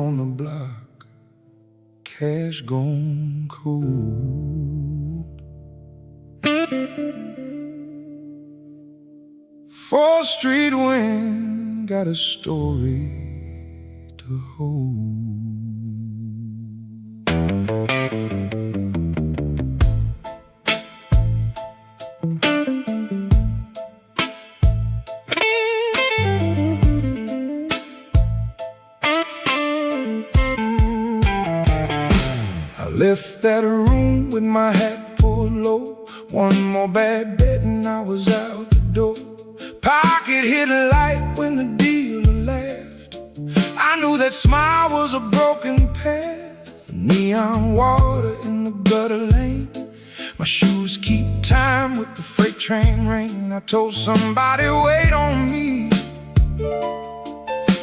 on the block, cash gone cold. 4th Street wind got a story to hold. I left that room with my hat pulled low. One more bad bet and I was out the door. Pocket hit a light when the dealer laughed. I knew that smile was a broken path. Neon water in the gutter lane. My shoes keep time with the freight train rain. I told somebody wait on me.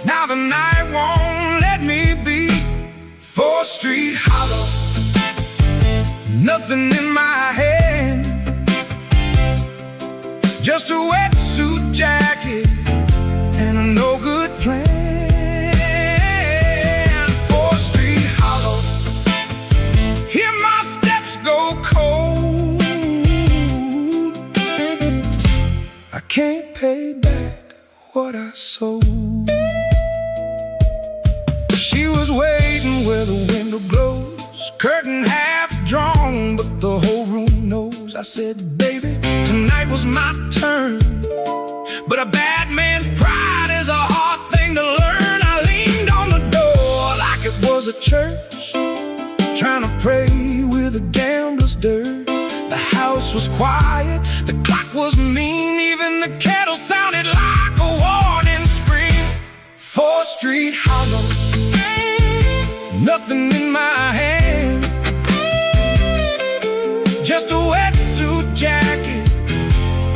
Now the night won't let me be. 4th Street hollow, nothing in my hand, just a wetsuit jacket and a no-good plan. 4th Street hollow, hear my steps go cold. I can't pay back what I sold. She was waiting where the window glows, curtain half drawn, but the whole room knows. I said, baby, tonight was my turn, but a bad man's pride is a hard thing to learn. I leaned on the door like it was a church, trying to pray with a gambler's dirt. The house was quiet, the clock was mean, even the kettle sounded like a warning scream. 4th Street hollow, nothing in my hand, just a wetsuit jacket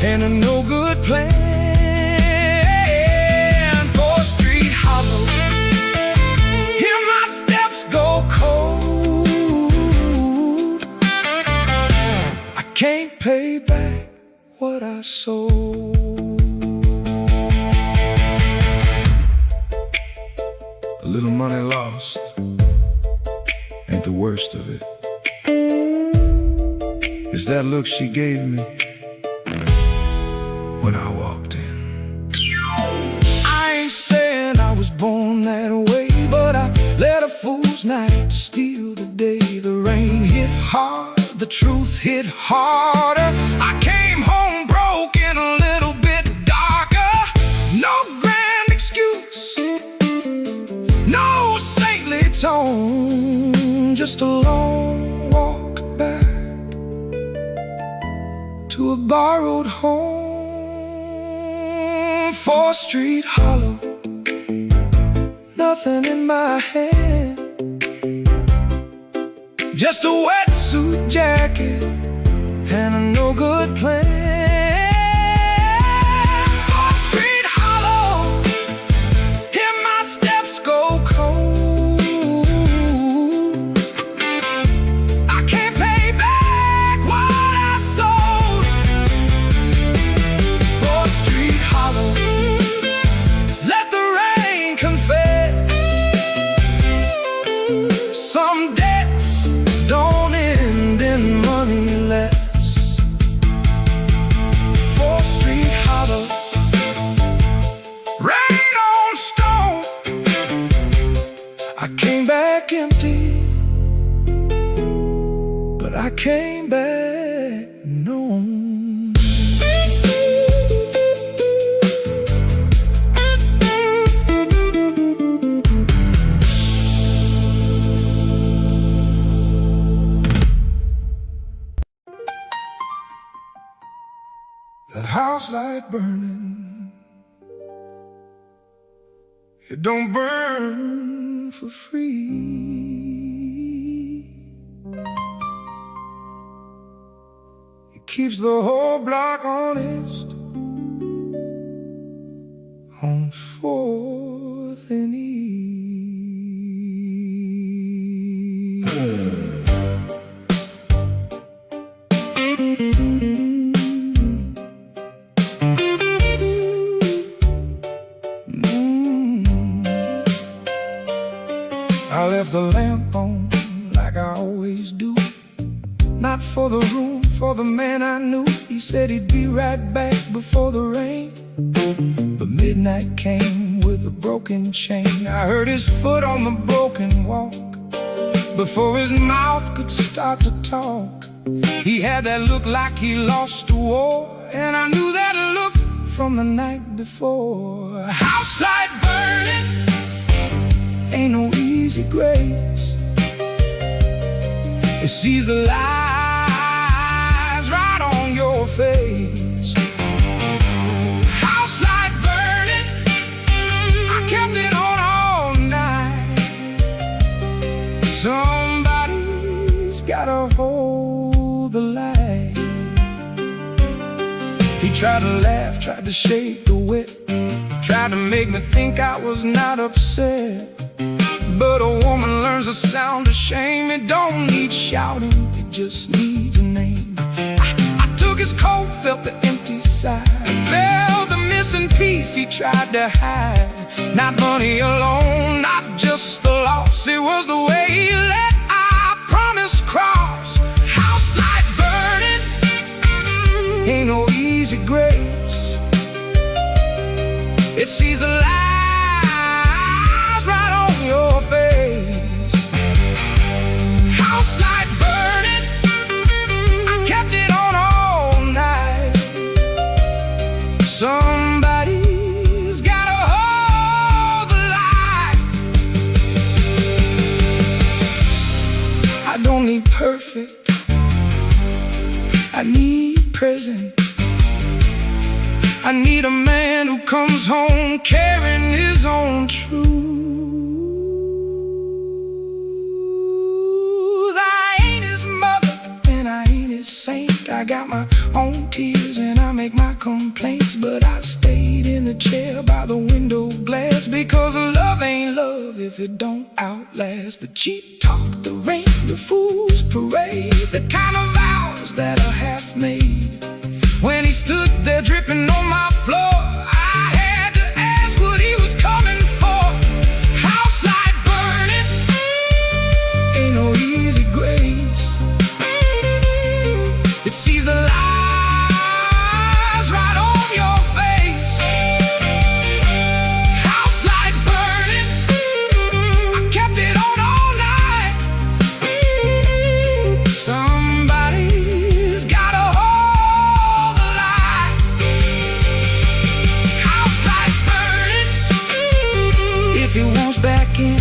and a no-good plan. 4th Street hollow, hear my steps go cold. I can't pay back what I sold. A little money lost ain't the worst of it. It's that look she gave me when I walked in. I ain't saying I was born that way, but I let a fool's night steal the day. The rain hit hard, the truth hit harder. I came home broken, a little bit darker. No grand excuse, no saintly tone, just a long walk back to a borrowed home. 4th Street hollow, nothing in my hand, just a wetsuit jacket and a no-good plan. 4th Street hollow, hear my steps go cold. I can't pay back what I sold. 4th Street hollow, let the rain confess. Some debts don't end in money less. 4th Street hollow, rain on stone. I came back empty, but I came back known. That house light burning, it don't burn for free. It keeps the whole block honest on 4th and E. left the lamp on like I always do. Not for the room, for the man I knew. He said he'd be right back before the rain. But midnight came with a broken chain. I heard his foot on the broken walk before his mouth could start to talk. He had that look like he lost a war, and I knew that look from the night before. A house light burning ain't no easy grace. It sees the lies right on your face. House light burning, I kept it on all night. Somebody's gotta hold the light. He tried to laugh, tried to shake the wet, tried to make me think I was not upset. But a woman learns the sound of shame. It don't need shouting, it just needs a name. I took his coat, felt the empty side, felt the missing piece he tried to hide. Not money alone, not just the loss, it was the way he let our promise cross. House light burning ain't no easy grace. It sees the lies right on your face. House light burning, I kept it on all night. Somebody's gotta hold the light. I don't need perfect, I need present. I need a man who comes home carrying his own truth. I ain't his mother and I ain't his saint. I got my own tears and I make my complaints, but I stayed in the chair by the window glass, because love ain't love if it don't outlast the cheap talk, the rain, the fool's parade, the kind of vows that are half made. When he stood there dripping on my floor, I had to ask what he was coming for. House light burning ain't no easy grace. It sees the lies right on your face. House light burning, I kept it on all night. Somebody's gotta hold the light. House light burning, if he wants back in,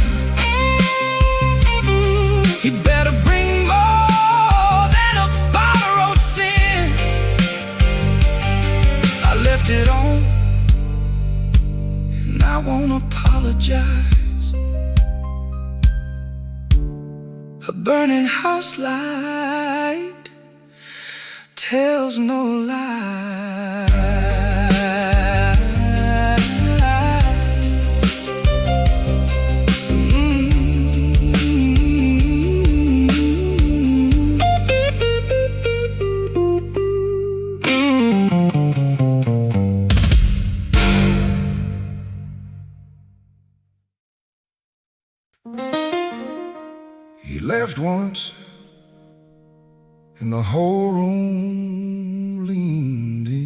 he better bring more than a borrowed sin. I left it on, and I won't apologize. A burning house light tells no lies. He left once, and the whole room leaned in.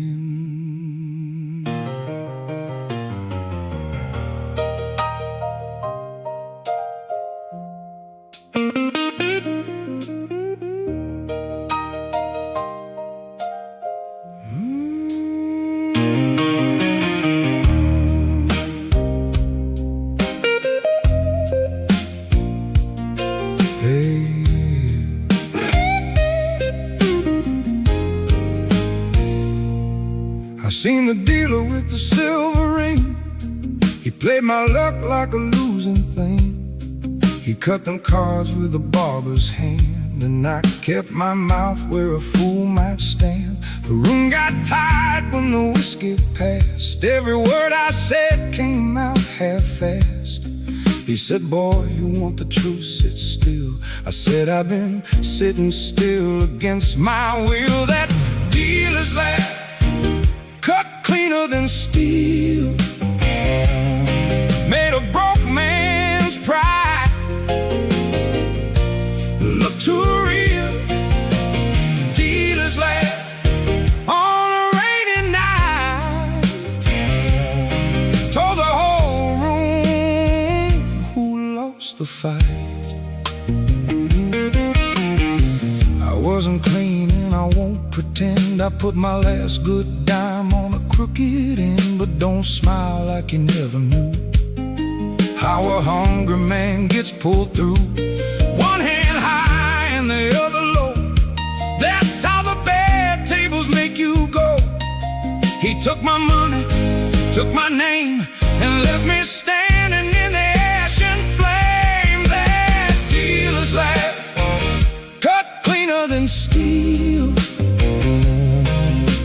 I seen the dealer with the silver ring. He played my luck like a losing thing. He cut them cards with a barber's hand, and I kept my mouth where a fool might stand. The room got tight when the whiskey passed. Every word I said came out half-assed. He said, boy, you want the truth, sit still. I said, I've been sitting still against my will. That dealer's laugh cut cleaner than steel, made a broke man's pride the fight. I wasn't clean and I won't pretend. I put my last good dime on a crooked end. But don't smile like you never knew how a hungry man gets pulled through. One hand high and the other low, that's how the bad tables make you go. He took my money, took my name, and left me standing in the ash and flame. That dealer's laugh, cut cleaner than steel,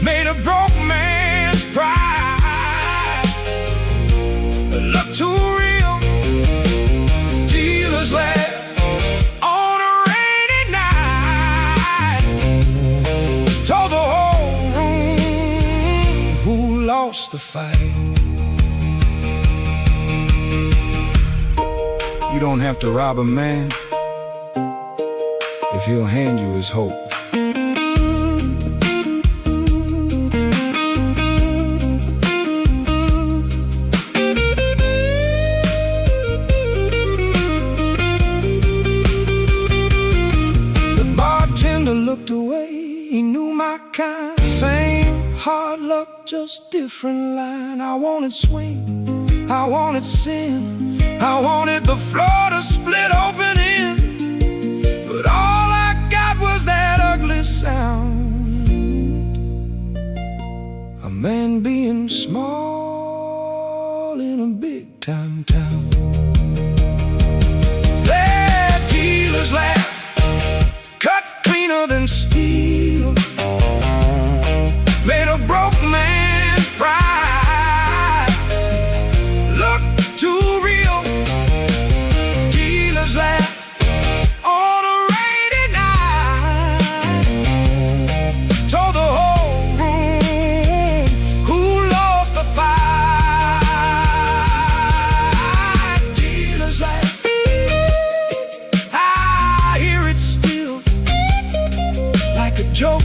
made a broke man's pride look too real. Dealer's laugh on a rainy night, told the whole room who lost the fight. You don't have to rob a man if he'll hand you his hope. The bartender looked away, he knew my kind. Same hard luck, just different line. I wanted swing, I wanted sin, I wanted the floor to split open in. But all I got was that ugly sound, a man being small in a big time town. That dealer's laugh, cut cleaner than steel, made a broke man's pride look too real. Dealer's laugh on a rainy night, told the whole room who lost the fight. Dealer's laugh, I hear it still, like a joke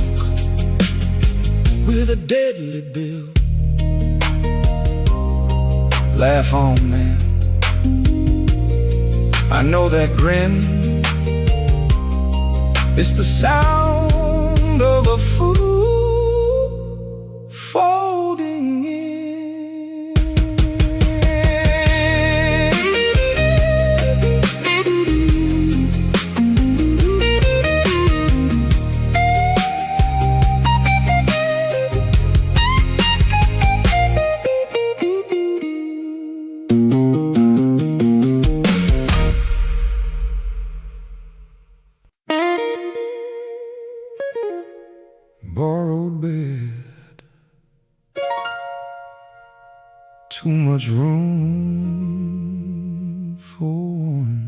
with a deadly bill. Laugh on, man, I know that grin. It's the sound of a fool folding in. Borrowed bed, too much room for one.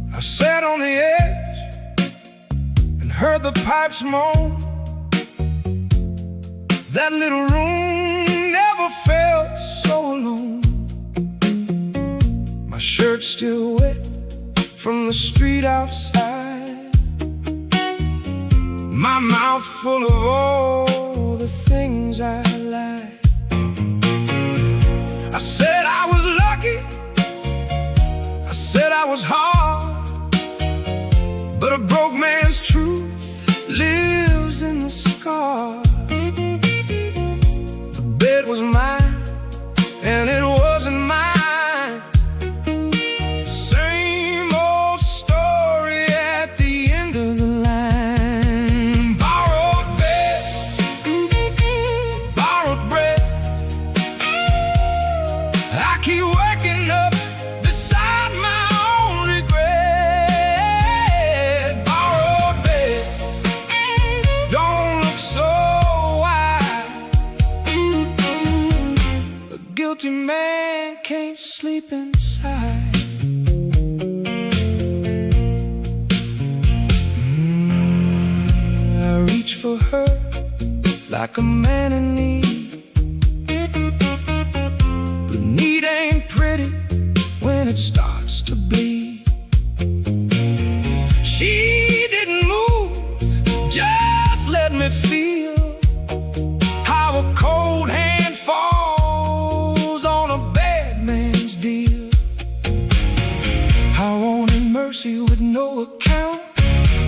I sat on the edge and heard the pipes moan. That little room never felt so alone. My shirt's still wet from the street outside, my mouth full of all the things I like. I said I was lucky, I said I was hard, but a broke man's truth lives in the scar. The bed was mine, and it wasn't mine. Same old story at the end of the line. Borrowed bed, for her like a man in need. But need ain't pretty when it starts to bleed. She didn't move, just let me feel how a cold hand falls on a bad man's deal. I wanted mercy with no account,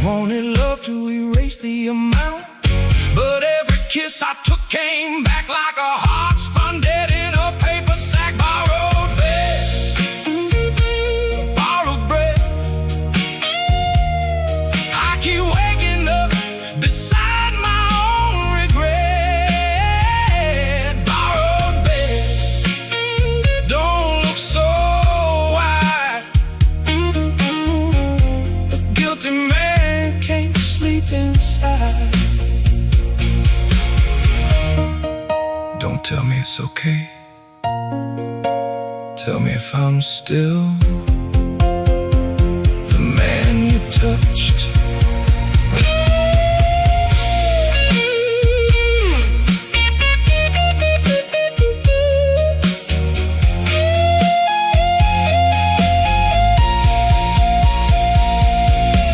wanted love to erase the amount. But every kiss I took came back like a heart spun dead in a paper sack. Borrowed bed, borrowed breath. I keep waking up beside my own regret. Borrowed bed, don't look so wide. A guilty man can't sleep inside. Don't tell me it's okay. Tell me if I'm still the man you touched.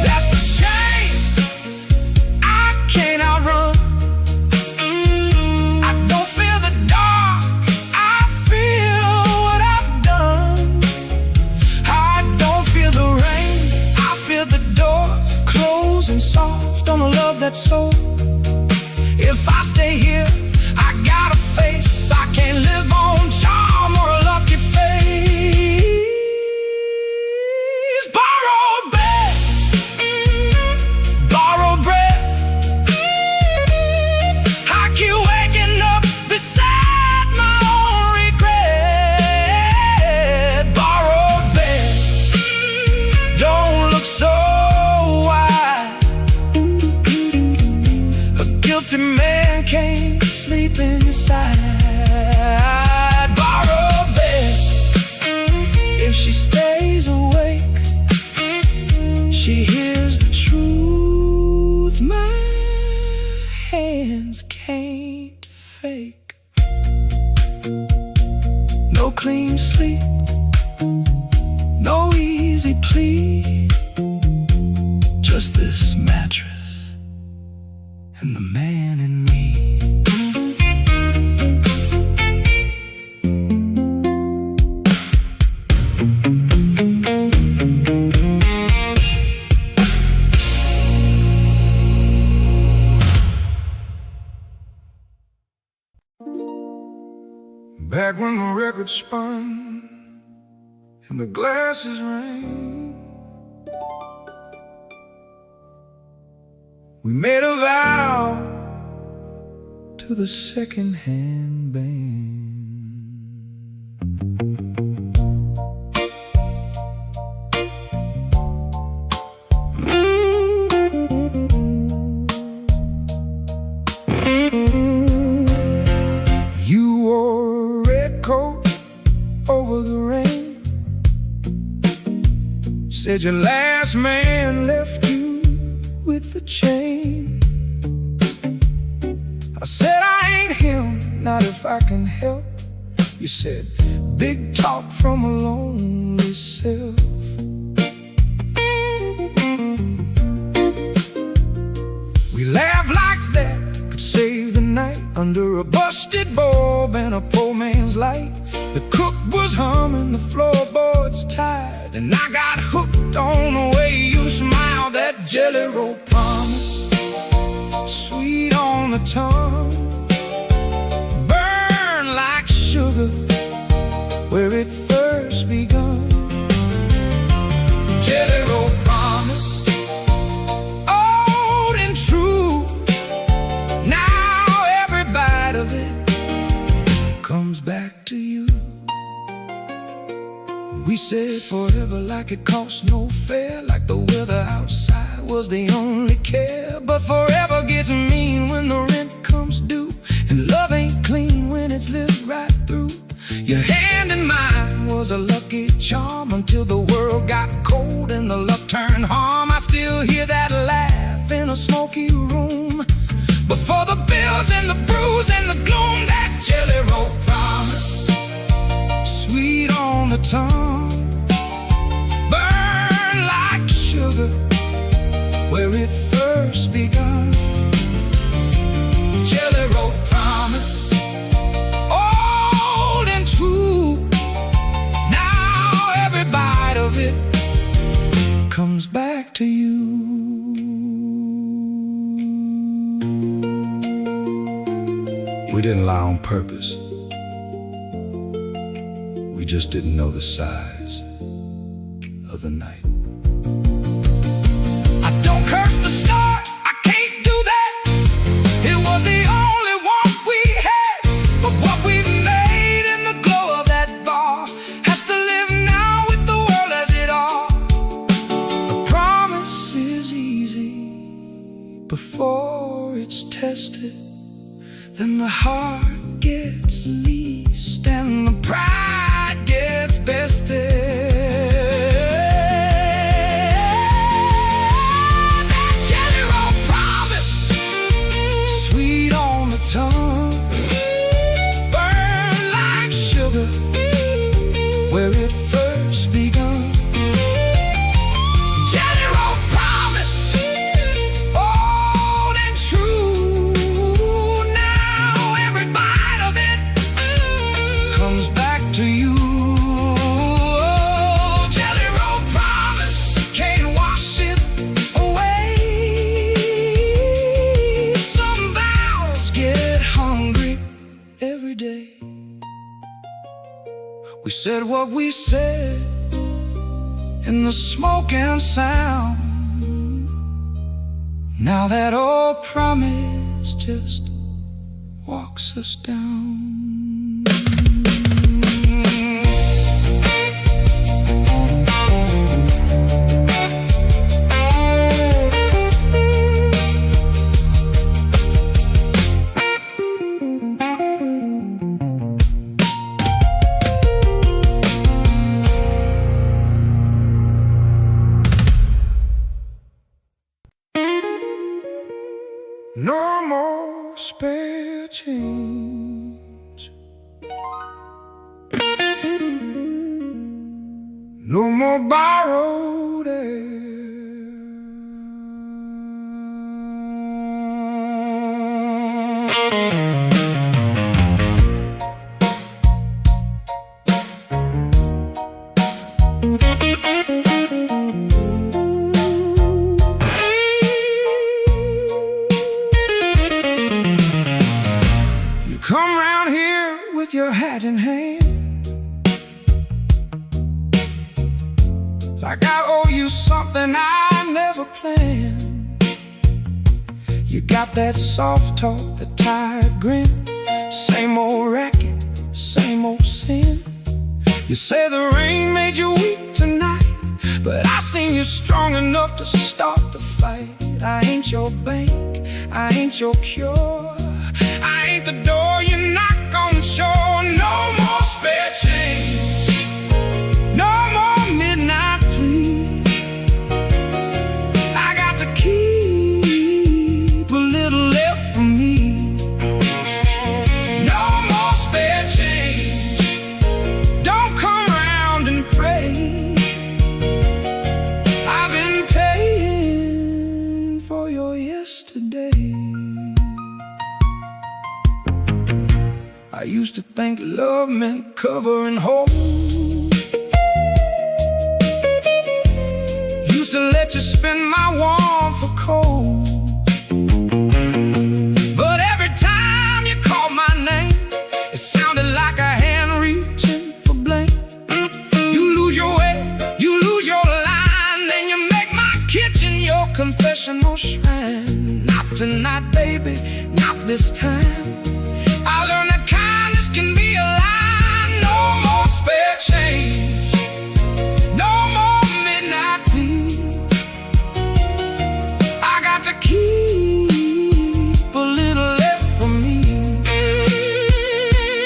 That's the shame I can't outrun. Soft on a love that's so. If I stay here, I got a face. I can't live on charm or a lucky face. Borrowed bed, borrowed breath. I keep waking up beside my own regret. Borrowed bed, don't look so. Guilty man can't sleep inside. Borrowed bed. If she stays awake, she hears the truth my hands can't fake. No clean sleep, no easy plea, just this mattress and the man in me. Back when the record spun and the glasses rang, we made a vow to the second-hand band. You wore a red coat over the rain, said your last man left you with the chain. I said I ain't him, not if I can help. You said big talk from a lonely self. We laughed like that could save the night under a busted bulb and a poor man's light. The cook was humming, the floorboards tired, and I got hooked on the way you smiled. That jelly roll promise, sweet on the tongue, burn like sugar where it first begun. Jelly roll promise, old and true. Now every bite of it comes back to you. We said forever like it cost no fare, like the weather outside was the only care. But forever gets mean when the rent comes due, and love ain't clean when it's lived right through. Your hand in mine was a lucky charm until the world got cold and the luck turned harm. I still hear that laugh in a smoky room, tears and the bruise and the gloom. That jelly roll promise, sweet on the tongue, burn like sugar where it first begun. Jelly roll promise, old and true. Now every bite of it comes back to you. We didn't lie on purpose. We just didn't know the size of the night. I don't curse the start, I can't do that. It was the only one we had. But what we've made in the glow of that bar has to live now with the world as it are. A promise is easy before it's tested. Then the heart gets leased and the pride gets bested. That jelly roll promise, sweet on the tongue, burn like sugar where it first begun. Jelly roll promise, old and true. Now every bite of it comes back to you. Oh, jelly roll promise, can't wash it away. Some vows get hungry every day. We said what we said in the smoke and sound. Now that old promise just walks us down. No more spare change, no more borrowed air. Come round here with your hat in hand, like I owe you something I never planned. You got that soft talk, the tired grin, same old racket, same old sin. You say the rain made you weak tonight, but I seen you strong enough to start the fight. I ain't your bank, I ain't your cure, I ain't the door you knock on shore. No more spare change, no more midnight please. I got to keep a little left for me. No more spare change, don't come round and pray. I've been paying for your yesterday. I used to think love meant cover and hold. Used to let you spin my warm for cold. But every time you called my name, it sounded like a hand reaching for blame. You lose your way, you lose your line, then you make my kitchen your confessional shrine. Not tonight, baby, not this time. I learned that kindness can be a lie. No more spare change, no more midnight please. I got to keep a little left for me.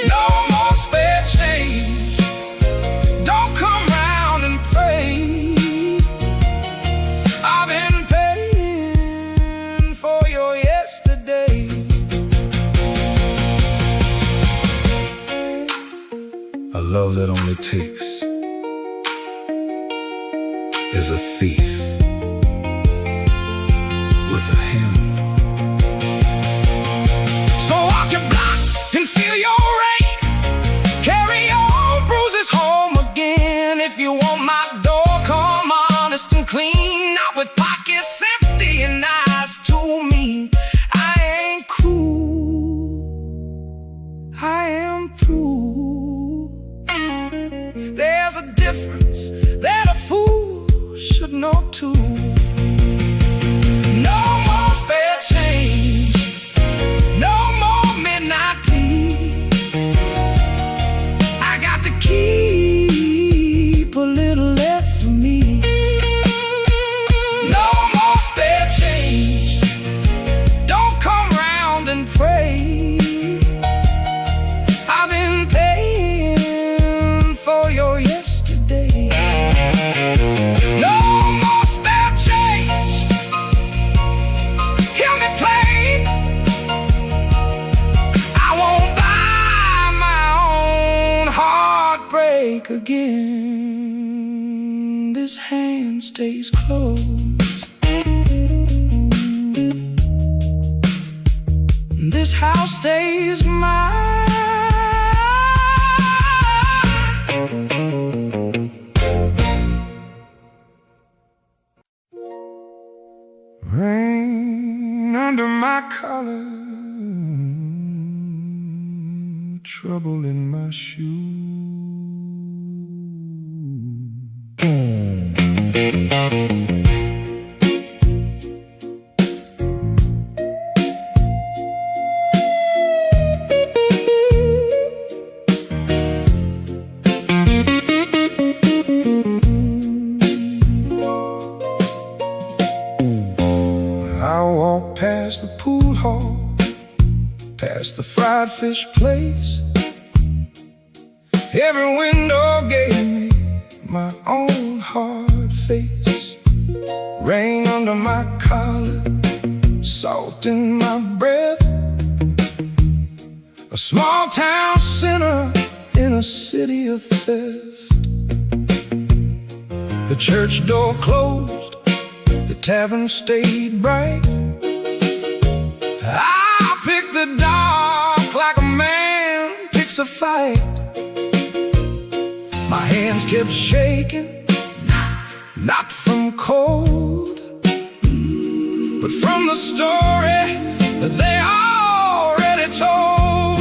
No more spare change, don't come round and pray. I've been paying for your yesterday. love that only takes is a thief with a hymn. So walk your block and feel your rain. Carry your bruises home again. If you want my door, come honest and clean, not with pockets empty and eyes too mean. I ain't cruel, I am through. There's a difference that a fool should know too. No more spare change, no more midnight pleas. I got to keep a little left for me. No more spare change, don't come round and pray. I've been paying for your yesterday. No more spare change, hear me play. I won't buy my own heartbreak again. This hand stays closed, this house stays mine. Rain under my collar, trouble in my shoe. I walk past the pool hall, past the fried fish place. Every window gave me my own hard face. Rain under my collar, salt in my breath. A small town sinner in a city of theft. The church door closed, the tavern stayed bright. I picked the dark like a man picks a fight. My hands kept shaking, not from cold, but from the story that they already told.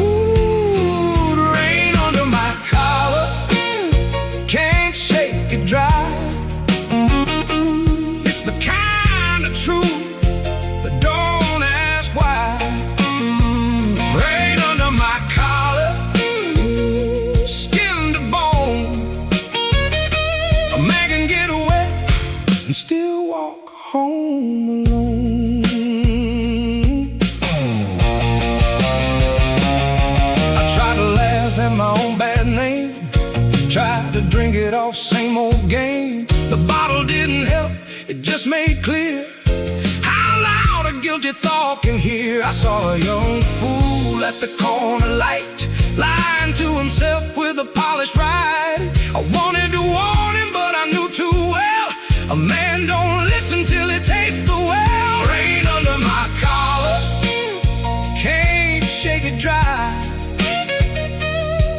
Rain under my collar, can't shake it dry. It's the kind of truth that don't ask why. Rain under my collar, skin to bone. A man can get wet and still walk home alone. I tried to laugh at my own bad name, tried to drink it off, same old game. The bottle didn't help, it just made clear how loud a guilty thought can hear. I saw a young fool at the corner light, lying to himself with a polished ride. I wanted to warn him, but I knew too well, a man don't listen till he tastes the well. Rain under my collar, can't shake it dry.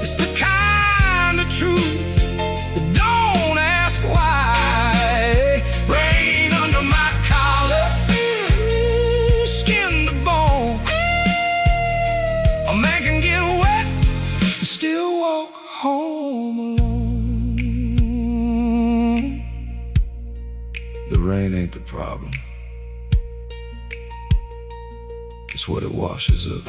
It's the kind of truth that don't ask why. Rain under my collar, skin to bone. A man can get wet and still walk home alone. The rain ain't the problem, it's what it washes up.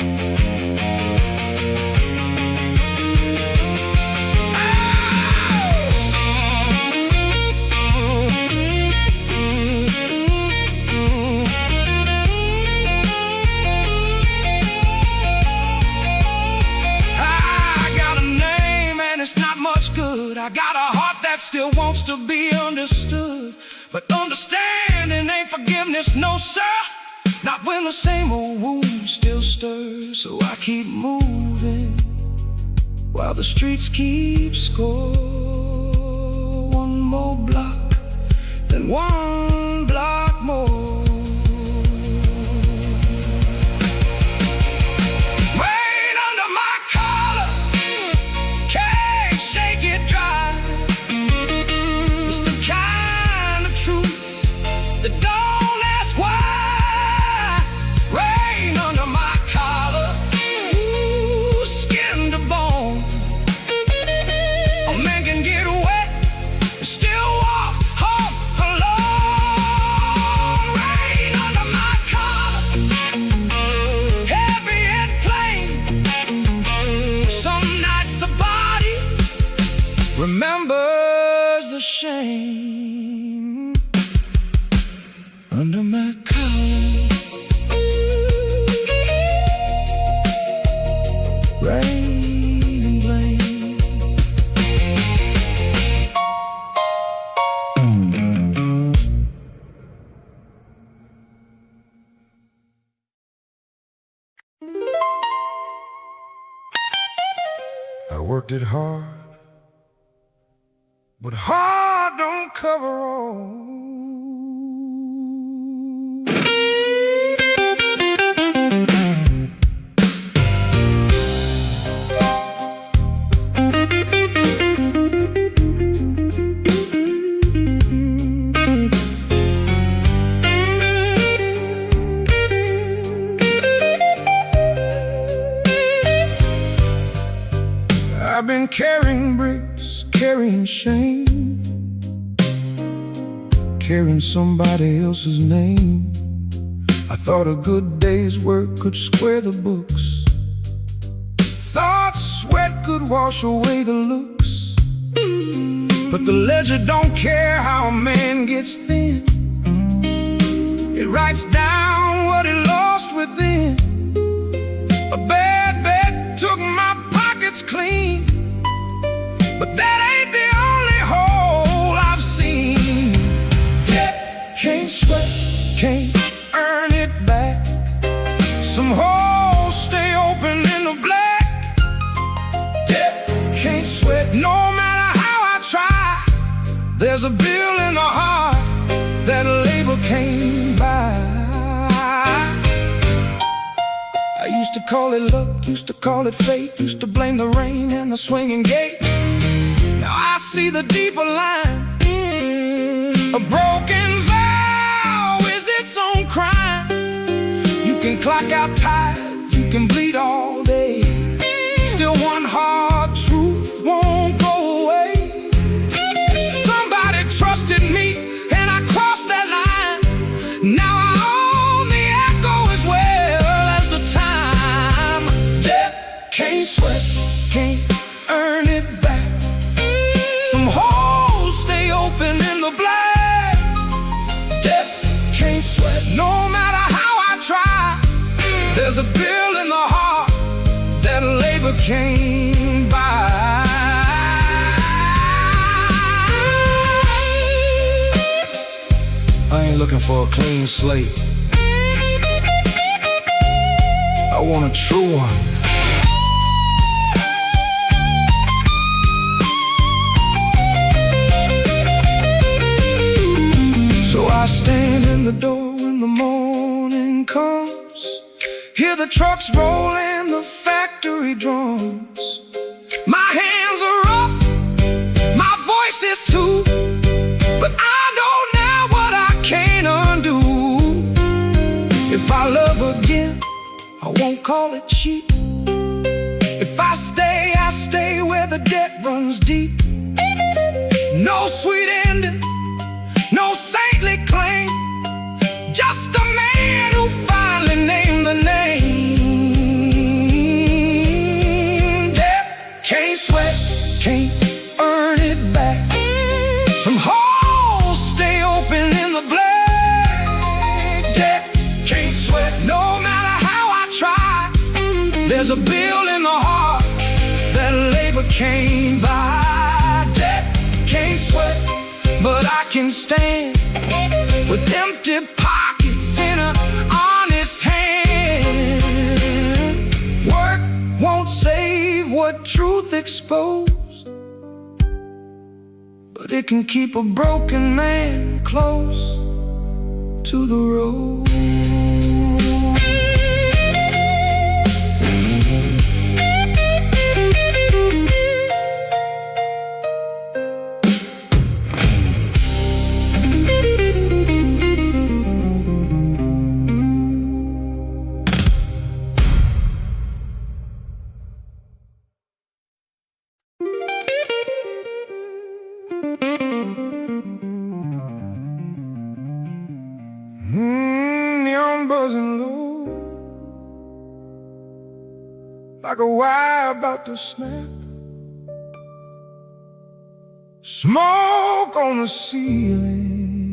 I got a heart that still wants to be understood, but understanding ain't forgiveness, no sir. Not when the same old wound still stirs. So I keep moving, while the streets keep score. One more block, then one block more. Rain under my collar, can't shake it dry. It's the kind of truth that don't ask why. Rain under my collar, ooh, skin to bone. A man can get wet and still walk home alone. Rain under my collar, heavy and plain. Some nights the body remembers the shame under my collar. Rain and blame. I worked it hard, but hard don't cover all. I've been carrying bricks, carrying shame, carrying somebody else's name. I thought a good day's work could square the books, thought sweat could wash away the looks. But the ledger don't care how a man gets thin. It writes down what he lost within. A bad bet took my pockets clean, but that ain't the only hole I've seen. Debt can't sweat, can't earn it back. Some holes stay open in the black. Debt can't sweat, no matter how I try. There's a bill in the heart that labor can't buy. I used to call it luck, used to call it fate, used to blame the rain and the swinging gate. Now I see the deeper line. A broken vow is its own crime. You can clock out tired, you can bleed all day. Still one hard truth won't go away. Somebody trusted me and I crossed that line. Now I own the echo as well as the time. Debt can't sweat, can't earn it back. Some holes stay open in the black. Debt can't sweat, no matter how I try. There's a bill in the heart that labor can't buy. I ain't looking for a clean slate. I want a true one. So I stand in the door when the morning comes, hear the trucks roll and the factory drums. My hands are rough, my voice is too, but I know now what I can't undo. If I love again, I won't call it cheap. If I stay where the debt runs deep. No sweet ending, no saintly claim, just a man who finally named the name. Debt can't sweat, can't earn it back. Some holes stay open in the black. Debt can't sweat, no matter how I try. There's a bill in the heart that labor can't buy. Debt can't sweat, but I can stand with empty pockets in an honest hand. Work won't save what but truth exposed. But it can keep a broken man close to the road. Neon buzzing low, like a wire about to snap. Smoke on the ceiling,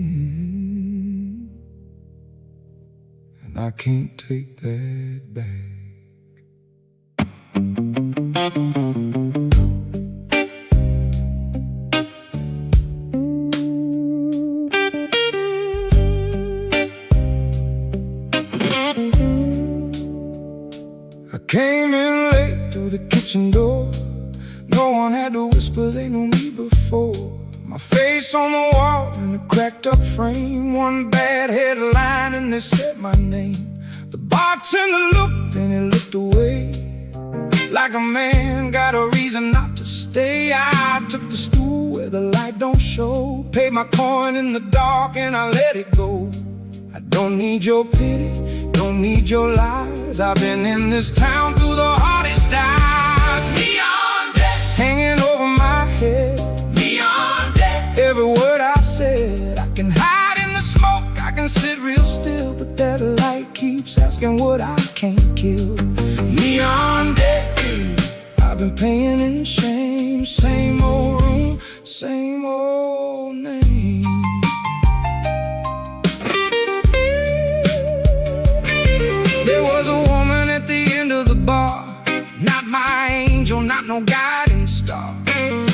and I can't take that back. I came in late through the kitchen door. No one had to whisper, they knew me before. My face on the wall in a cracked up frame, one bad headline and they said my name. The bartender looked and he looked away, like a man got a reason not to stay. I took the stool where the light don't show, paid my coin in the dark and I let it go. I don't need your pity, don't need your lies. I've been in this town through the hardest times. Neon deck hanging over my head, neon deck. Every word I said, I can hide in the smoke, I can sit real still, but that light keeps asking what I can't kill. Neon deck, I've been paying in shame. Same old room, same old name. There was a woman at the end of the bar, not my angel, not no guiding star.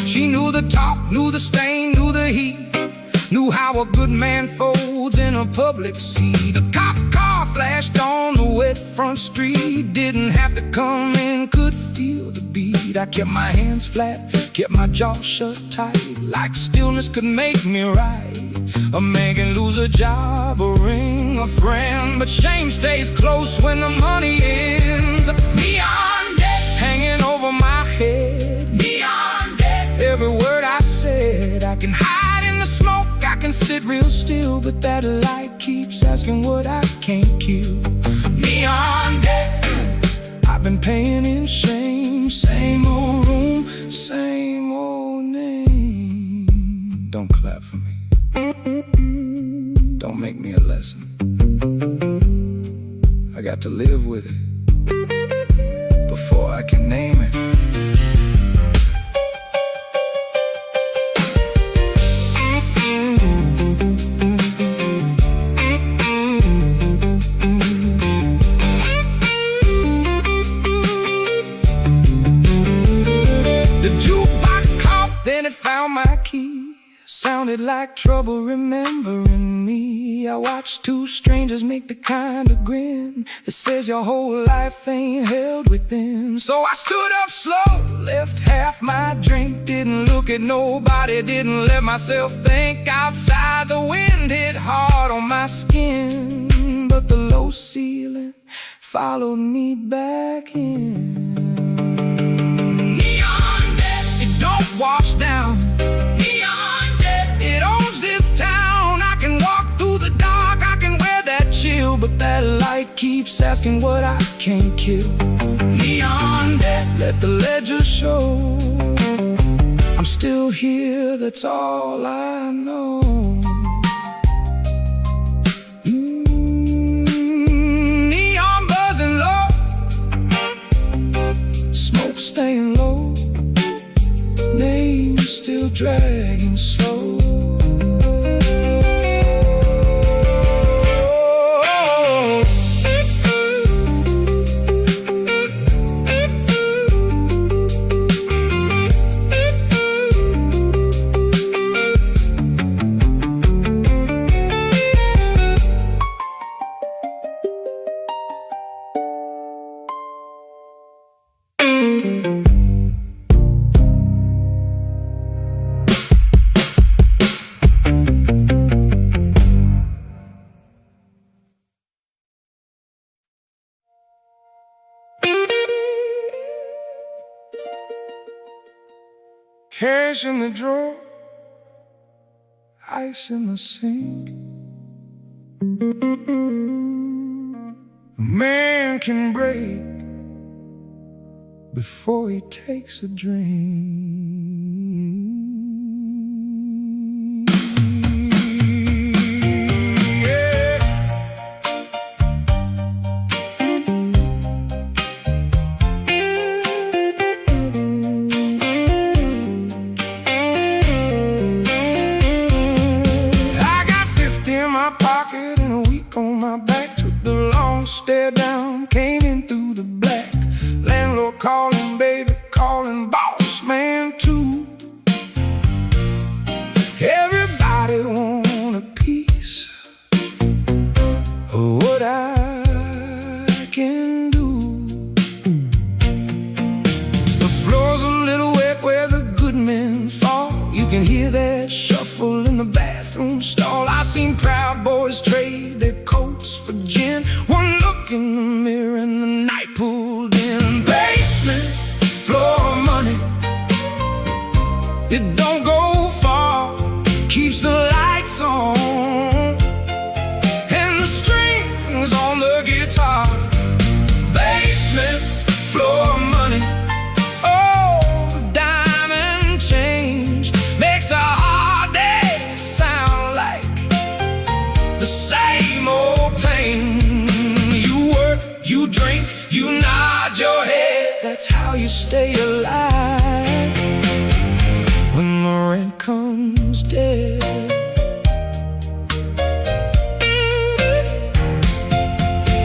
She knew the talk, knew the stain, knew the heat, knew how a good man folds in a public seat. A cop car flashed on the wet front street, didn't have to come in, could feel the beat. I kept my hands flat, kept my jaw shut tight, like stillness could make me right. A man can lose a job, a ring, a friend, but shame stays close when the money ends. Neon deck hanging over my head, neon deck. Every word I said, I can hide in the smoke, I can sit real still, but that light keeps asking what I can't kill. Neon deck, I've been paying in shame. Same old room, same old name. Don't clap for me, don't make me a lesson. I got to live with it before I can name it. The jukebox coughed, then it found my key. Sounded like trouble remembering me. I watched two strangers make the kind of grin that says your whole life ain't held within. So I stood up slow, left half my drink, didn't look at nobody, didn't let myself think. Outside the wind hit hard on my skin, but the low ceiling followed me back in. Neon deck, it don't wash down. But that light keeps asking what I can't kill. Neon deck, let the ledger show I'm still here, that's all I know. Neon buzzing low, smoke staying low, name still dragging slow. Cash in the drawer, ice in the sink. A man can break before he takes a drink. Pocket and a week on my back. Took the long stare down, came in through the black. Landlord calling, baby calling, boss man too. Everybody want a piece of what I can do. The floor's a little wet where the good men fall. You can hear that shuffle in the bathroom stall. I seen proud boys trade their coats for gin. One look in the mirror and the night pulled in. Basement, floor money, it don't go far, keeps the lights on and the strings on the guitar. Basement, floor money, oh, diamond change makes a hard day sound like the same old pain. You work, you drink, you nod your head. That's how you stay alive when the rent comes dead.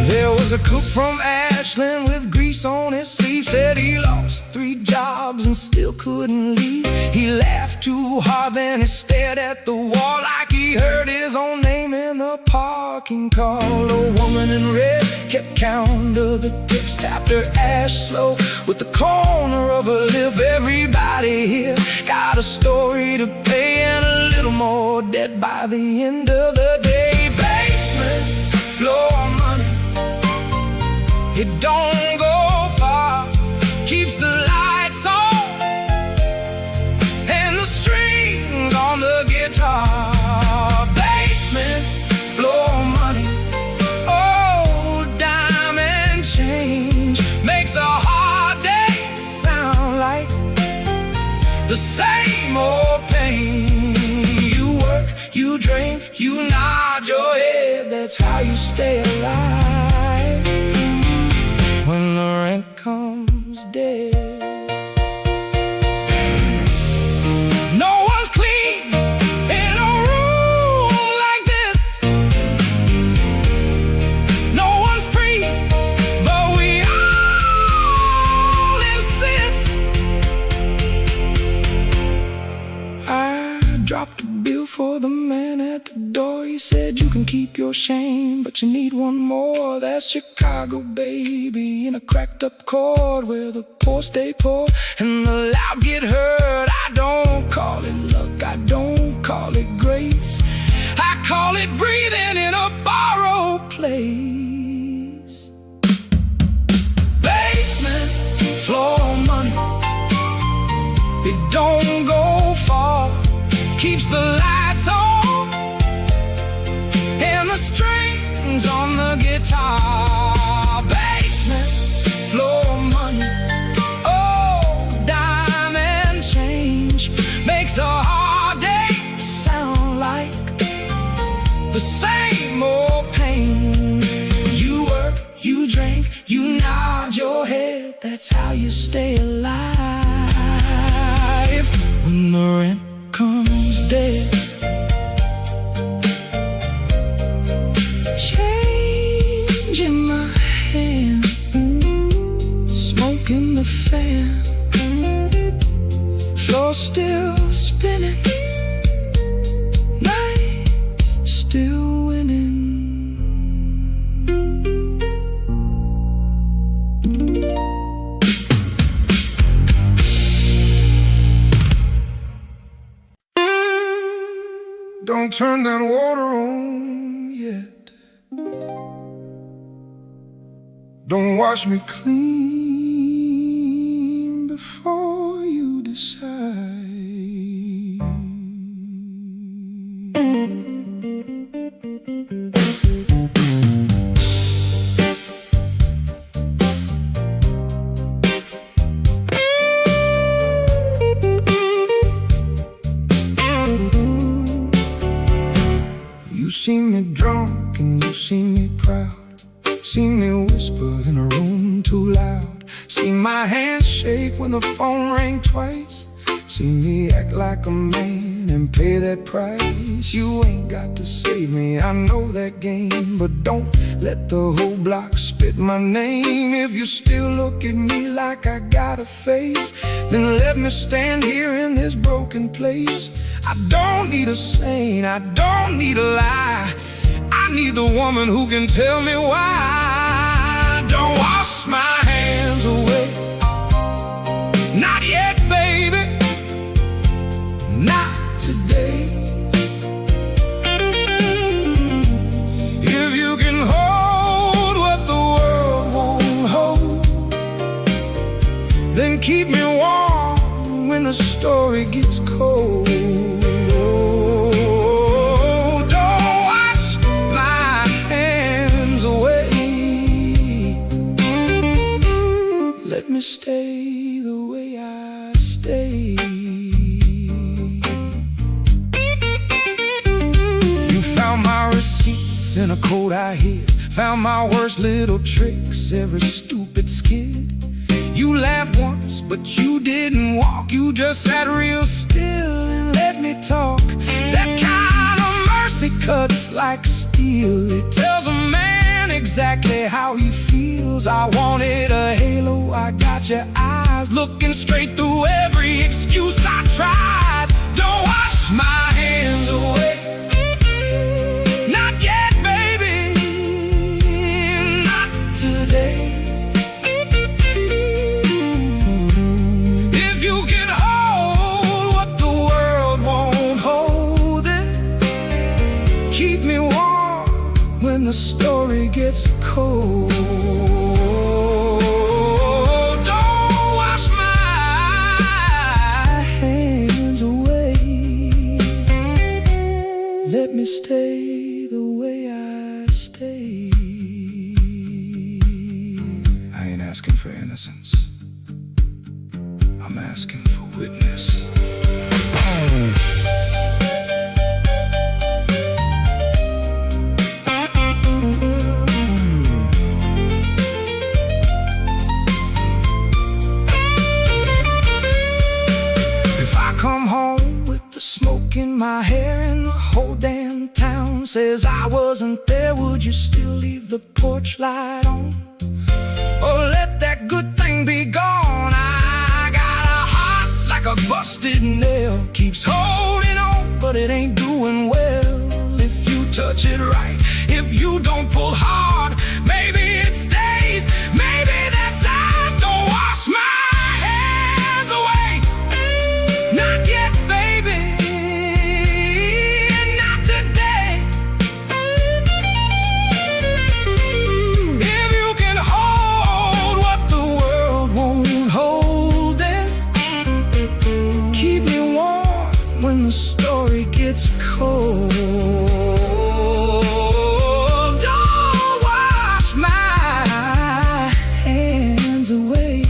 There was a cook from Ashland with grease on his sleeve. Said he lost 3 jobs and still couldn't leave. He laughed too hard, then he stared at the wall like he heard his own name in the parking call. A woman in red kept count of the tips, tapped her ash slow with the corner of her lip. Everybody here got a story to pay and a little more debt by the end of the day. Basement, floor money, it don't go far, keeps the lights on and the strings on the guitar. Basement, floor money, oh, diamond change makes a hard day sound like the same old pain. You work, you drink, you nod your head. That's how you stay alive when the rent comes dead. No one's clean in a room like this. No one's free, but we all insist. I dropped a bill for the man at the door. He said you can keep your shame, but you need one more. That's Chicago, baby, in a cracked up chord where the poor stay poor and the loud get heard. I don't call it luck, I don't call it grace, I call it breathing in a borrowed place. Basement, floor money, it don't go far, keeps the lights on and the strings on the guitar. Basement, floor money, oh, diamond change makes a hard day sound like the same old pain. You work, you drink, you nod your head. That's how you stay alive when the rent comes dead. Change in my hand, smoke in the fan, floor still spinning, night still winning. Don't turn that water on yet. Don't wash me clean before you decide. Seen my hand shake when the phone rang twice. Seen me act like a man and pay that price. You ain't got to save me, I know that game, but don't let the whole block spit my name. If you still look at me like I got a face, then let me stand here in this broken place. I don't need a saint, I don't need a lie. I need the woman who can tell me why. Don't wash my hands away, not yet, baby, not today. If you can hold what the world won't hold, then keep me warm when the story gets cold. Don't wash my hands away, let me stay the way I stay. You found my receipts in a coat I hid, found my worst little tricks, every stupid skid. You laughed once, but you didn't walk. You just sat real still and let me talk. That kind of mercy cuts like steel. It tells a man exactly how he feels. I wanted a halo, I got your eyes looking straight through every excuse I tried. Don't wash my hands away, not yet, baby, not today. If you can hold what the world won't hold, then keep me warm when the story gets cold. Don't wash my hands away, let me stay the way I stay. I ain't asking for innocence, I'm asking for witness. If I come home with the smoke in my hair and the whole damn town says I wasn't there, would you still leave the porch light on, or let that good thing be gone? I got a heart like a busted nail, keeps holding on, but it ain't doing well. If you touch it right, if you don't pull hard, maybe it stays, maybe that's ours. Don't wash my hands away, not yet, baby, not today. If you can hold what the world won't hold, then keep me warm when the story gets cold. Don't wash my hands away,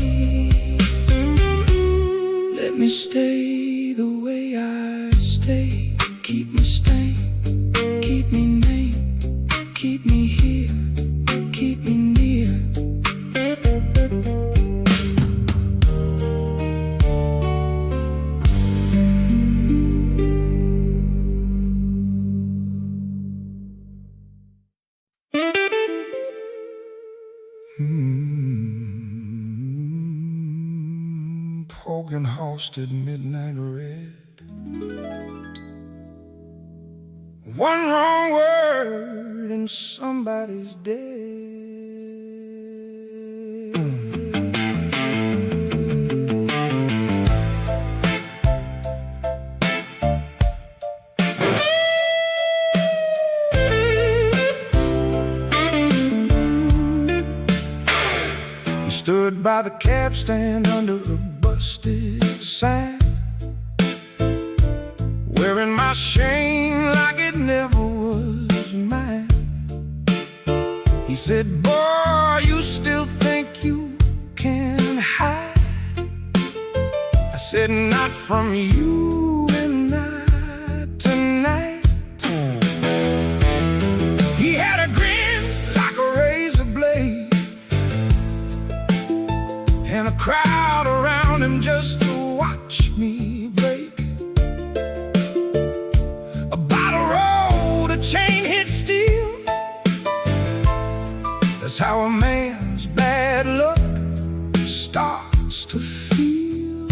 let me stay the way I stay. Keep me stained, keep me named, keep me here, keep me near. Poking hosted midnight red. One wrong word and somebody's dead. He stood by the cab stand under a busted sign, wearing my shame like it never was mine. He said, boy, you still think you can hide? I said, not from you and not tonight. He had a grin like a razor blade, and a crowd around him just to watch me break. A bottle rolled, a chain hit steel. That's how a man's bad luck starts to feel.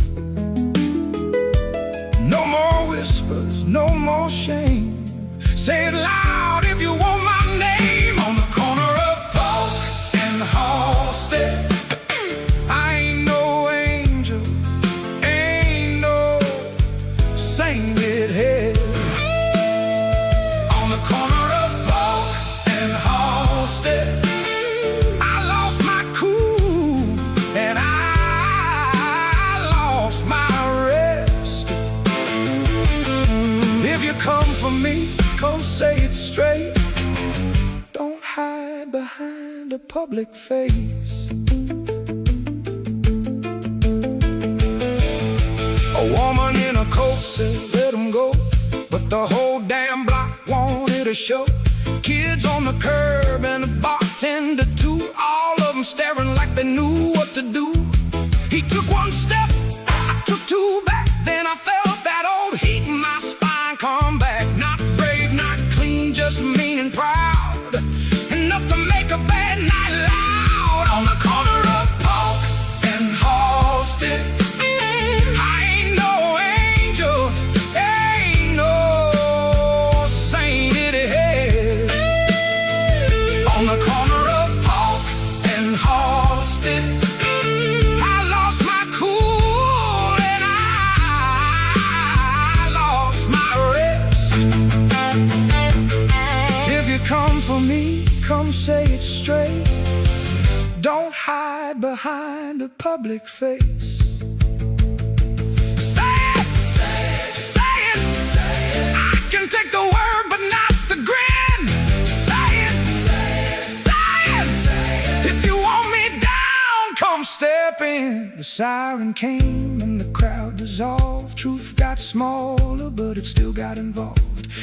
No more whispers, no more shame. Say it loud if you want my name. On the corner of Polk and Halsted, I ain't no angel, ain't no sainted head. On the corner of Polk and Halsted, I lost my cool and I lost my rest. If you come for me, come say it straight. Don't hide behind a public face. A woman in a coat said let him go, but the whole damn block wanted a show. Kids on the curb and the bartender too, all of them staring like they knew what to do. He took one step, I took two back, then I felt that old heat in my spine come back. Not brave, not clean, just mean and proud, enough to make a bad night loud. On the corner of Polk and Halsted, I ain't no angel, ain't no sainted head. On the corner of Polk and Halsted, I lost my cool and I lost my rest. If you come for me, come say it straight. Don't hide behind a public face. Say it, say it, say it, say it. I can take the word but not the grin. Say it, say it, say it, say it. If you want me down, come step in. The siren came and the crowd dissolved. Truth got smaller, but it still got involved.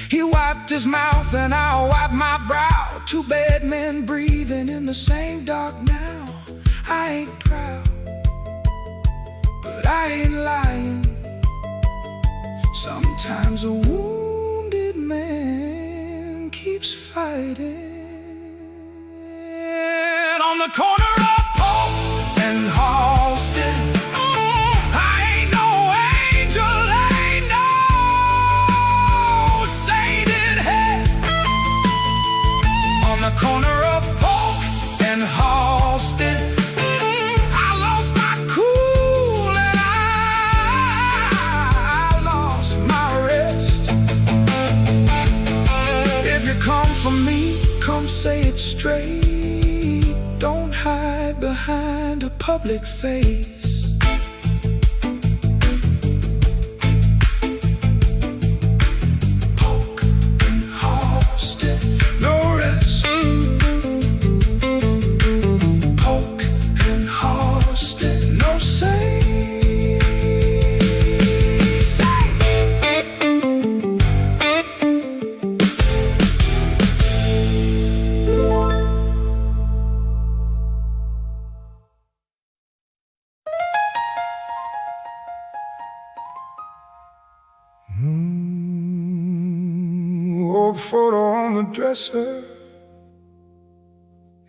He wiped his mouth and I wiped my brow. Two bad men breathing in the same dark now. I ain't proud, but I ain't lying. Sometimes a wounded man keeps fighting. On the corner of Polk and Halsted, I ain't no angel, ain't no sainted head. On the corner of Polk and Halsted, I lost my cool and I lost my rest. If you come for me, come say it straight. Don't hide behind a public face. Polk and Halsted, no rest. Polk and Halsted, no say. Old photo on the dresser,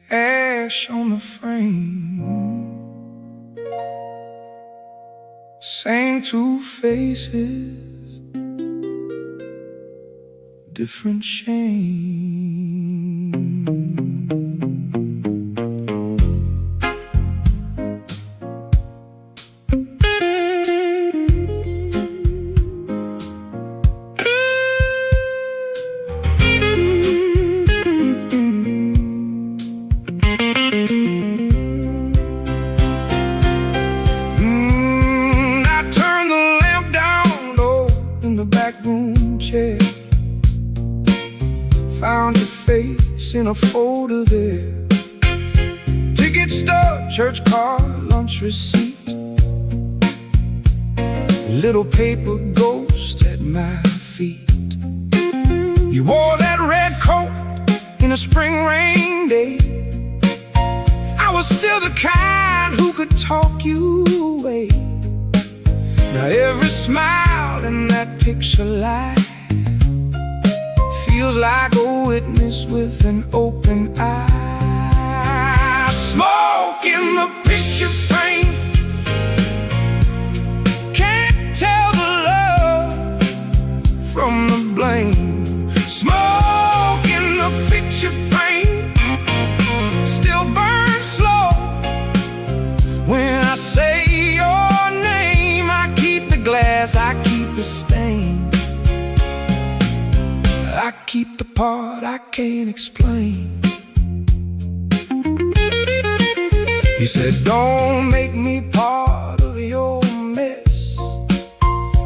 ash on the frame. Same two faces, different shame. Found your face in a folder there. Ticket stub, church card, lunch receipt. Little paper ghost at my feet. You wore that red coat in a spring rain day. I was still the kind who could talk you away. Now every smile in that picture light feels like a witness with an open eye. Smoke in the picture frame, can't tell the love from the blame. Smoke in the picture frame still burns slow when I say your name. I keep the glass, I keep the stain, I keep the part I can't explain. You said, don't make me part of your mess.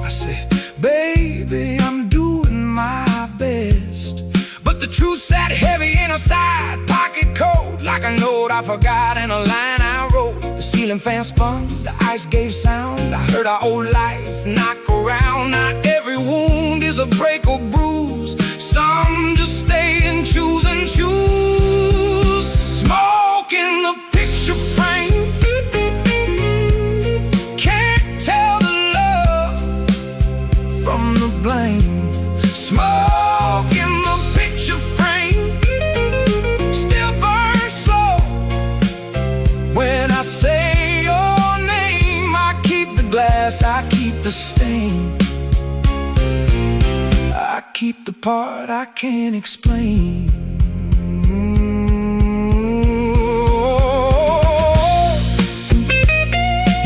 I said, baby, I'm doing my best. But the truth sat heavy in a side pocket coat, like a note I forgot and a line I wrote. The ceiling fan spun, the ice gave sound. I heard our old life knock around. Not every wound is a break or bruise, some just stay and choose and choose. Smoke in the picture frame, can't tell the love from the blame. Smoke in the picture frame still burns slow when I say your name. I keep the glass, I keep the stain, I keep the part I can't explain.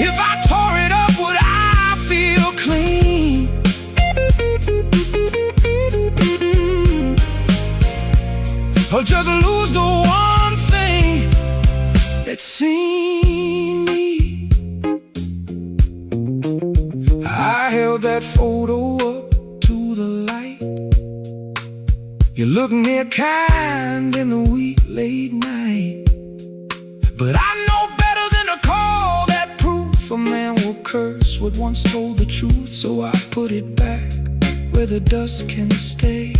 If I tore it up, would I feel clean? Or just lose the one thing that's seen me? I held that photo up to the light. You look near kind in the wee late night, but I know better than to call that proof. A man will curse what once told the truth, so I put it back where the dust can stay,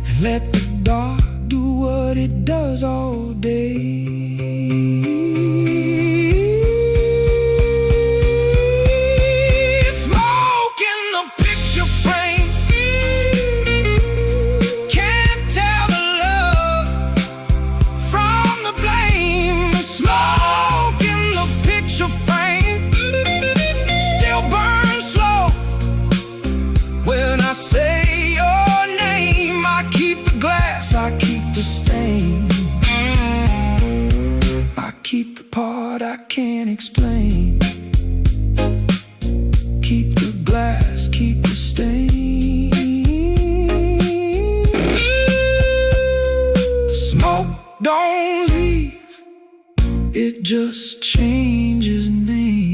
and let the dark do what it does all day. When I say your name, I keep the glass, I keep the stain, I keep the part I can't explain. Keep the glass, keep the stain. Smoke, don't leave, it just changes names.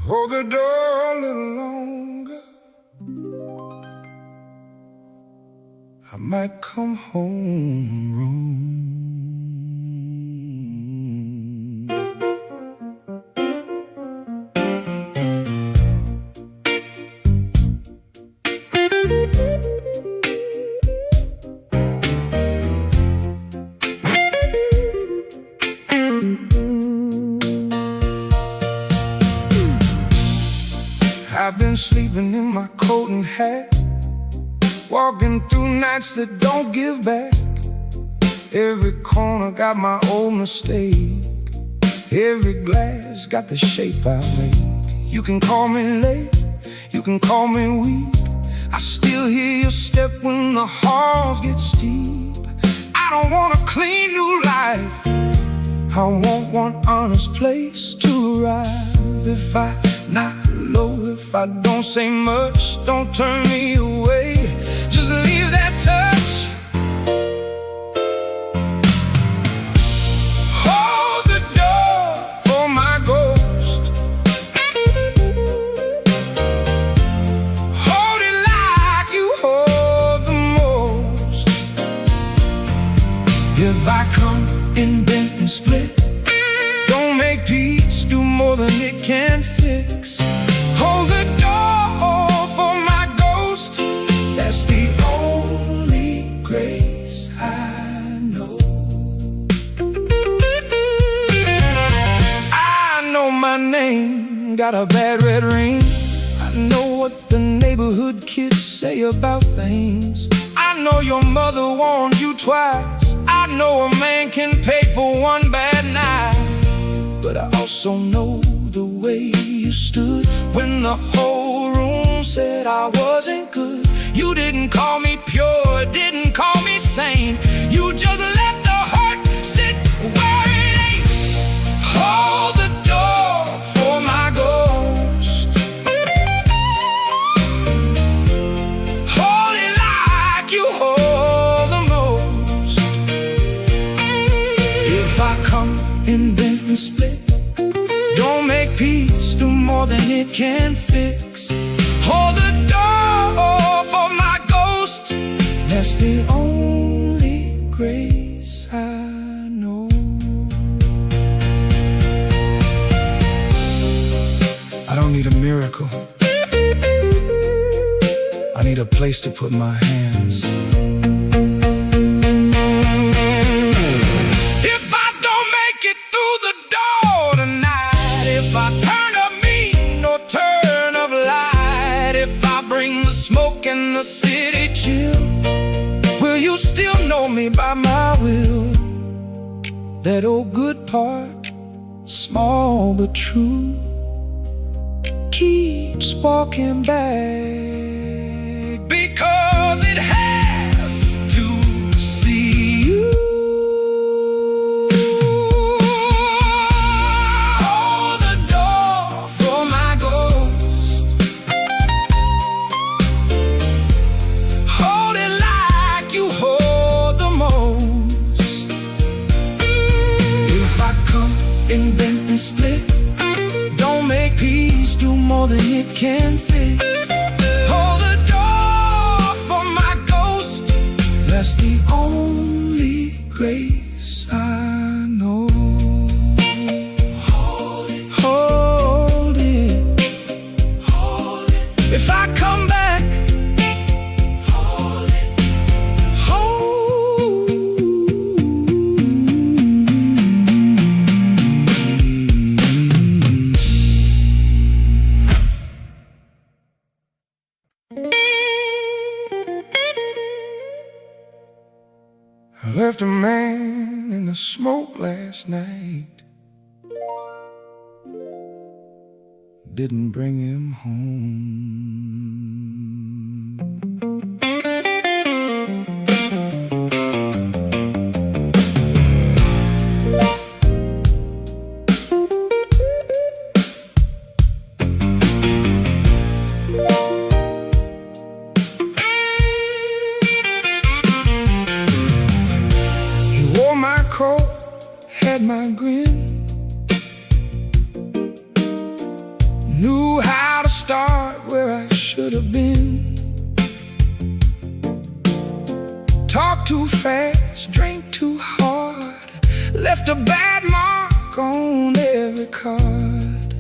Hold the door a little longer, I might come home room. I've been sleeping in my coat and hat, walking through nights that don't give back. Every corner got my old mistake, every glass got the shape I make. You can call me late, you can call me weak, I still hear your step when the halls get steep. I don't want a clean new life, I want one honest place to arrive. If I knock low, if I don't say much, don't turn me away, just leave that touch. Hold the door for my ghost, got a bad red ring. I know what the neighborhood kids say about things. I know your mother warned you twice. I know a man can pay for one bad night. But I also know the way you stood when the whole room said I wasn't good. You didn't call me pure, didn't call me sane. You just let the hurt sit where it ain't. Hold the door for my ghost. Hold it like you hold the most. If I come in bent and split, don't make peace, do more than it can fix. Hold the door for my ghost. That's the only grace I know. I don't need a miracle. I need a place to put my hands. If I don't make it through the door tonight, if I turn up mean or turn up light, if I bring the smoke and the city chill, will you still know me by my will? That old good part, small but true, keeps walking back because it has to see you. Hold the door for my ghost. Hold it like you hold the most. If I come in bent and split, don't make peace, do more than it can fix. Hold the door for my ghost. That's the only grace I know. Hold it, hold it, hold it. If I come back, hold it, hold. I left a man in the smoke last night. Didn't bring him home. He wore my coat, had my grin, knew how to start where I should have been. Talked too fast, drank too hard, left a bad mark on every card.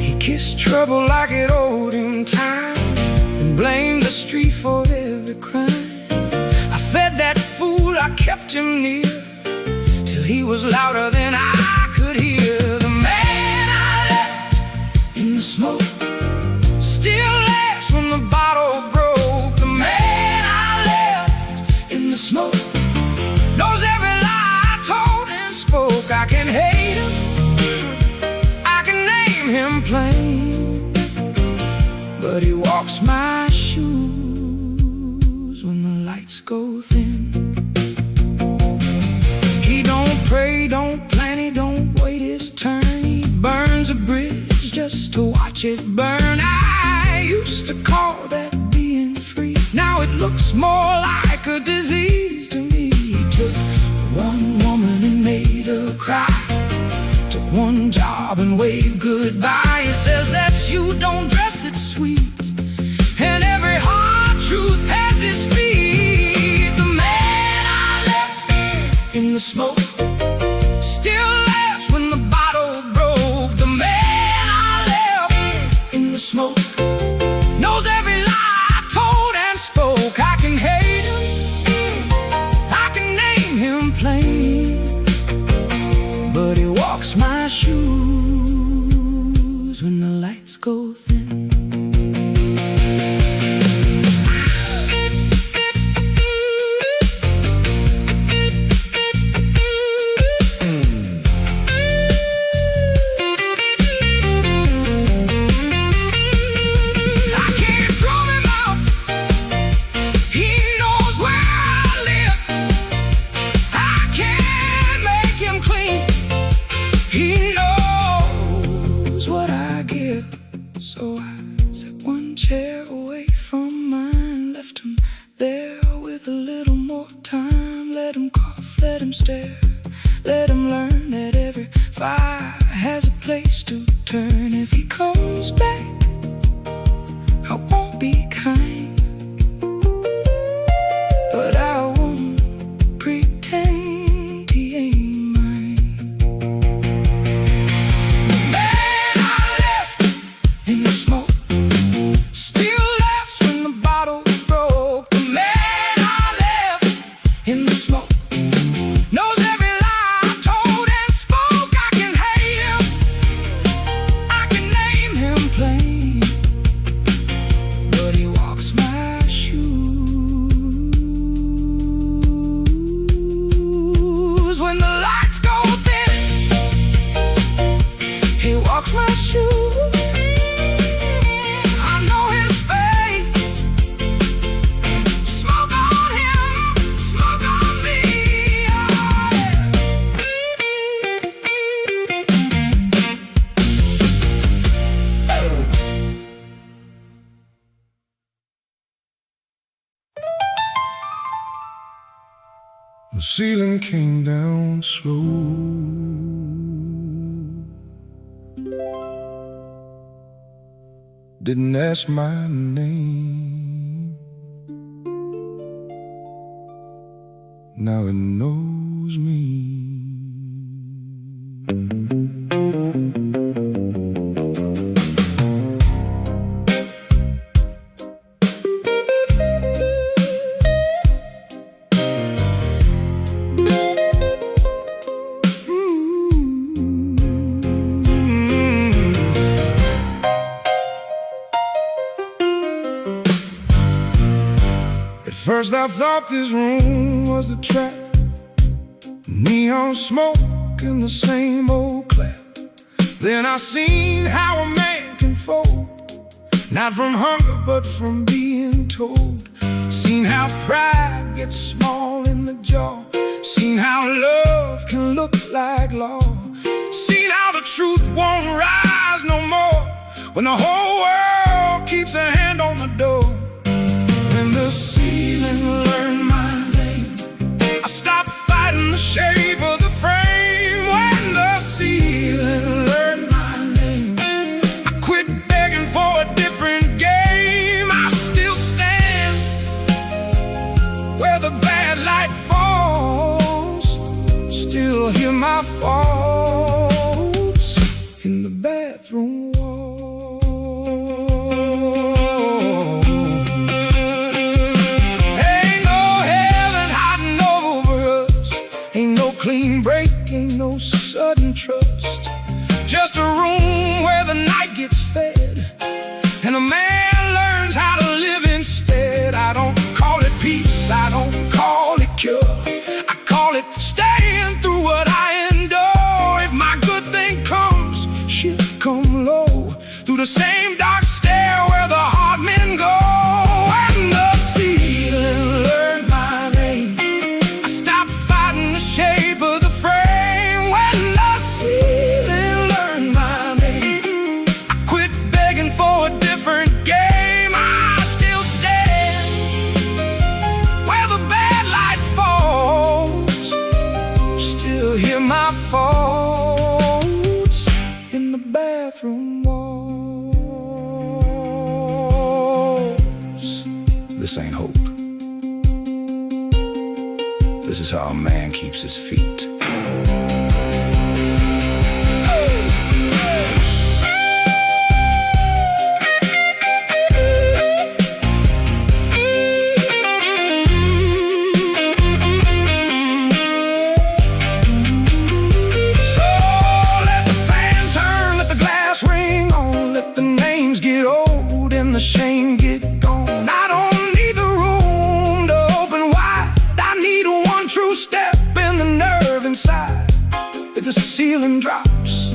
He kissed trouble like it owed him time, and blamed the street for every crime. I fed that fool, I kept him near, till he was louder than I could hear. The man I left in the smoke still laughs when the bottle broke. The man I left in the smoke knows every lie I told and spoke. I can hate him, I can name him plain, but he walks my shoes when the lights go thin. He don't pray, don't plan, he don't wait his turn. He burns a bridge just to watch it burn. I used to call that being free. Now it looks more like a disease to me. He took one woman and made her cry, took one job and waved goodbye. He says that you don't dress it sweet, and every hard truth has his feet. The man I left in the smoke still laughs when the bottle broke. The man I left in the smoke knows every lie I told and spoke. I can hate him, I can name him plain, but he walks my shoes Set one chair away from mine, left him there with a little more time. Let him cough, let him stare, let him learn that every fire has a place to turn. If he comes back, I won't be kind, but I won't pretend he ain't mine. The man I left in the smoke still laughs when the bottle broke. The man I left in the smoke knows every lie I told and spoke. I can hate him, I can name him plain, but he walks my shoes. When the lights go dim, he walks my shoes. I know his face. Smoke on him, smoke on me. Oh, the ceiling came down slow. Didn't ask my name. Now it knows me. At first I thought this room was the trap, neon smoke and the same old clap. Then I seen how a man can fold, not from hunger but from being told. Seen how pride gets small in the jaw. Seen how love can look like law. Seen how the truth won't rise no more when the whole world keeps a hand on the door. When the ceiling learned my name, I stopped fighting the shape of the frame. When the ceiling learned my name, I quit begging for a different game. I still stand where the bad light falls, still hear my faults in the bathroom wall. Clean break, ain't no sudden trust. Just a room where the night gets fed and a man learns how to live instead. I don't call it peace, I don't call it cure, I call it staying through what I endure. If my good thing comes, she'll come low through the same dark stair where the hard men go. And the ceiling learned my name, I stopped fighting the shape of the frame. When the ceiling learned my name, I quit begging for a different game. I still stand where the bad light falls, still hear my faults in the bathroom walls. This ain't hope. This is how a man keeps his feet. So let the fan turn, let the glass ring on, let the names get old and the shame get gone. I don't need the room to open wide, I need one true step in the nerve inside. If the ceiling drops,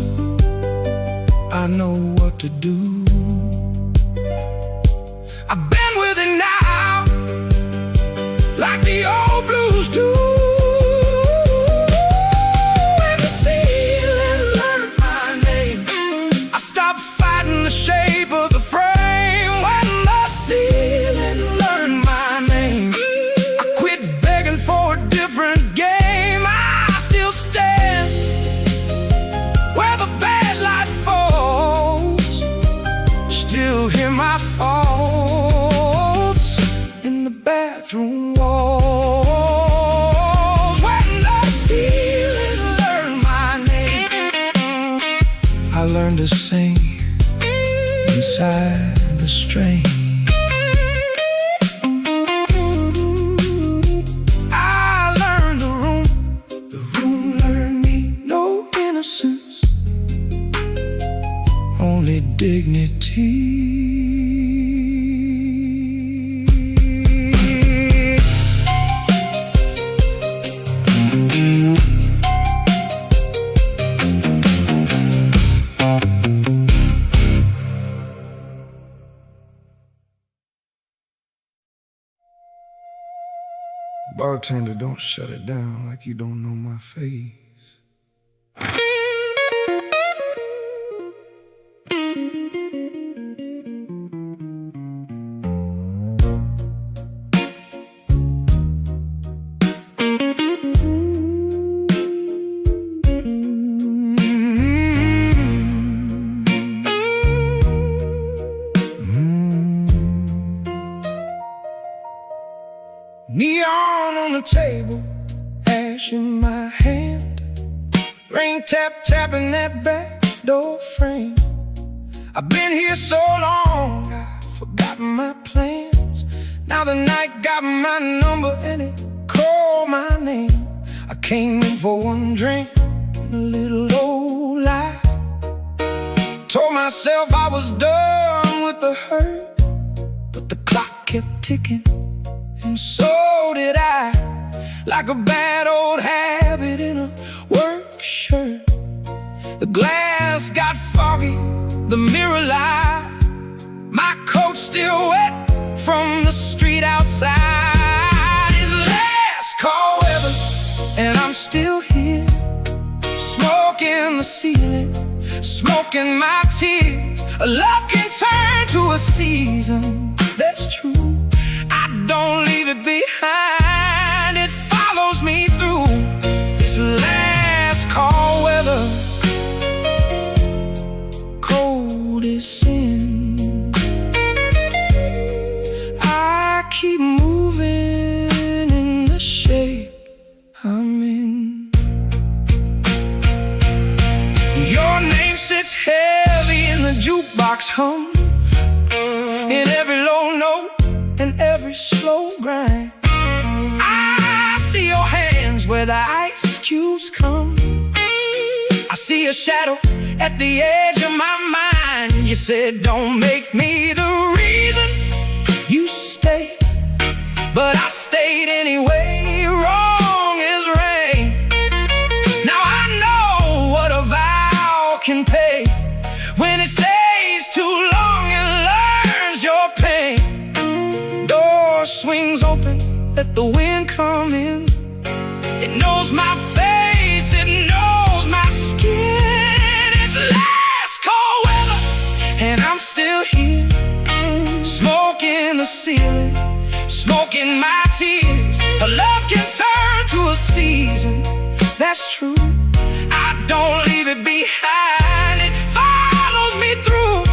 I know what to do. I've been with it now, like the old blues do. When the ceiling learned my name, I stopped fighting the shape of the frame. my faults in the bathroom walls. When the ceiling learned my name, I learned to sing inside the strain. Only dignity. Bartender, don't shut it down like you don't know my face. Neon on the table, ash in my hand, rain tap tapping that back door frame. I've been here so long, I've forgotten my plans. Now the night got my number and it called my name. I came in for one drink and a little old lie. Told myself I was done with the hurt, but the clock kept ticking, and so did I. Like a bad old habit in a work shirt. The glass got foggy, the mirror lied. My coat's still wet from the street outside. It's last call weather, and I'm still here, smoking the ceiling, smoking my tears. A love can turn to a season, that's true. I don't leave it behind, it follows me through. It's last call weather, cold as sin. I keep moving in the shape I'm in. Your name sits heavy in the jukebox hum, in every low note and every slow grind. I see your hands where the ice cubes come. I see a shadow at the edge of my mind. You said don't make me the reason you stay, but I stayed anyway. Wrong is rain. Now I know what a vow can pay when it stays too long and learns your pain. Swings open, let the wind come in. It knows my face, it knows my skin. It's last call weather, and I'm still here, smoking the ceiling, smoking my tears. A love can turn to a season, that's true. I don't leave it behind, it follows me through.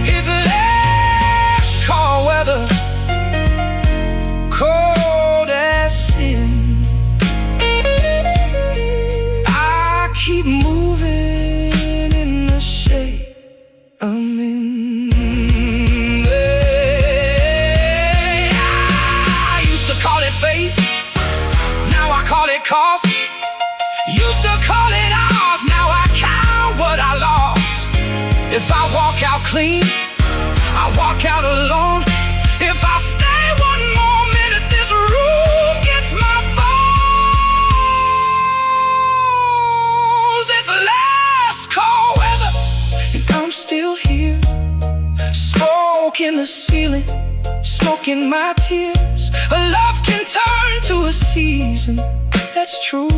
It's last call weather, cold as sin. I keep moving in the shape I'm in. I used to call it fate, now I call it cost. Used to call it ours, now I count what I lost. If I walk out clean, I walk out alone. If I stay one more minute, this room gets my bones. It's last call weather, and I'm still here, smoking the ceiling, smoking my tears. A love can turn to a season, that's true.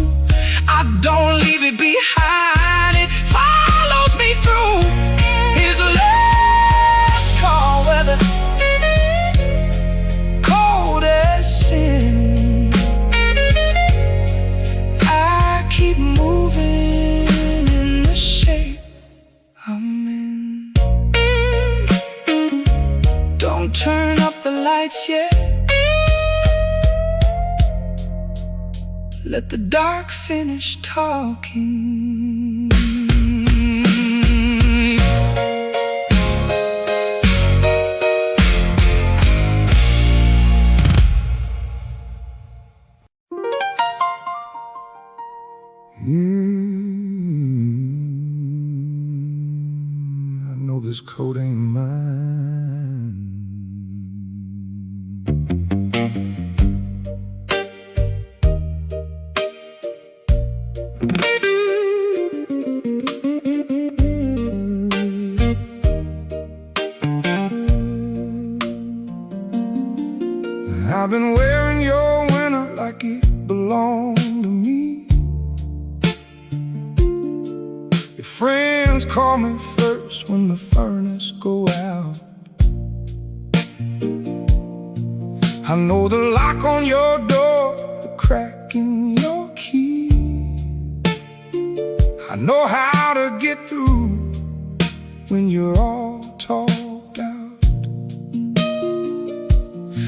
I don't leave it behind, it follows me through. His last call weather, cold as sin. I keep moving in the shape I'm in. Don't turn up the lights yet. Let the dark finish talking. I know this coat ain't mine. I've been wearing your winter like it belonged to me. Your friends call me first when the furnace go out. I know the lock on your door, the crack in your key. I know how to get through when you're all talked out.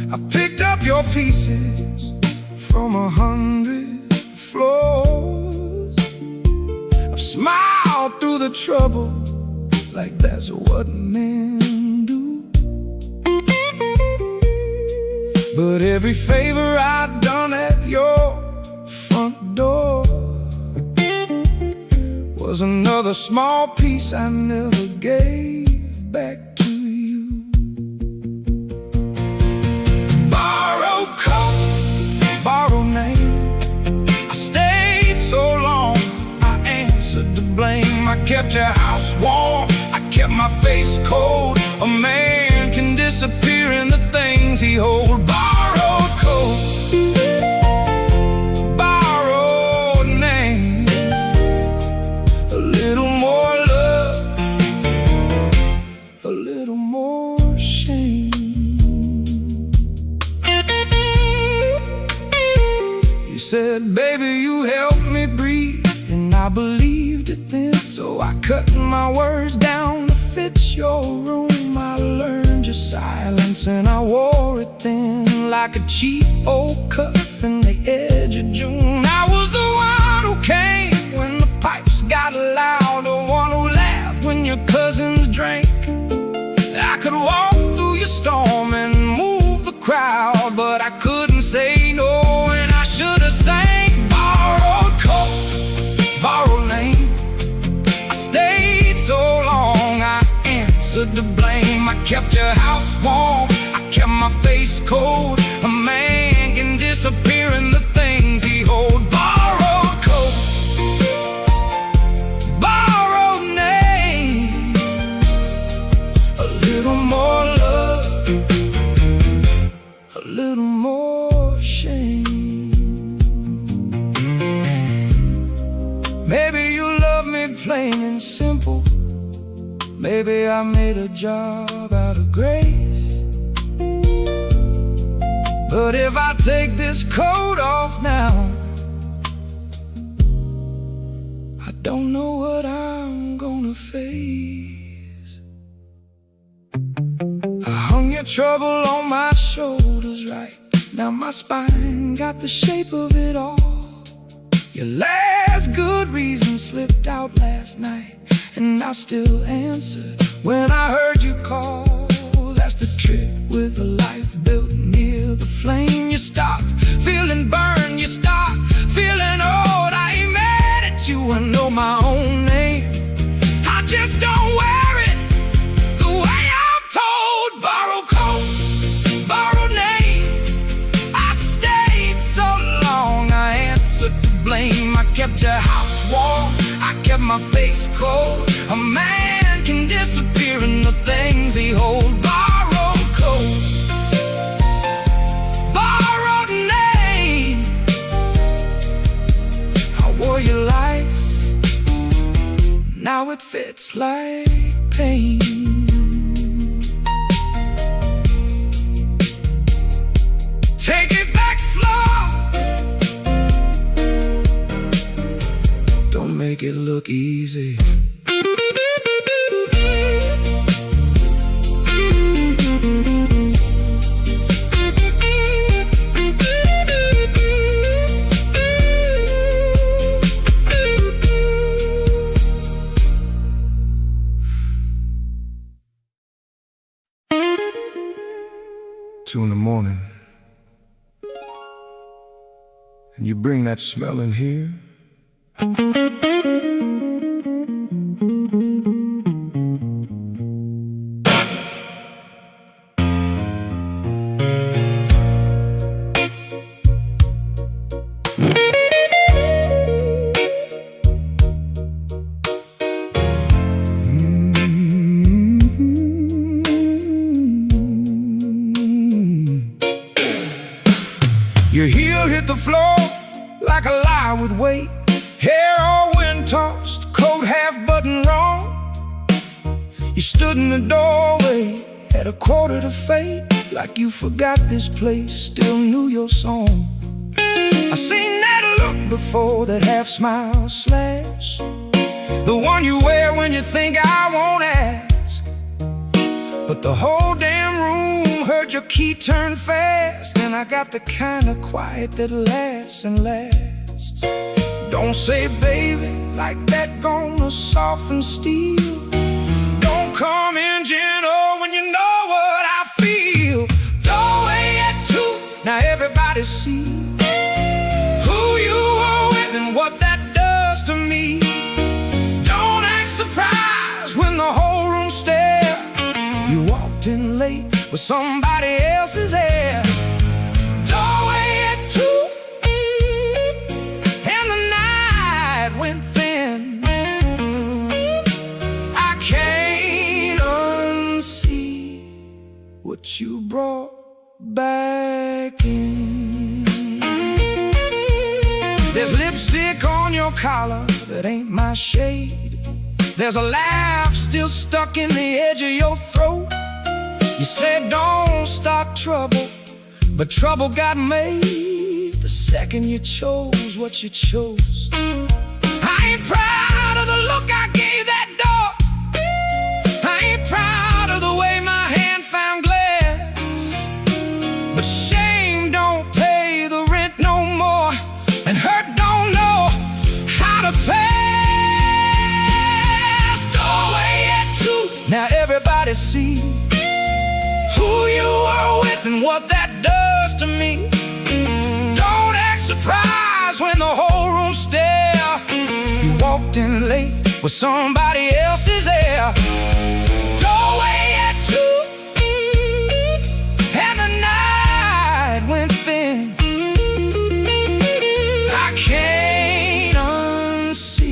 I picked up your pieces from 100 floors. I've smiled through the trouble like that's what men do. But every favor I'd done at your front door was another small piece I never gave back to you. Borrowed coat, borrowed name. I stayed so long, I answered the blame. I kept your house warm, I kept my face cold. A man can disappear in the things he holds. Borrowed coat, borrowed name. A little more love, a little more shame. You said, baby, you helped me breathe, and I believed it then. So I cut my words down to fit your room. I learned your silence and I wore it thin, like a cheap old cuff in the edge of June. I was the one who came when the pipes got loud, the one who laughed when your cousins drank. I could walk through your storm and move the crowd, but I couldn't say no, and I should have sang. Borrowed coat, borrowed name. I stayed so long, I answered the blame. I kept your house warm, I kept my face cold. A man can disappear in the things he holds. Borrowed coat, borrowed name. A little more love, a little more shame. Maybe you love me plain and simple. Maybe I made a job out of grace. But if I take this coat off now, I don't know what I'm gonna face. I hung your trouble on my shoulders right now. My spine got the shape of it all. Your last good reason slipped out last night, and I still answered when I heard you call. That's the trick with a life built near the flame. You stopped feeling burned, you stopped feeling old. I ain't mad at you, I know my own name. I just don't wear it the way I'm told. Borrowed coat, borrowed name. I stayed so long, I answered the blame. I kept your house warm, I kept my face cold. A man can disappear in the things he holds. Borrowed coat, borrowed name. I wore your life, now it fits like pain. Take it back slow, don't make it look easy. 2 in the morning, and you bring that smell in here. Your heel hit the floor like a lie with weight, hair all wind-tossed, coat half-button wrong. You stood in the doorway at 1/4 to fate, like you forgot this place still knew your song. I seen that look before, that half-smile slash, the one you wear when you think I won't ask. But the whole damn room heard your key turn fast, and I got the kind of quiet that lasts and lasts. Don't say baby like that, gonna soften steel. Don't come in gentle when you know what I feel. Doorway at 2, now everybody see who you were with and what that does to me. Don't act surprised when the whole room stares. You walked in late with somebody else's hair. Doorway at 2, and the night went thin. I can't unsee what you brought back in. There's lipstick on your collar that ain't my shade. There's a laugh still stuck in the edge of your throat. You said don't start trouble, but trouble got made the second you chose what you chose. I ain't proud of the look I gave that door. I ain't proud of the way my hand found glass. But shame don't pay the rent no more, and hurt don't know how to pass. Doorway at 2, now everybody see who you were with and what that does to me. Don't act surprised when the whole room stare. You walked in late with somebody else's hair. Doorway at 2, and the night went thin. I can't unsee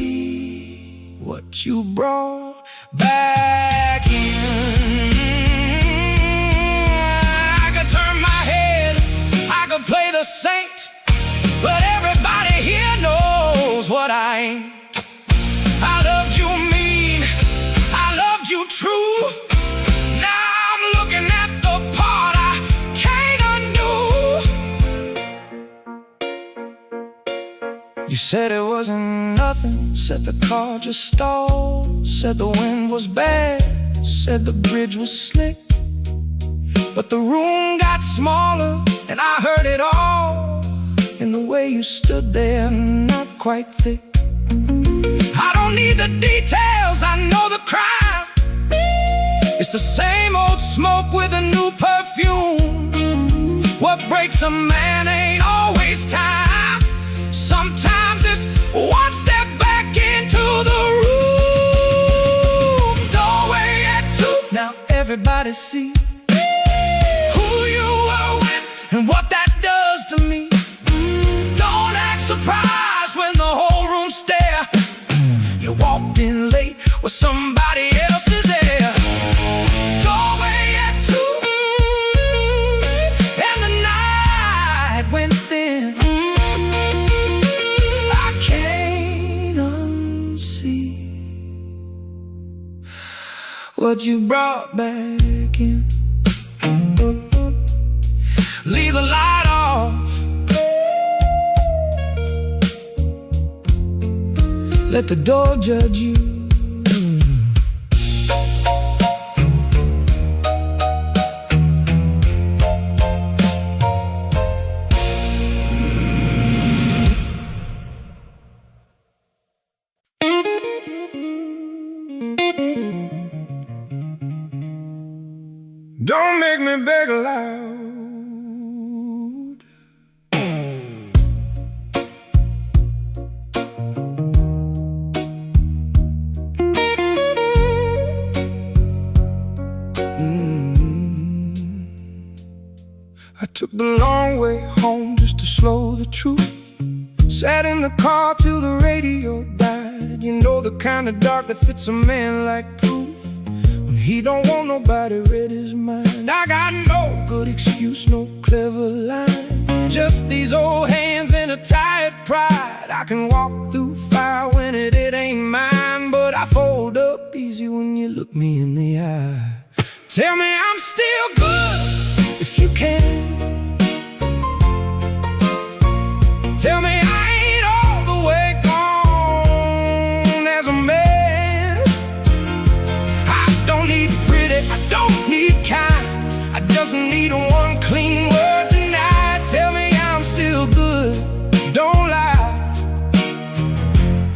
what you brought back in. Play the saint, but everybody here knows what I ain't. I loved you mean, I loved you true. Now I'm looking at the part I can't undo. You said it wasn't nothing, said the car just stalled, said the wind was bad, said the bridge was slick. But the room got smaller, and I heard it all in the way you stood there, not quite thick. I don't need the details, I know the crime. It's the same old smoke with a new perfume. What breaks a man ain't always time. Sometimes it's one step back into the room. Doorway at 2, now everybody see and what that does to me. Don't act surprised when the whole room stare. You walked in late with somebody else's hair. Doorway at 2, and the night went thin. I can't unsee what you brought back in. Leave the light off, let the door judge you. Don't make me beg aloud. I took the long way home just to slow the truth. Sat in the car till the radio died. You know, the kind of dark that fits a man like proof. When he don't want nobody read his mind. I got no good excuse, no clever line, just these old hands and a tired pride. I can walk through fire when it ain't mine, but I fold up easy when you look me in the eye. Tell me I'm still good if you can. Tell me I ain't all the way gone as a man. I don't need pretty, I don't need kind, I just need one clean word tonight. Tell me I'm still good, don't lie.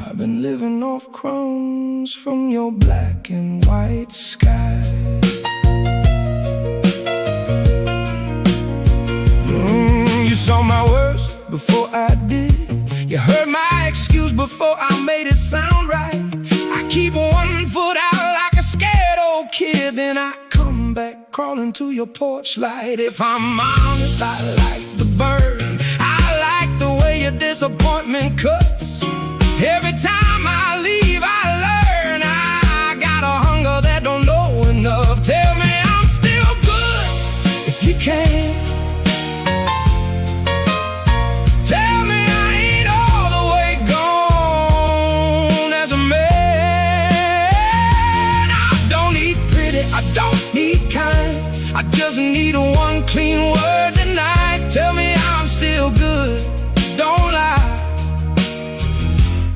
I've been living off crumbs from your black and white sky. You saw my words before I did. You heard my excuse before I made it sound right. I keep one foot out like a scared old kid, then I come back crawling to your porch light. If I'm honest, I like the burn. I like the way your disappointment cuts. Every time I leave, I learn I got a hunger that don't know enough. Tell me I'm still good if you can. Tell me I ain't all the way gone as a man. I don't need pretty, I don't need kind, I just need one clean word tonight. Tell me I'm still good, don't lie.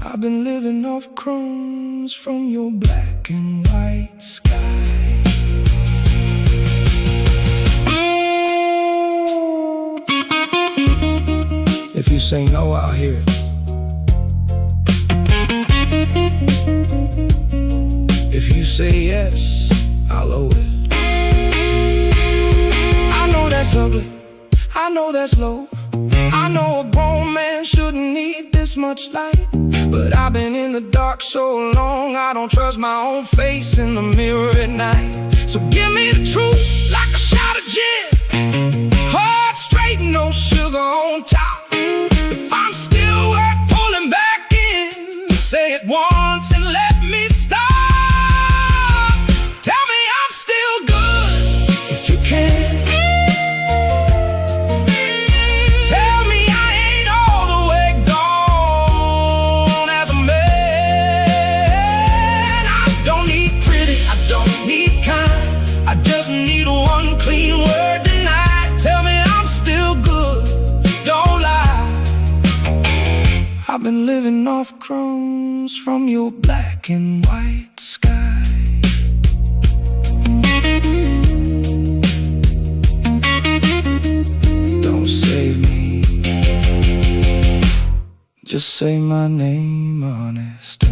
I've been living off crumbs from your black and white sky. If you say no, I'll hear it. If you say yes, I'll owe it. I know that's ugly, I know that's low, I know a grown man shouldn't need this much light, but I've been in the dark so long, I don't trust my own face in the mirror at night. So give me the truth like a shot of gin, hard straight, no sugar on top. If I'm still worth pulling back in, say it once and let me stop. Tell me I'm still good if you can. Tell me I ain't all the way gone as a man. I don't need pretty, I don't need kind, I just need one clean word tonight. Tell me I'm still good, don't lie. I've been living off crumbs from your black and white sky. Don't save me, just say my name honest.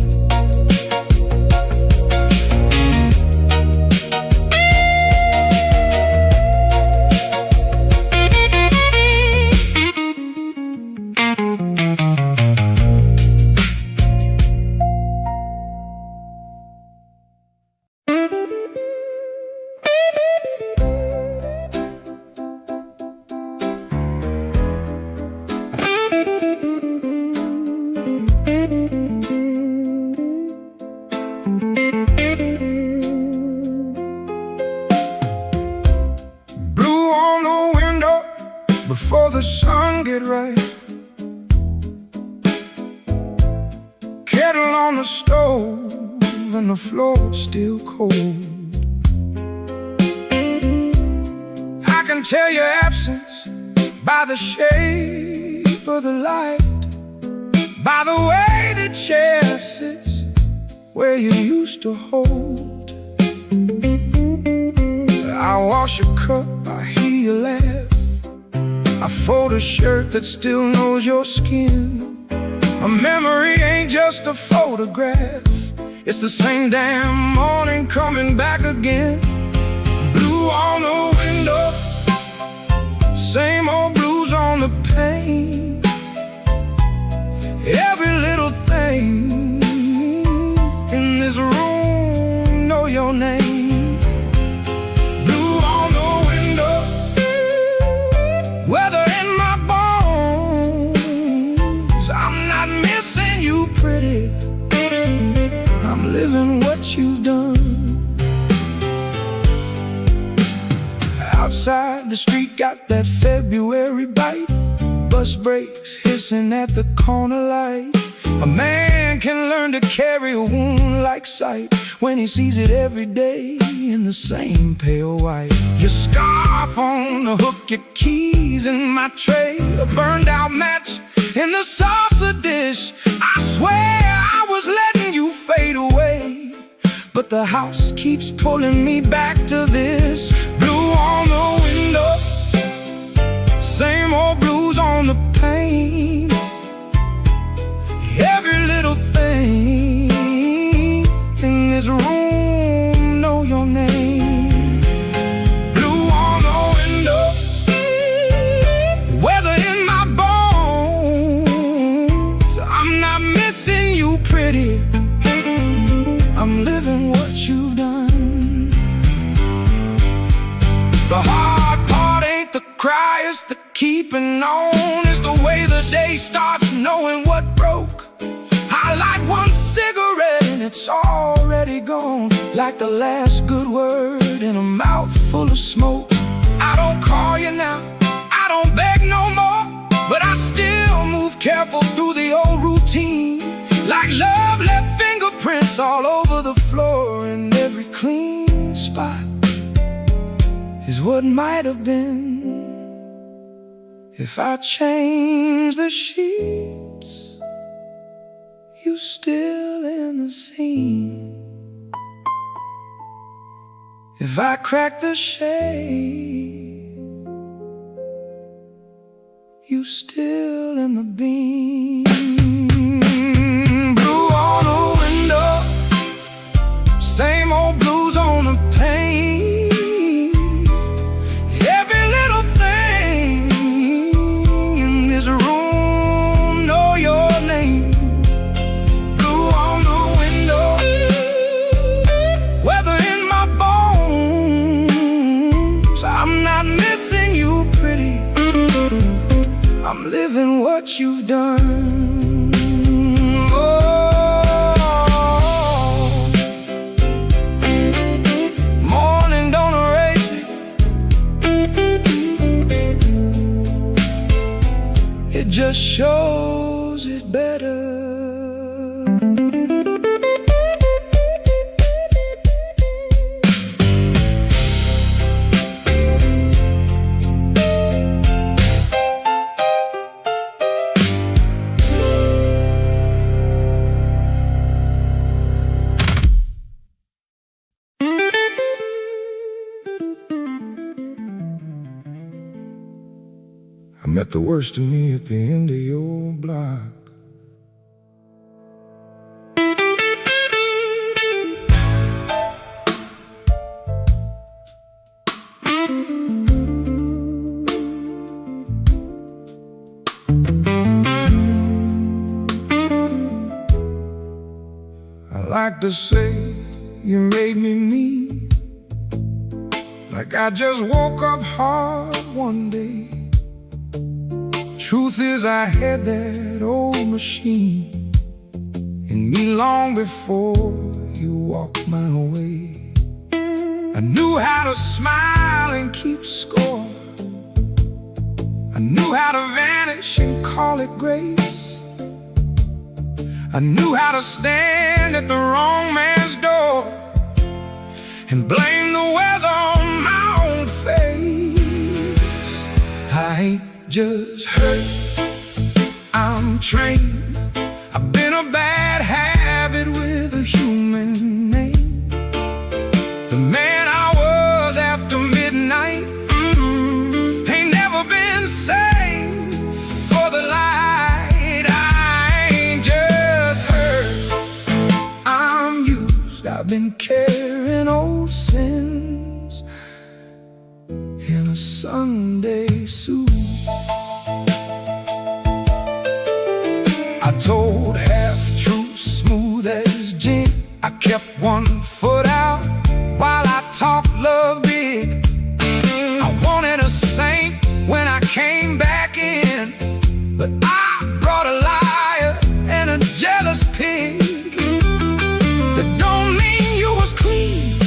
Before the sun get right, kettle on the stove and the floor still cold. I can tell your absence by the shape of the light, by the way the chair sits where you used to hold. I wash a cup, I hear you laugh, I fold a shirt that still knows your skin. A memory ain't just a photograph, it's the same damn morning coming back again. Blue on the window, same old blues on the pane. Every little thing in this room know your name. Blue on the window, side, the street got that February bite. Bus brakes hissing at the corner light. A man can learn to carry a wound like sight when he sees it every day in the same pale white. Your scarf on the hook, your keys in my tray, a burned out match in the salsa dish. I swear I was letting you fade away, but the house keeps pulling me back to this. Blue on the window, same old blues on the pane. Every little thing in this room know your name. Blue on the window, weather in my bones. I'm not missing you, pretty. I'm living what you've done. The hard part ain't the cry, it's the keeping on. It's the way the day starts, knowing what broke. I light one cigarette and it's already gone, like the last good word in a mouth full of smoke. I don't call you now, I don't beg no more, but I still move careful through the old routine, like love left fingerprints all over the floor, and every clean spot is what might have been if I change the sheets. You still in the scene. If I crack the shade, you still in the beam. Blue on the window, same old blues on the pane. Every little thing in this room know your name. Blue on the window, weather in my bones. I'm not missing you, pretty. I'm living what you've done. Oh, morning don't erase it. It just shows it better. I met the worst of me at the end of your block. I like to say you made me mean, like I just woke up hard one day. Truth is, I had that old machine in me long before you walked my way. I knew how to smile and keep score. I knew how to vanish and call it grace. I knew how to stand at the wrong man's door and blame the weather on my own face. I ain't just hurt, I'm trained. I've been a bad habit with a human name. The man I was after midnight ain't never been saved for the light. I ain't just hurt, I'm used. I've been carrying old sins in a Sunday suit. I told half-truths smooth as gin. I kept one foot out while I talked love big. I wanted a saint when I came back in, but I brought a liar and a jealous pig. That don't mean you was clean,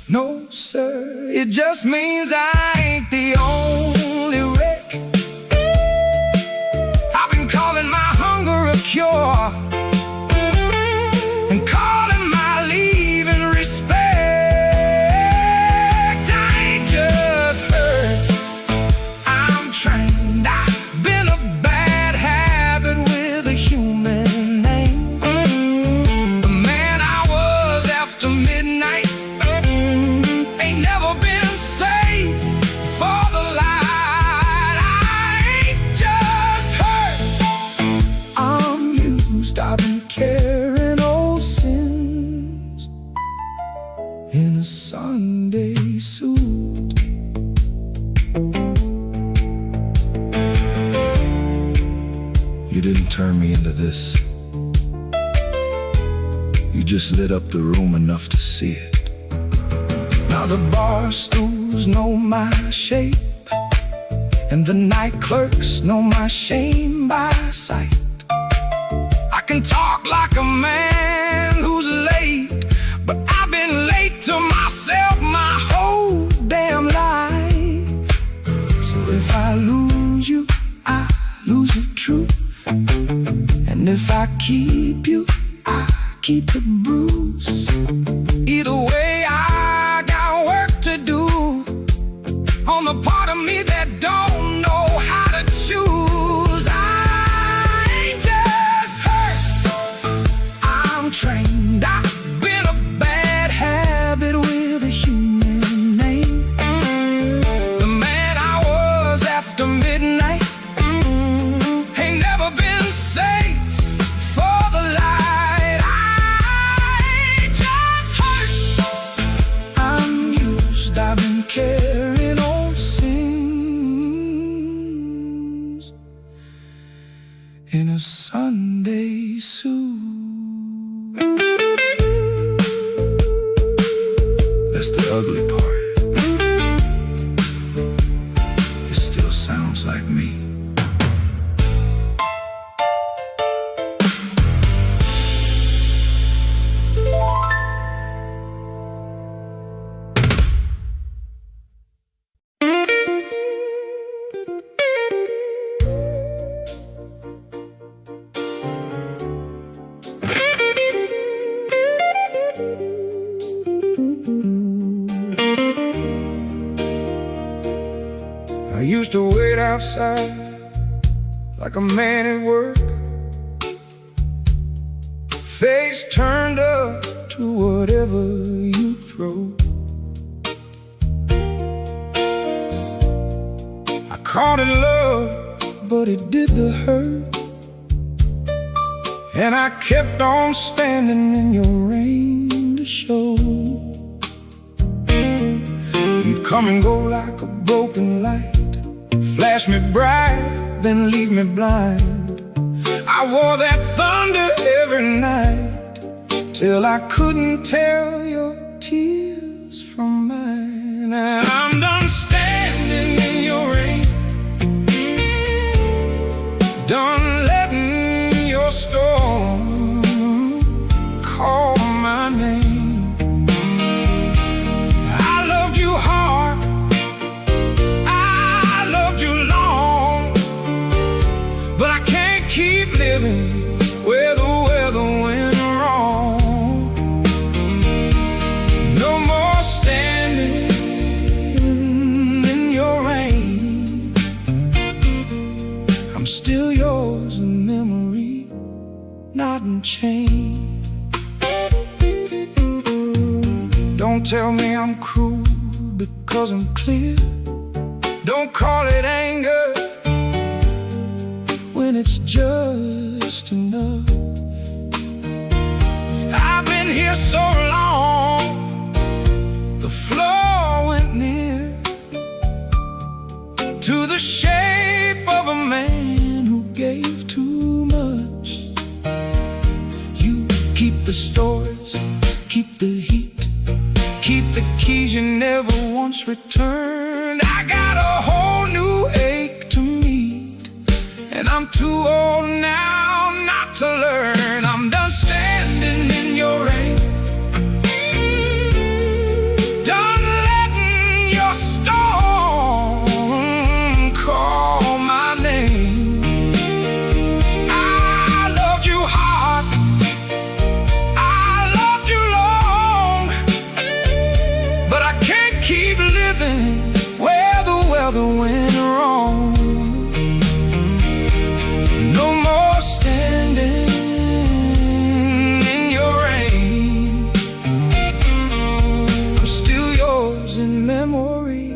no sir. It just means I ain't You didn't turn me into this. You just lit up the room enough to see it. Now the bar stools know my shape, and the night clerks know my shame by sight. I can talk like a man who's late, but I've been late to myself my whole damn life. So if I lose you, I lose the truth. And if I keep you, I keep the bruise. Either way, I got work to do on the part of me that don't know how to choose. I ain't just hurt, I'm trained. I've been a bad habit with a human name. The man I was after midnight ain't never been safe for the light. I ain't just hurt, I'm used. I've been carrying on sins in a Sunday suit. That's the ugly part. It still sounds like me. I used to wait outside like a man at work, face turned up to whatever you throw. I called it love, but it did the hurt, and I kept on standing in your rain to show. You'd come and go like a broken light, flash me bright, then leave me blind. I wore that thunder every night, till I couldn't tell your tears from mine. And I'm done standing in your rain, done letting your storm call my name. I loved you hard, but I can't keep living where the weather went wrong. No more standing in your rain. I'm still yours in memory, not in chain. Don't tell me I'm cruel because I'm clear. Don't call it anger when it's just enough. I've been here so long, the floor went near to the shape of a man who gave too much. You keep the stories, keep the heat, keep the keys you never once returned. I got a whole new ache to meet, and I'm too old now not to learn. I'm done standing in your rain, done letting your storm call my name. I loved you hard, I loved you long, but I can't keep living where the weather went wrong. No more standing in your rain. I'm still yours in memory,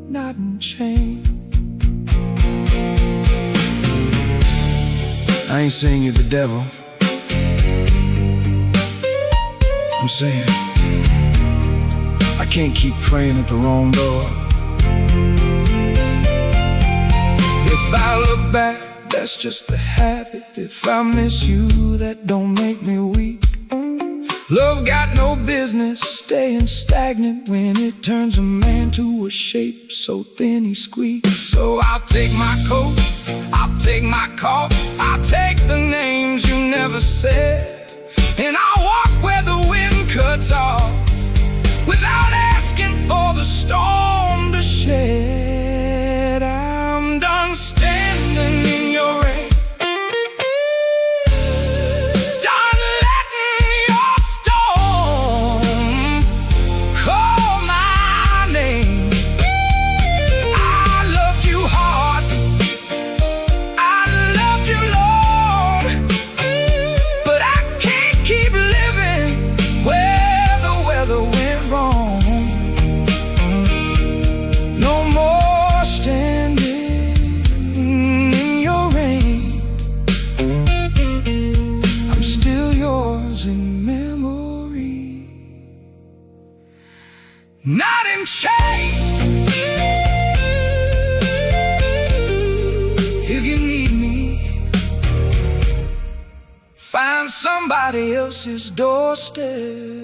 not in chain. I ain't saying you're the devil. I'm saying I can't keep praying at the wrong door. If I look back that's just a habit. If I miss you, that don't make me weak. Love got no business staying stagnant when it turns a man to a shape so thin he squeaks. So I'll take my coat, I'll take my cough, I'll take the names you never said, and I'll walk where the wind cuts off without asking for the storm to shed. I'm done standing in your rain, not in chains. If you need me, find somebody else's doorstep.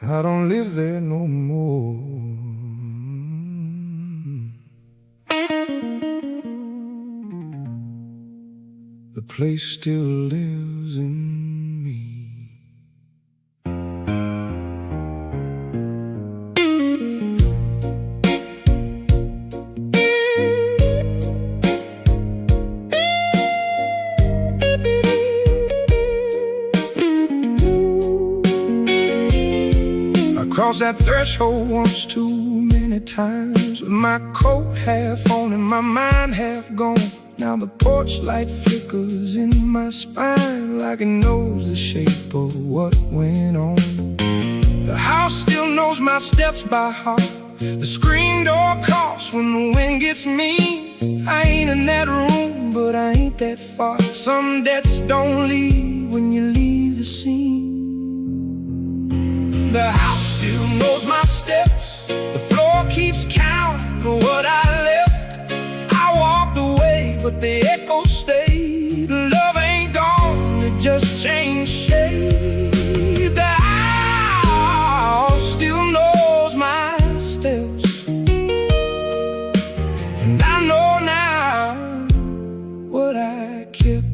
I don't live there no more. The place still lives in me. Crossed that threshold once too many times, with my coat half on and my mind half gone. Now the porch light flickers in my spine like it knows the shape of what went on. The house still knows my steps by heart. The screen door coughs when the wind gets me. I ain't in that room, but I ain't that far. Some debts don't leave when you leave the scene. The house still knows my steps. The floor keeps count of what I left. I walked away, but the echo stayed. Love ain't gone, it just changed shape. The house still knows my steps, and I know now what I kept.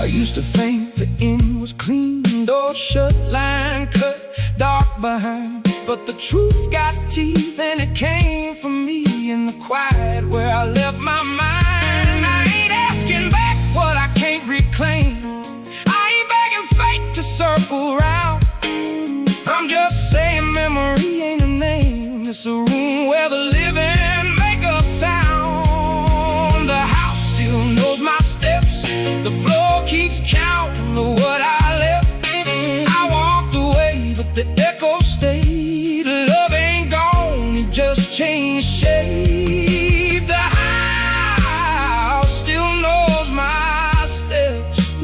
Used to think the inn was clean, door shut, line cut, dark behind. But the truth got teeth, and it came from me in the quiet where I left my mind. I ain't asking back what I can't reclaim. I ain't begging fate to circle round. I'm just saying memory ain't a name. It's a room where the living make a sound. The house still knows my steps. The floor keeps count of what I left. I walked away, but the echo stayed. Love ain't gone, it just changed shape. The house still knows my steps,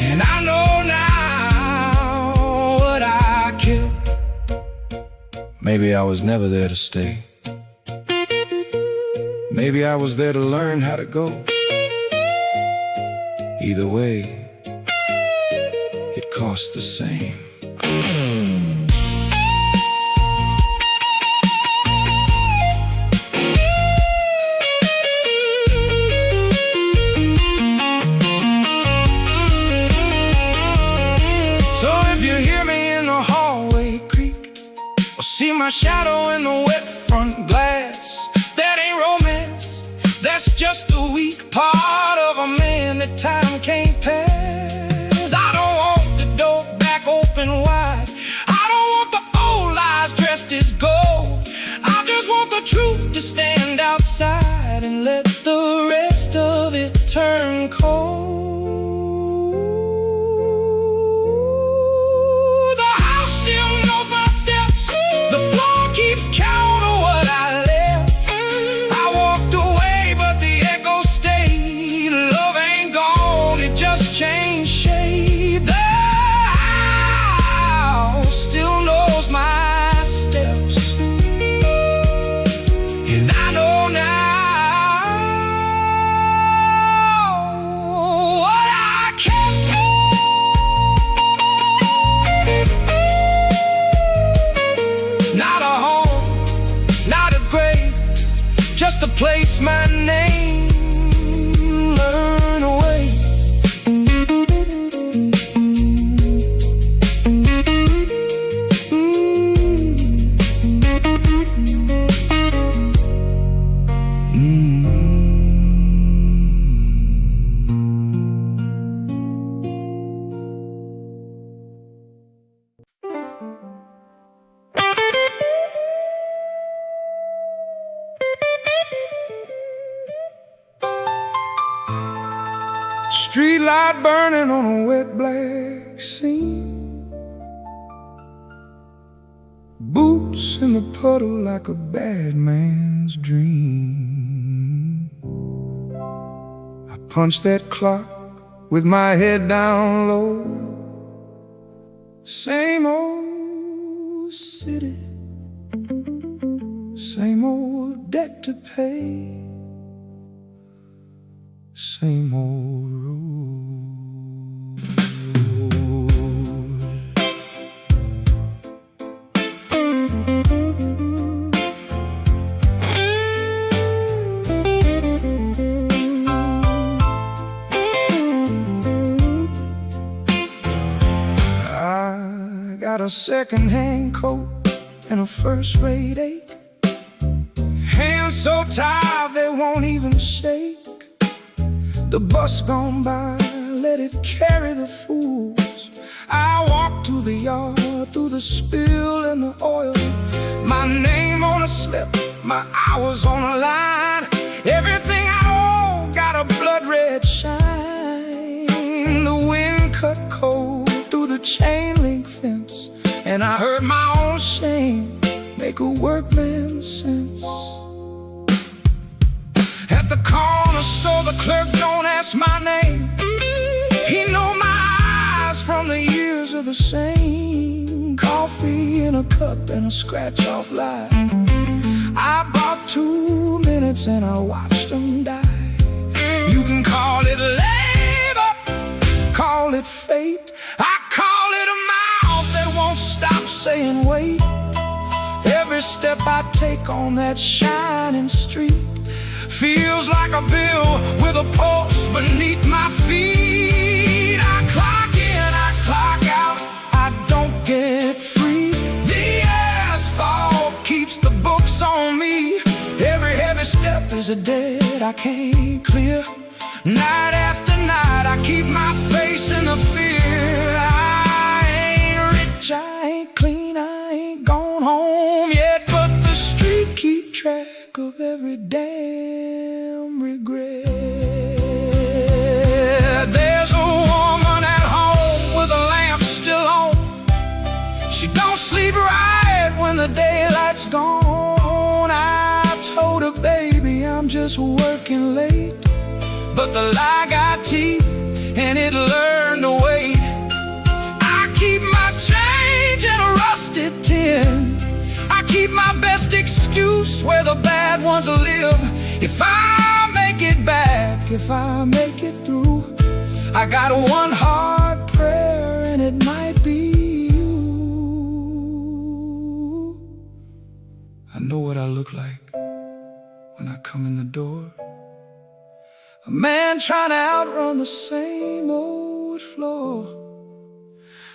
and I know now what I kept. Maybe I was never there to stay. Maybe I was there to learn how to go. Either way, it costs the same. So if you hear me in the hallway creak, or See my shadow in the wet front glass. That ain't romance, that's just a weak part of a man that time can't pass. I don't want the door back open wide. I don't want the old lies dressed as gold. I just want the truth to stand outside and let the rest of it turn cold. The house still knows my steps. The floor keeps count of what I left. I walked away, but the echo stayed. Love ain't gone, it just changed shape. The house still knows my steps, and I know now what I kept. Not a home, not a grave, just a place my name learn away. Street light burning on a wet black seam. Boots in the puddle like a bad man's dream. I punched that clock with my head down low. Same old city, same old debt to pay, same old road. I got a second-hand coat and a first-rate ache. Hands so tired they won't even shake. The bus gone by, let it carry the fools. I walk to the yard, through the spill and the oil. My name on a slip, my hours on a line. Everything I owe got a blood red shine. The wind cut cold through the chain link fence, and I heard my own shame make a workman's sense. At the corner store, the clerk don't ask my name. He know my eyes from the years of the same. Coffee in a cup and a scratch-off light. I bought 2 minutes and I watched them die. You can call it labor, call it fate. I call it a mouth that won't stop saying wait. Every step I take on that shining street feels like a bill with a pulse beneath my feet. I clock in, I clock out, I don't get free. The asphalt keeps the books on me. Every heavy step is a debt I can't clear. Night after night I keep my face in the fear. I ain't rich, I ain't clean, I ain't gone home yet, but the street keep track of every damn regret. There's a woman at home with a lamp still on. She don't sleep right when the daylight's gone. I told her, baby, I'm just working late, but the lie got teeth and it learned to wait. I keep my change in a rusted tin. I keep my best excuse where the bad ones live. If I make it back, if I make it through, I got one hard prayer and it might be you. I know what I look like when I come in the door. A man trying to outrun the same old floor.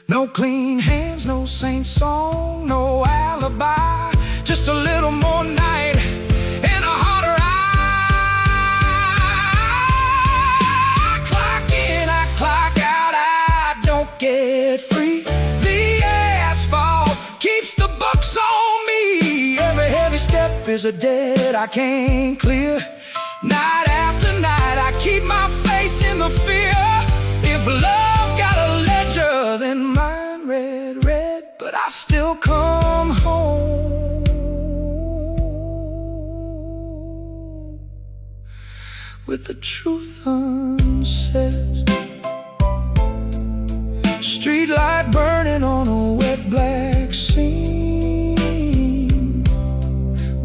No clean hands, no saint song, no alibi. just a little more night and a harder eye. Clock in, I clock out, I don't get free. The asphalt keeps the bucks on me. Every heavy step is a debt I can't clear. Night after night, I keep my face in the fear. If love got a ledger, then mine read red. But I still come home with the truth unsaid. Street light burning on a wet black scene.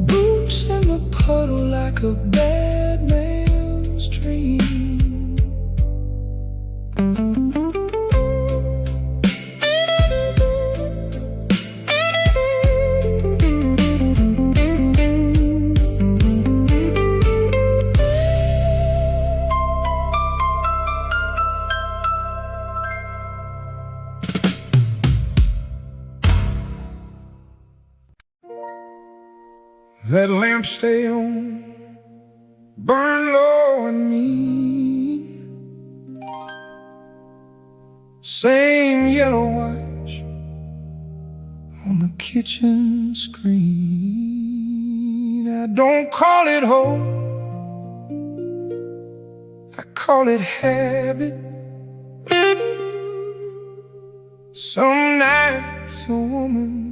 Boots in the puddle like a bad man's dream. That lamp stay on, burn low in me. Same yellow watch on the kitchen screen. I don't call it hope, I call it habit. Some nights a woman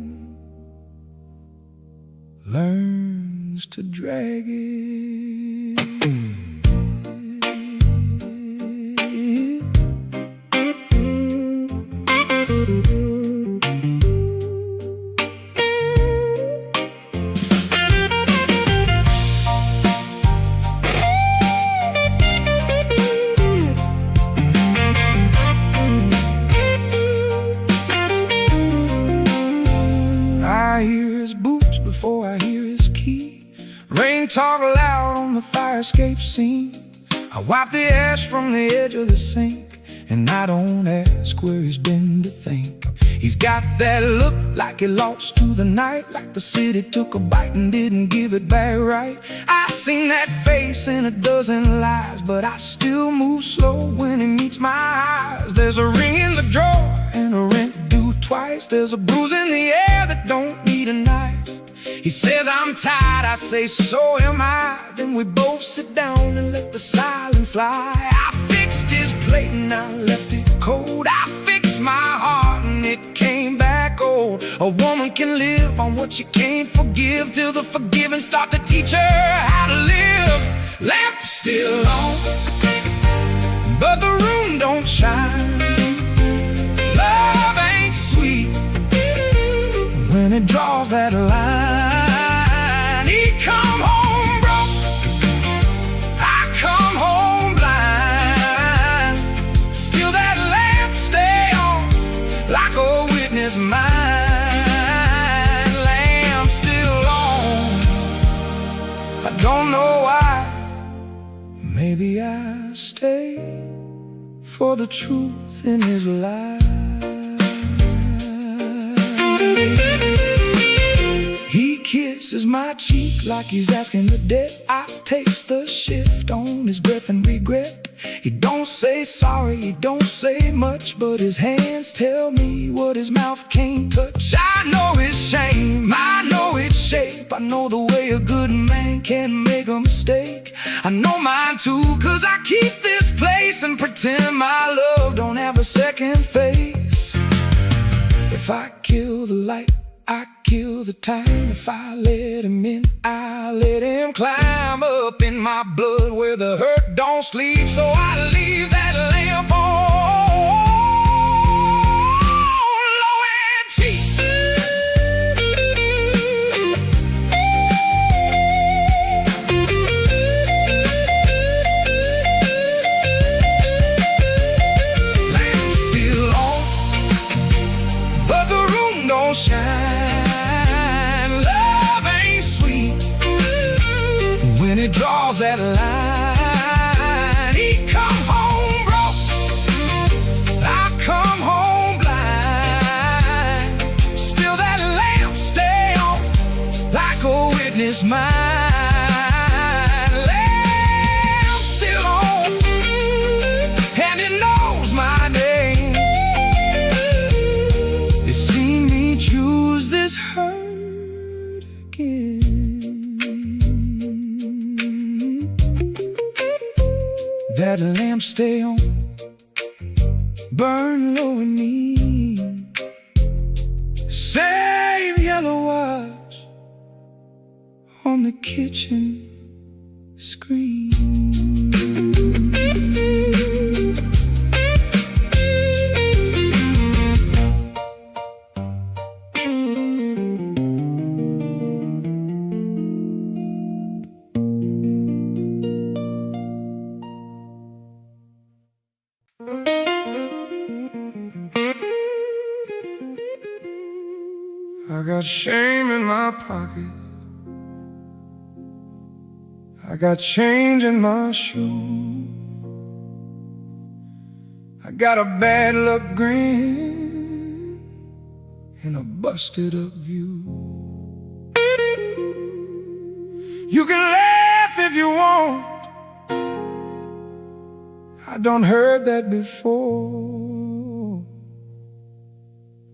learns to drag it. I hear his boots before I hear his key. Rain talk loud on the fire escape scene. I wipe the ash from the edge of the sink, and I don't ask where he's been to think. He's got that look like he lost to the night, like the city took a bite and didn't give it back right. I seen that face in a dozen lies, but I still move slow when he meets my eyes. There's a ring in the drawer and a rent due twice. There's a bruise in the air that don't need a knife. He says I'm tired, I say so am I. Then we both sit down and let the silence lie. I fixed his plate and I left it cold. I fixed my heart and it came back old. A woman can live on what she can't forgive, till the forgiving start to teach her how to live. Lamp still on, but the room don't shine. Love ain't sweet when it draws that line. He come home broke, I come home blind. Still that lamp stay on like a witness mine. Lamp still on, I don't know why. Maybe I stay for the truth in his life. He kisses my cheek like he's asking the debt. I taste the shift on his breath and regret. He don't say sorry, he don't say much, but his hands tell me what his mouth can't touch. I know his shame, I know its shape. I know the way a good man can make a mistake. I know mine too, 'cause I keep this place and pretend my love don't have a second face. If I kill the light, I kill the time. If I let him in, I let him climb up in my blood where the hurt don't sleep. So I leave that lamp on low and cheap. Lamp still on, but the room don't shine. When it draws that line, he come home broke, I come home blind. Still that lamp stay on like darkness mine. Lamp still on, and it knows my name. It's seen me choose this hurt again. That lamp stay on, burn low in me. Save yellow watch on the kitchen screen. I got shame in my pocket, I got change in my shoe, I got a bad luck grin and a busted up view. You can laugh if you want, I done heard that before.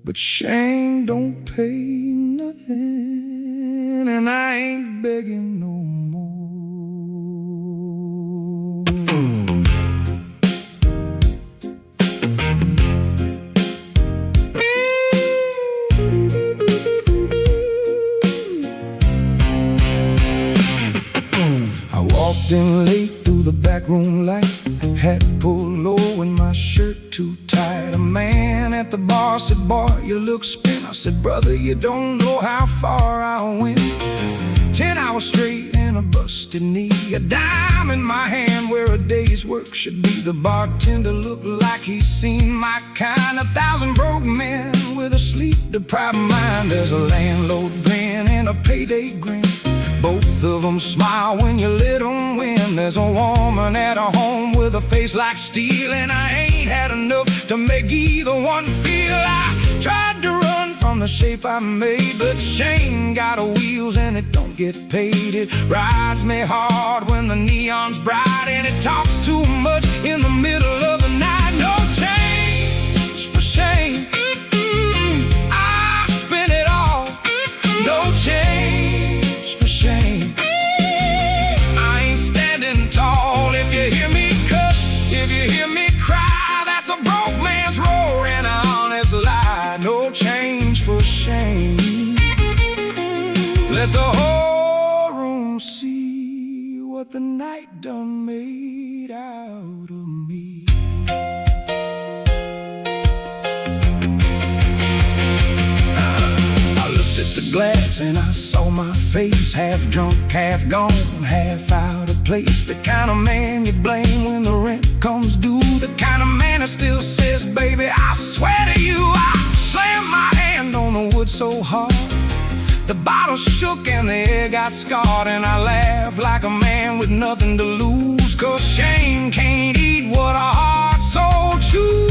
But shame don't pay nothing, and I ain't begging no more. I walked in late through the back room light, hat pulled low and my shirt too tight. A man at the bar said, "Boy, you look spent." I said, "Brother, you don't know how far I went." 10 hours straight and a busted knee, a dime in my hand where a day's work should be. The bartender looked like he's seen my kind. 1,000 broke men with a sleep-deprived mind. There's a landlord grin and a payday grin. Both of them smile when you let them win. There's a woman at a home with a face like steel, and I ain't had enough to make either one feel. I tried to run from the shape I made, but shame got wheels and it don't get paid. It rides me hard when the neon's bright, and it talks too much in the middle of the night. No change for shame, I spent it all. No change for shame, I ain't standing tall. If you hear me cuss, if you hear me cry, that's a broke man's roar and an honest lie. No change for shame. Let the whole room see what the night done made out of me. The glass and I saw my face, half drunk, half gone, half out of place. The kind of man you blame when the rent comes due, the kind of man that still says, "Baby, I swear to you." I slammed my hand on the wood so hard, the bottle shook and the air got scarred. And I laughed like a man with nothing to lose, 'cause shame can't eat what a heart so chews.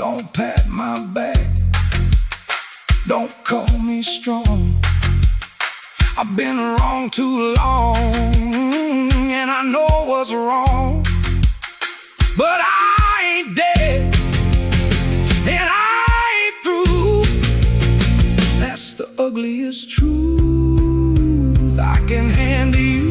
Don't pat my back, don't call me strong. I've been wrong too long, and I know what's wrong. But I ain't dead, and I ain't through. That's the ugliest truth I can hand to you.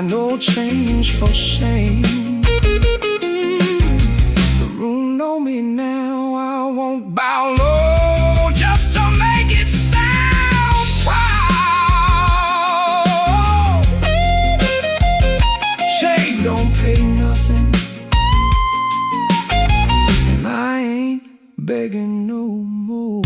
No change for shame. The room know me now, I won't bow low just to make it sound proud. Shame don't pay nothing, and I ain't begging no more.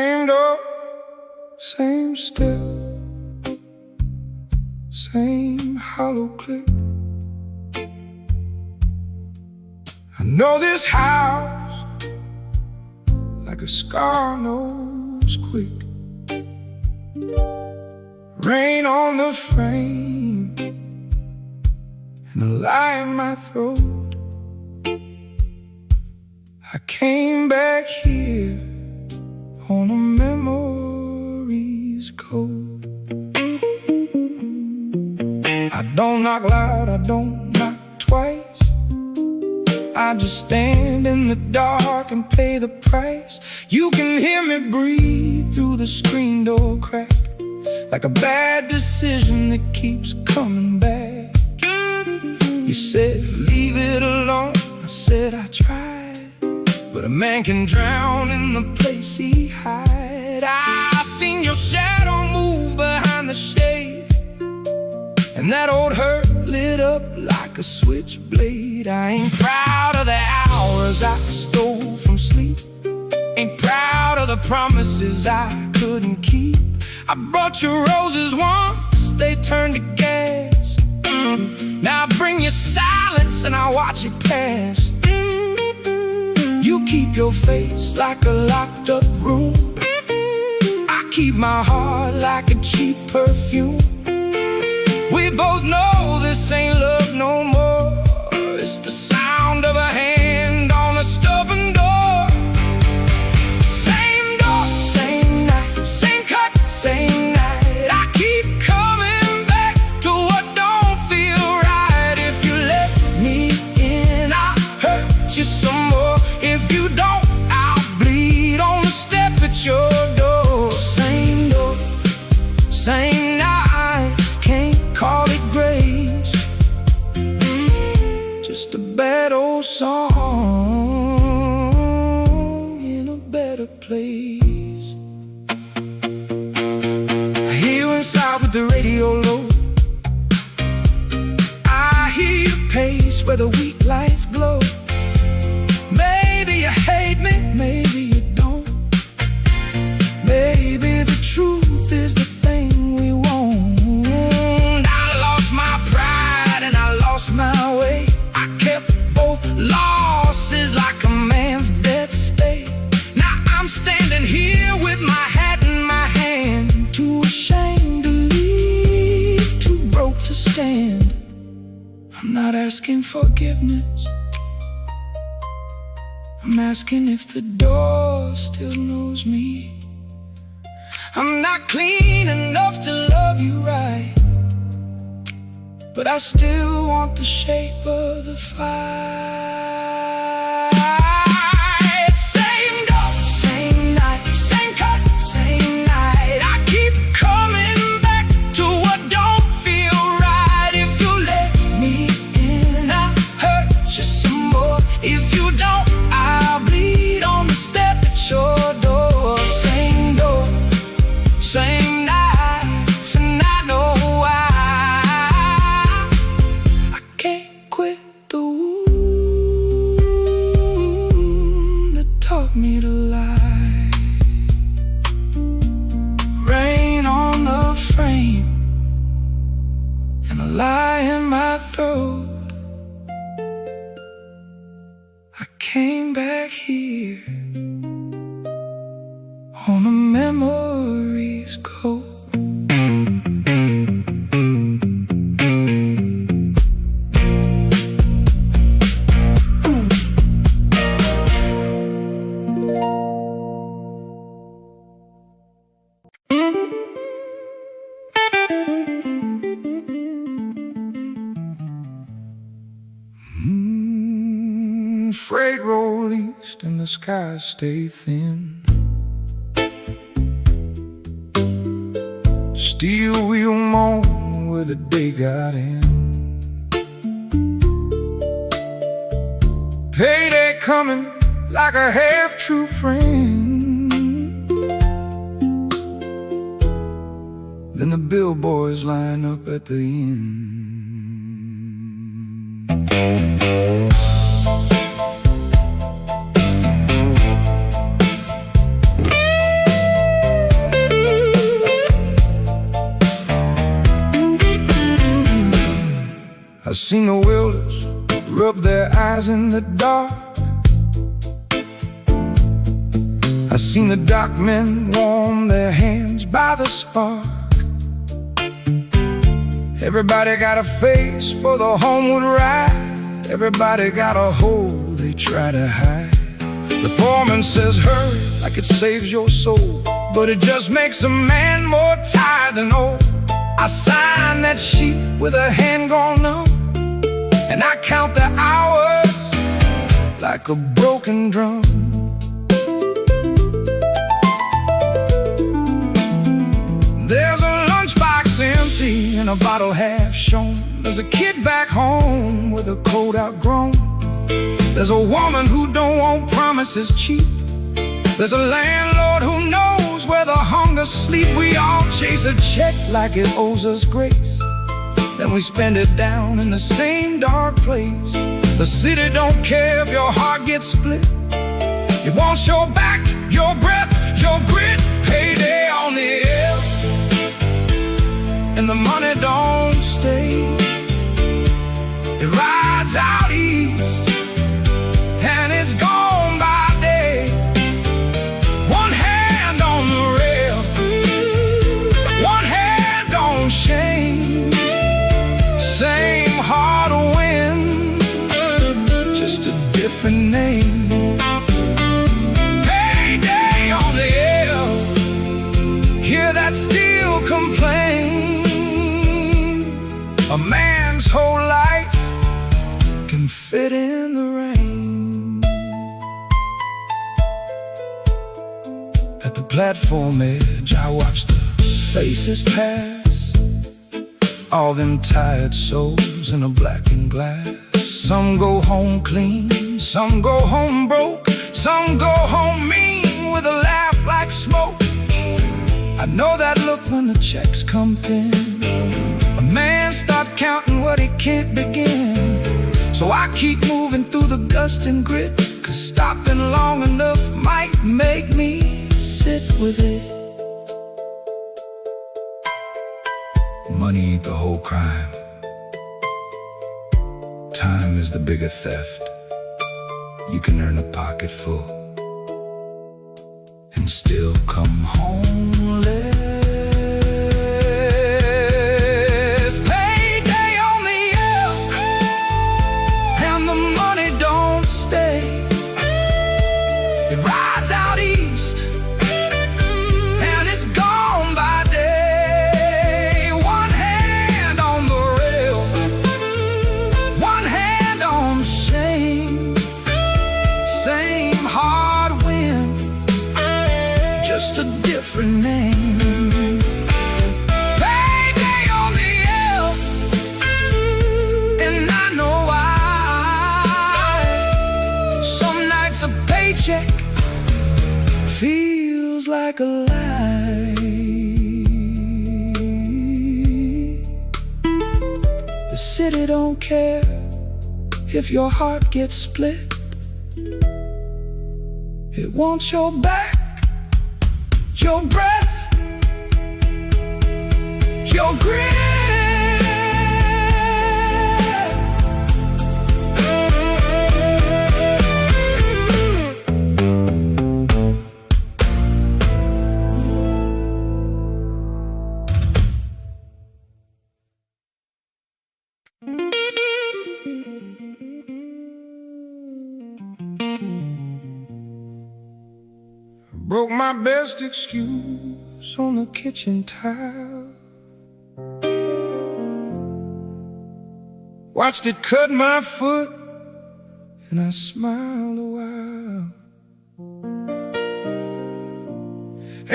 Same door, same step, same hollow click. I know this house like a scar knows quick. Rain on the frame and a lie in my throat. I came back here on a memory's code. I don't knock loud, I don't knock twice. I just stand in the dark and pay the price. You can hear me breathe through the screen door crack, like a bad decision that keeps coming back. You said, leave it alone. I said, I tried, but a man can drown in the place he hide. I seen your shadow move behind the shade, and that old hurt lit up like a switchblade. I ain't proud of the hours I stole from sleep, ain't proud of the promises I couldn't keep. I brought you roses once, they turned to gas. Now I bring you silence and I watch it pass. You keep your face like a locked up room, I keep my heart like a cheap perfume. We both know this ain't love no more. It's the sound of a hand on a stubborn door. Same door, same night, same cut, same night. I keep coming back to what don't feel right. If you let me in, I'll hurt you some more. If you don't, I'll bleed on the step at your door. Same door, same night. Can't call it grace, just a bad old song in a better place. I hear you inside with the radio low, I hear you pace where the weak lights glow. Maybe you hate me, maybe you don't. Maybe the truth is the thing we want. I lost my pride and I lost my way. I kept both losses like a man's debt state. Now I'm standing here with my hat in my hand, too ashamed to leave, too broke to stand. I'm not asking forgiveness, I'm asking if the door still knows me. I'm not clean enough to love you right, but I still want the shape of the fight. Same door, same night, same cut, same night. I keep coming back to what don't feel right. If you let me in, I'll hurt you some more. If you don't, I'll bleed on the step at your door. Same door, same knife, and I know why. I can't quit the wound that taught me to lie. Rain on the frame and a lie in my throat. I came back here on a memory's code. Freight roll east and the skies stay thin. Steel wheel moan where the day got in. Payday coming like a half-true friend. Then the billboys line up at the end. I've seen the wilders rub their eyes in the dark. I've seen the dock men warm their hands by the spark. Everybody got a face for the homeward ride. Everybody got a hole they try to hide. The foreman says hurry like it saves your soul, but it just makes a man more tired than old. I sign that sheet with a hand gone numb, and I count the hours like a broken drum. There's a lunchbox empty and a bottle half shown. There's a kid back home with a coat outgrown. There's a woman who don't want promises cheap. There's a landlord who knows where the hunger sleep. We all chase a check like it owes us grace, then we spend it down in the same dark place. The city don't care if your heart gets split. It wants your back, your breath, your grit. Payday on the air, and the money don't stay. It rides out east, and it's gone by day. One hand on the rail, one hand on shame. Same hard wind, just a different name. Payday on the air, hear that steel complain. A man's whole life can fit in the rain. At the platform edge, I watch the faces pass, all them tired souls in a blackened glass. Some go home clean, some go home broke, some go home mean with a laugh like smoke. I know that look when the checks come in. A man start counting what he can't begin. So I keep moving through the gust and grit, 'cause stopping long enough might make me sit with it. Money ain't the whole crime. Time is the bigger theft. You can earn a pocket full and still come homeless. Payday on the air, and the money don't stay. It rides out east, and it's gone by day. One hand on the rail, one hand on shame. Same hard wind, just a different name. Payday on the air, and I know why. Some nights a paycheck feels like a lie. The city don't care if your heart gets split. It wants your back, your breath, your grit. Broke my best excuse on the kitchen tile. Watched it cut my foot, and I smiled a while.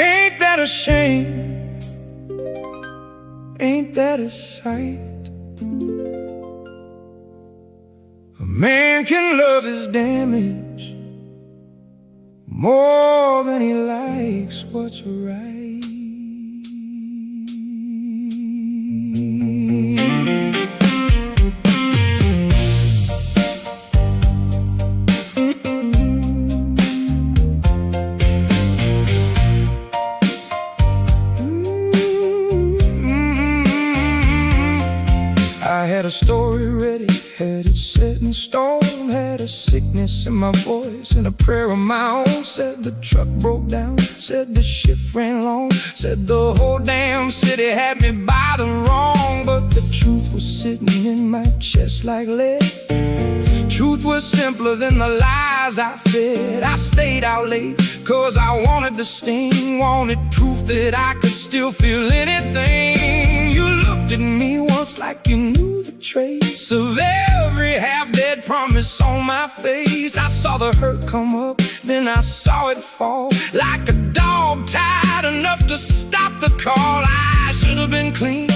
Ain't that a shame? Ain't that a sight? A man can love his damage more than he likes what's right. I had a story ready, had it set in stone. Had a sickness in my voice and a prayer of my own. Said the truck broke down, said the shift ran long, said the whole damn city had me by the wrong. But the truth was sitting in my chest like lead. Truth was simpler than the lies I fed. I stayed out late cause I wanted the sting, wanted proof that I could still feel anything. You looked at me once like you knew the trace of every half-dead promise on my face. I saw the hurt come up, then I saw it fall, like a dog tired enough to stop the call. I should have been clean,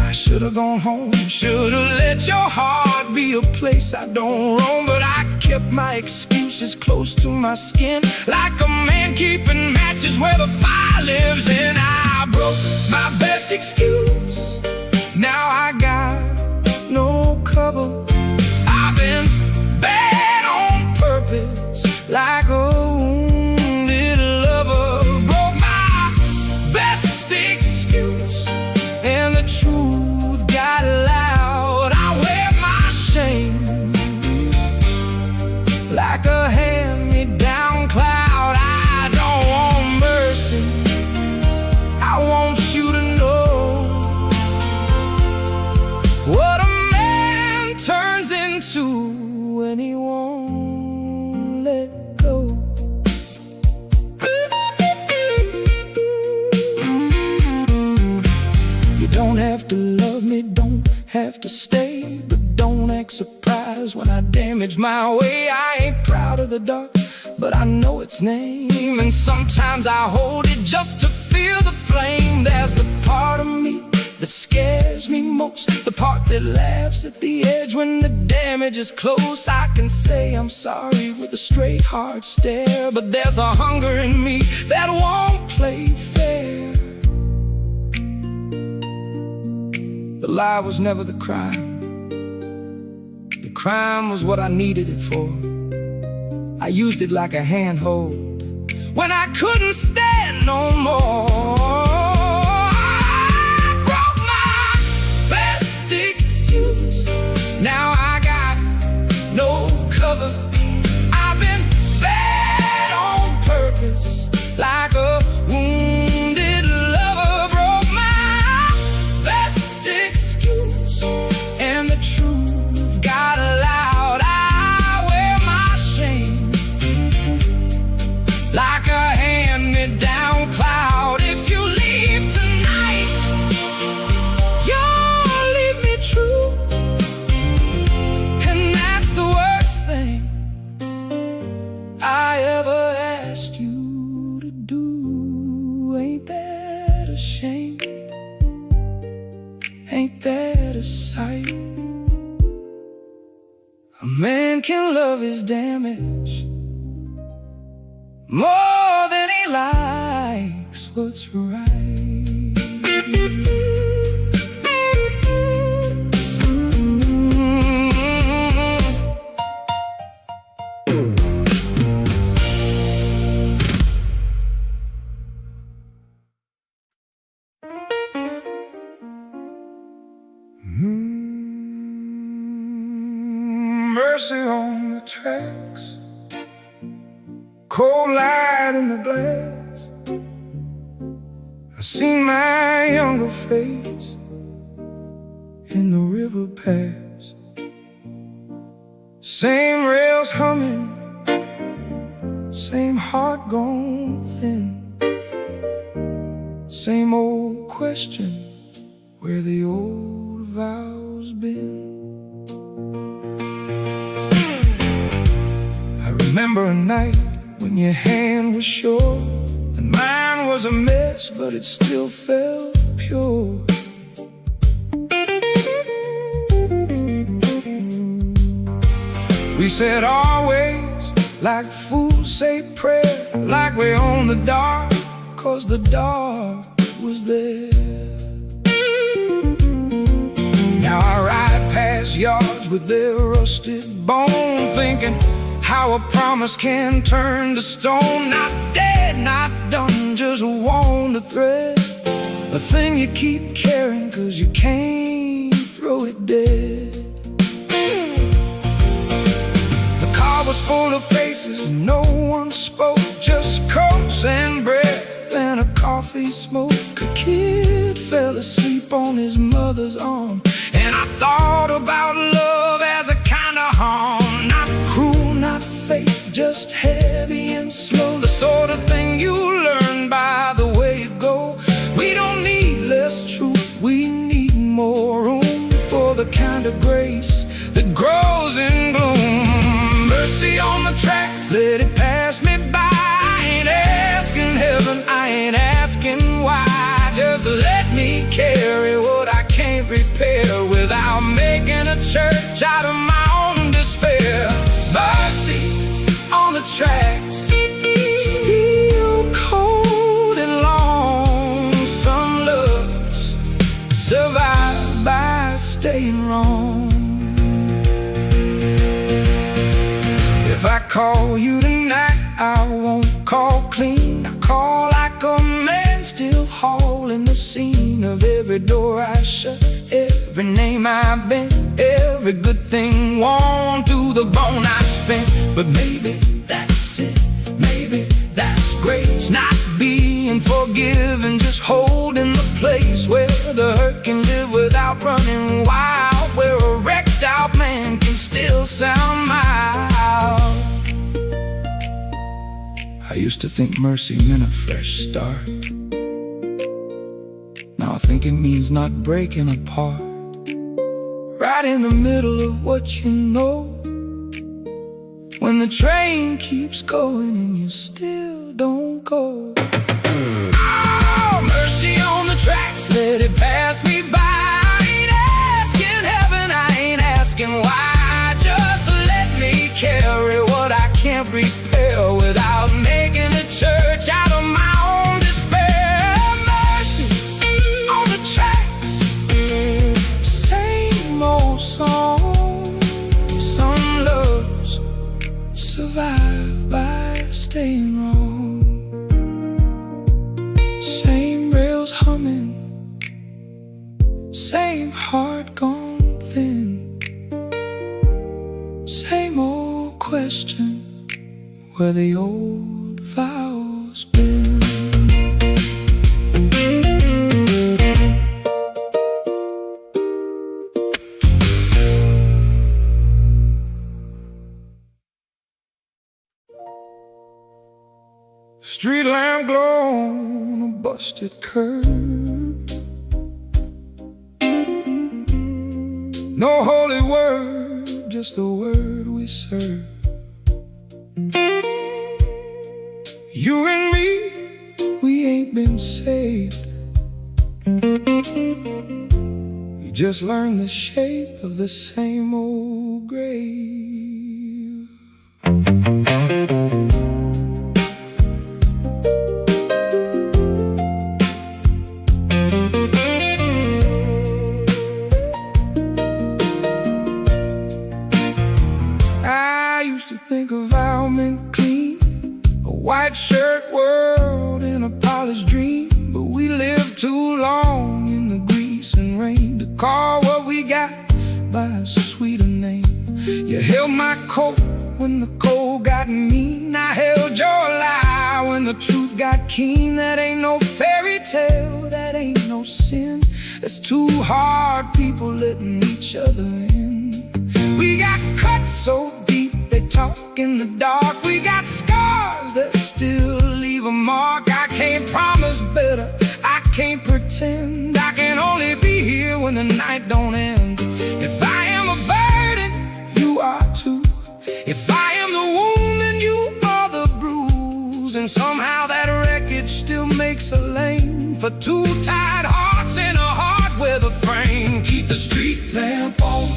I should have gone home, should have let your heart be a place I don't roam. But I kept my excuses close to my skin, like a man keeping matches where the fire lives in. I broke my best excuse, now I got no cover. I've been bad on purpose, like a wounded lover. Broke my best excuse, and the truth got loud. I wear my shame like a hand-me-down cloud. I don't want mercy, I want you to know what a man turns into when he won't let go. You don't have to love me, don't have to stay, but don't act surprised when I damage my way. I ain't proud of the dark, but I know its name, and sometimes I hold it just to feel the flame. There's the part of me that scares me most, the part that laughs at the edge when the damage is close. I can say I'm sorry with a straight hard stare, but there's a hunger in me that won't play fair. The lie was never the crime, the crime was what I needed it for. I used it like a handhold when I couldn't stand no more. I broke my best excuse, now I got no cover. I've been bad on purpose, like a wounded lover. Broke my best excuse, and the truth got loud. I wear my shame like a hand-me-down cloud. If you leave tonight, you'll leave me true, and that's the worst thing I ever asked you to do. Ain't that a shame? Ain't that a sight? A man can love his damage more than he likes what's right. Mercy on the tracks, cold light in the glass. I seen my younger face in the river pass. Same rails humming, same heart gone thin, same old question, where the old vows been. I remember a night when your hand was sure and mine was a mess, but it still felt pure. We said always, like fools say prayer, like we own the dark, 'cause the dark was there. Now I ride past yards with their rusted bone, thinking how a promise can turn to stone. Not dead, not done, just worn to thread, a thing you keep carrying 'cause you can't throw it dead. full of faces, no one spoke, just coats and breath and a coffee smoke. A kid fell asleep on his mother's arm, and I thought about love as a kind of harm. Not cruel, not fake, just heavy and slow. The sort of thing you learn by the way it goes. We don't need less truth, we need more room for the kind of grace that grows in gloom. Mercy on the track, let it pass me by. I ain't asking heaven, I ain't asking why. Just let me carry what I can't repair without making a church out of my own despair. Mercy on the tracks, still cold and long. Some loves survive by staying wrong. If I call you tonight, I won't call clean. I call like a man, still hauling the scene of every door I shut, every name I've been, every good thing worn to the bone I spent. But maybe that's it, maybe that's grace. Not being forgiven, just holding the place where the hurt can live without running wild, where a wrecked out man can still sound mild. I used to think mercy meant a fresh start. Now I think it means not breaking apart, right in the middle of what you know. When the train keeps going and you still don't go. Oh, mercy on the tracks, let it pass me by. I ain't asking heaven, I ain't asking why. Just let me carry what I can't repair without making a church out of my own despair. Mercy on the tracks, same old song. Some loves survive by staying wrong. Same rails humming, same heart gone thin. Same old question, where the old vows been. Street lamp glow on a busted curb. No holy word, just the word we serve. You and me, we ain't been saved. We just learned the shape of the same old grave. I used to think of our men clean, a white shirt world in a polished dream. But we lived too long in the grease and rain to call what we got by a sweeter name. You held my coat when the cold got mean. I held your lie when the truth got keen. That ain't no fairy tale, that ain't no sin. It's too hard, people letting each other in. We got cuts so deep, they talk in the dark. We got scars that still leave a mark. I can't promise better, I can't pretend. I can only be here when the night don't end. If I am a burden, you are too. If I am the wound, then you are the bruise. And somehow that wreckage still makes a lane for two tired hearts in a heart with a frame. Keep the street lamp on,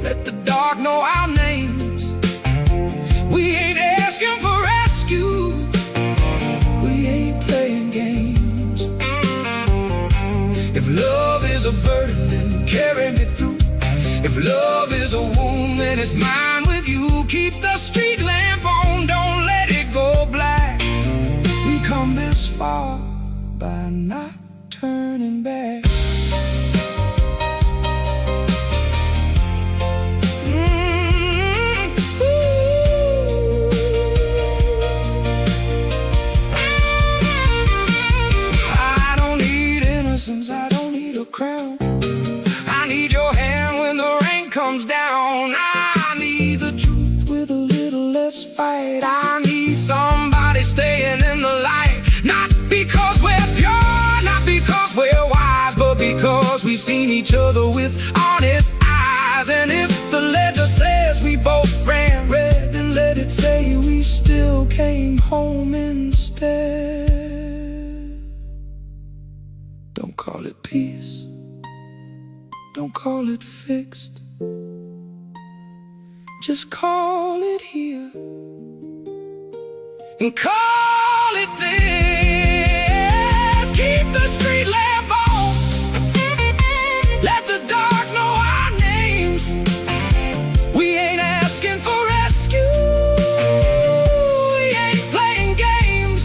let the dark know our names. We ain't asking for rescue, we ain't playing games. If love is a burden, then carry me through. If love is a wound, then it's mine with you. Keep the street lamp on, don't let it go black. We come this far by not turning back. seen each other with honest eyes. And if the ledger says we both ran red, then let it say we still came home instead. Don't call it peace, don't call it fixed, just call it here and call it this. Keep the street lamp on, let the dark know our names. We ain't asking for rescue, we ain't playing games.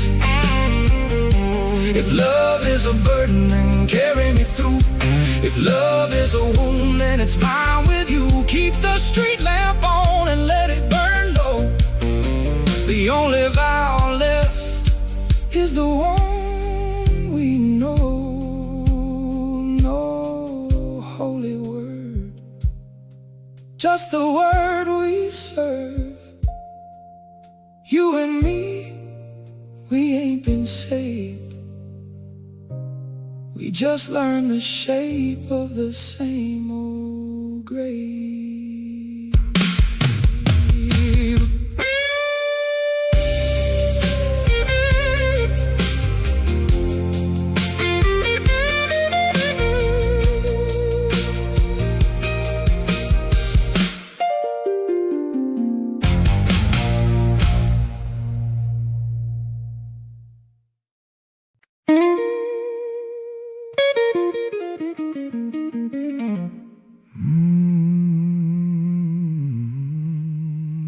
If love is a burden, then carry me through. If love is a wound, then it's mine with you. Keep the street lamp on and let it burn low. The only vow left is the one we know. No holy word, just the word we serve. You and me, we ain't been saved. We just learned the shape of the same old grave.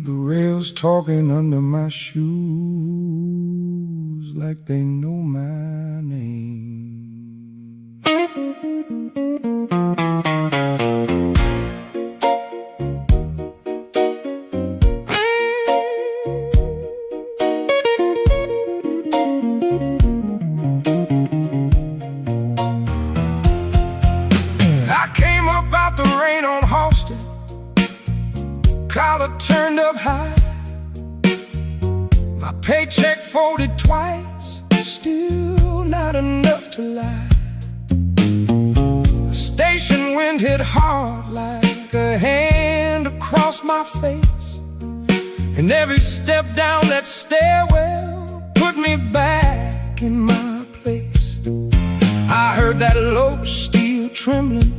The rails talking under my shoes like they know my name. I came up out the rain on Halsted, collar turned up high, my paycheck folded twice, still not enough to lie. The station wind hit hard like a hand across my face, and every step down that stairwell put me back in my place. I heard that low steel trembling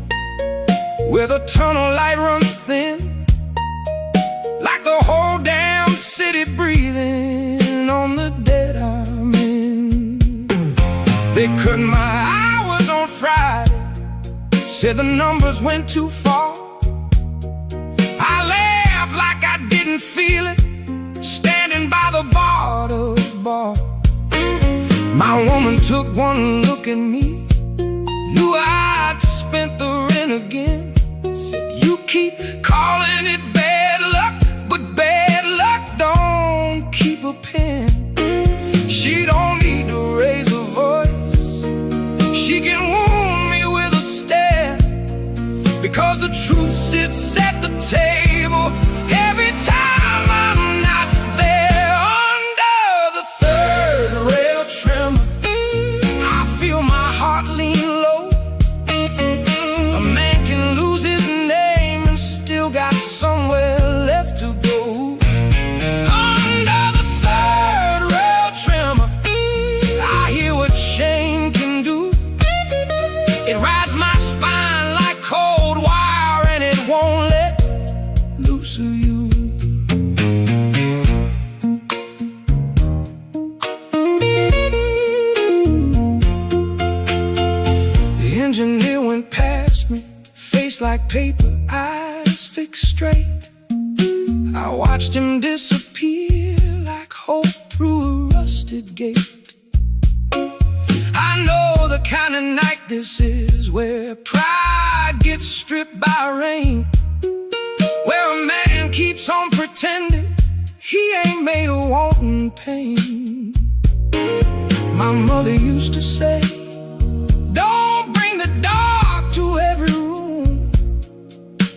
where the tunnel light runs thin, like the whole damn city breathing on the dead I'm in. They cut my hours on Friday, said the numbers went too far. I laughed like I didn't feel it, standing by the bar of the bar. My woman took one look at me, knew I'd spent the rent again. Said, you keep calling it bad luck, but bad luck don't keep a pen. She don't need to raise a voice, she can wound me with a stare, because the truth sits at the table every time I'm not there. Under the third rail trimmer, I feel my heart lean low. A man can lose his name and still got somewhere left to go. Under the third rail trimmer, I hear what shame can do. It rides my spine like cold wire, and it won't let loose of you. The engineer went past me, face like paper, eyes fixed straight. I watched him disappear like hope through a rusted gate. I know the kind of night this is, where pride gets stripped by rain, where a man keeps on pretending he ain't made of wanting pain. My mother used to say, don't bring the dark to every room,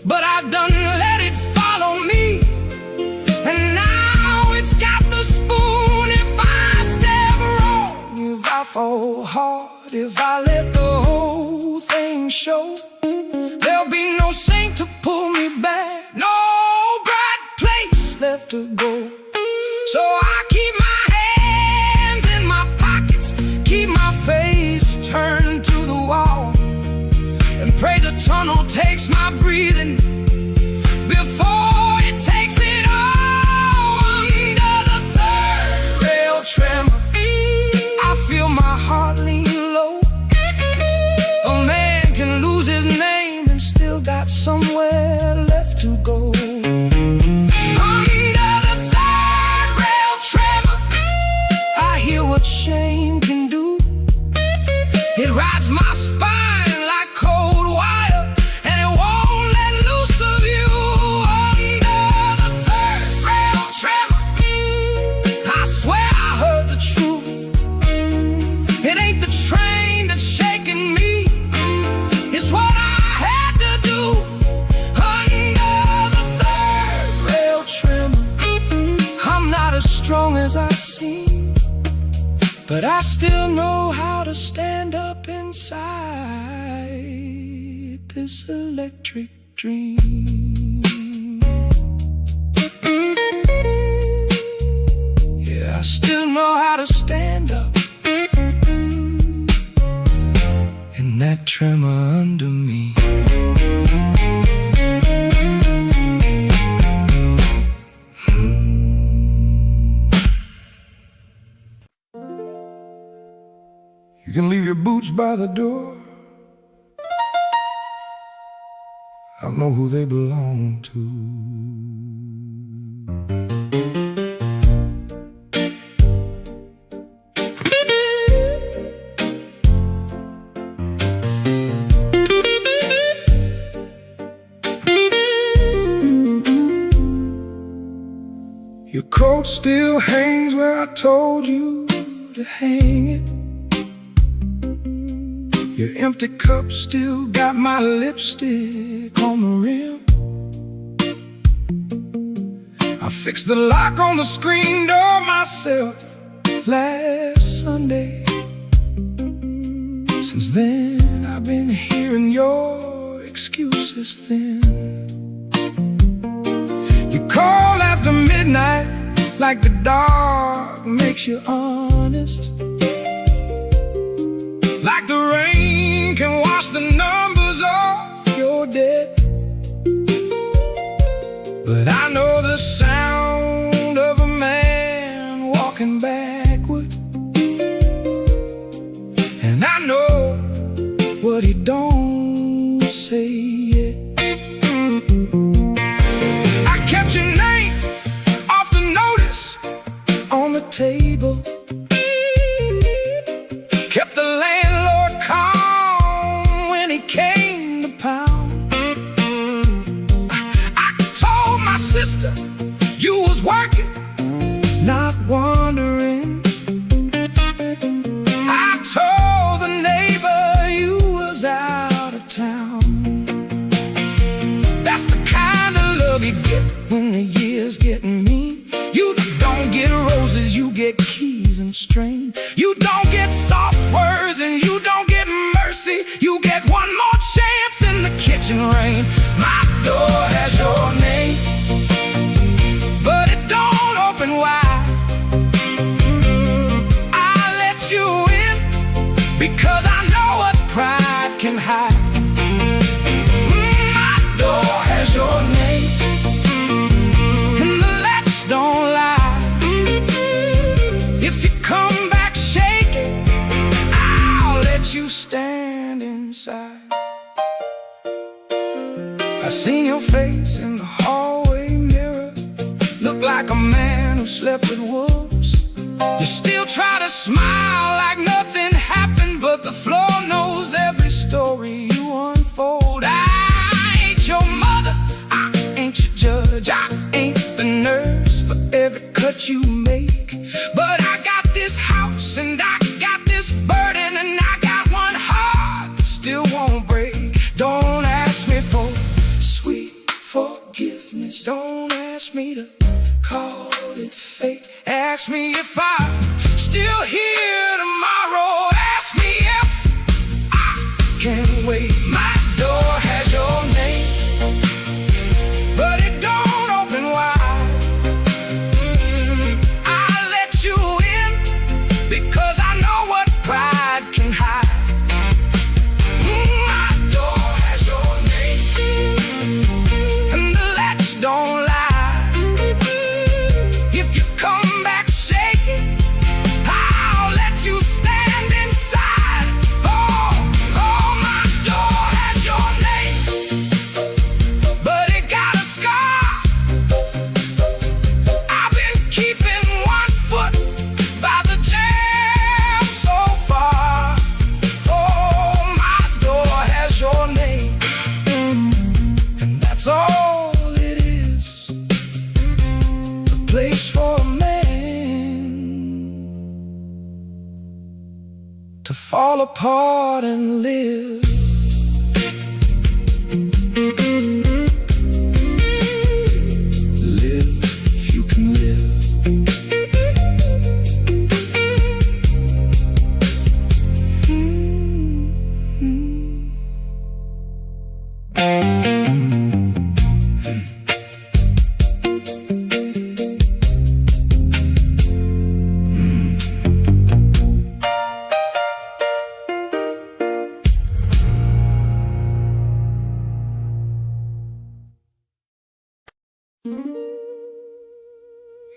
but I done let it follow me, and now it's got the spoon. If I step wrong, if I fall hard, if I let the whole thing show, There'll be no saint to pull me back, no bright place left to go. So I keep my hands in my pockets, keep my face turned to the wall, and pray the tunnel takes my breathing before it takes it all. Under the third rail tremor, I feel my heart lean low. A man can lose his name and still got somewhere left to go. Under the third rail tremor, I hear what shame can do. It rides my spine like cold wire, and it won't let loose of you. Under the third rail tremor, I swear I heard the truth. It ain't the train that's shaking me, it's what I had to do. Under the third rail tremor, I'm not as strong as I seem, but I still know how to stand up inside this electric dream. Yeah, I still know how to stand up in that tremor under me. You can leave your boots by the door, I'll know who they belong to. Your coat still hangs where I told you to hang it. Your empty cup still got my lipstick on the rim. I fixed the lock on the screen door myself last Sunday. Since then I've been hearing your excuses thin. You call after midnight like the dark makes you honest, like the rain can wash the numbers off your debt. But I know the sound of a man walking backward, and I know what he don't say yet. I kept your name off the notice on the table, kept the landlord calm when he came to pound. I told my sister you was working, not wandering. I told the neighbor you was out of town. That's the kind of love you get when the years get mean. You don't get roses, you get keys and string. You don't get soft words and you don't get mercy. You get one more chance in the kitchen rain. My door has your name, but it don't open wide. I let you in because I know what pride can hide. My door has your name, and the latch don't lie. If you come back shaking, I'll let you stand inside. I seen your face in the hallway mirror, look like a man who slept with wolves. You still try to smile like nothing happened, but the floor knows every story you unfold. I ain't your mother, I ain't your judge, I ain't the nurse for every cut you make. But I got this house and I got this burden, and I got one heart that still won't break. Don't ask me for sweet forgiveness, don't ask me to call it fate. Ask me if I'm still here tomorrow. fall apart and live. Live if you can live.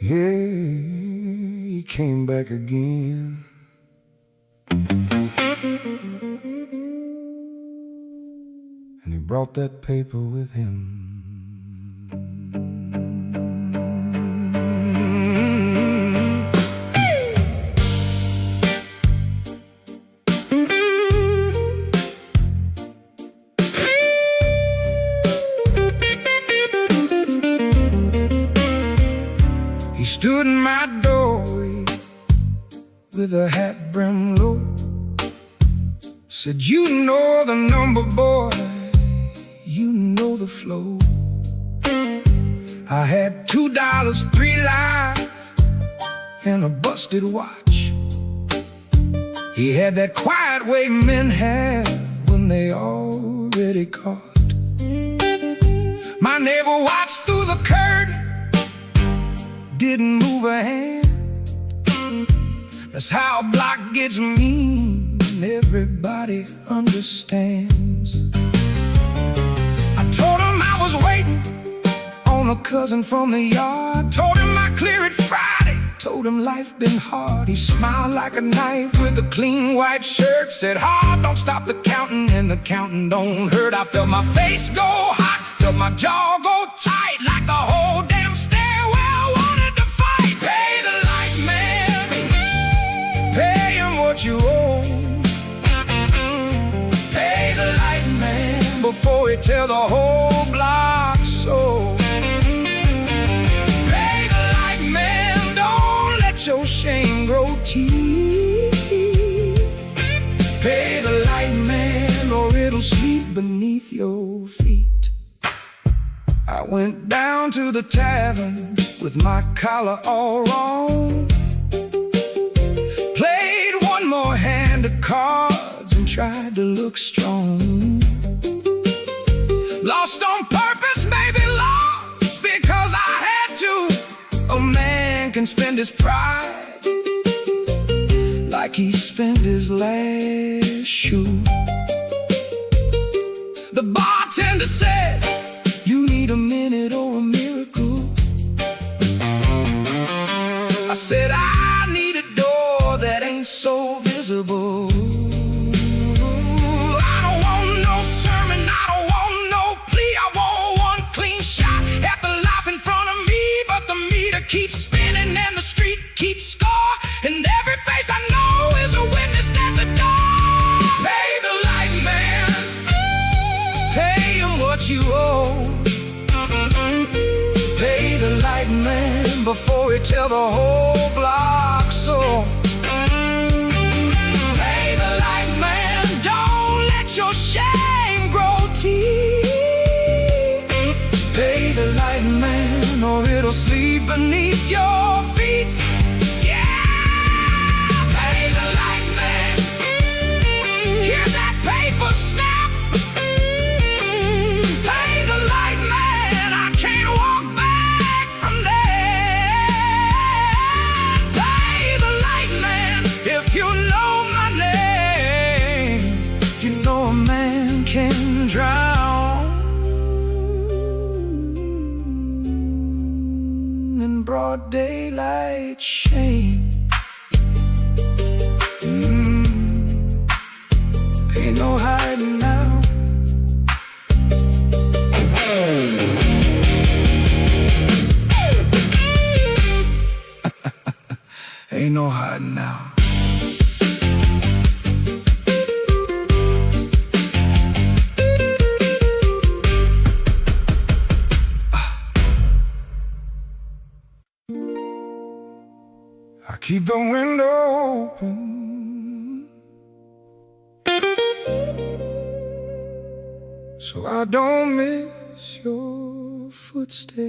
Yeah, he came back again. And he brought that paper with him. He stood in my doorway with a hat brim low. Said, you know the number, boy, you know the flow. I had $2, 3 lies, and a busted watch. He had that quiet way men have when they already caught. My neighbor watched through the curtain, didn't move a hand. That's how a block gets mean, everybody understands. I told him I was waiting on a cousin from the yard. Told him I'd clear it Friday. Told him life been hard. He smiled like a knife with a clean white shirt. Said, hard, don't stop the counting, and the counting don't hurt. I felt my face go hot, felt my jaw go tight, like the whole damn stairwell wanted to fight. Pay the light man, pay him what you owe. Pay the light man before he tell the whole block so. Pay the light man, don't let your shame grow teeth. Pay the light man or it'll sleep beneath your feet. I went down to the tavern with my collar all wrong. Played one more hand of cards and tried to look strong. Lost on purpose, maybe lost because I had to. A man can spend his pride like he spent his last shoe. The bartender said, you need a minute or a miracle. I said, I need a door that ain't so visible. I don't want no sermon, I don't want no plea. I want one clean shot at the life in front of me. But the meter keeps spinning and the street keeps score, and every face I know is a witness at the door. Pay the light man, pay him what you owe. Pay the light man before he tell the whole block so. Pay the light man, don't let your shame grow teeth. Pay the light man or it'll sleep beneath your feet. Yeah, pay the light man. Hear that paper snap? Pay the light man, I can't walk back from there. Pay the light man, if you know my name, you know a man can drown in broad daylight shame. Ain't no hiding now. Ain't no hiding now. I keep the window open so I don't miss your footsteps.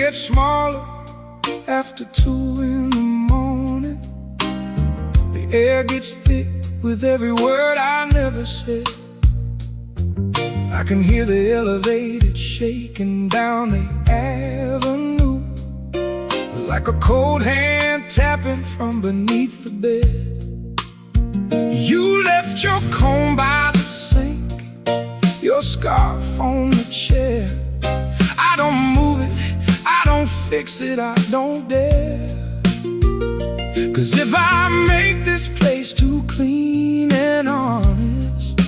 Smaller after 2 in the morning. The air gets thick with every word I never said. I can hear the elevator shaking down the avenue, like a cold hand tapping from beneath the bed. You left your comb by the sink, your scarf on the chair. I don't move it, I don't fix it, I don't dare. 'Cause if I make this place too clean and honest,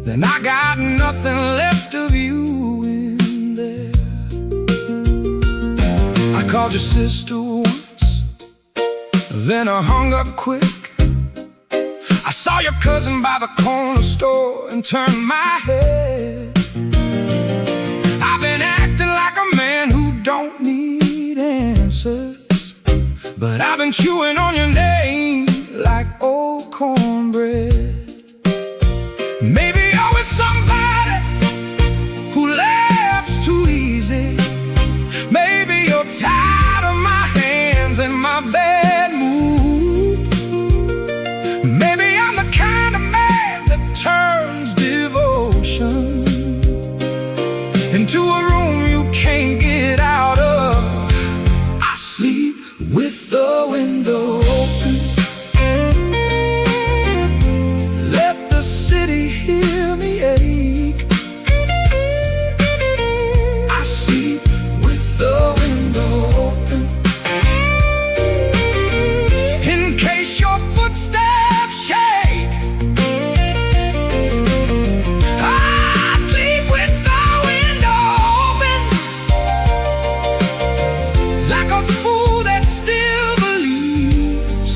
then I got nothing left of you in there. I called your sister once, then I hung up quick. I saw your cousin by the corner store and turned my head. I've been acting like a man who don't need answers, but I've been chewing on your name like old cornbread. Maybe you're with somebody who laughs too easy. Maybe you're tired of my hands and my bad mood. Maybe I'm the kind of man that turns devotion into a room you can't get out of. I sleep with the window open, let the city hear me ache. I sleep with the window open, in case your footsteps shake. I sleep with the window open, like a fool that still believes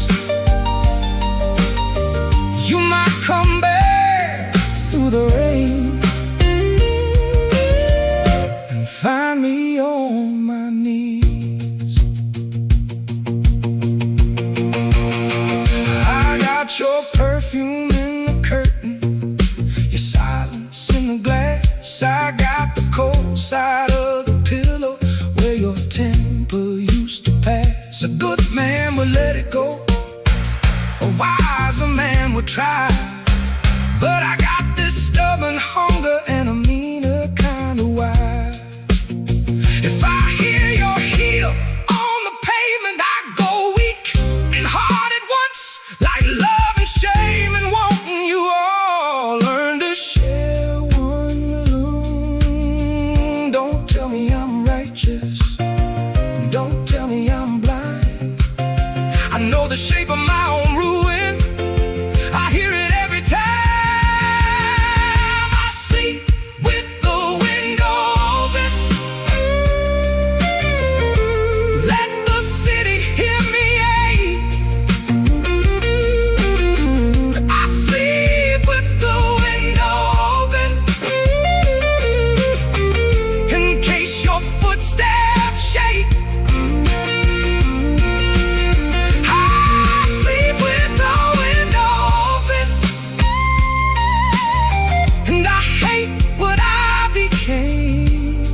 you might come back through the rain and find me on my knees. I got your perfume in the curtain, your silence in the glass. I got the cold side of the pillow where your temper used to pass. A good man would let it go, a wiser man would try, but I got this stubborn hunger and a meaner kind of why. If I hear your heel on the pavement, I go weak and hard at once, like love and shame and wanting you all. Learn to share one room. Don't tell me I'm righteous, don't tell me I'm blind. I know the shape of my own ruin, I hear it every time. I sleep with the window open, let the city hear me ache. I sleep with the window open, in case your footsteps shake. I sleep with the window open, and I hate what I became.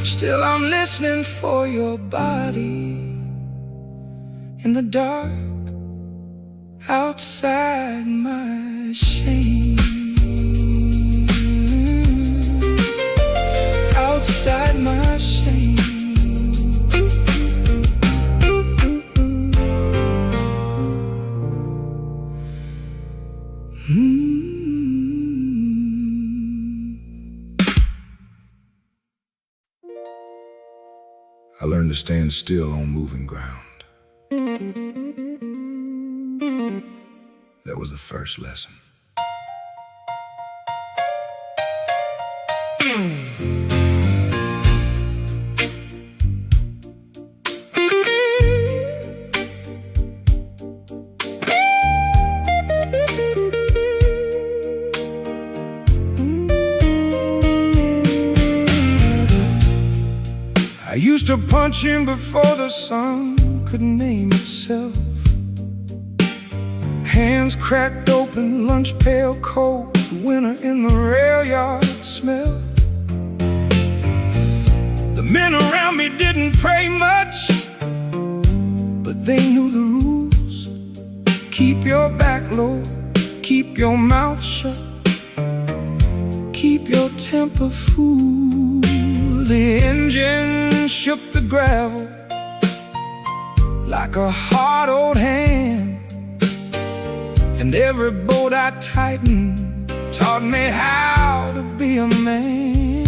Still I'm listening for your body in the dark, outside my shame. Outside my shame. I learned to stand still on moving ground. That was the first lesson. I used to punch him before the sun could name itself. Hands cracked open, lunch pail cold, winter in the rail yard smell. The men around me didn't pray much, but they knew the rules. Keep your back low, keep your mouth shut, keep your temper full. The engine shook the gravel like a hard old hand, and every boat I tightened taught me how to be a man.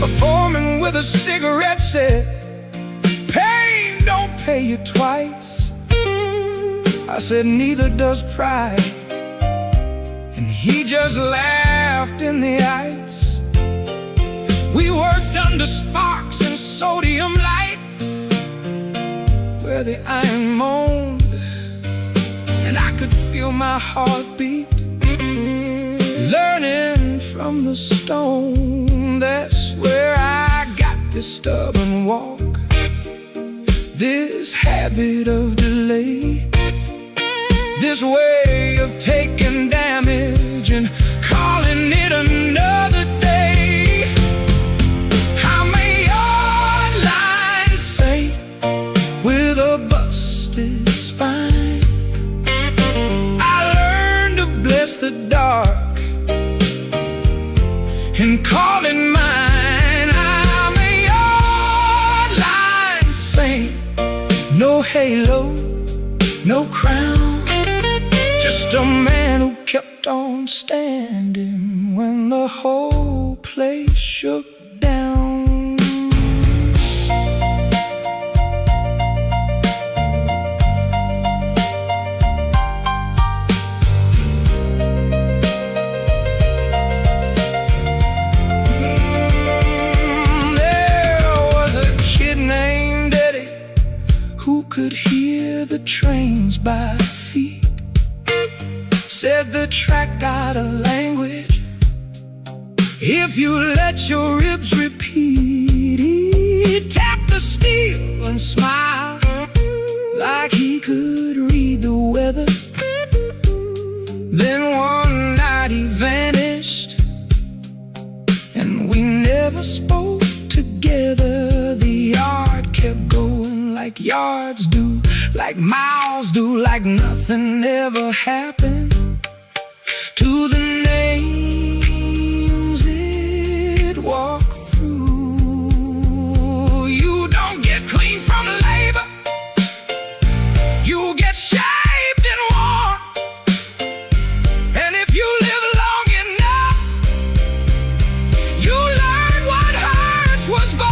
A foreman with a cigarette said, "Pain don't pay you twice." I said, "Neither does pride," and he just laughed in the ice. We worked under sparks and sodium light, where the iron moaned and I could feel my heartbeat. Learning from the stone, that's where I got this stubborn walk, this habit of delay, this way of taking damage and calling it another day. I'm a yard line saint with a busted spine. I learned to bless the dark and call it mine. I'm a yard line saint, no halo, no crown, just a man who kept on standing when the whole place shook down. There was a kid named Eddie who could hear the trains by feet. Said the track got a language, if you let your ribs repeat. He tapped the steel and smiled like he could read the weather. Then one night he vanished, and we never spoke together. The yard kept going like yards do, like mouths do, like nothing ever happened. To the names it walked through, you don't get clean from labor, you get shaped and worn. And if you live long enough, you learn what hurts was born.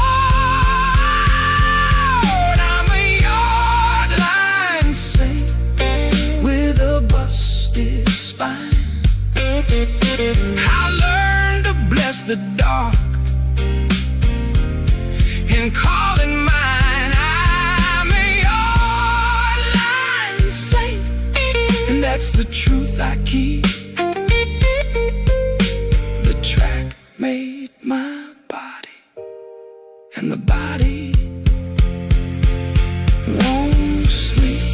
I'm a yard line saint with a busted spine. I learned to bless the dark and call it mine. I'm a yard line saint, and that's the truth I keep. The track made my body, and the body won't sleep.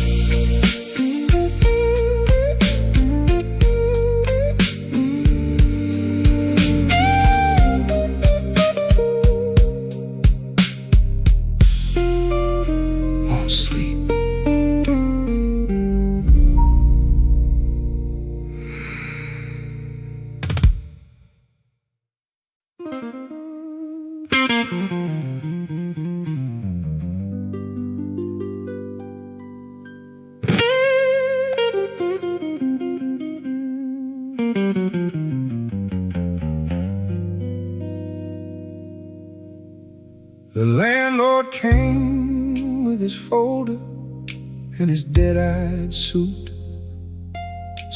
The landlord came with his folder and his dead-eyed suit.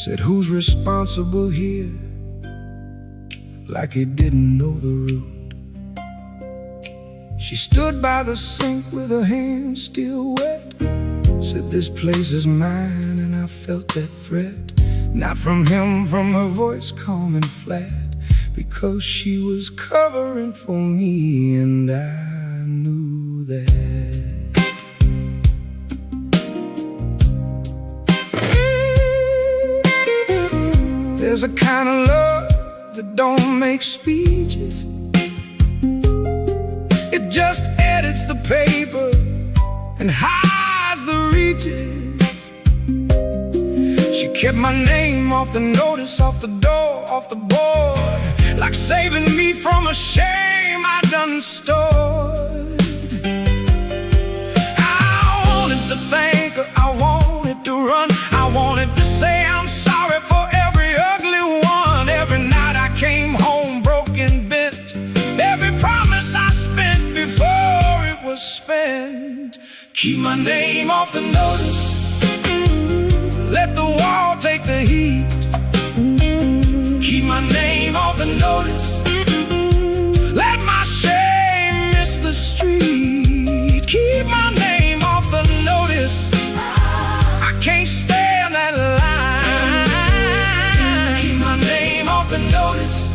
Said, "Who's responsible here?" Like he didn't know the route. She stood by the sink with her hands still wet. Said, "This place is mine," and I felt that threat. Not from him, from her voice calm and flat, because she was covering for me, and I that. There's a kind of love that don't make speeches. It just edits the paper and hides the reaches. She kept my name off the notice, off the door, off the board, like saving me from a shame I done stored. I wanted to thank her, I wanted to run, I wanted to say I'm sorry for every ugly one. Every night I came home broken, bent, every promise I spent before it was spent. Keep my name off the notice, let the wall take the heat. Keep my name off the notice, let my shame miss the street. Keep my name off the notice, I can't stand that line. Keep my name off the notice,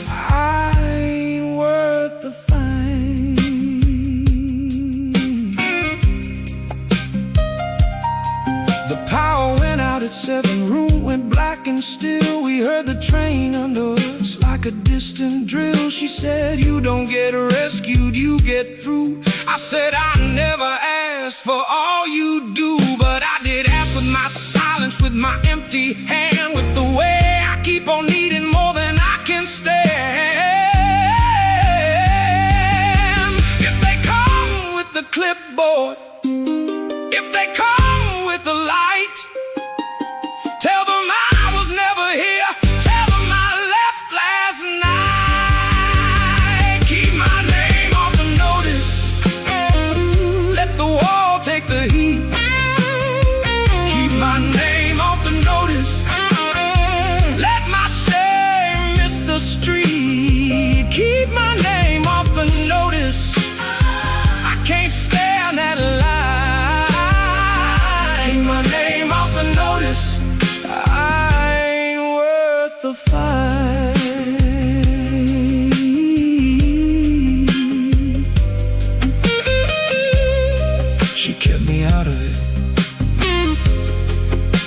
I ain't worth the fine. The power went out at 7, room went black and still. We heard the train under us like a distant drill. She said, you don't get rescued, you get through. I said, I never asked for all you do, but I did ask with my silence, with my empty hand, with the way I keep on needing more than I can stand. If they come with the clipboard, if they come with the light, tell them I was never here, tell them I left last night. Keep my name off the notice, let the wall take the heat. Keep my name off the notice, let my shame miss the street. Keep my name off the notice, I can't stand that lie. Keep my name off the notice, I ain't worth the fight. She kept me out of it,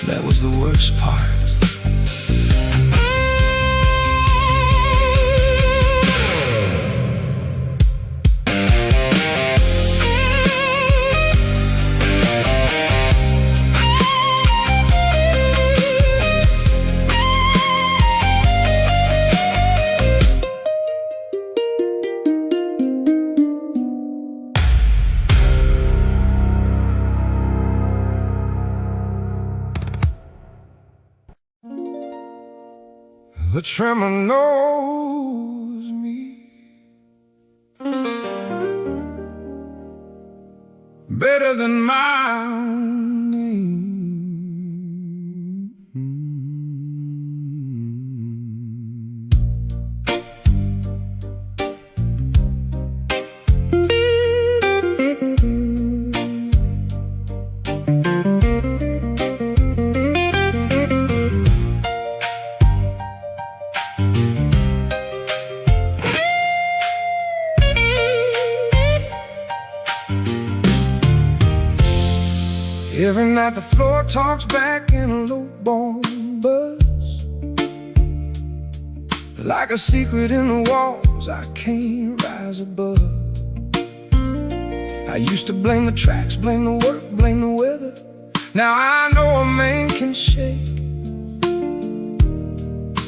that was the worst part. The tremor knows me better than my own name. Every night the floor talks back in a low-born buzz, like a secret in the walls I can't rise above. I used to blame the tracks, blame the work, blame the weather. Now I know a man can shake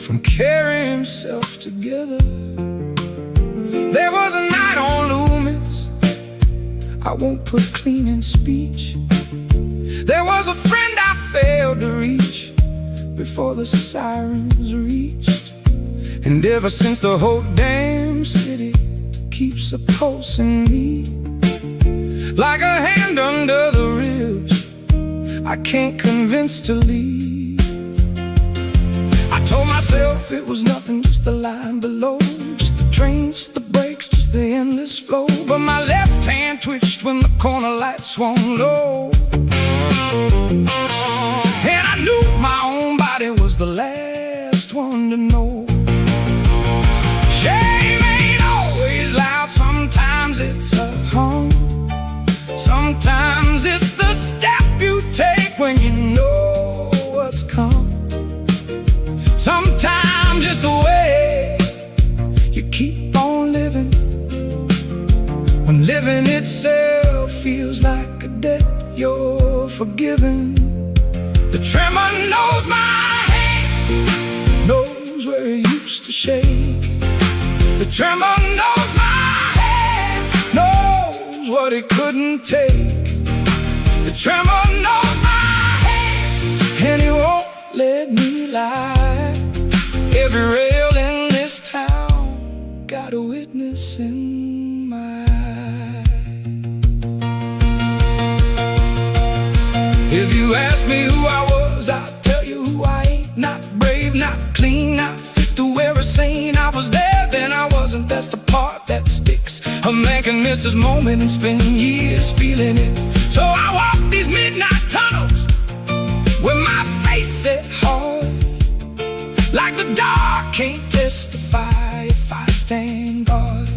from carrying himself together. There was a night on Loomis I won't put clean in speech. There was a friend I failed to reach before the sirens reached. And ever since the whole damn city keeps a pulsing me, like a hand under the ribs I can't convince to leave. I told myself it was nothing, just the line below, just the trains, the brakes, just the endless flow. But my left hand twitched when the corner light swung low, and I knew my own body was the last one to know. Shame ain't always loud, sometimes it's a hum. living itself feels like a debt you're forgiven. The tremor knows my hand, knows where it used to shake. The tremor knows my hand, knows what it couldn't take. The tremor knows my hand, and it won't let me lie. Every rail in this town got a witness in my eye. If you ask me who I was, I'll tell you who I ain't. Not brave, not clean, not fit to wear a saint. I was there, then I wasn't, that's the part that sticks. A man can miss his moment and spend years feeling it. So I walk these midnight tunnels with my face set hard, like the dark can't testify if I stand guard.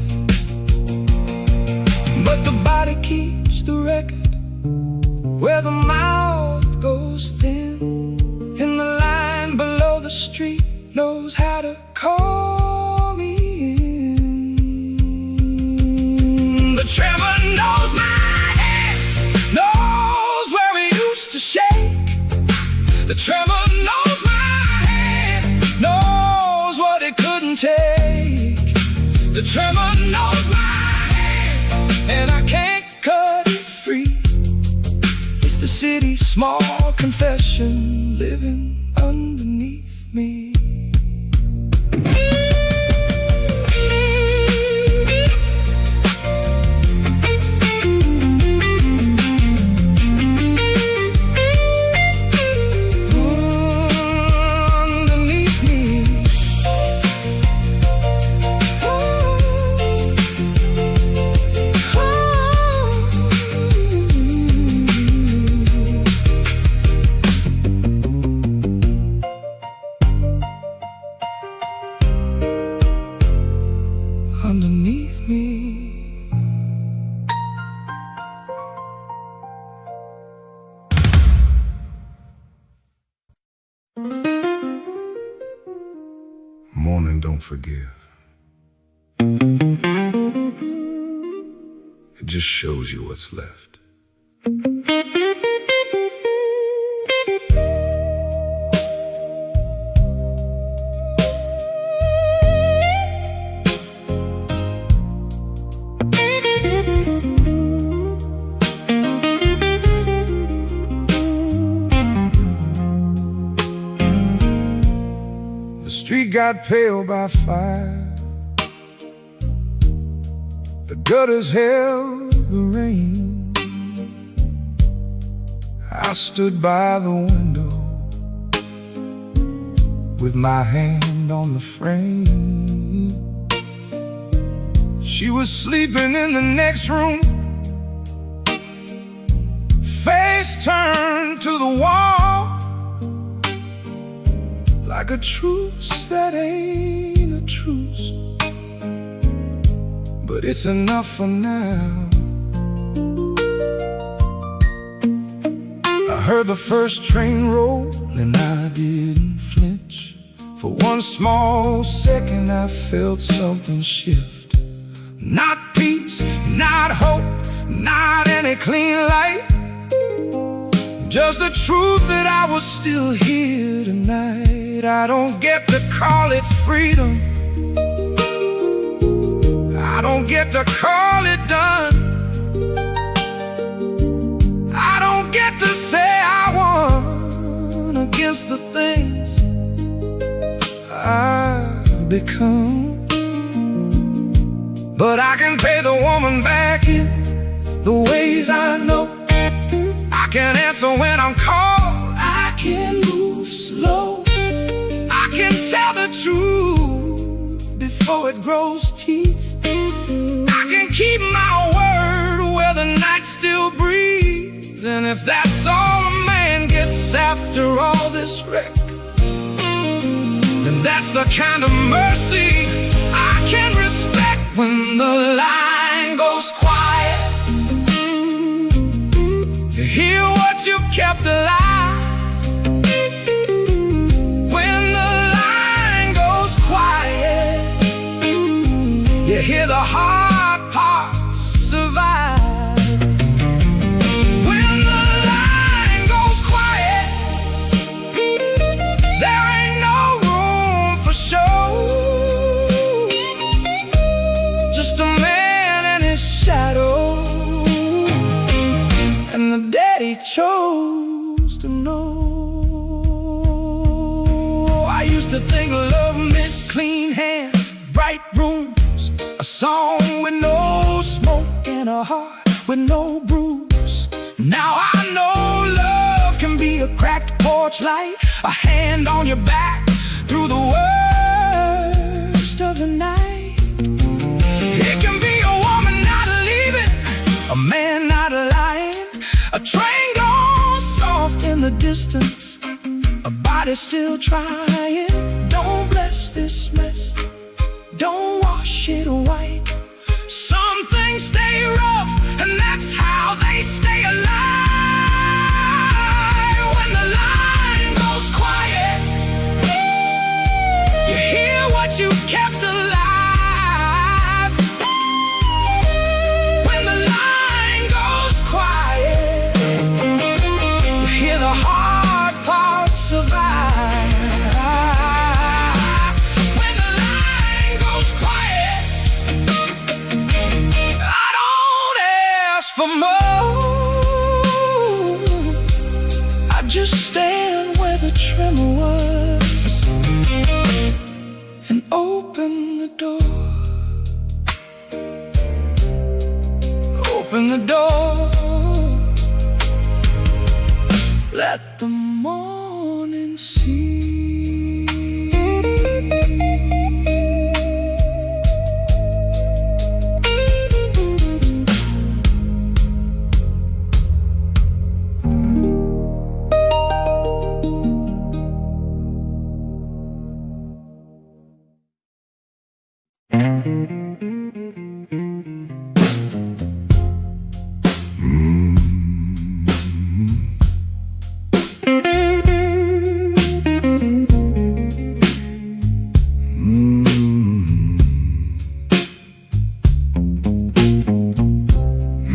But the body keeps the record where the mouth goes thin, and the line below the street knows how to call me in. The tremor knows my hand, knows where it used to shake. The tremor knows my hand, knows what it couldn't take. The tremor knows my hand, and I can't cut it free. It's the city's small confession living underneath me. Underneath me. Morning don't forgive. It just shows you what's left. The street got pale by fire, the gutters held the rain. I stood by the window with my hand on the frame. She was sleeping in the next room, face turned to the wall, like a truce that ain't a truce, but it's enough for now. I heard the first train roll and I didn't flinch. For one small second I felt something shift. Not peace, not hope, not any clean light, just the truth that I was still here tonight. I don't get to call it freedom, I don't get to call it done, I don't get to say I won against the things I've become. But I can pay the woman back in the ways I know. I can answer when I'm called, I can move slow, I can tell the truth before it grows teeth, I can keep my word where the night still breathes. And if that's all a man gets after all this wreck, then that's the kind of mercy I can respect. When the line goes quiet, you hear what you kept alive. When the line goes quiet, you hear the hard parts survive. blues, a song with no smoke and a heart with no bruise. Now I know love can be a cracked porch light, a hand on your back through the worst of the night. It can be a woman not leaving, a man not lying, a train gone soft in the distance, a body still trying. Don't bless this mess, don't wash it white. Some things stay rough, and that's how they stay alive. When the line goes quiet, you hear what you kept alive. When the line goes quiet, you hear the hard parts survive. When the line goes quiet, I don't ask for more, I just stand where the tremor was and open the door. Open the door, let the morning see.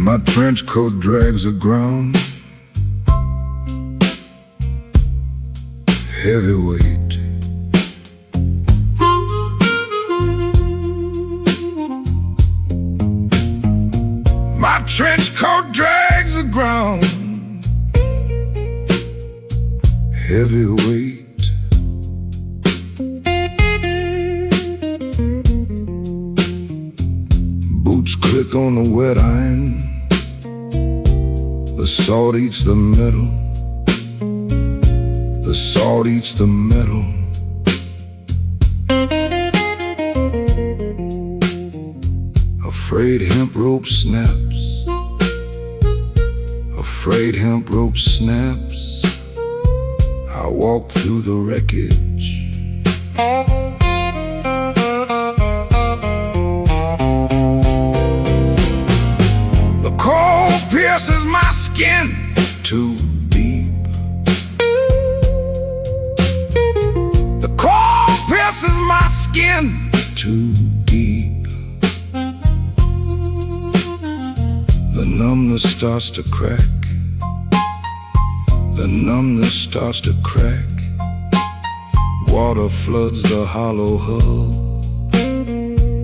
My trench coat drags the ground, heavy weight. My trench coat drags the ground, heavy weight. Boots click on the wet iron, the salt eats the metal, the salt eats the metal. Afraid hemp rope snaps, afraid hemp rope snaps. I walk through the wreckage. The cold pierces my skin too deep. The cold pierces my skin too deep. The numbness starts to crack. The numbness starts to crack. Water floods the hollow hull.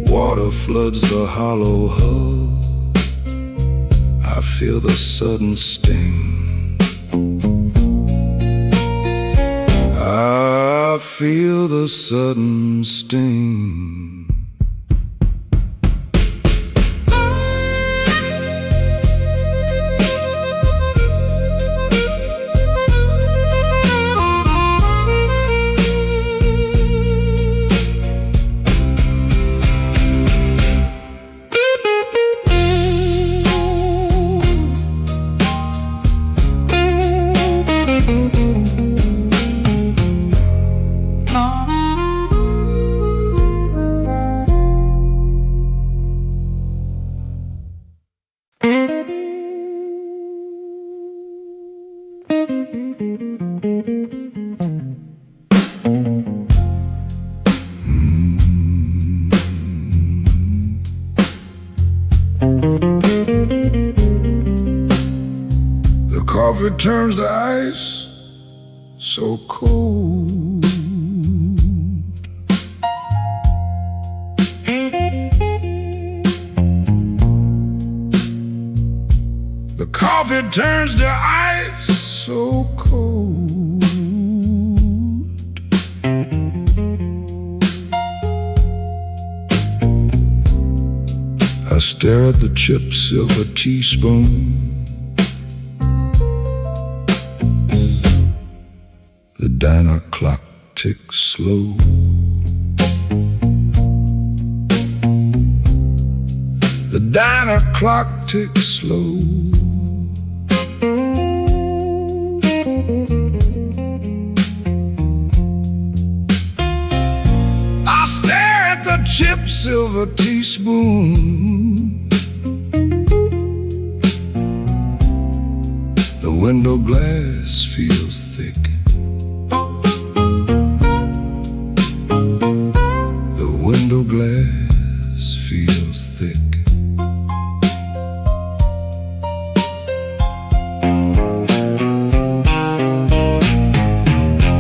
Water floods the hollow hull. I feel the sudden sting. I feel the sudden sting. The coffee turns to ice, so cold. The coffee turns to ice, so cold. I stare at the chipped silver teaspoon. The diner clock ticks slow. The diner clock ticks slow. I stare at the chipped silver teaspoon. The window glass feels thick. The window glass feels thick.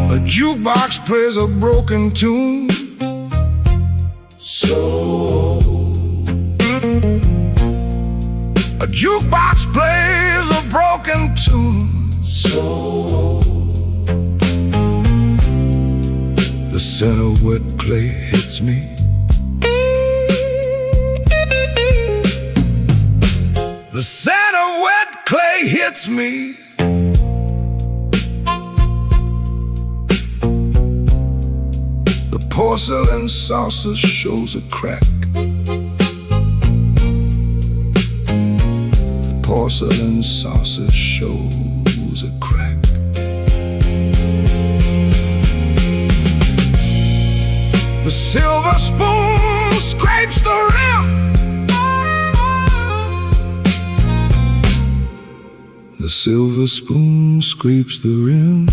A jukebox plays a broken tune. A jukebox plays a broken tune. The scent of wet clay hits me. The scent of wet clay hits me. The porcelain saucer shows a crack. The porcelain saucer shows a crack. The silver spoon scrapes the rim. The silver spoon scrapes the rim.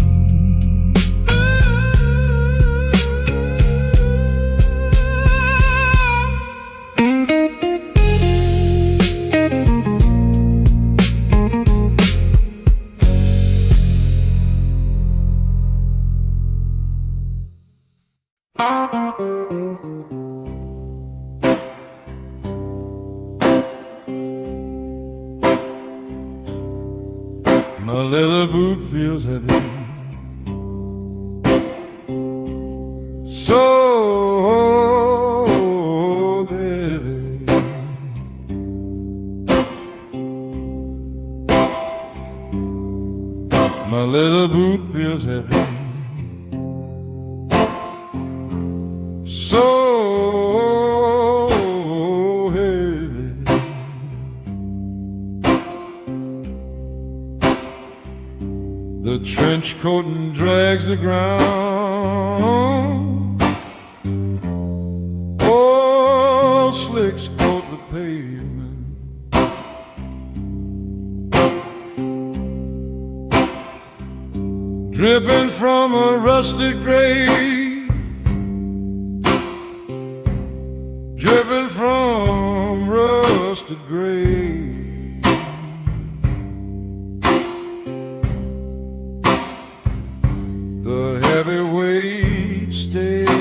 My leather boot feels heavy, so heavy. My leather boot feels heavy, so heavy. The trench coat drags the ground. Old slicks coat the pavement. Dripping from a rusted grave, dripping from rusted grave. The heavy weight stays,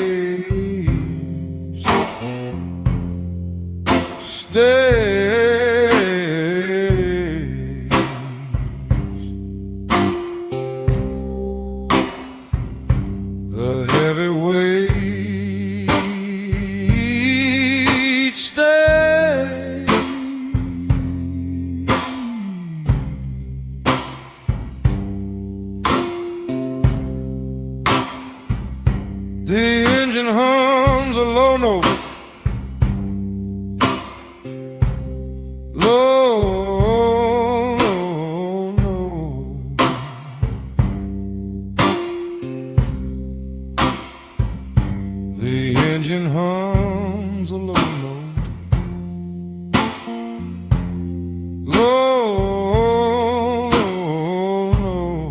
the heavy weight stays. The engine hums a low note, low note. The engine hums a low note, low note.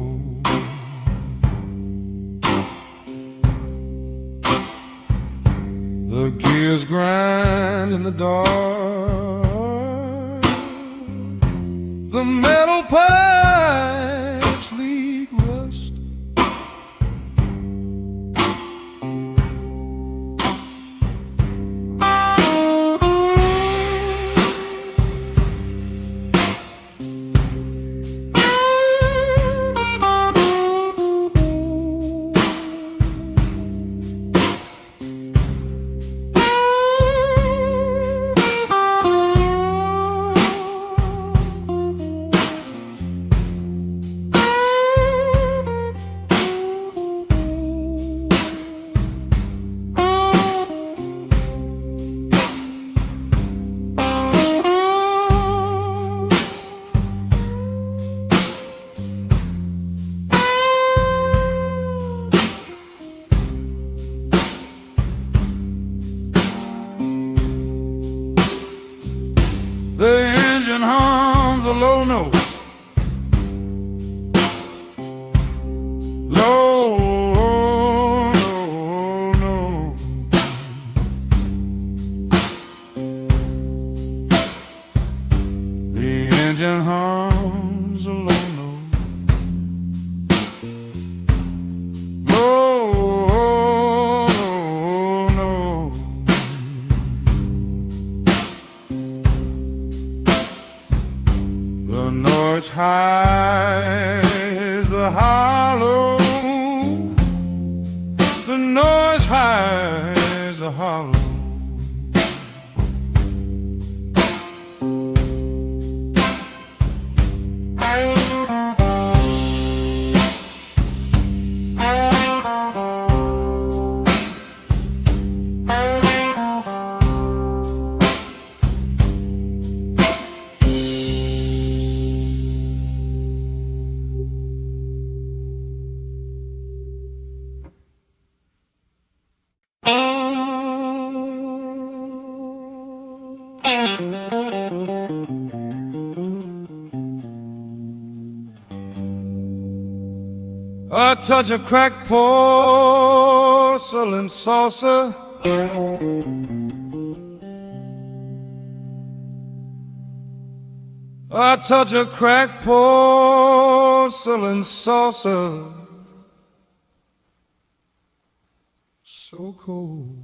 The gears grind in the dark. The metal pipes leak rust. low note. Low, no. The engine hums a low note. Low, no. The noise highs the hollow. The noise highs the hollow. A touch of cracked porcelain saucer, a touch of cracked porcelain saucer, so cold.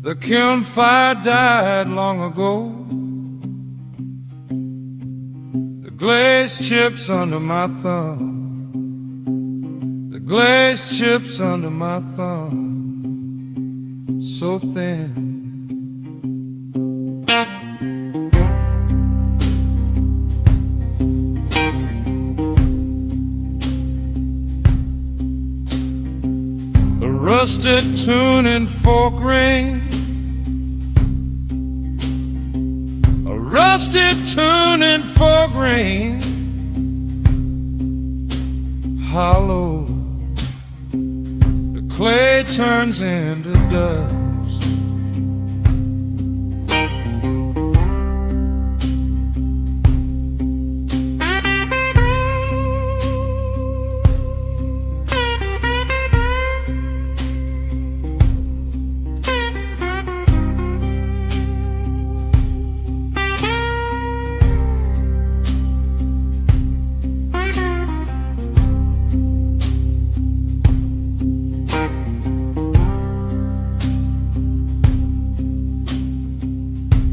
The campfire died long ago. The glaze chips under my thumb. The glaze chips under my thumb, so thin. A rusted tuning fork ring, a rusted tuning fork ring, hollow. The clay turns into dust.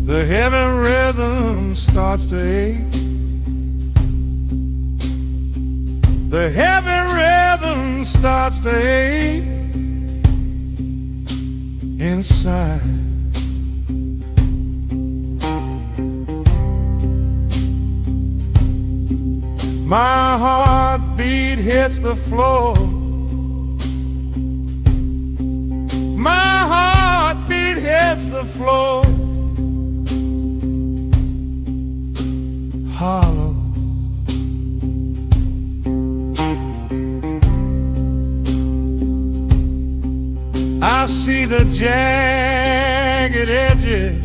The heavy rhythm starts to ache. The heavy rhythm starts to ache inside. My heartbeat hits the floor. My heartbeat hits the floor. Hollow. I see the jagged edges.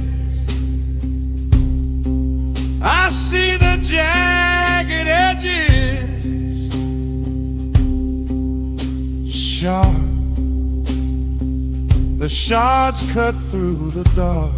I see the jagged edges. Sharp. The shards cut through the dark.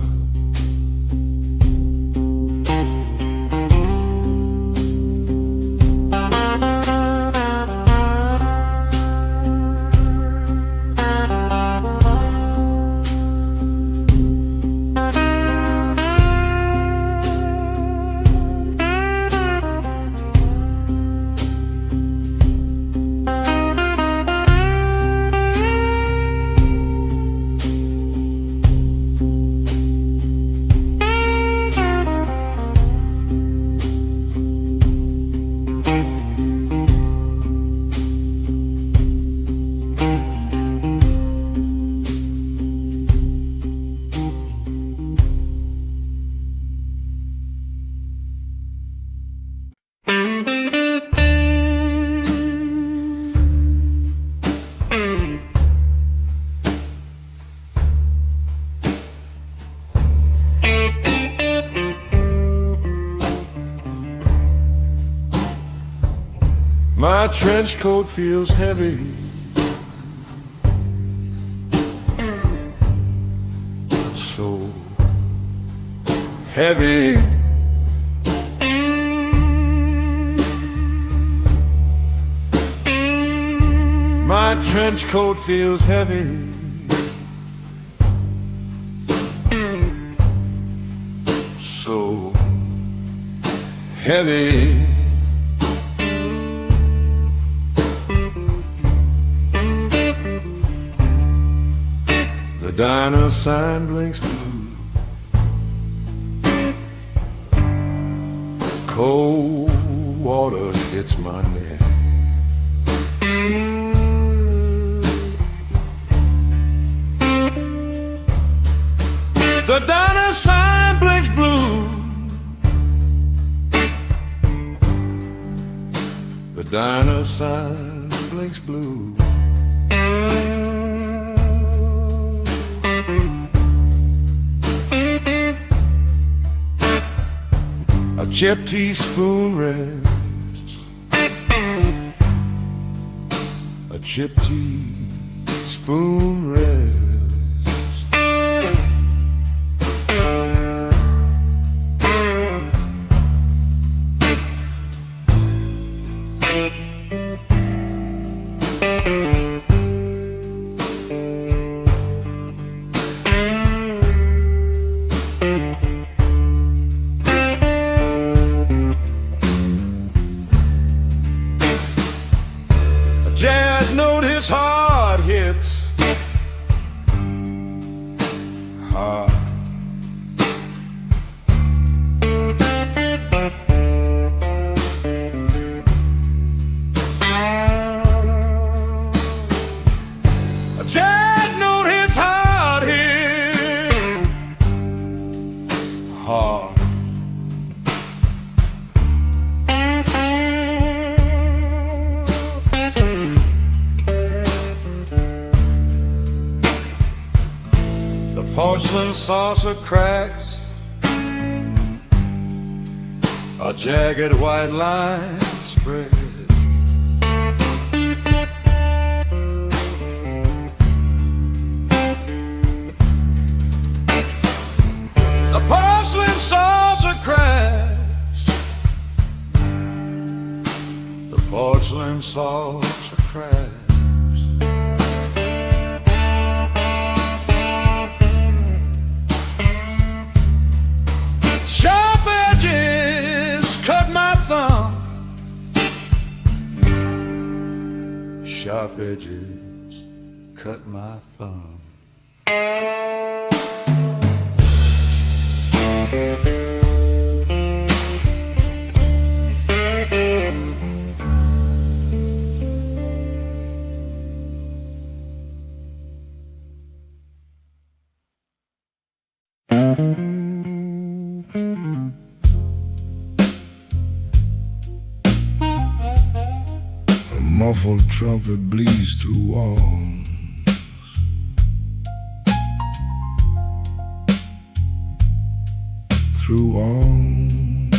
My trench coat feels heavy. So heavy. My trench coat feels heavy. So heavy. The diner sign blinks blue. Cold water hits my neck. The diner sign blinks blue. The diner sign blinks blue. A chipped teaspoon rests. A chipped teaspoon rests. Jazz note his heart hits hard. A jazz note hits hard hits hard. Porcelain saucer cracks, a jagged white line spread. The porcelain saucer cracks, the porcelain saucer cracks. Sharp edges cut my thumb. Sharp edges cut my thumb. A muffled trumpet bleeds through walls. Through walls.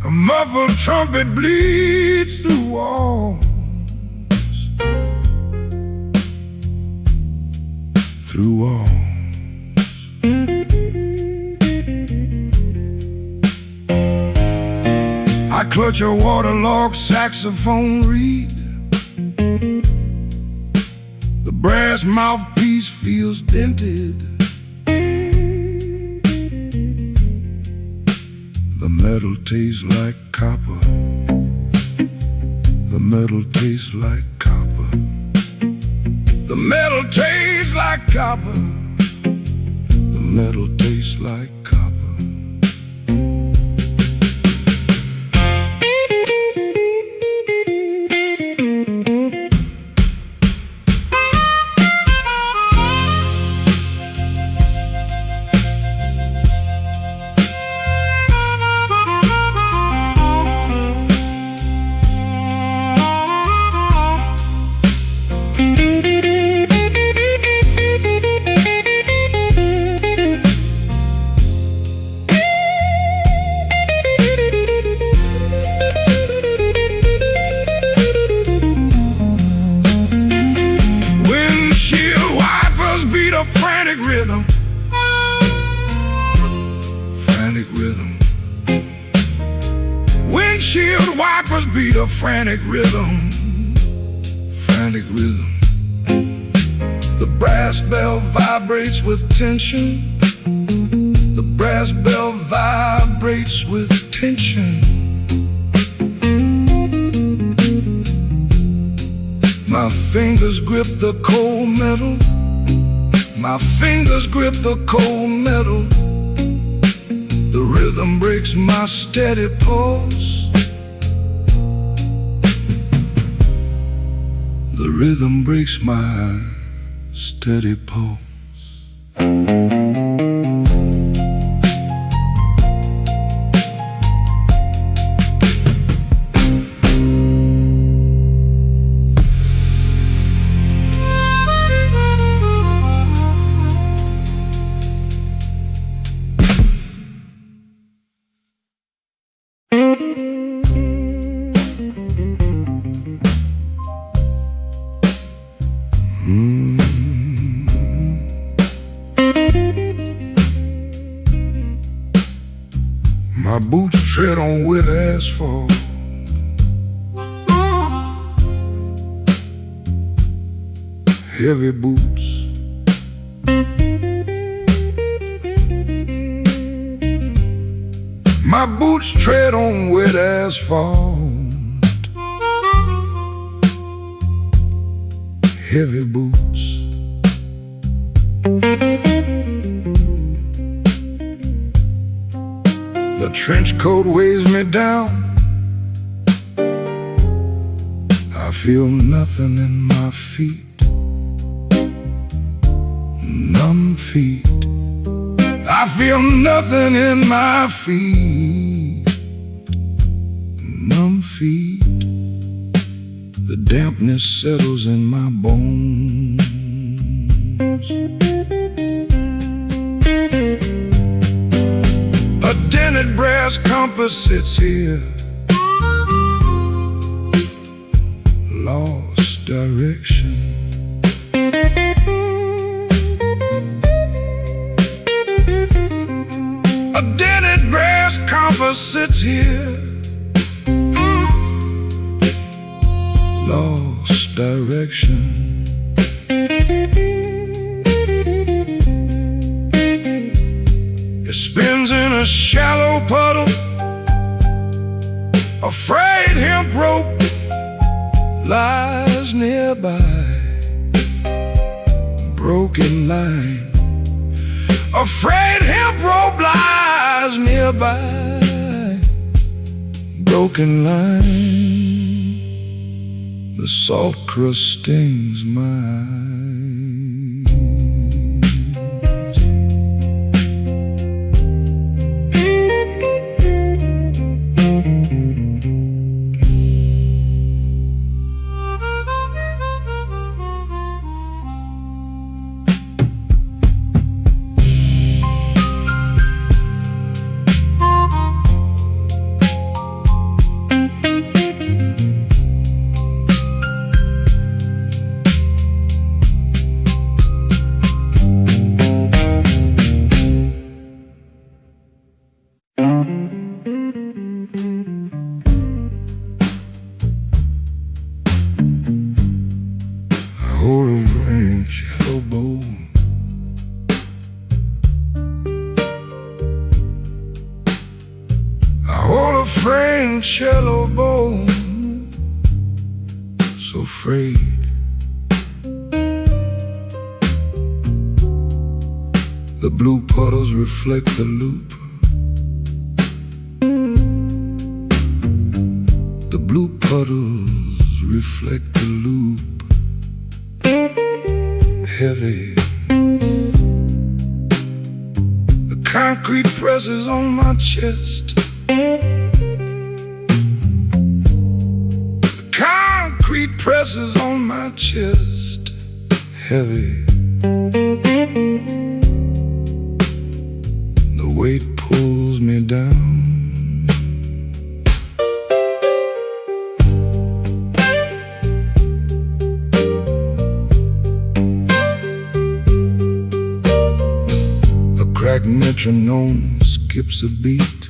A muffled trumpet bleeds through walls. Through walls. I clutch a waterlogged saxophone reed. The brass mouthpiece feels dented. The metal tastes like copper. The metal tastes like copper. The metal tastes like copper. The metal tastes like copper. windshield wipers beat a frantic rhythm, frantic rhythm. The brass bell vibrates with tension. The brass bell vibrates with tension. My fingers grip the cold metal. My fingers grip the cold metal. The rhythm breaks my steady pulse. The rhythm breaks my steady pulse. My boots tread on wet asphalt. Heavy boots. My boots tread on wet asphalt. Heavy boots. The trench coat weighs me down. I feel nothing in my feet. Numb feet. I feel nothing in my feet. Numb feet. The dampness settles in my bones. A dented brass compass sits here, lost direction. A dented brass compass sits here, lost direction. It spins in a shallow puddle. A frayed hemp rope lies nearby. Broken line. A frayed hemp rope lies nearby. Broken line. The salt crust stings my eyes. Hold a French elbow. I hold a French elbow, so frayed. The blue puddles reflect the loop. The blue puddles reflect the loop. Heavy. The concrete presses on my chest. The concrete presses on my chest. Heavy. The weight pulls me down. Cracked metronome skips a beat.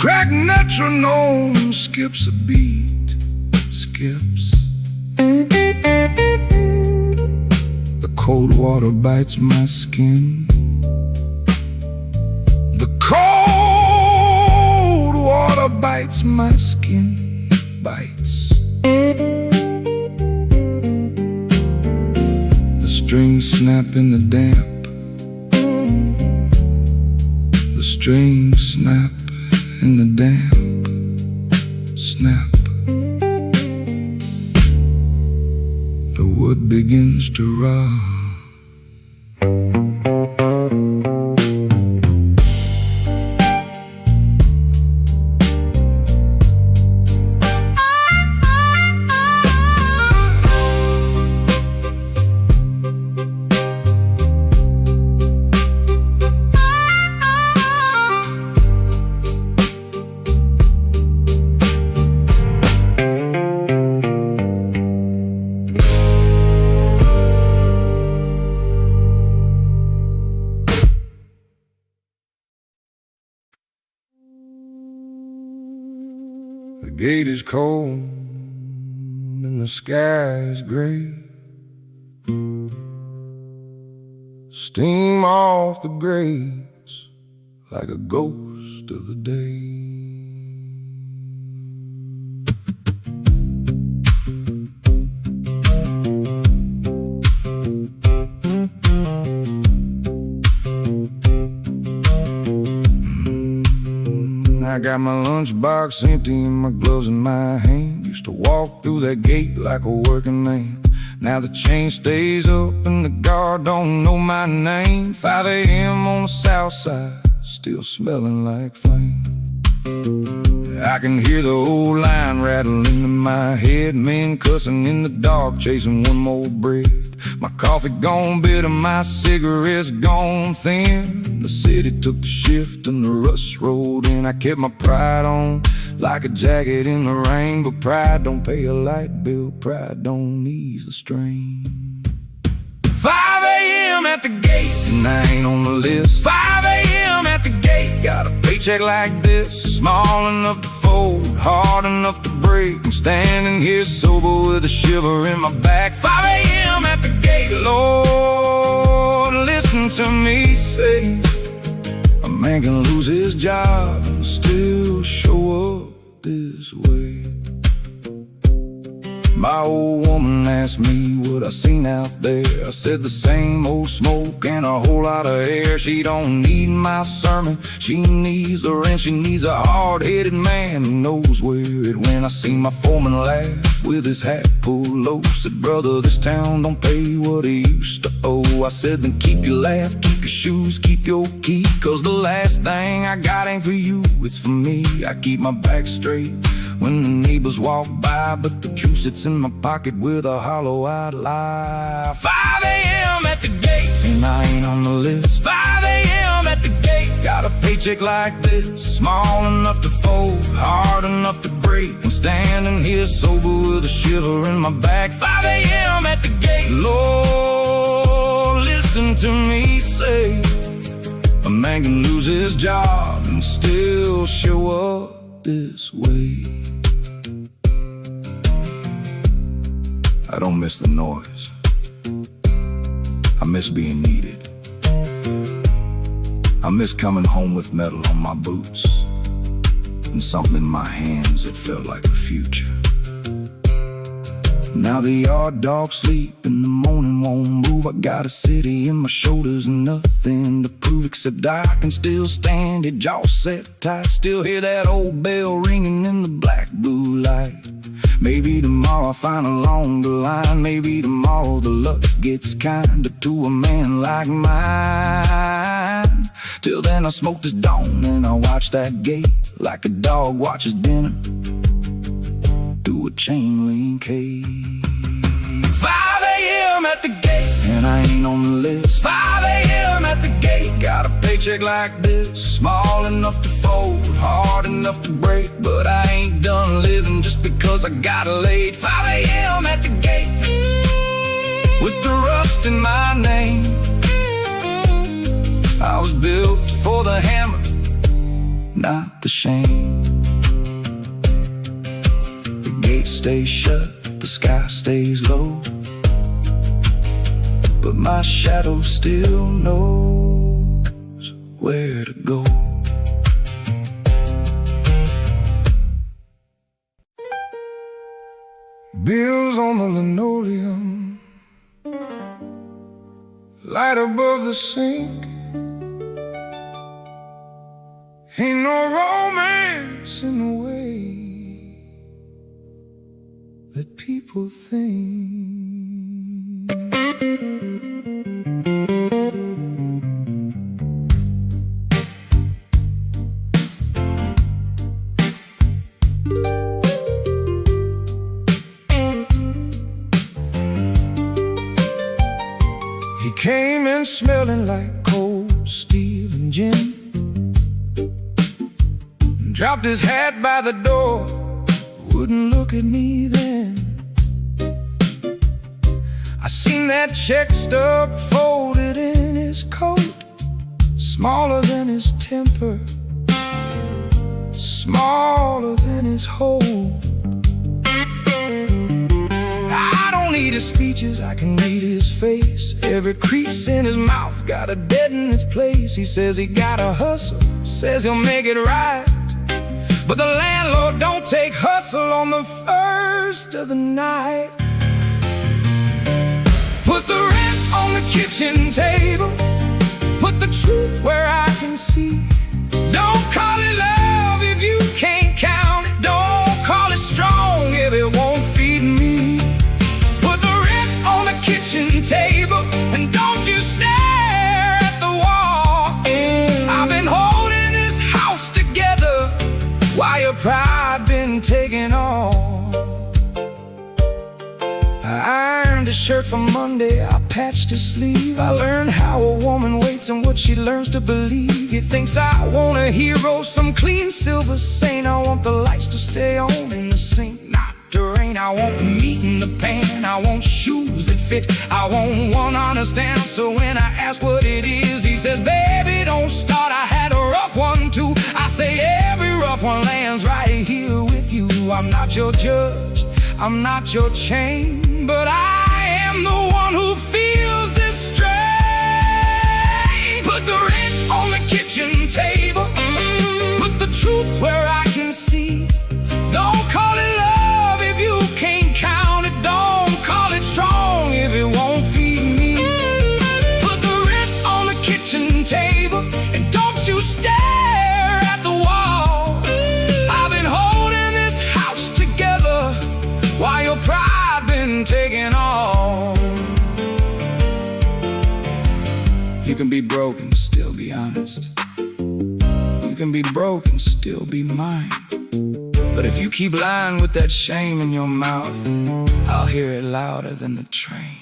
cracked metronome skips a beat, skips. The cold water bites my skin. The cold water bites my skin, bites. The strings snap in the damp. The strings snap in the damp. Snap. The wood begins to rot. The gate is cold and the sky is gray. Steam off the grates like a ghost of the day. I got my lunchbox empty and my gloves in my hand. Used to walk through that gate like a working man. Now the chain stays up and the guard don't know my name. 5 a.m. on the south side, still smelling like flame. I can hear the old line rattling in my head. Men cussing in the dark, chasing one more bread. My coffee gone bitter, my cigarettes gone thin. The city took the shift and the rust rolled in. I kept my pride on like a jacket in the rain. But pride don't pay a light bill, pride don't ease the strain. 5 a.m. at the gate, and I ain't on the list. 5 a.m. at the gate, got a paycheck like this. Small enough to fold, hard enough to break. I'm standing here sober with a shiver in my back. 5 a.m. at the gate, Lord, listen to me say, a man can lose his job and still show up this way. My old woman asked me what I seen out there. I said the same old smoke and a whole lot of air. She don't need my sermon, she needs the rent. She needs a hard-headed man who knows where it went. I seen my foreman laugh with his hat pulled low. Said, brother, this town don't pay what it used to owe. I said, then keep your laugh, keep your shoes, keep your key. Cause the last thing I got ain't for you, it's for me. I keep my back straight when the neighbors walk by, but the truth sits in my pocket with a hollow-eyed lie. 5 a.m. at the gate, and I ain't on the list. 5 a.m. at the gate, got a paycheck like this. Small enough to fold, hard enough to break. I'm standing here sober with a shiver in my back. 5 a.m. at the gate, Lord, listen to me say, a man can lose his job and still show up this way. I don't miss the noise, I miss being needed. I miss coming home with metal on my boots and something in my hands that felt like the future. Now the yard dogs sleep and the morning won't move. I got a city in my shoulders and nothing to prove, except I can still stand it, jaw set tight. Still hear that old bell ringing in the black blue light. Maybe tomorrow I find a longer line. Maybe tomorrow the luck gets kinder to a man like mine. Till then I smoke this dawn and I watch that gate like a dog watches dinner through a chain link cage. 5 a.m. at the gate, and I ain't on the list. 5 a.m. at the gate, got a paycheck like this. Small enough to fold, hard enough to break. But I ain't done living just because I got laid. 5 a.m. at the gate, with the rust in my name. I was built for the hammer, not the shame. The gate stays shut, the sky stays low, but my shadow still knows where to go. Bills on the linoleum, light above the sink. Ain't no romance in the way that people think. He came in smelling like cold steel and gin, dropped his hat by the door, wouldn't look at me then. I seen that check stub folded in his coat, smaller than his temper, smaller than his hole. I don't need his speeches, I can read his face. Every crease in his mouth got a dead in its place. He says he gotta hustle, says he'll make it right, but the landlord don't take hustle on the first of the night. Put the rent on the kitchen table, put the truth where I can see. Don't call it love if you can't count it. Don't call it strong if it won't feed me. Put the rent on the kitchen table, and don't you stare at the wall. I've been holding this house together while your pride been taken off. I ironed his shirt for Monday, I patched his sleeve. I learned how a woman waits and what she learns to believe. He thinks I want a hero, some clean silver saint. I want the lights to stay on in the sink, not to rain. I want meat in the pan, I want shoes that fit, I want one honest answer when I ask what it is. He says, baby, don't start, I had a rough one too. I say, every rough one lands right here with you. I'm not your judge, I'm not your chain, but I am the one who feels this strain. Put the rent on the kitchen table, put the truth where I can see. Don't call it love if you can't count it. Don't call it strong if it won't feed me. Put the rent on the kitchen table, and don't you stare at the wall. I've been holding this house together while your pride been taken off. You can be broke and still be honest. You can be broke and still be mine. But if you keep lying with that shame in your mouth, I'll hear it louder than the train.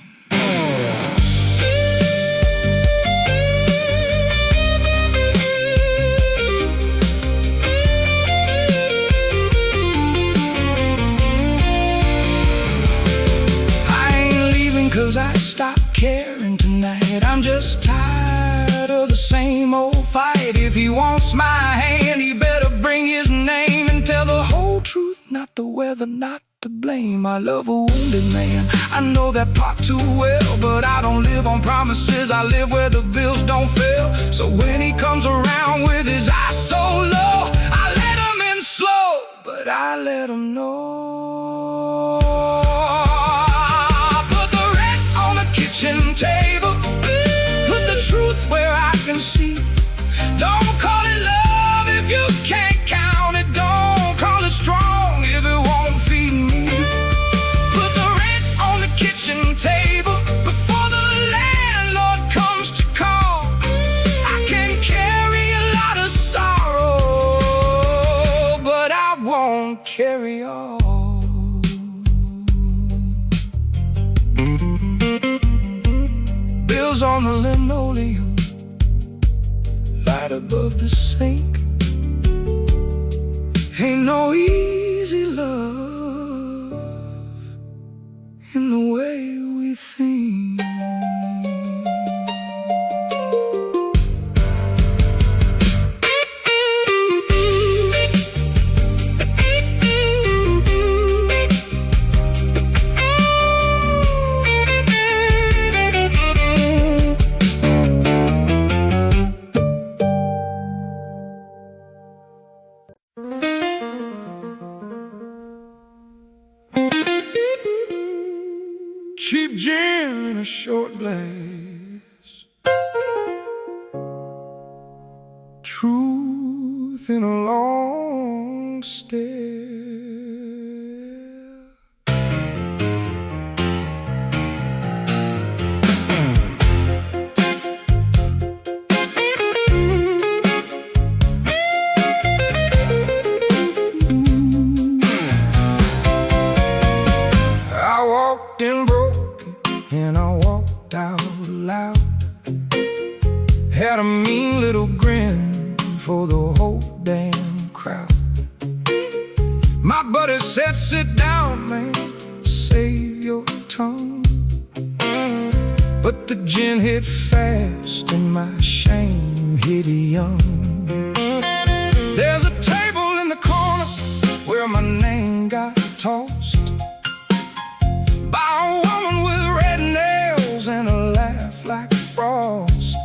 I ain't leaving 'cause I stopped caring tonight. I'm just tired of the same old fight. If he wants my hand, he better bring his name and tell the whole truth, not the weather, not the blame. I love a wounded man, I know that part too well, but I don't live on promises, I live where the bills don't fail. So when he comes around with his eyes so low, I let him in slow, but I let him know. Put the rent on the kitchen table, put the truth where I can see. Don't call it love if you can't count it. Don't call it strong if it won't feed me. Put the rent on the kitchen table before the landlord comes to call. I can carry a lot of sorrow, but I won't carry all. Bills on the linoleum, light above the sink. Ain't no easy love in the way we think. glass. Truth in a long stare. I walked in broken and I walked out loud. Had a mean little grin for the whole damn crowd. My buddy said, sit down, man, save your tongue. But the gin hit fast and my shame hit young. There's a table in the corner where my name got tossed by a woman with red nails and a laugh like frost.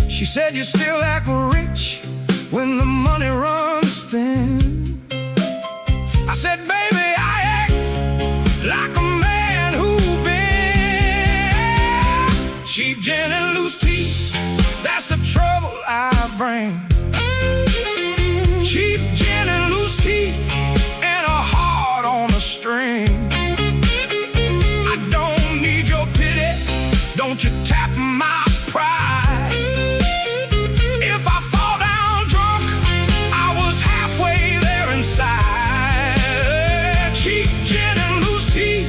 She said, you still act rich when the money runs thin. I said, baby, I act like a man who's been cheap gin and loose tea. That's the trouble I bring. Cheap gin and loose tea and a heart on a string. I don't need your pity, don't you tap my pride. If I fall down drunk, I was halfway there inside. Cheap gin and loose tea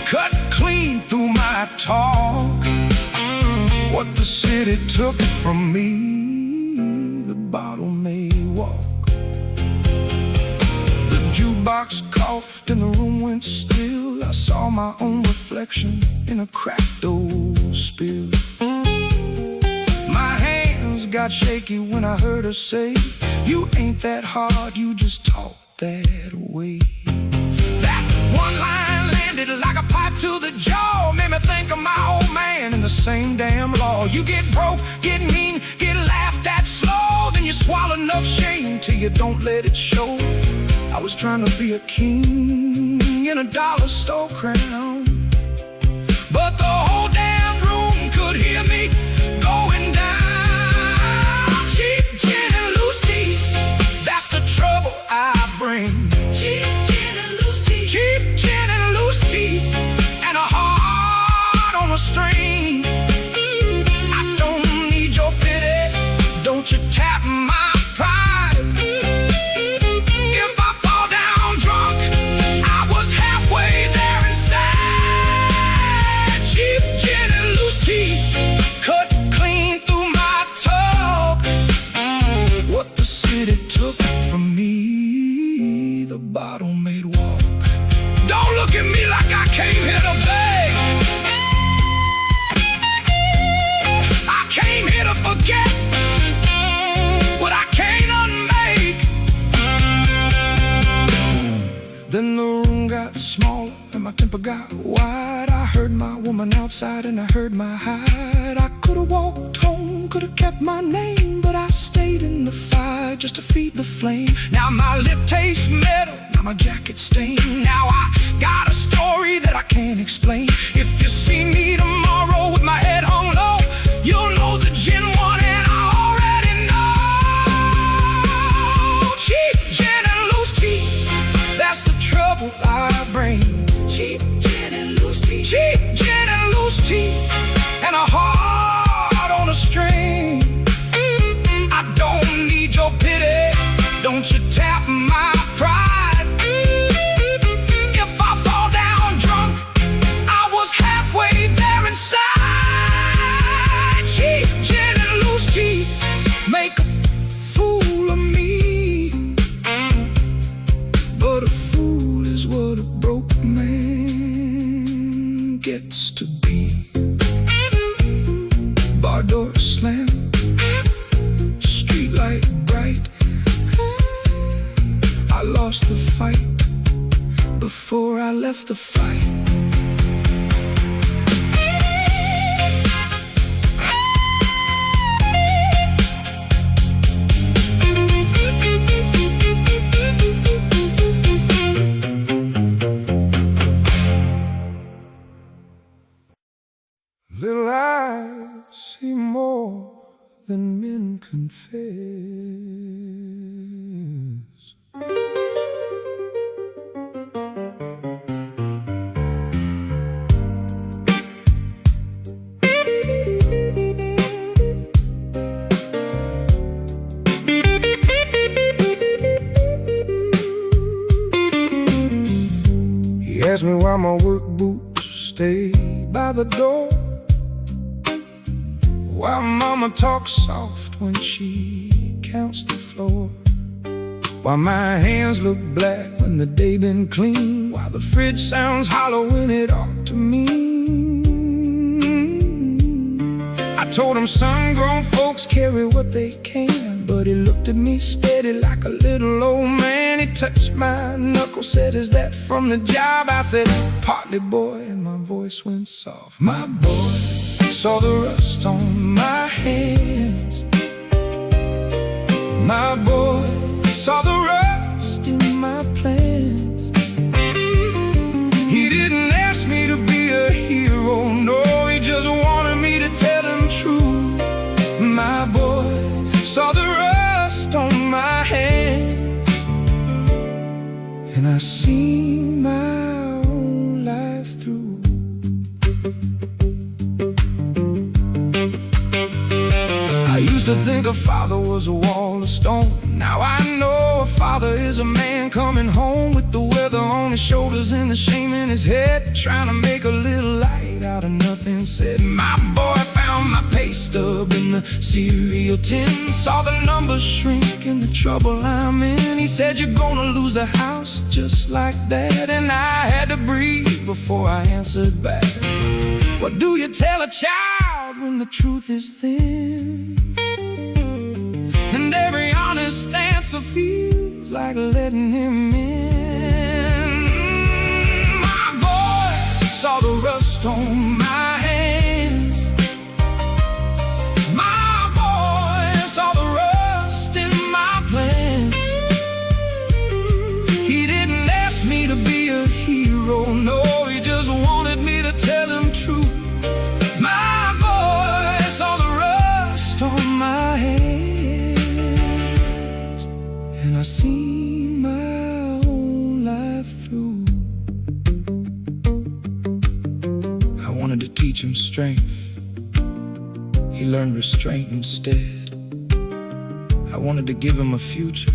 cut clean through my talk. What the city took from me, the bottle may walk. The jukebox coughed and the room went still. I saw my own reflection in a cracked old spill. My hands got shaky when I heard her say, you ain't that hard, you just talk that way. That one line landed like a pipe to the jaw, made me think of my old man in the same damn law. You get broke, get mean, get laughed at slow, then you swallow enough shame till you don't let it show. I was trying to be a king in a dollar store crown, but the whole damn room could hear me going down. Cheap gin and loose tea, that's the trouble I bring. Cheap gin and loose tea, cheap gin and loose tea, and a heart on a string. I don't need your pity, don't you tap my pride. If I fall down drunk, I was halfway there inside. Cheap gin and loose tea cut clean through my talk. What the city took from me, the bottle made walk. Don't look at me like I came here to beg. I came here to forget what I can't unmake. Then the room got smaller and my temper got wide. I heard my woman outside and I heard my hide. I could've walked home, could've kept my name, but I stayed in the fire just to feed the flame. Now my lip tastes metal, now my jacket stained. Now I got a story that I can't explain. If you see me tomorrow with my head hung low, you'll know the gin won and I already know. Cheap gin and loose tea, that's the trouble I bring. Cheap gin and loose tea, cheap gin and loose tea, and a heart on a string. I don't need your pity, don't you tap my pride. If I fall down drunk, I was halfway there inside. Cheap gin and loose tea make a fool of me, but a fool is what a broke man gets to be. Bar door slam, street light bright. I lost the fight before I left the fight. than men confess. He asked me why my work boots stay by the door, why mama talks soft when she counts the floor, why my hands look black when the day been clean, why the fridge sounds hollow when it ought to mean. I told him son, grown folks carry what they can, but he looked at me steady like a little old man. He touched my knuckle, said, is that from the job? I said, partly, boy, and my voice went soft. My boy saw the rust on my hands. My boy saw the rust in my plans. He didn't ask me to be a hero, no, he just wanted me to tell him true. My boy saw the rust on my hands, and I seen my own life through. I used to think a father was a wall of stone. Now I know a father is a man coming home with the weather on his shoulders and the shame in his head, trying to make a little light out of nothing said. My boy found my pay stub in the cereal tin, saw the numbers shrink and the trouble I'm in. He said, you're gonna lose the house just like that, and I had to breathe before I answered back. What do you tell a child when the truth is thin, and every honest answer feels like letting him in? My boy saw the rust on my hands. My boy saw the rust in my plans. He didn't ask me to be a hero, no, he just wanted me to tell him true. My boy saw the rust on my hands, and I seen my own life through. I wanted to teach him strength, he learned restraint instead. I wanted to give him a future,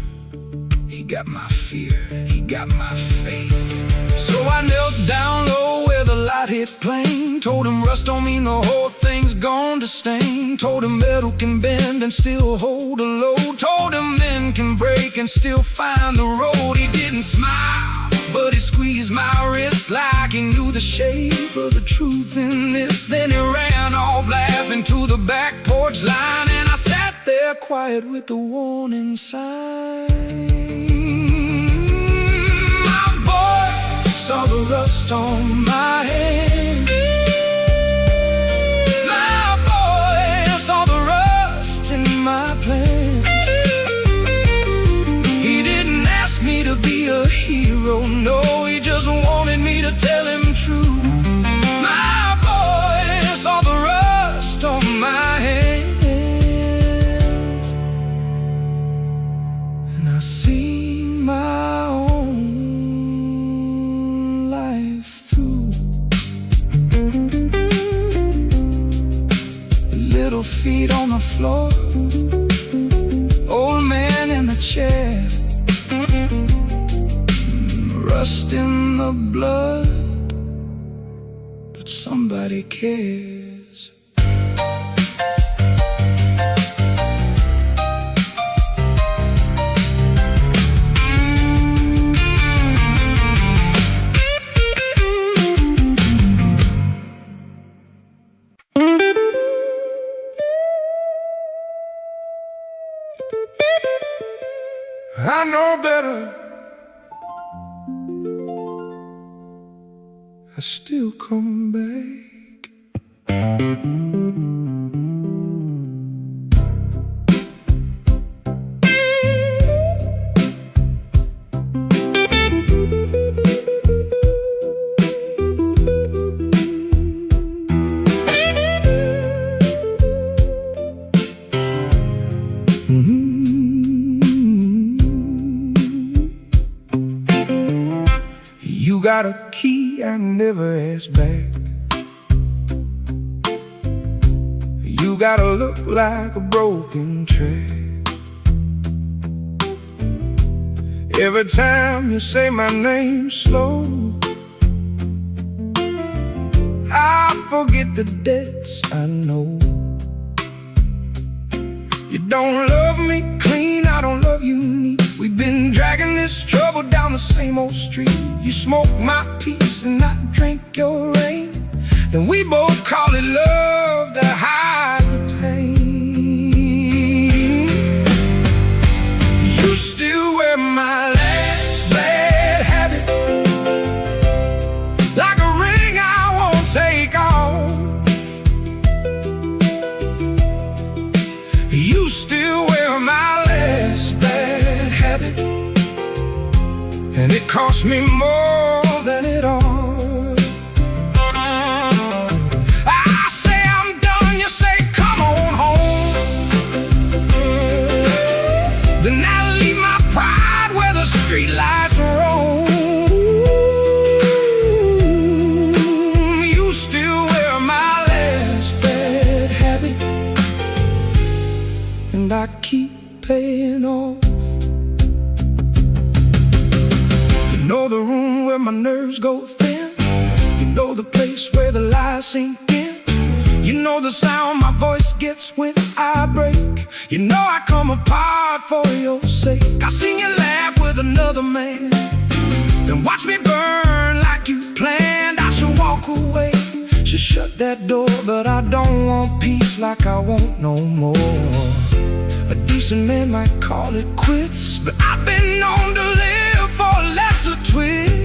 he got my fear and he got my face. So I knelt down low where the light hit plain, told him rust don't mean the whole thing's gone to stain, told him metal can bend and still hold a load, told him men can break and still find the road. He didn't smile, but he squeezed my wrist like he knew the shape of the truth in this. Then he ran off laughing to the back porch line, and I sat there quiet with the warning sign. My boy saw the rust on my hands. My boy saw the rust in my plans. He didn't ask me to be a hero, no, he just wanted me to tell him true. My boy saw the rust on my hands, and I seen my own life through. Little feet on the floor, old man in the chair, rust in the blood, but somebody cares. I know better, I still come back. You got a key I never asked back. You gotta look like a broken track. Every time you say my name slow, I forget the debts I know. You don't love me clean, I don't love you neat. We've been dragging this trouble down the same old street. You smoke my peace and I drink your rain. Then we both call it love to hide the pain. You still wear my last bad habit, like a ring I won't take off. You still wear my last bad habit, and it cost me more than it all. I say I'm done, you say come on home. Then I leave my pride where the streetlights roam. You still wear my last bad habit, and I keep paying off. You know the room where my nerves go thin. You know the place where the lies sink in. You know the sound my voice gets when I break. You know I come apart for your sake. I seen you laugh with another man, then watch me burn like you planned. I should walk away, should shut that door, but I don't want peace like I want no more. A decent man might call it quits, but I've been known to live for a lesser twist.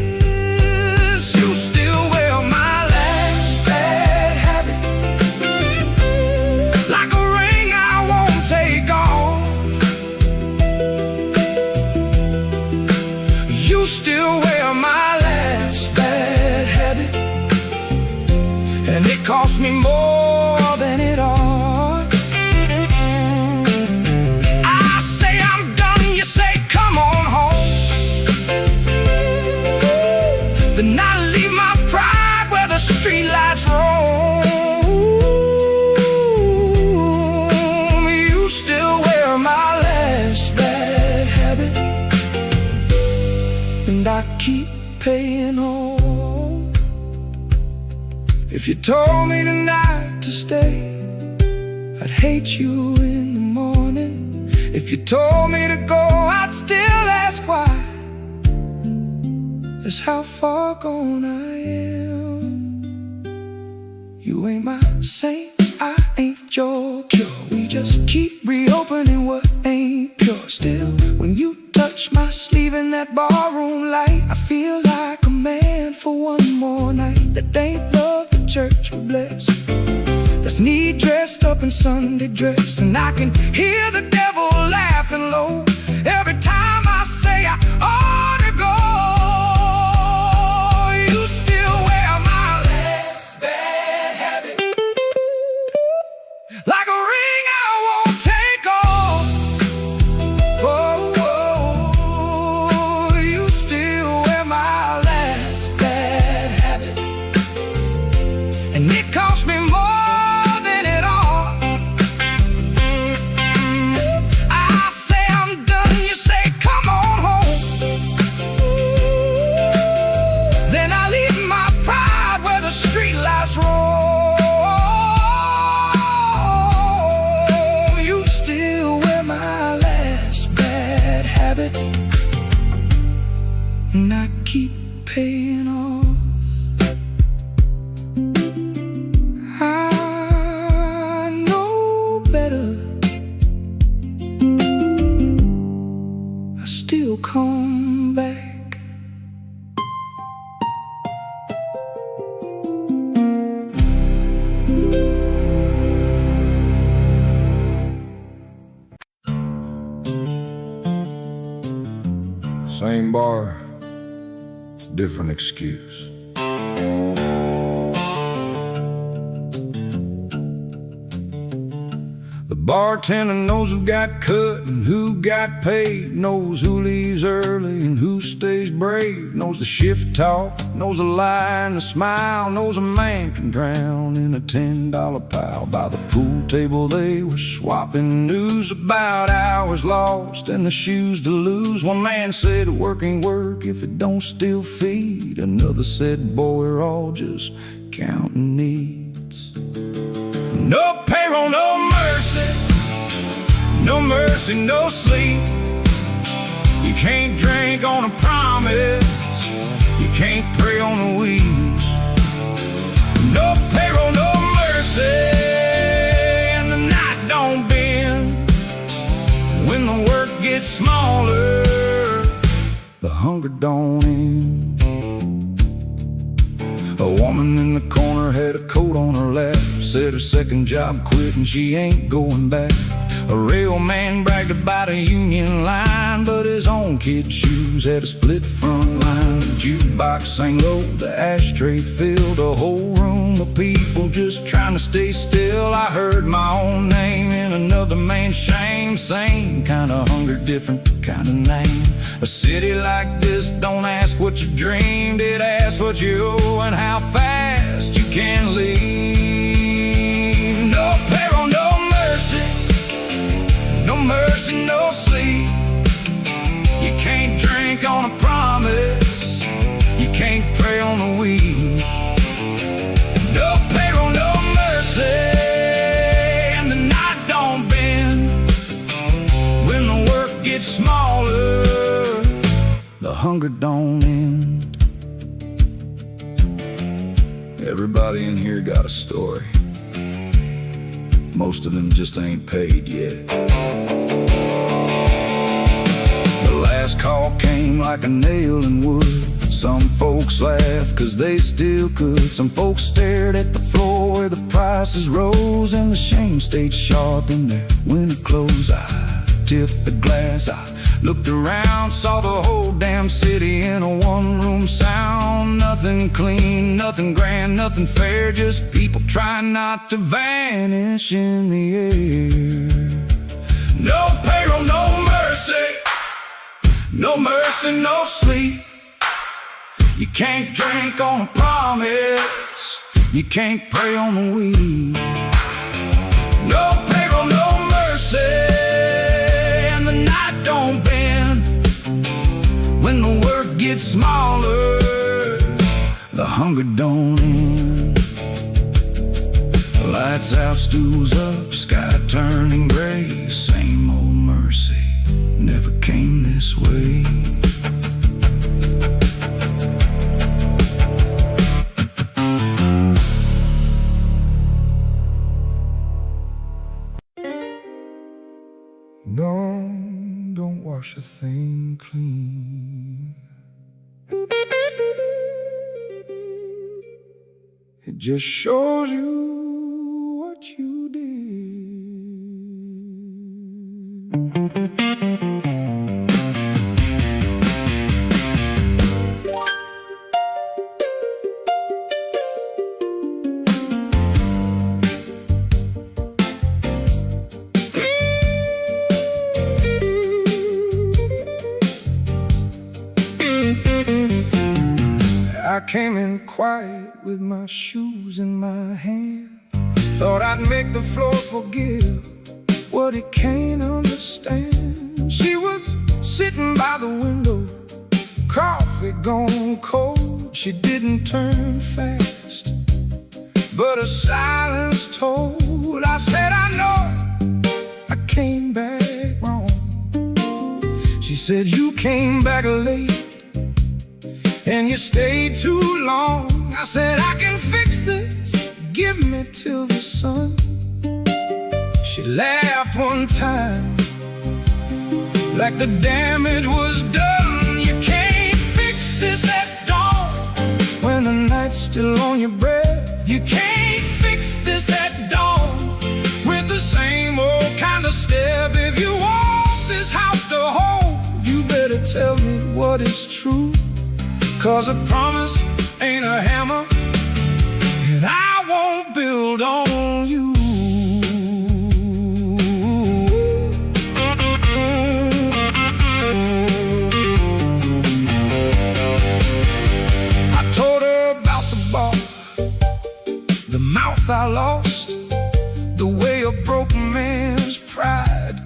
You still wear my last bad habit, like a ring I won't take off. You still wear my last bad habit, and it cost me more than it all. Then I leave my pride where the streetlights roam. You still wear my last bad habit, and I keep paying on. If you told me tonight to stay, I'd hate you in the morning. If you told me to go, I'd still ask why. That's how far gone I am. You ain't my saint, I ain't your cure. We just keep reopening what ain't pure. Still, when you touch my sleeve in that barroom light, I feel like a man for one more night. That ain't love the church will bless, that's me dressed up in Sunday dress. And I can hear the devil laughing low every time I say I ought to go. Like a ring I won't take off. Oh, you still wear my last bad habit, and it cost me more than it all. I say I'm done, you say come on home. Then I leave my pride where the streetlights roll. And I keep paying off. I know better, I still come back. Same bar, different excuse. The bartender knows who got cut and who got paid, knows who leaves early and who stays brave, knows the shift talk, knows a lie and a smile, knows a man can drown in a $10 pile. By the pool table they were swapping news about hours lost and the shoes to lose. One man said work ain't work if it don't still feed. Another said, boy, we're all just counting needs. No payroll, no mercy, no mercy, no sleep. You can't drink on a promise, you can't pray on a weed. No payroll, no mercy, and the night don't bend. When the work gets smaller, the hunger don't end. A woman in the corner had a coat on her lap, said her second job quit and she ain't going back. A rail man bragged about a union line, but his own kid's shoes had a split front line. The jukebox sang low, the ashtray filled a whole room of people just trying to stay still. I heard my own name in another man's shame. Same kind of hunger, different kind of name. A city like this don't ask what you dreamed, it asks what you owe and how fast you can leave. No payroll, no mercy, no mercy, no sleep. You can't drink on a promise, you can't pray on a weed. No payroll, no mercy, and the night don't bend. When the work gets smaller, the hunger don't end. Everybody in here got a story. Most of them just ain't paid yet. The last call came like a nail in wood. Some folks laughed cause they still could. Some folks stared at the floor where the prices rose, and the shame stayed sharp in their winter clothes. I tipped the glass, I looked around, saw the whole damn city in a one-room sound. Nothing clean, nothing grand, nothing fair, just people trying not to vanish in the air. No payroll, no mercy, no mercy, no sleep. You can't drink on a promise, you can't pray on the weed. No payroll, no mercy, and the night don't bend. When the work gets smaller, the hunger don't end. Lights out, stools up, sky turning gray. Same old mercy, never came this way. No, don't wash a thing clean. It just shows you what you did. I came in quiet with my shoes in my hand. Thought I'd make the floor forgive what it can't understand. She was sitting by the window, coffee gone cold. She didn't turn fast, but her silence told. I said, I know I came back wrong. She said, you came back late and you stayed too long. I said, I can fix this, give me till the sun. She laughed one time like the damage was done. You can't fix this at dawn when the night's still on your breath. You can't fix this at dawn with the same old kind of step. If you want this house to hold, you better tell me what is true. 'Cause a promise ain't a hammer, and I won't build on you.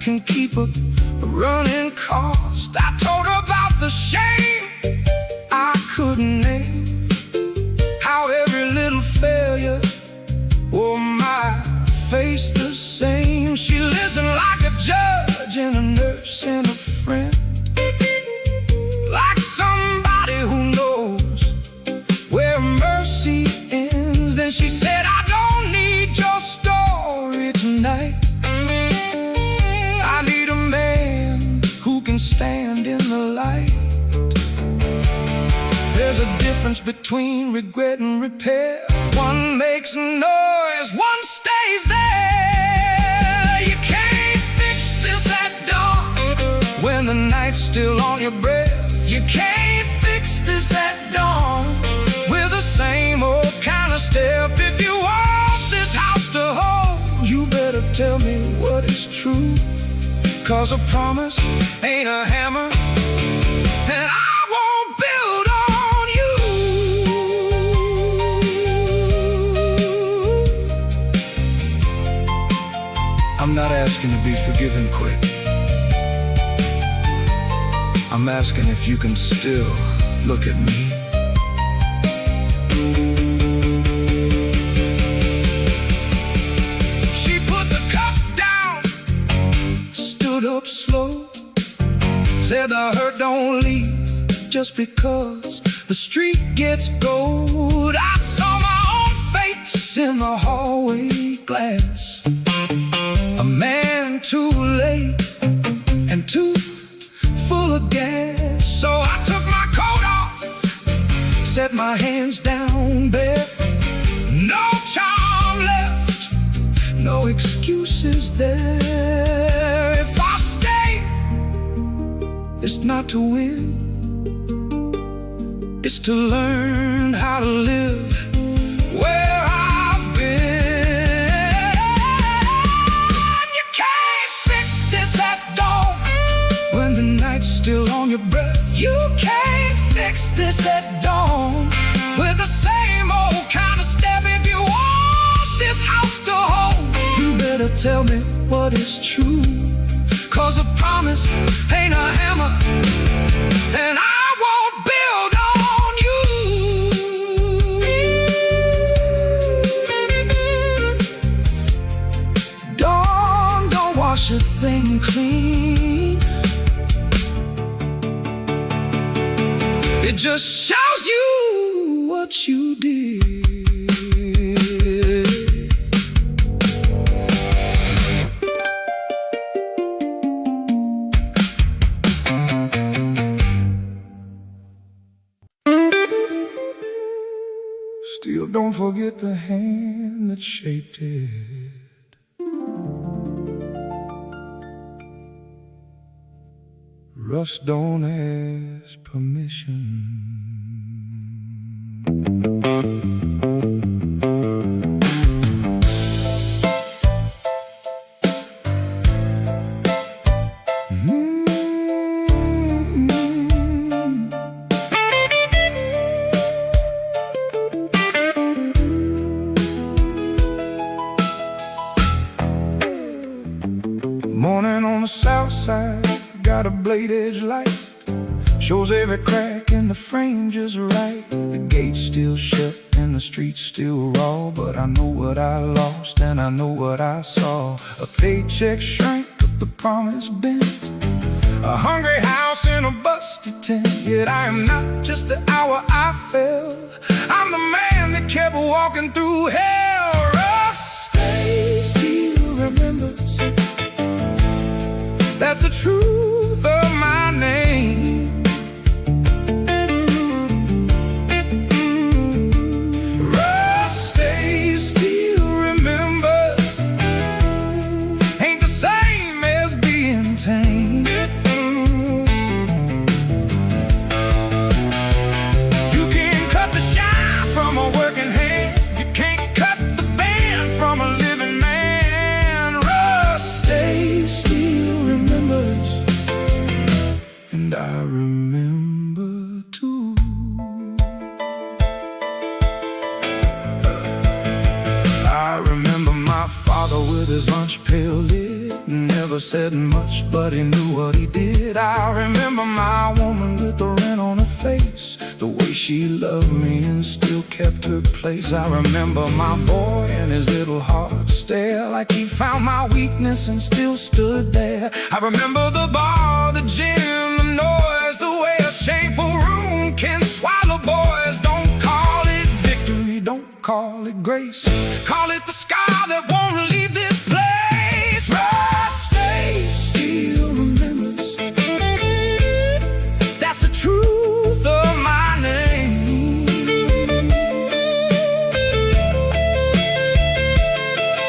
can keep a running cost. I told her about the shame I couldn't name, how every little failure wore my face the same. She listened like a judge and a nurse and a friend, like somebody who knows where mercy ends. Then she said, I don't need your story tonight. I need a man who can stand in the light. There's a difference between regret and repair. One makes noise, one stays there. You can't fix this at dawn when the night's still on your breath. You can't fix this at dawn with the same old kind of step. If you want this house to hold, you better tell me what is true, 'cause a promise ain't a hammer, and I won't build on you. I'm not asking to be forgiven quick. I'm asking if you can still look at me. She put the cup down, stood up slow, said the hurt don't leave just because the street gets gold. I saw my own face in the hallway glass, a man too late and too full of gas. So I took my coat off, set my hands down bare. No charm left, no excuses there. If I stay, it's not to win, it's to learn how to live where I've been. You can't fix this at dawn when the night's still on your breath. You can't fix this at dawn with the same old kind of step. If you want this house to hold, you better tell me what is true, 'cause a promise ain't a hammer, and I won't build on you. Don't wash a thing clean. It just shows you what you did. Still don't forget the hand that shaped it. Rust don't ask permission. Morning on the south side, got a blade edge light, shows every crack in the frame just right. The gate's still shut and the street's still raw, but I know what I lost and I know what I saw. A paycheck shrank, but the promise bent, a hungry house in a busted tent. Yet I am not just the hour I fell, I'm the man that kept walking through hell. Rust stays, still remembers, that's the truth of my name. Rust stays, still remembers, ain't the same as being tame. You can't cut the shine from a working hand, you can't cut the band from a living man. Rust stays, still remembers, never said much, but he knew what he did. I remember my woman with the rent on her face, the way she loved me and still kept her place. I remember my boy and his little heart stare, like he found my weakness and still stood there. I remember the bar, the gym, the noise, the way a shameful room can swallow boys. Don't call it victory, don't call it grace, call it the scar that won't leave this place. Rusty still remembers, that's the truth of my name.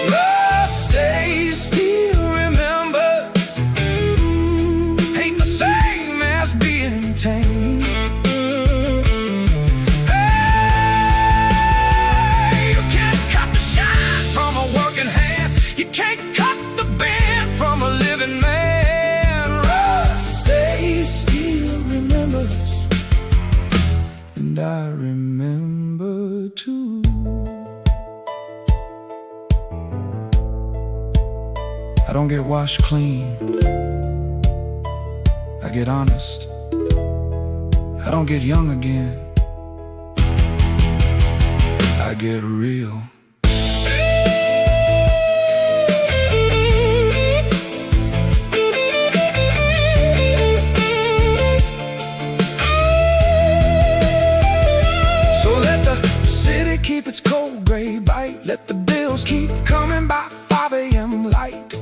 Rusty still remembers, ain't the same as being tame. You can't cut the band from a living man. Rusty still remembers, and I remember too. I don't get washed clean, I get honest. I don't get young again, I get real. Keep its cold gray bite, let the bills keep coming by 5 a.m. light.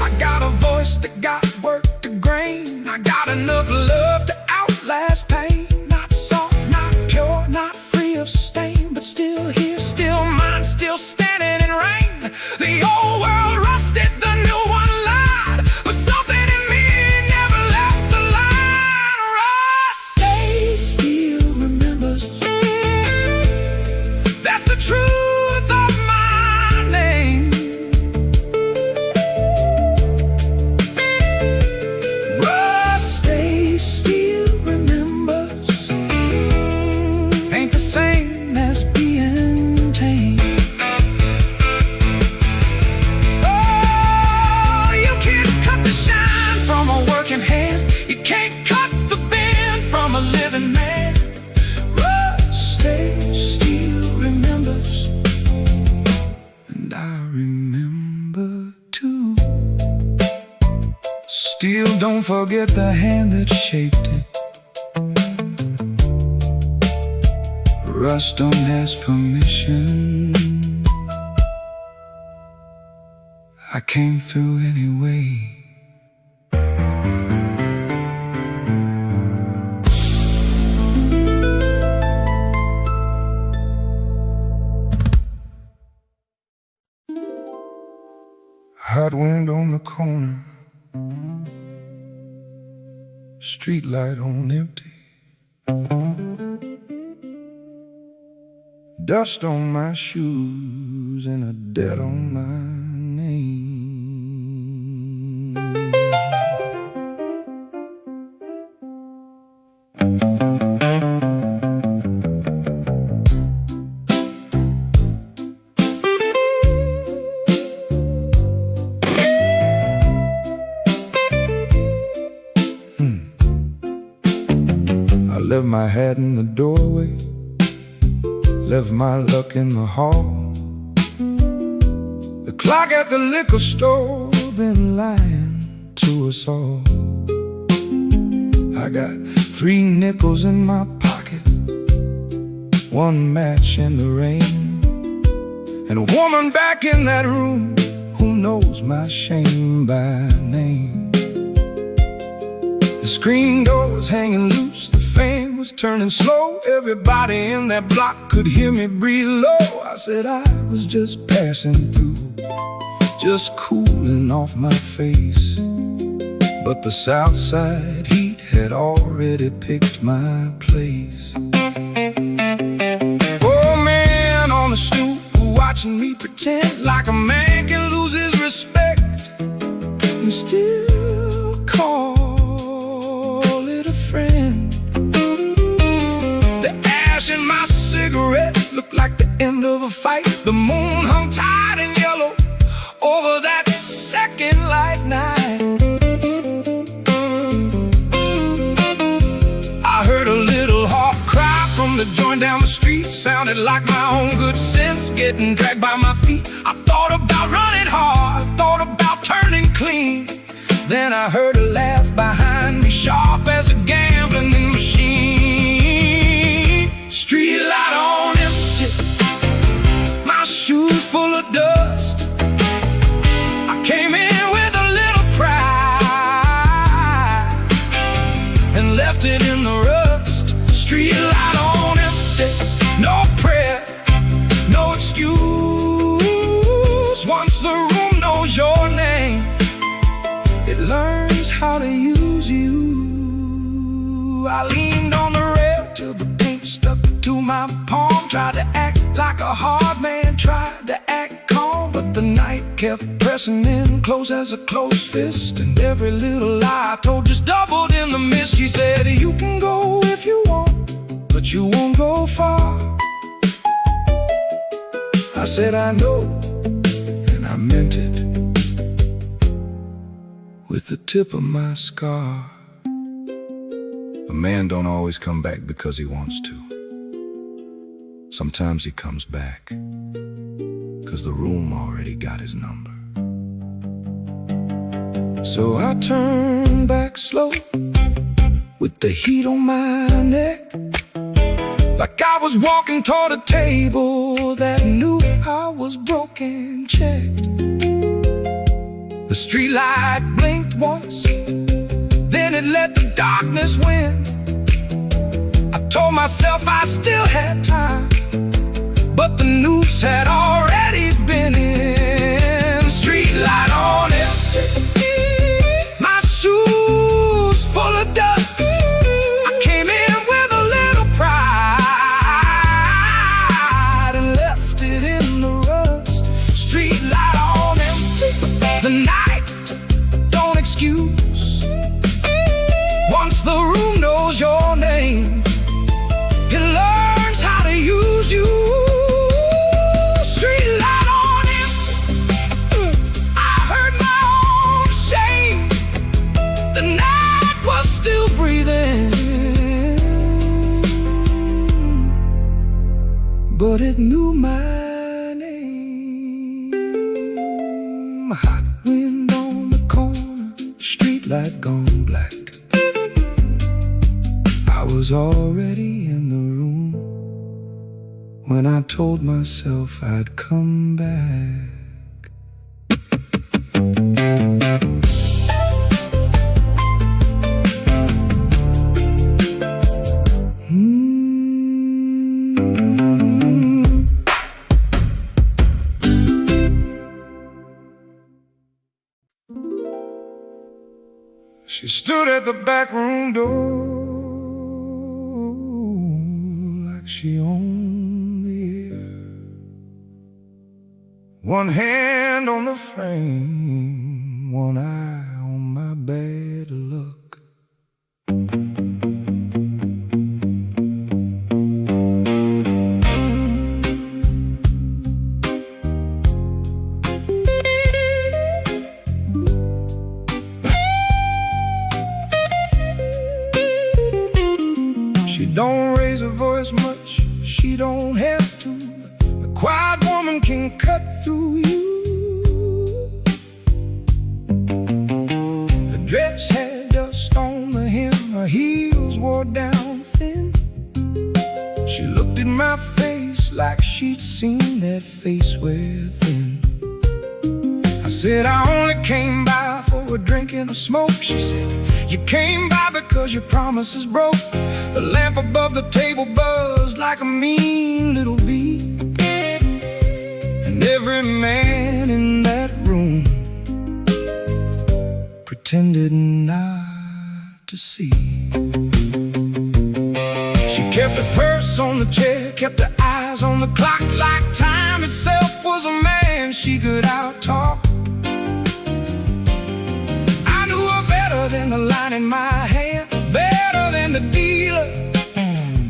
I got a voice that got work to grain, I got enough love to outlast pain. Not soft, not pure, not free of stain, but still here, still mine, still standing in rain. The old world rusted, the new one lied, but something in me never left the line. Rusty still remembers, that's the truth of my name. Rusty still remembers, ain't the same as being tame. Oh, you can't cut the shine from a working hand, you can't cut the band from a living man. Rusty still remembers, and I remember too. Still don't forget the hand that shaped it. Rust don't ask permission, I came through anyway. Hot wind on the corner, street light on empty, dust on my shoes and a debt on my name. Left my hat in the doorway, left my luck in the hall. The clock at the liquor store been lying to us all. I got 3 nickels in my pocket, 1 match in the rain, and a woman back in that room who knows my shame by name. The screen door was hanging loose, the fan was turning slow. Everybody in that block could hear me breathe low. I said I was just passing through, just cooling off my face, but the south side heat had already picked my place. Oh, man on the stoop watching me pretend like a man can lose his respect and still call it a friend. The ash in my cigarette looked like the end of a fight. The moon hung tight and yellow over that second light night. sounded like my own good sense getting dragged by my feet. I thought about running hard, thought about turning clean. Then I heard a laugh behind me, sharp as a gambling machine. Street light on empty, my shoes full of dust. I came in with a little pride and left it in the rust. Street light on empty, no prayer, no excuse. Once the room knows your name, it learns how to use you. I leaned on the rail till the paint stuck to my palm. Tried to act like a hard man, tried to act calm, but the night kept pressing in close as a closed fist. And every little lie I told just doubled in the mist. She said, you can go if you want, but you won't go far. I said, I know, and I meant it with the tip of my scar. A man don't always come back because he wants to. Sometimes he comes back because the room already got his number. So I turned back slow with the heat on my neck, like I was walking toward a table that knew I was broken checked. The streetlight blinked once, then it let the darkness win. I told myself I still had time, but the noose had already been in. Streetlight on empty, my shoes full of dust. I came in with a little pride and left it in the rust. Streetlight on empty, the night don't excuse. Once the room knows your name, it learns how to use you. Streetlight on empty, I heard my own shame. The night was still breathing, but it knew my name. Hot wind on the corner, streetlight gone black. I was already in the room when I told myself I'd come back. She stood at the back room door like she owned the air. One hand on the frame, one eye on my bad luck. She don't raise her voice much, she don't have to. A quiet woman can cut through you. The dress had dust on the hem, her heels wore down thin. She looked at my face like she'd seen that face within. I said, I only came by for a drink and a smoke. She said, you came by because your promises broke. The lamp above the table buzzed like a mean little bee, and every man in that room pretended not to see. She kept her purse on the chair, kept her eyes on the clock, like time itself was a man she could out-talk. I knew her better than the line in my hand, better than the dealer,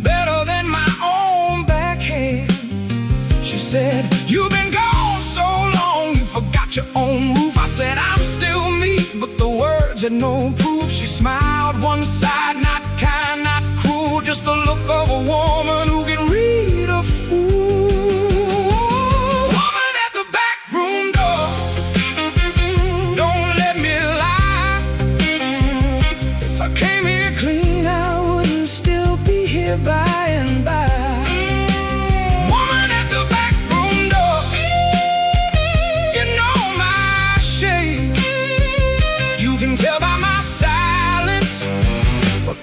better than my own backhand. She said, you've been gone so long, you forgot your own roof. I said, I'm still me, but the words had no proof. She smiled one side, not kind, not cruel, just the look of a woman who can read a fool.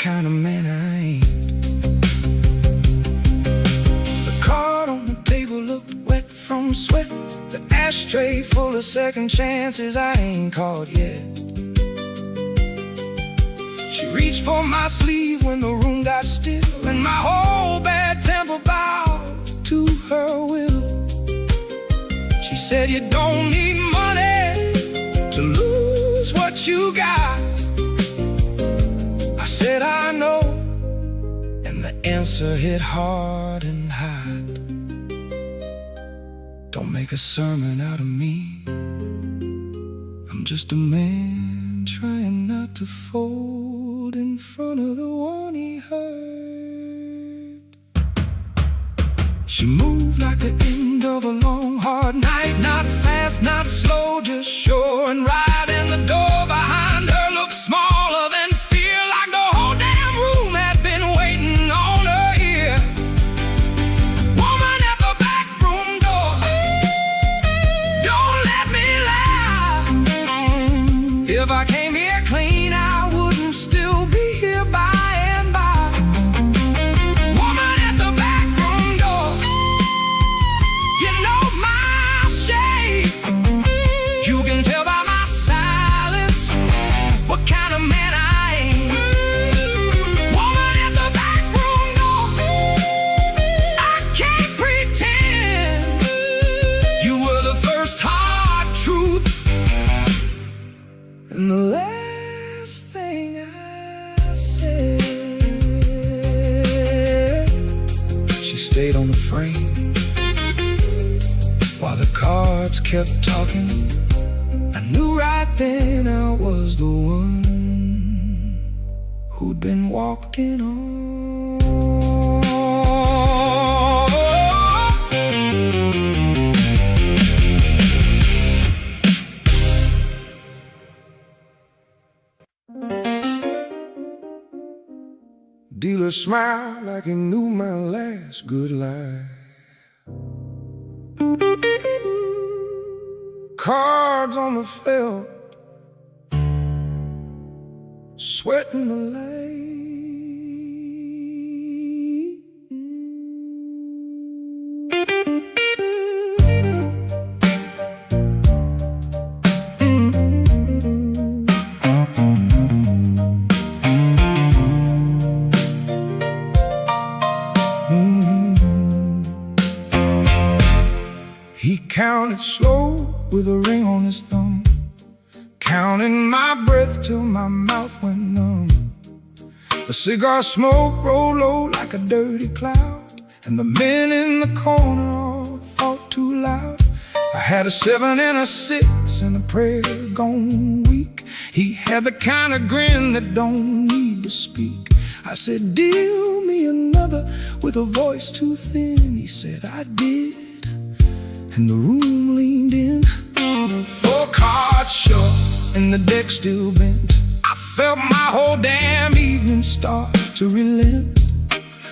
kind of man I ain't. The card on the table looked wet from sweat. The ashtray full of second chances I ain't caught yet. She reached for my sleeve when the room got still, and my whole bad temper bowed to her will. She said, you don't need money to lose what you got. I said, I know, and the answer hit hard and hot. Don't make a sermon out of me. I'm just a man trying not to fold in front of the one he hurt. She moved like the end of a long, hard night. Not fast, not slow, just sure and right. And the door behind her looked smaller than fear, like the whole damn room had been waiting on her here. Woman at the back room door, don't let me lie. If I came here clean, I wouldn't still be here by and by. Woman at the back room door, you know my shape. You can tell by my silence what kind of man I am. Woman at the back room door, I can't pretend. You were the first hard truth and the last thing I said. She stayed on the frame while the cards kept talking. I knew right then I was the one who'd been walking on. Dealer smiled like he knew my last good lie. Cards on the felt, sweating the light. He counted slow with a ring on his thumb, counting my breath till my mouth went numb. The cigar smoke rolled low like a dirty cloud, and the men in the corner all thought too loud. I had a 7 and a 6 and a prayer gone weak. He had the kind of grin that don't need to speak. I said, deal me another with a voice too thin. He said, I did, and the room leaned in. 4 cards short and the deck still bent. I felt my whole damn evening start to relent.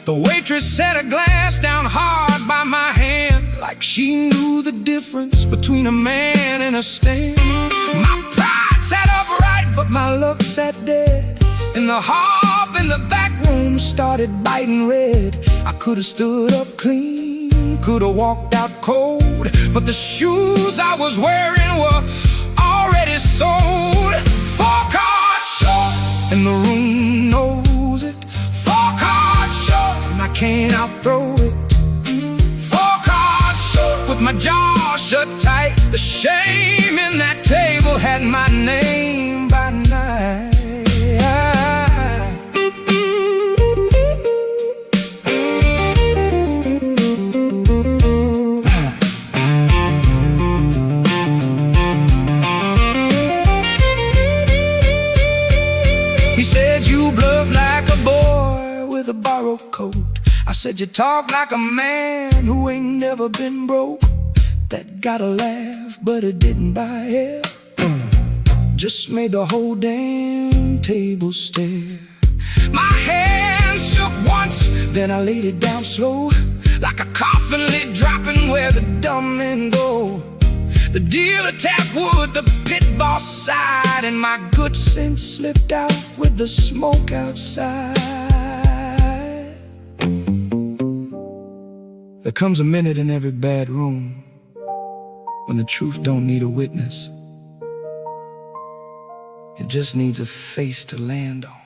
The waitress set a glass down hard by my hand, like she knew the difference between a man and a stand. My pride sat upright, but my luck sat dead, and the harp in the back room started biting red. I could have stood up clean, could have walked out cold, but the shoes I was wearing were already sold. 4 cards short, and the room knows it. 4 cards short, and I can't outthrow it. 4 cards short, with my jaw shut tight. The shame in that table had my name by night. He said, you bluff like a boy with a borrowed coat. I said, you talk like a man who ain't never been broke. That got a laugh, but it didn't buy air. Just made the whole damn table stare. My hands shook once, then I laid it down slow, like a coffin lid dropping where the dumb men go. The dealer tapped wood, the pit boss sighed, and my good sense slipped out with the smoke outside. There comes a minute in every bad room when the truth don't need a witness. It just needs a face to land on.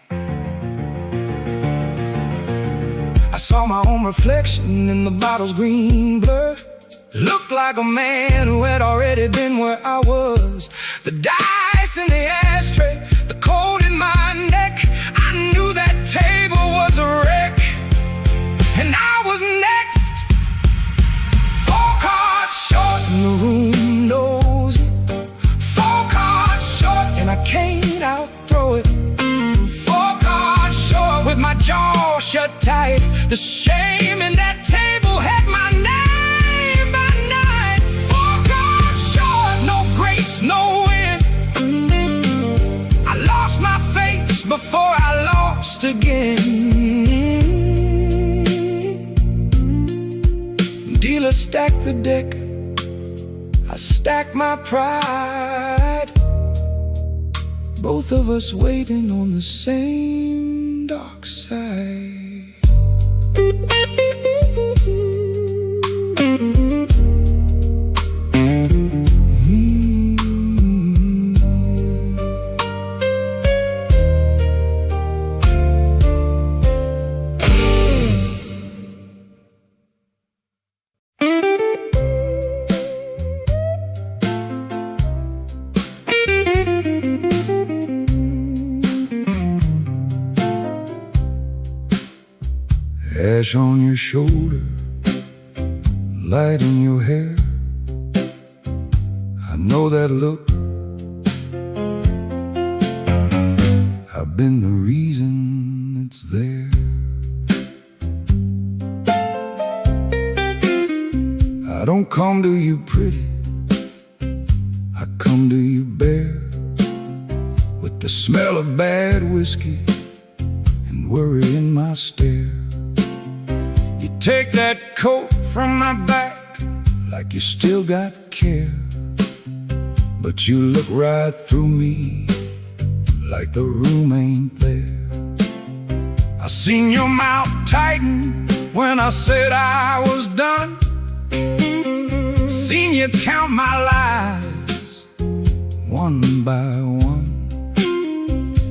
I saw my own reflection in the bottle's green blur. Looked like a man who had already been where I was. The dice in the ashtray, the cold in my neck. I knew that table was a wreck, and I was next. 4 cards short and the room knows it. 4 cards short and I can't out-throw it. 4 cards short with my jaw shut tight. The shame in that table had my name by night. 4 cards short, no grace, no win. I lost my face before I lost again. Dealer stacked the deck, I stacked my pride. Both of us waiting on the same dark side. Ash on your shoulder, light in your hair. I know that look. I've been the reason it's there. I don't come to you pretty, I come to you bare, with the smell of bad whiskey and worry in my stare. You take that coat from my back like you still got care, but you look right through me like the room ain't there. I seen your mouth tighten when I said I was done. Seen you count my lies one by one,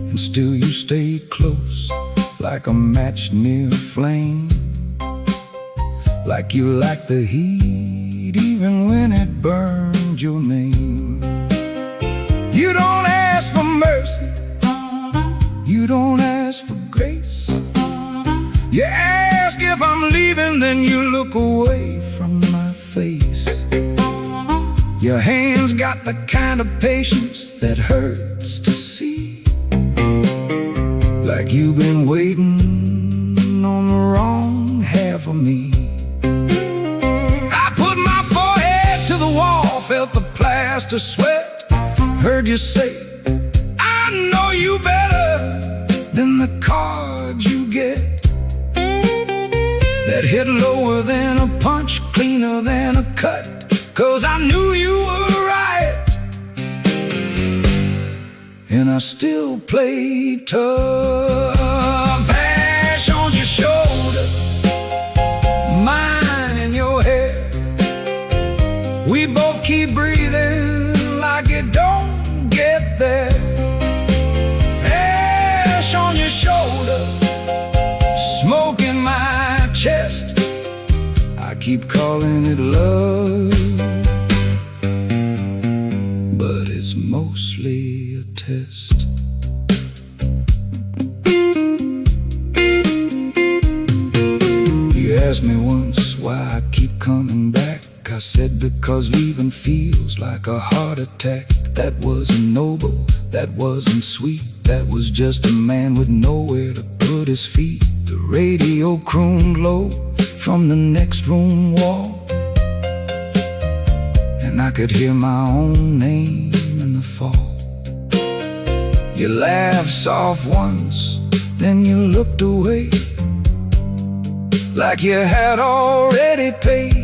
and still you stayed close like a match near a flame. Like you liked the heat even when it burned your name. You don't ask for mercy, you don't ask for grace. You ask if I'm leaving, then you look away from my face. Your hands got the kind of patience that hurts to see, like you've been waiting on the wrong half of me. Felt the plaster sweat, heard you say, I know you better than the cards you get. That hit lower than a punch, cleaner than a cut, 'cause I knew you were right, and I still played tough. Ash on your shoulder, mine in your hair. We both keep breathing like it don't get there. Ash on your shoulder, smoke in my chest. I keep calling it love, but it's mostly a test. You asked me once why I keep coming back. I said because leaving feels like a heart attack. That wasn't noble, that wasn't sweet. That was just a man with nowhere to put his feet. The radio crooned low from the next room wall, and I could hear my own name in the fall. You laughed soft once, then you looked away, like you had already paid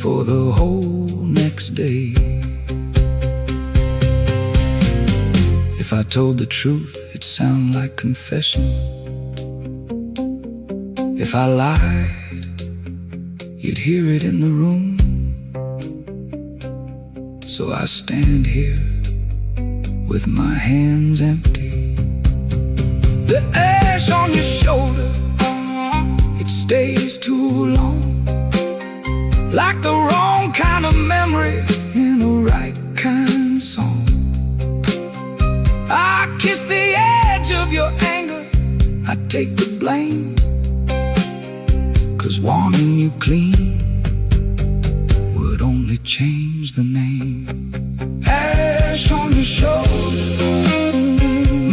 for the whole next day. If I told the truth, it'd sound like confession. If I lied, you'd hear it in the room. So I stand here with my hands empty. The ash on your shoulder, it stays too long, like the wrong kind of memory in a right kind of song. I kiss the edge of your anger, I take the blame, 'cause wanting you clean would only change the name. Ash on your shoulder,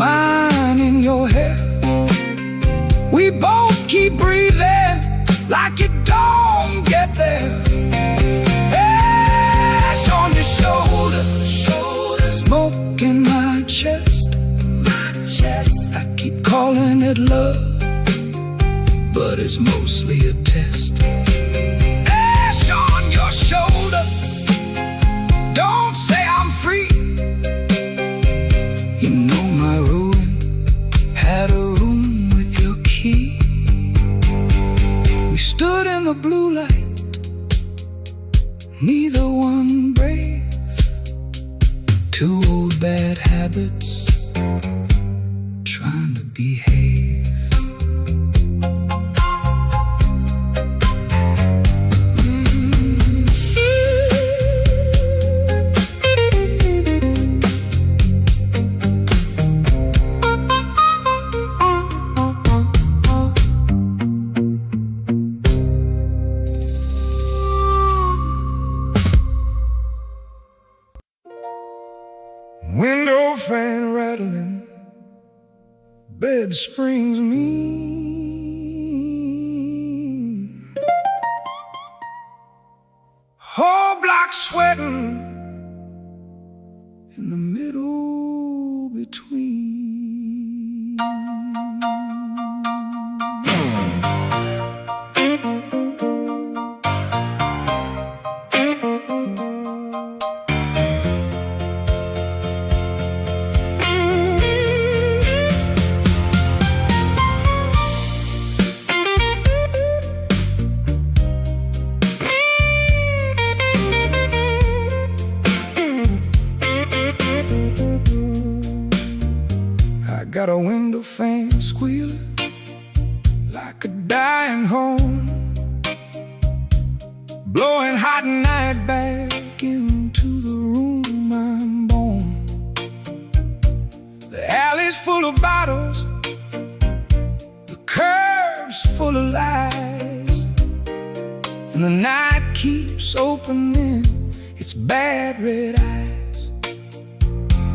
mine in your hair. We both keep breathing like it don't get there. Ash on your shoulder, smoke in my chest. I keep calling it love, but it's mostly a test. Ash on your shoulder, don't say I'm free. You know my ruin had a room with your key. We stood in the blue light, neither one brave. Two old bad habits trying to behave. Window fan rattling, bed springs mean, whole block sweating in the middle between. Got a window fan squealing like a dying horn, blowing hot night back into the room I'm born. The alley's full of bottles, the curb's full of lies, and the night keeps opening its bad red eyes.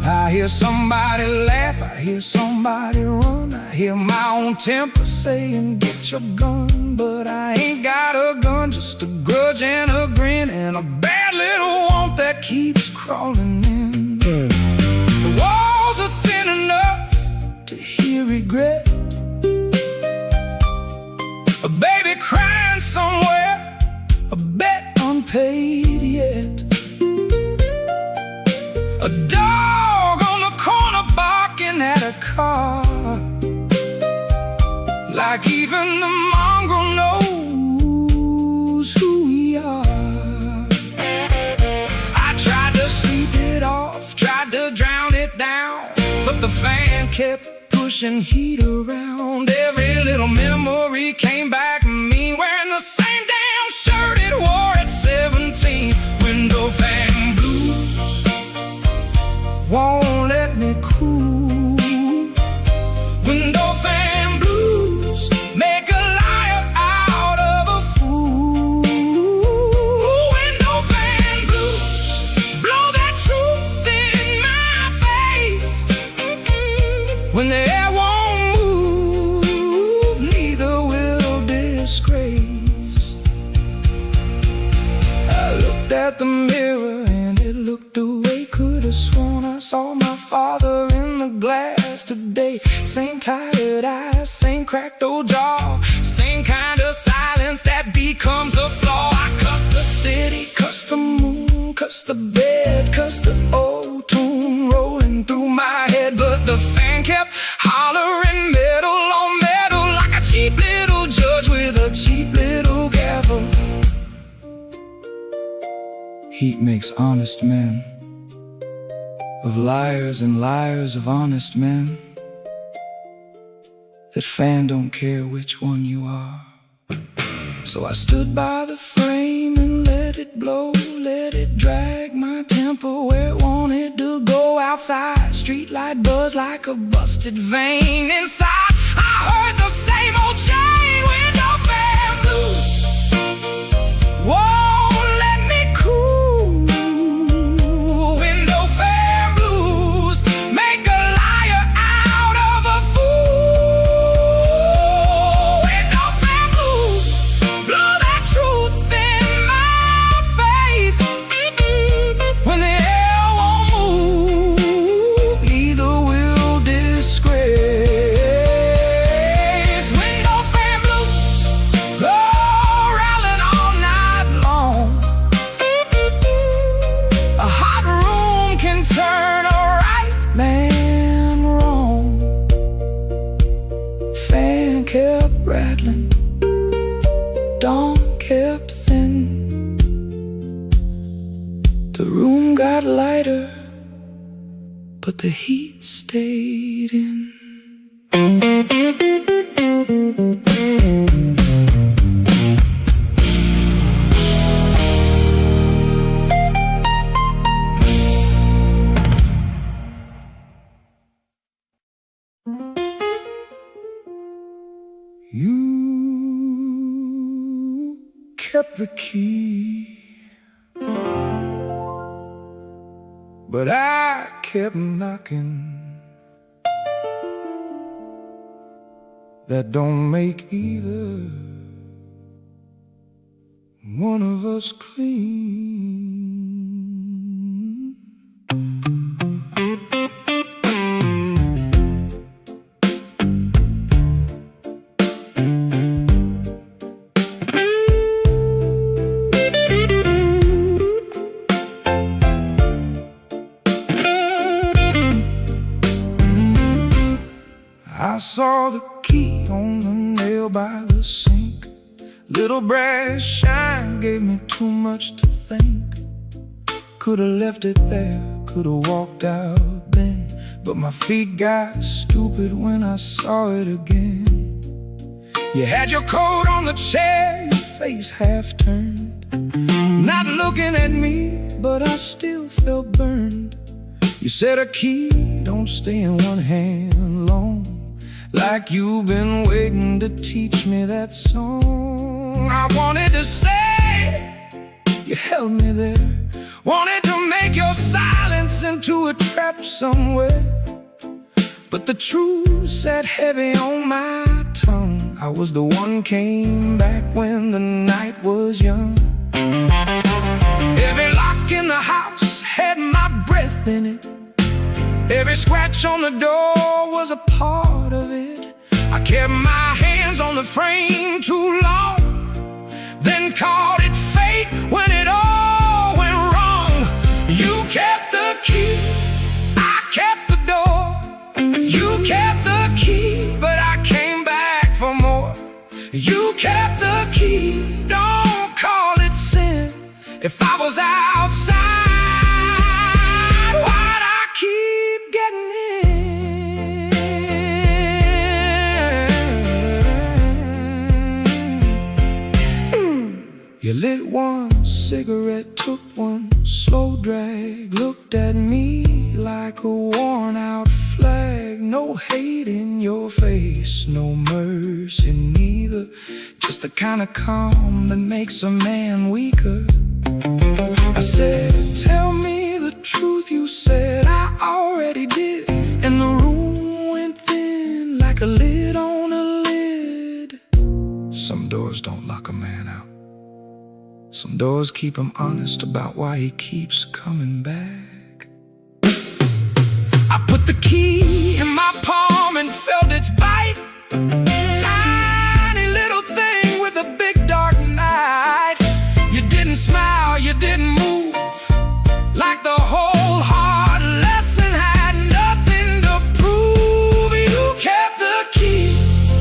I hear somebody laugh, I hear somebody run, I hear my own temper saying get your gun. But I ain't got a gun, just a grudge and a grin, and a bad little want that keeps crawling in. The walls are thin enough to hear regret, a baby crying somewhere, a bet unpaid yet, a dog on the corner barking at a car, like even the mongrel knows who we are. I tried to sleep it off, tried to drown it down, but the fan kept pushing heat around. Every little memory came back to me, wearing the same damn shirt it wore at 17. Window fan won't let me cool. Window fan blues make a liar out of a fool. Window fan blues blow that truth in my face. When the air won't move, neither will disgrace. I looked at the mirror and it looked away. Could have sworn I saw my father in the glass today. Same tired eyes, same cracked old jaw, same kind of silence that becomes a flaw. I cuss the city, cuss the moon, cuss the bed, cuss the old tune rolling through my head. But heat makes honest men of liars and liars of honest men. That fan don't care which one you are. So I stood by the frame and let it blow, let it drag my tempo where it wanted to go. Outside, streetlight buzz like a busted vein. Inside, I heard the same old chain window fan blues. Won't let me cool. Window fan blues make a liar out of a fool. Window fan blues blow that truth in my face. When the air won't move, neither will disgrace. Window fan blues go rattling all night long. A hot room can turn a right man wrong. Fan kept rattling, dawn kept thin. The room got lighter, but the heat stayed in. You kept the key, but I kept knocking. That don't make either one of us clean. I saw the key on the nail by the sink. Little brass shine gave me too much to think. Could've left it there, could've walked out then, but my feet got stupid when I saw it again. You had your coat on the chair, your face half turned, not looking at me, but I still felt burned. You said a key don't stay in one hand long, like you've been waiting to teach me that song. I wanted to say, you held me there, wanted to make your silence into a trap somewhere, but the truth sat heavy on my tongue. I was the one came back when the night was young. Every lock in the house had my breath in it. Every scratch on the door was a part of it. I kept my hands on the frame too long, then called it fate when it all went wrong. You kept the key, I kept the door. You kept the key, but I came back for more. You kept the key, don't call it sin. If I was outside, why'd I keep getting in? You lit one cigarette, took one slow drag, looked at me like a worn out flag. No hate in your face, no mercy neither, just the kind of calm that makes a man weaker. I said, tell me the truth. You said I already did, and the room went thin like a lid on a lid. Some doors don't lock a man out, some doors keep him honest about why he keeps coming back. I put the key in my palm and felt its bite. Tiny little thing with a big dark night. You didn't smile, you didn't move, like the whole hard lesson had nothing to prove. You kept the key,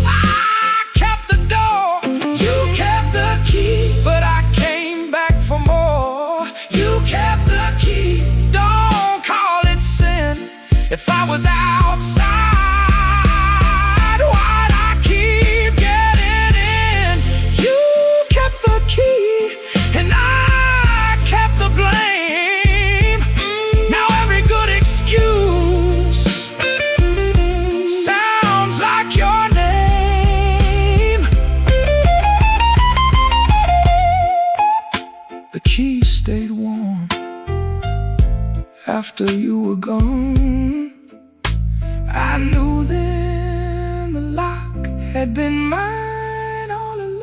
I kept the door. You kept the key, but I came back for more. You kept had been mine all along.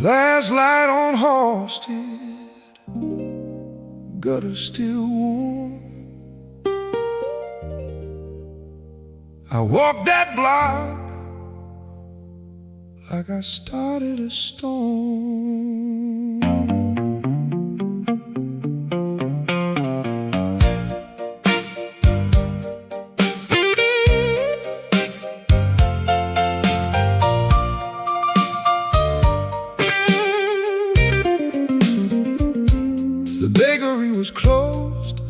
Last light on Halsted, gutter still warm. I walked that block like I started a storm. The bakery was closed,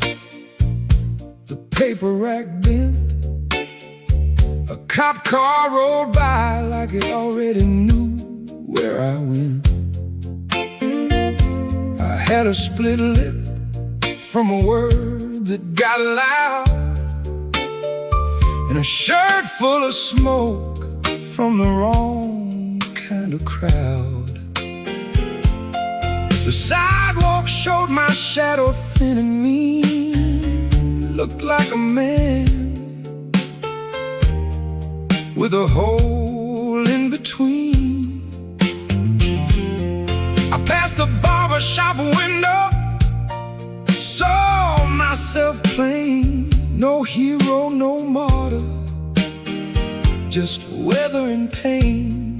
the paper rack bent. A cop car rolled by like it already knew where I went. I had a split lip from a word that got loud, and a shirt full of smoke from the wrong kind of crowd. The sidewalk showed my shadow thin and mean, looked like a man with a hole in between. I passed the barber shop window, saw myself plain. No hero, no martyr, just weather and pain.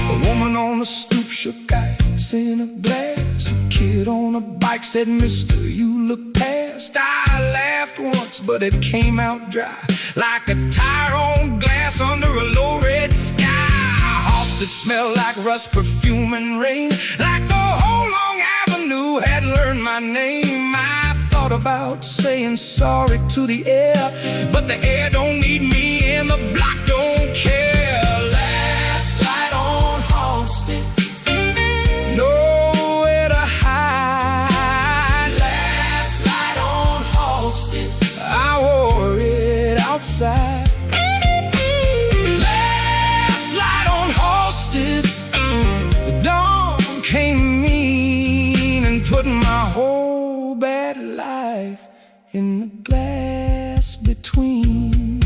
A woman on the stoop shook ice in a glass. A kid on a bike said, "Mister, you look past." I laughed once, but it came out dry, like a tire on glass under a low red sky. Halsted smelled like rust, perfume, and rain, like the whole long avenue had learned my name. I thought about saying sorry to the air, but the air don't need me and the block don't care. Last light on Halsted, nowhere to hide. Last light on Halsted, I wore it outside. Last light on Halsted, the dawn came mean and put my whole bad life in the glass between.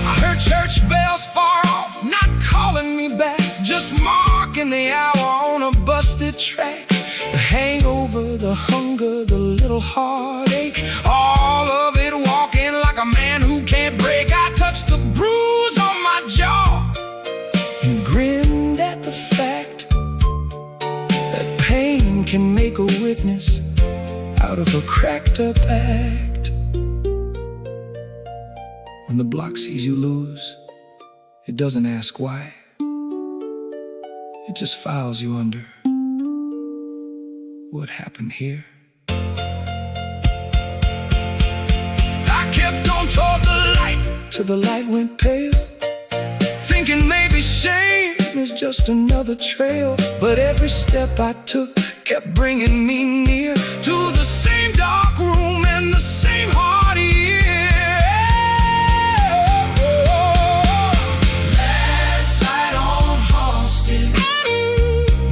I heard church bells far off, not calling me back, just marking the hour on a busted track. The hangover, the hunger, the little heartache, all of it walking like a man who can't break. I touched the bruise on my jaw and grinned at the fact that pain can make a witness out of a cracked up act. When the block sees you lose, it doesn't ask why. It just files you under. What happened here? I kept on toward the light till the light went pale, thinking maybe shame is just another trail. But every step I took kept bringing me near to the same dark room and the same hard ear. Last light on Halsted,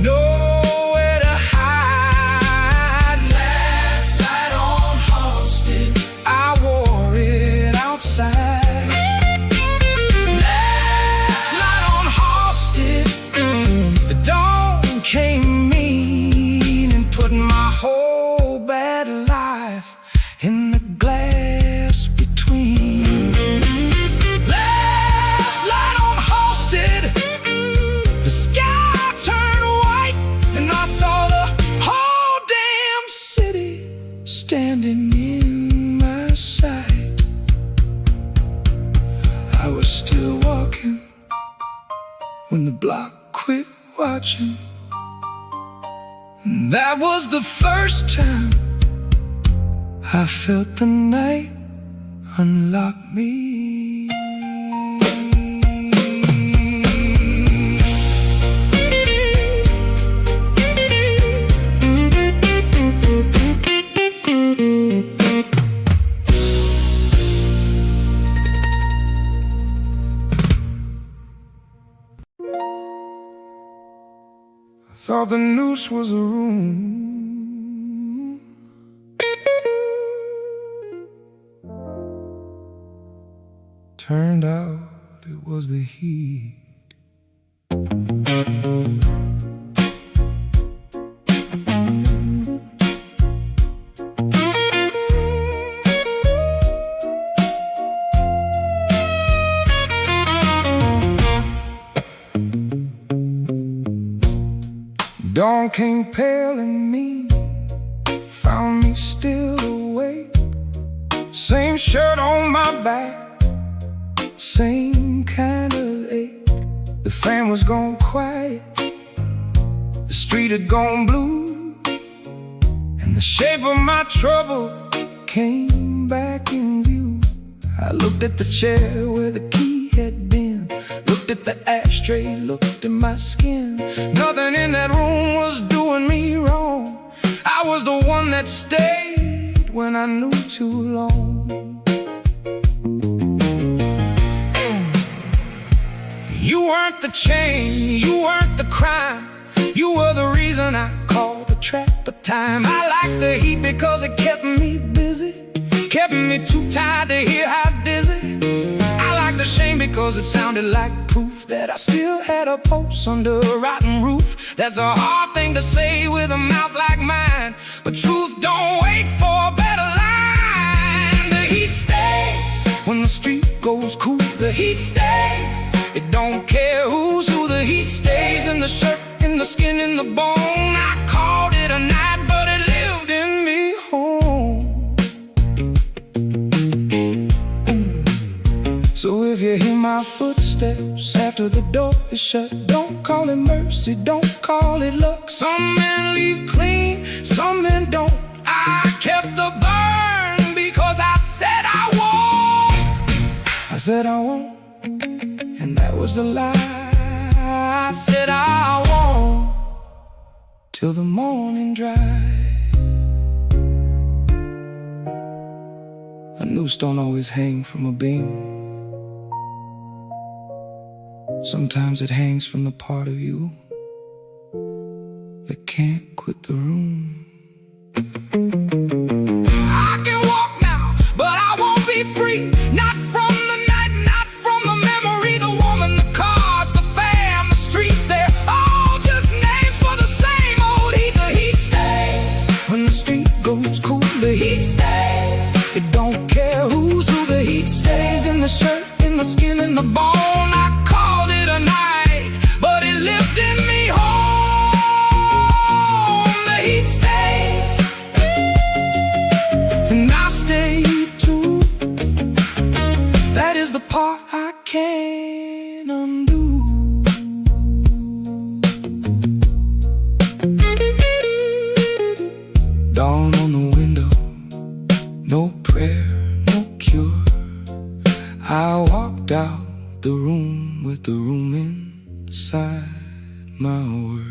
nowhere to hide. Last light on Halsted, I wore it outside. Last light on Halsted, the dawn came mean and put my whole bad life in the glass between. Last light on Halsted, the sky turned white and I saw the whole damn city standing in my sight. I was still walking when the block quit watching. That was the first time I felt the night unlock me. Thought the noose was a room. Turned out it was the heat. Dawn came pale and mean, found me still awake. Same shirt on my back, same kind of ache. The fan was gone quiet, the street had gone blue, and the shape of my trouble came back in view. I looked at the chair where the key had been, looked at the ashtray, looked at my skin. Nothing in that room was doing me wrong. I was the one that stayed when I knew too long. You weren't the chain, you weren't the crime. You were the reason I called the trap of time. I liked the heat because it kept me busy, kept me too tired to hear how dizzy. I liked the shame because it sounded like proof that I still had a pulse under a rotten roof. That's a hard thing to say with a mouth like mine, but truth don't wait for a better line. The heat stays when the street goes cool. The heat stays, it don't care who's who. The heat stays in the shirt, in the skin, in the bone. I called it a night, but it lived in me home. So if you hear my footsteps after the door is shut, don't call it mercy, don't call it luck. Some men leave clean, some men don't. I kept the burn because I said I won't. I said I won't, and that was a lie. I said I won't till the morning dry. A noose don't always hang from a beam. Sometimes it hangs from the part of you that can't quit the room. I can walk now, but I won't be free. Not from the night, not from the memory. The woman, the cards, the fam, the street, they're all just names for the same old heat. The heat stays when the street goes cool. The heat stays, it don't care who's who. The heat stays in the shirt, in the skin, in the bone. I called it a night, but it lived in me home. The heat stays, and I stay too. That is the part I can't undo. Dawn on the window, no prayer, no cure. I walked out the room with the room inside my word.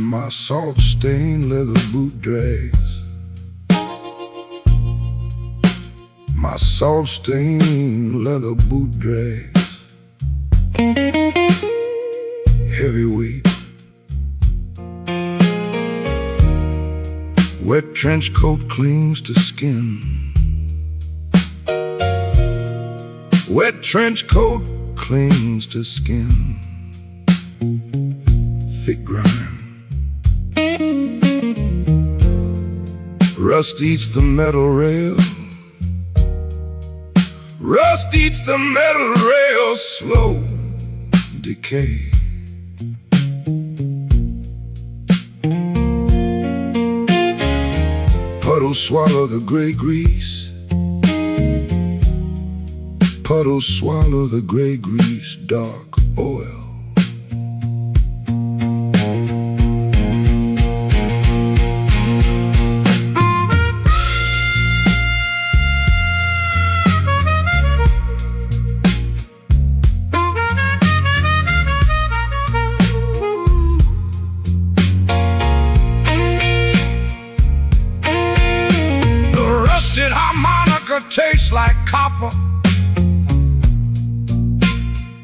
My salt-stained leather boot drags, my salt-stained leather boot drags. heavy weight. Wet trench coat clings to skin. Wet trench coat clings to skin. Thick grime. Rust eats the metal rail. Rust eats the metal rail. Slow decay. Puddles swallow the gray grease. Puddles swallow the gray grease, dark oil. Harmonica tastes like copper.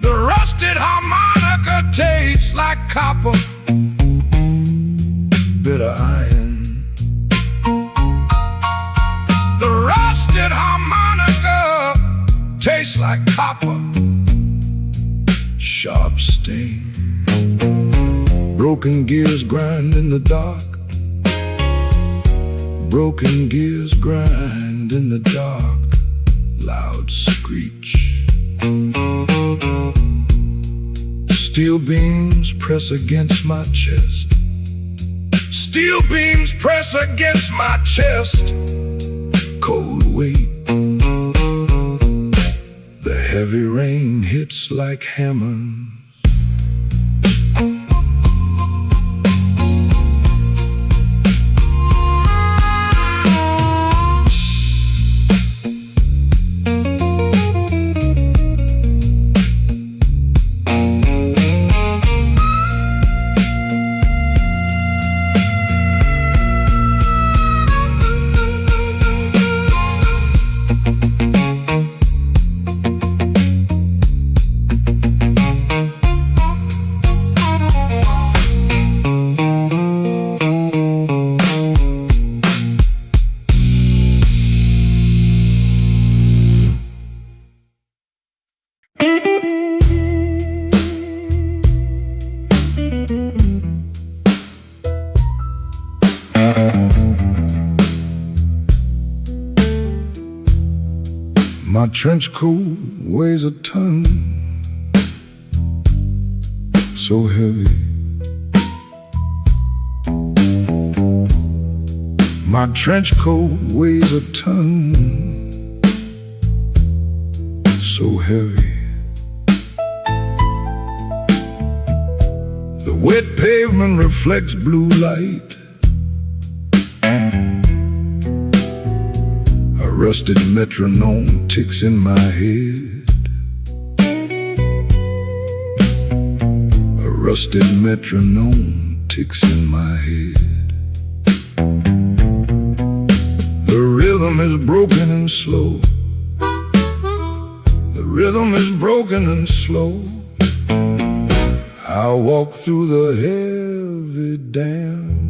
The rusted harmonica tastes like copper. Bitter iron. The rusted harmonica tastes like copper. Sharp sting. Broken gears grind in the dark. Broken gears grind in the dark. Loud screech. Steel beams press against my chest. Steel beams press against my chest. Cold weight. The heavy rain hits like hammers. My trench coat weighs a ton, so heavy. My trench coat weighs a ton, so heavy. The wet pavement reflects blue light. A rusted metronome ticks in my head. A rusted metronome ticks in my head. The rhythm is broken and slow. The rhythm is broken and slow. I walk through the heavy damp.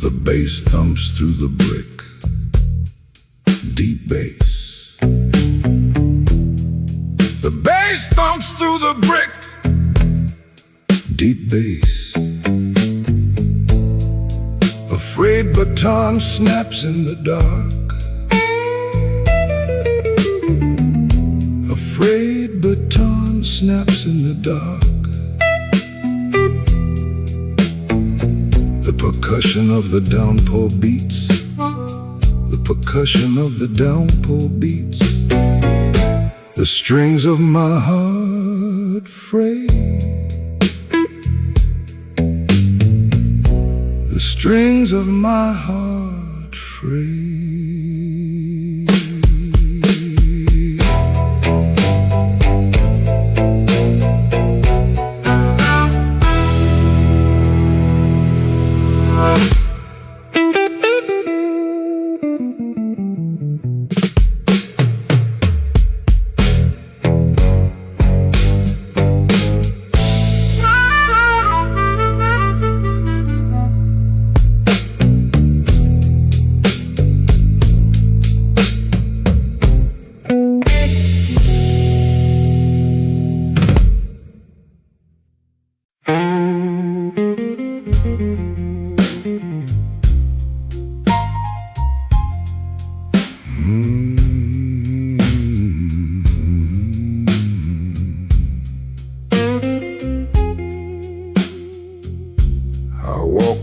The bass thumps through the brick. Deep bass. The bass thumps through the brick. Deep bass. A frayed baton snaps in the dark. A frayed baton snaps in the dark. The percussion of the downpour beats. The percussion of the downpour beats. The strings of my heart fray. The strings of my heart fray.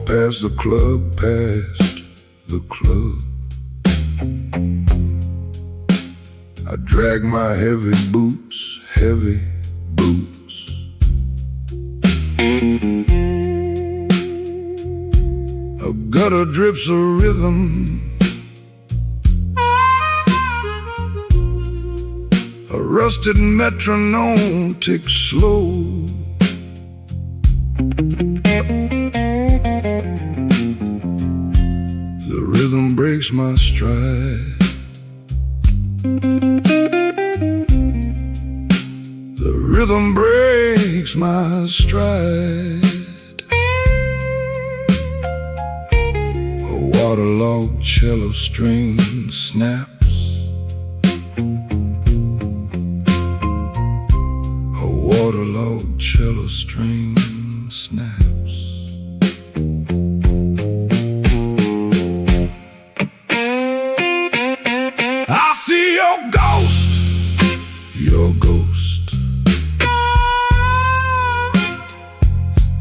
Past the club, past the club, I drag my heavy boots, heavy boots. A gutter drips a rhythm, a rusted metronome ticks slow. The rhythm breaks my stride. The rhythm breaks my stride. A waterlogged cello string snaps. A waterlogged cello string snaps. I see your ghost, your ghost.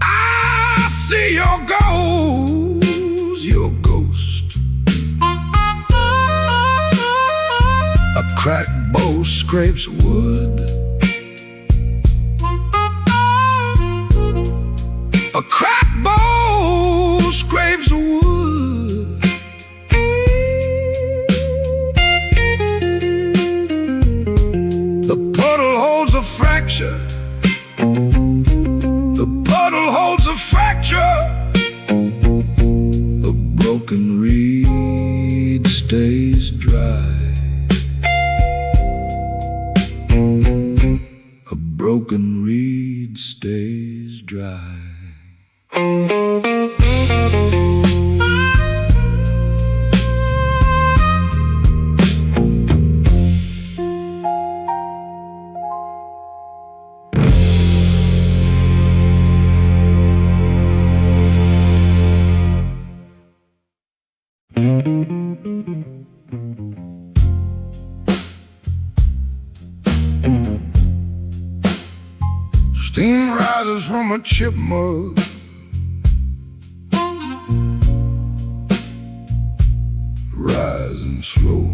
I see your ghost, your ghost. A cracked bow scrapes wood. A cracked bow scrapes wood. The puddle holds a fracture. A broken reed stays dry. A broken reed stays dry. Steam rises from a chip mug. Rising slow.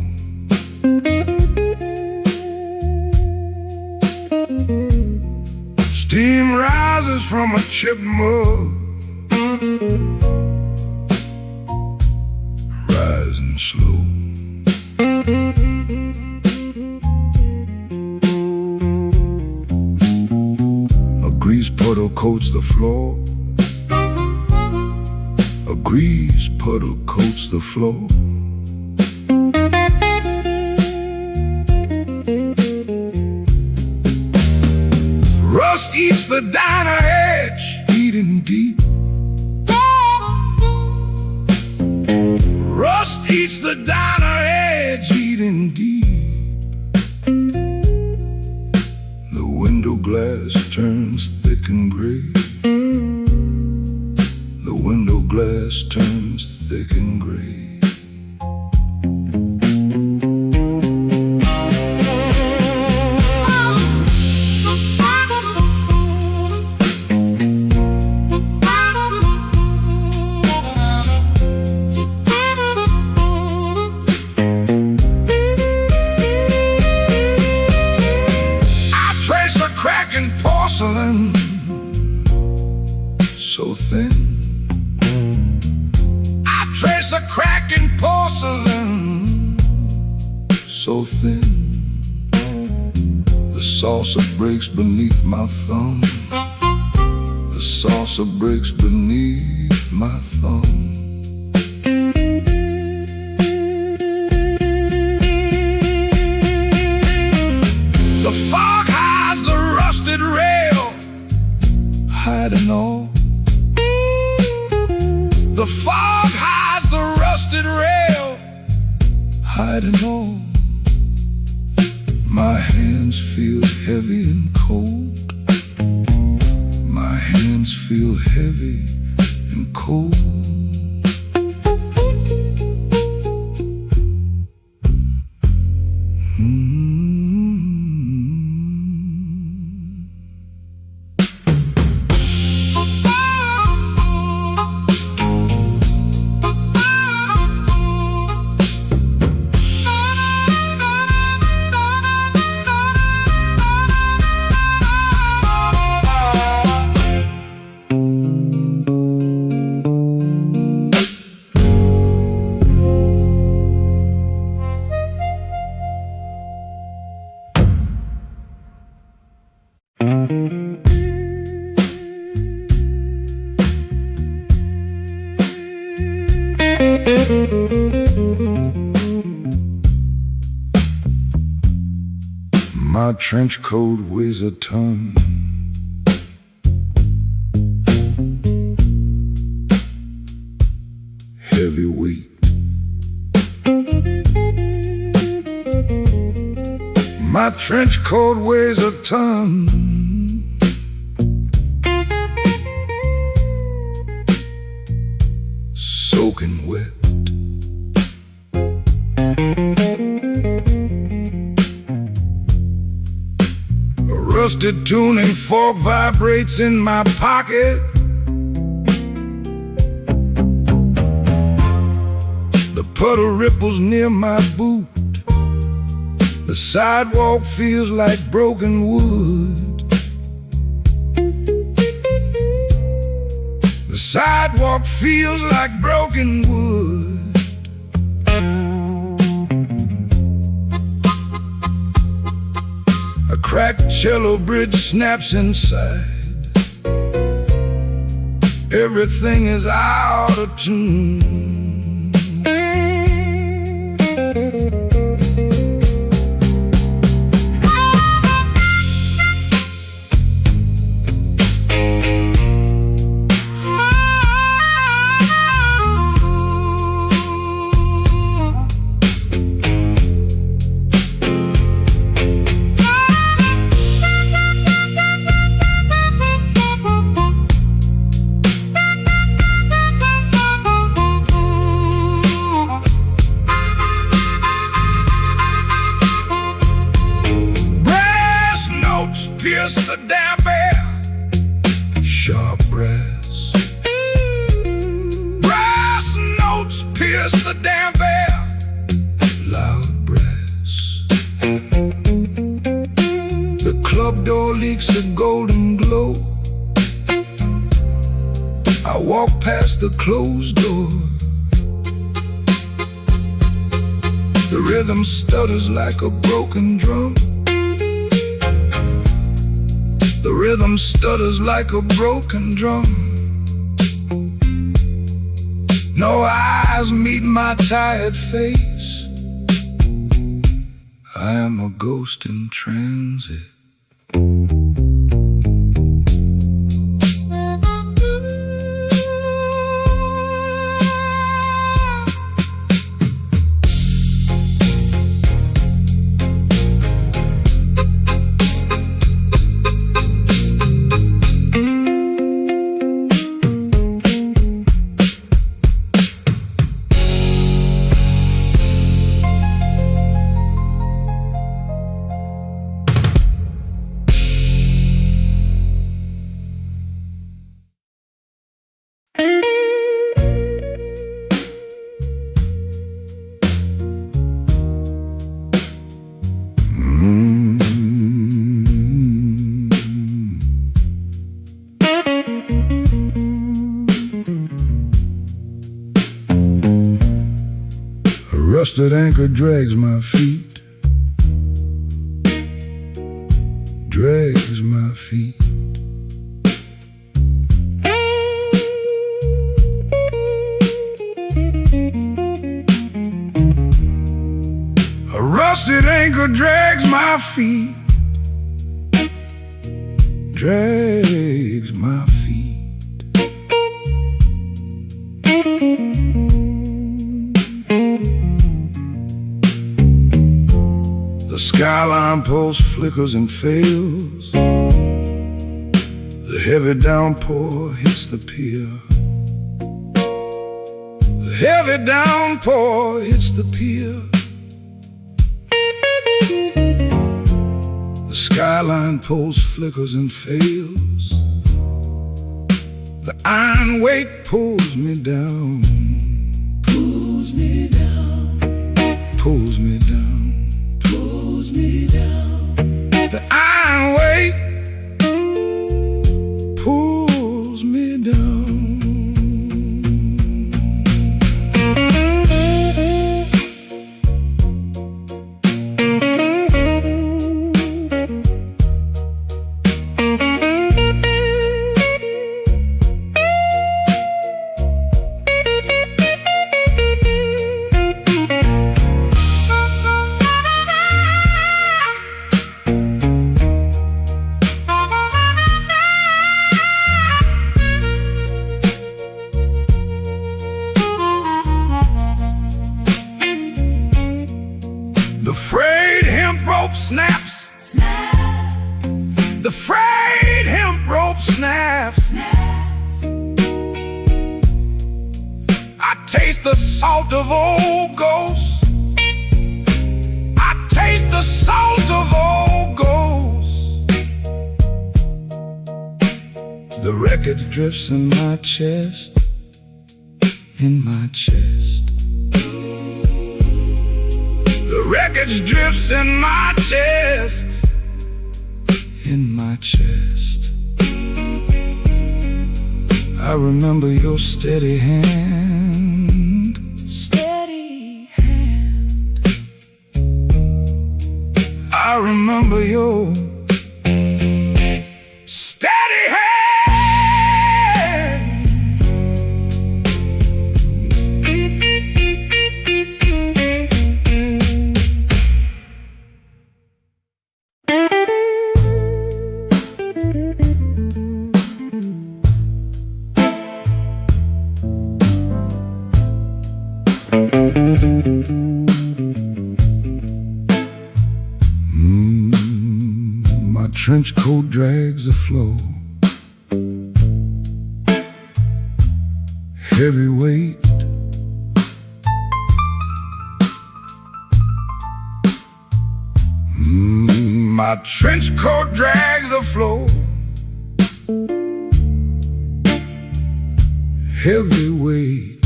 Steam rises from a chip mug. Rising slow. A grease puddle coats the floor. A grease puddle coats the floor. Rust eats the diner edge, eating deep. Rust eats the diner edge, eating deep. The window glass turns thick and gray. The window glass turns thick and gray. so thin. I trace a crack in porcelain, so thin. The saucer breaks beneath my thumb. The saucer breaks beneath my thumb. the fog hides the rusted rail, Hiding all, the fog hides the rusted rail. hiding all. My hands feel heavy and cold. My hands feel heavy and cold. My trench coat weighs a ton. Heavy weight. My trench coat weighs a ton. Soaking wet. A rusted tuning fork vibrates in my pocket. The puddle ripples near my boot. The sidewalk feels like broken wood. The sidewalk feels like broken wood. A cracked cello bridge snaps inside. Everything is out of tune. Pierce the damp air, sharp brass. Brass notes pierce the damp air, loud brass. The club door leaks a golden glow. I walk past the closed door. The rhythm stutters like a broken drum. The rhythm stutters like a broken drum. No eyes meet my tired face. I am a ghost in transit. rusted anchor drags my feet, drags my feet. A rusted anchor drags my feet, drags my feet. The skyline post flickers and fails. The heavy downpour hits the pier. The heavy downpour hits the pier. The skyline post flickers and fails. The iron weight pulls me down, pulls me down, pulls me down, pulls me down. The iron weight pulls me down. The frayed hemp rope snaps, Snap, the frayed hemp rope snaps. snap. I taste the salt of old ghosts. I taste the salt of old ghosts. The wreckage drifts in my chest, in my chest. The wreckage drifts in my chest, in my chest. I remember your steady hand, Steady hand. I remember your steady hand. My trench coat drags a flow, heavy weight. My trench coat drags a flow, heavy weight.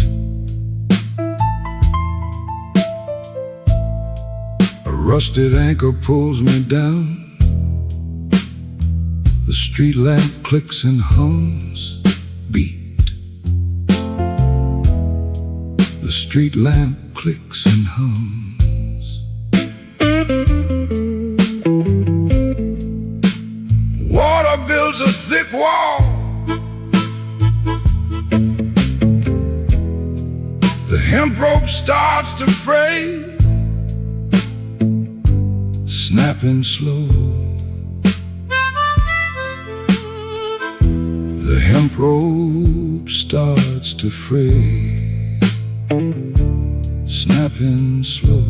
A rusted anchor pulls me down. The street lamp clicks and hums, beat. The street lamp clicks and hums. Water builds a thick wall. The hemp rope starts to fray, snapping slow. The hemp rope starts to fray, snapping slow.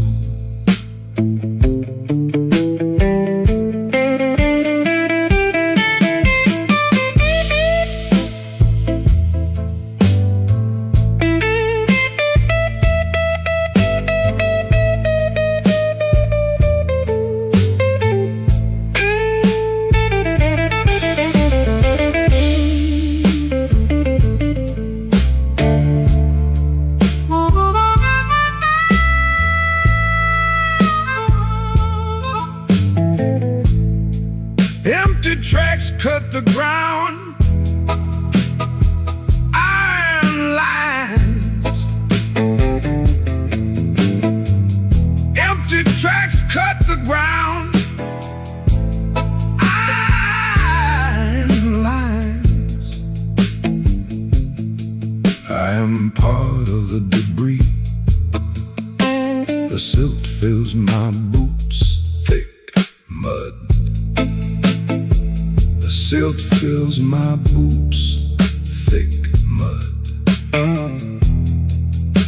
I am part of the debris. The silt fills my boots, thick mud. The silt fills my boots, thick mud.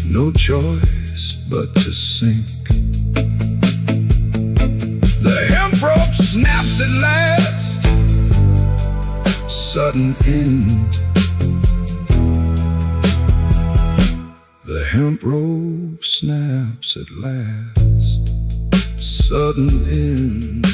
No choice but to sink. The hemp rope snaps at last. Sudden end. The hemp rope snaps at last. Sudden end.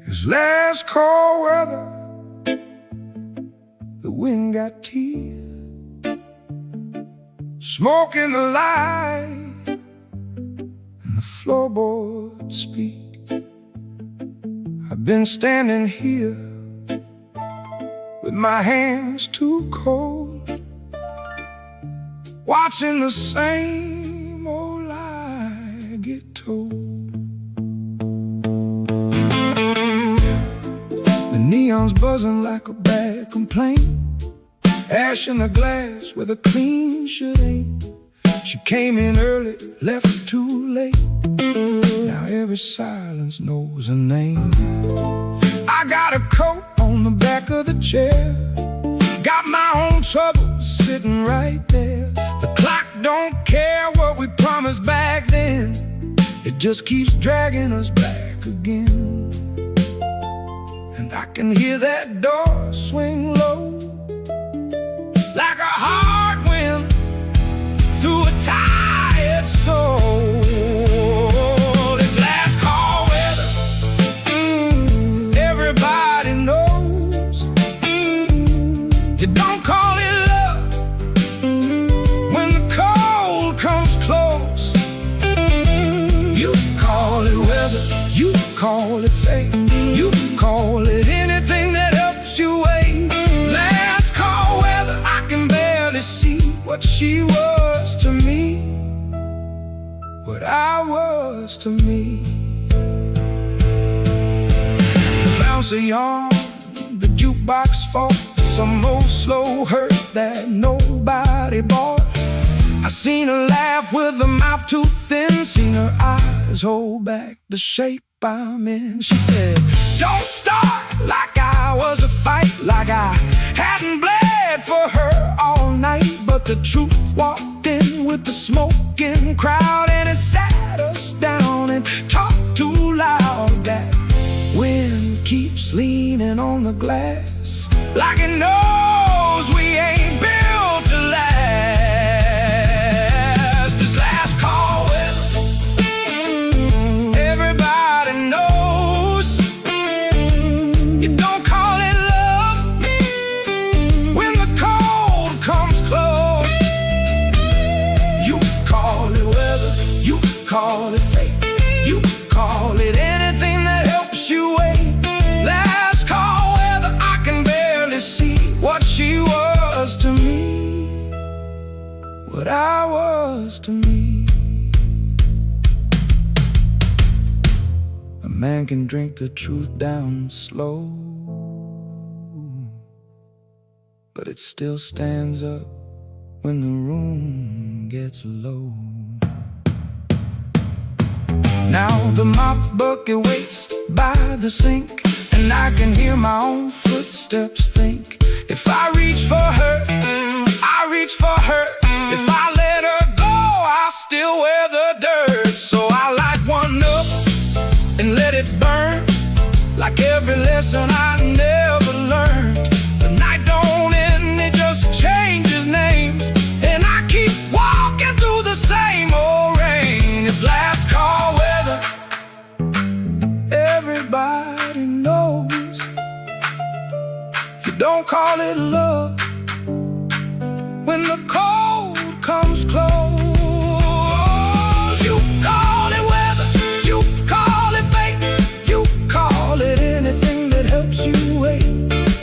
This last cold weather, the wind got teeth, smoke in the light, and the floorboards speak. I've been standing here with my hands too cold, watching the same old lie get told. The neon's buzzing like a bad complaint, ash in the glass where the clean should ain't. She came in early, left too late. Now every silence knows her name. I got a coat on the back of the chair, got my own troubles sitting right there. The clock don't care what we promised back then, it just keeps dragging us back again. And I can hear that door swing low, like a hard wind through a tired soul. This last call weather, everybody knows. You don't call it love when the cold comes close. You call it weather, you call it fate, you call it anything that helps you wait. Last call weather, I can barely see what she was to me, what I was to me. The bouncer yawned, the jukebox fought some old slow hurt that nobody bought. I seen her laugh with her mouth too thin, seen her eyes hold back the shape I'm in. She said, don't start like I was a fight, like I hadn't bled for her all night. But the truth walked in with the smoking crowd, and it sat us down and talked too loud. That wind keeps leaning on the glass, like it knows we ain't built to last. This last call weather, everybody knows. You don't call it love when the cold comes close. You call it weather, you call it fate, you call it anything that helps you wait. Last call weather, I can barely see what she was to me, what I was to me. A man can drink the truth down slow, but it still stands up when the room gets low. Now the mop bucket waits by the sink, and I can hear my own footsteps think. If I reach for her, I reach for her. If I let her go, I'll still wear the dirt. So I light one up and let it burn, like every lesson I never learned. The night don't end, it just changes names, and I keep walking through the same old rain. It's last call weather, everybody knows. You don't call it love when the cold comes close. You call it weather, you call it fate, you call it anything that helps you wait.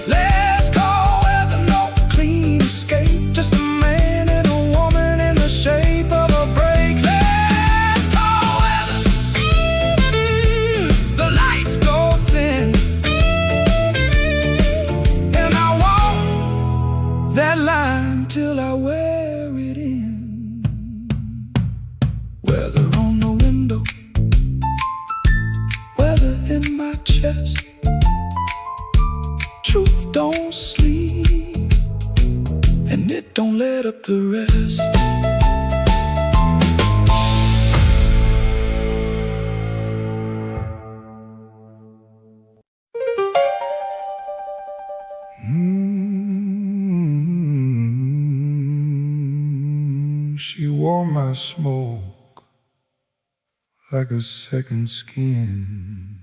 Let's call weather no clean escape, just a man and a woman in the shape of a break. Let's call weather, the lights go thin, and I walk that line till I wear it in. Weather on the window, weather in my chest. Truth don't sleep, and it don't let up the rest. She wore my smoke like a second skin.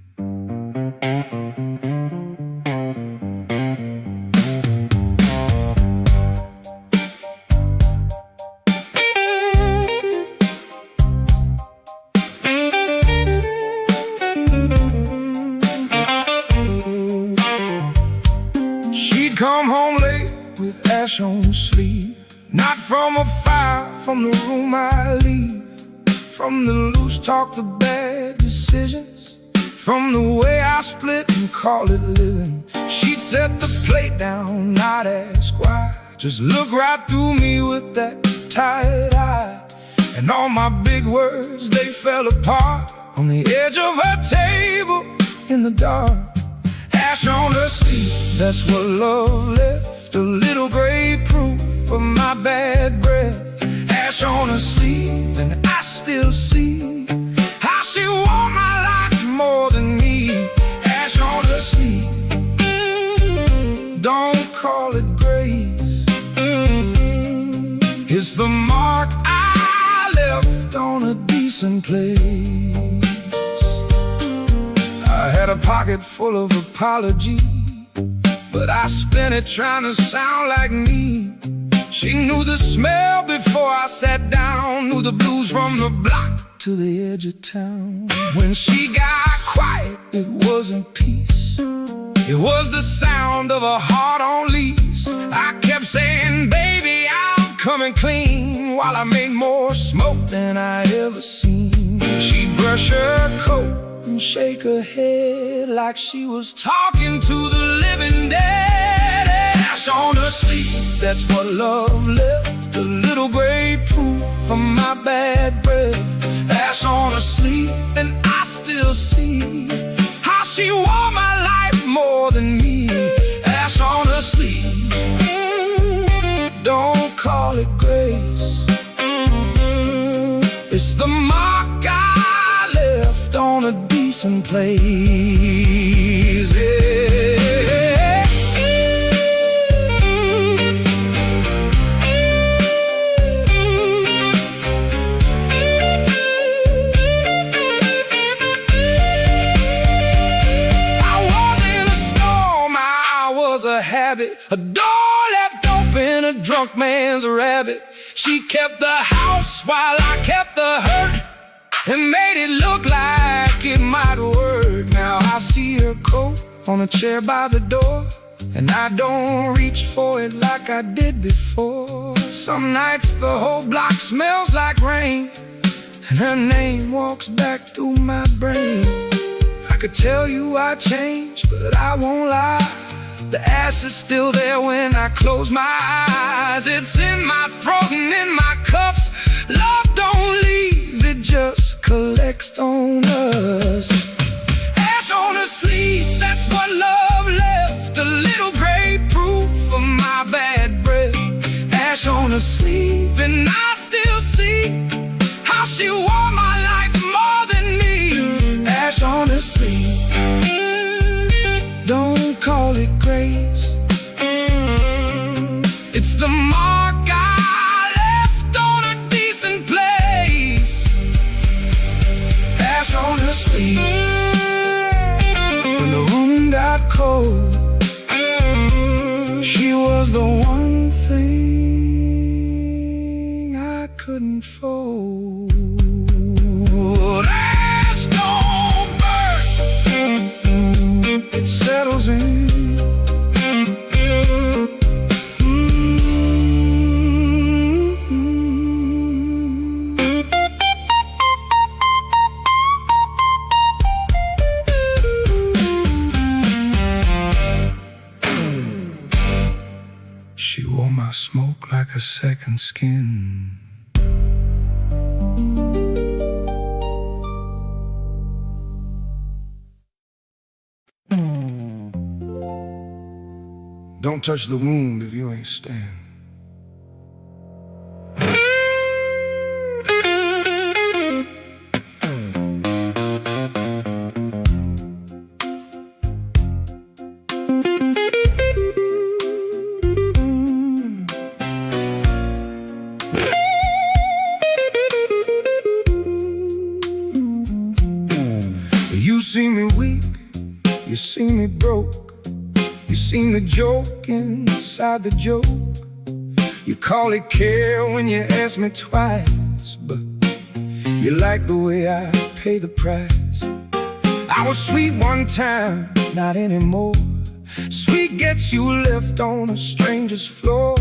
She'd come home late with ash on sleeve, not from a fire, from the room I leave, from the loose talk, the bad decisions, from the way I split and call it living. She'd set the plate down, not ask why, just look right through me with that tired eye. And all my big words, they fell apart on the edge of her table in the dark. Ash on her sleeve, that's what love left, a little gray proof of my bad breath. Ash on her sleeve, and I still see how she wore my life more than me. Ash on her sleeve, don't call it grace, it's the mark I left on a decent place. I had a pocket full of apology, but I spent it trying to sound like me. She knew the smell before I sat down, knew the blues from the block to the edge of town. When she got quiet, it wasn't peace, it was the sound of a heart on lease. I kept saying, baby, I'm coming clean, while I made more smoke than I ever seen. She'd brush her coat and shake her head like she was talking to the living dead. Ash on her sleeve, that's what love left, a little gray proof of my bad breath. Ash on her sleeve, and I still see how she wore my life more than me. Ash on her sleeve, don't call it grace, it's the mark I left on a decent place. Yeah. I was in a storm, I was a habit, a door left open, a drunk man's rabbit. She kept the house while I kept the hurt, and made it look like it might work. Now I see her coat on a chair by the door, and I don't reach for it like I did before. Some nights the whole block smells like rain, and her name walks back through my brain. I could tell you I changed, but I won't lie, the ash is still there when I close my eyes. It's in my throat and in my cuffs. Love don't leave, it just collects on us. Ash on her sleeve, that's what love left, a little gray proof of my bad breath. Ash on her sleeve, and I still see how she wore my life more than me. Ash on her sleeve, don't call it grace, it's the mark I left on a decent place. Ash on her sleeve, when the room got cold, she was the one thing couldn't fold. Ash don't burn, It settles in. She wore my smoke like a second skin. Don't touch the wound if you ain't stand. You see me weak, you see me broke, you see me joke inside the joke. You call it care when you ask me twice, but you like the way I pay the price. I was sweet one time, not anymore. Sweet gets you left on a stranger's floor.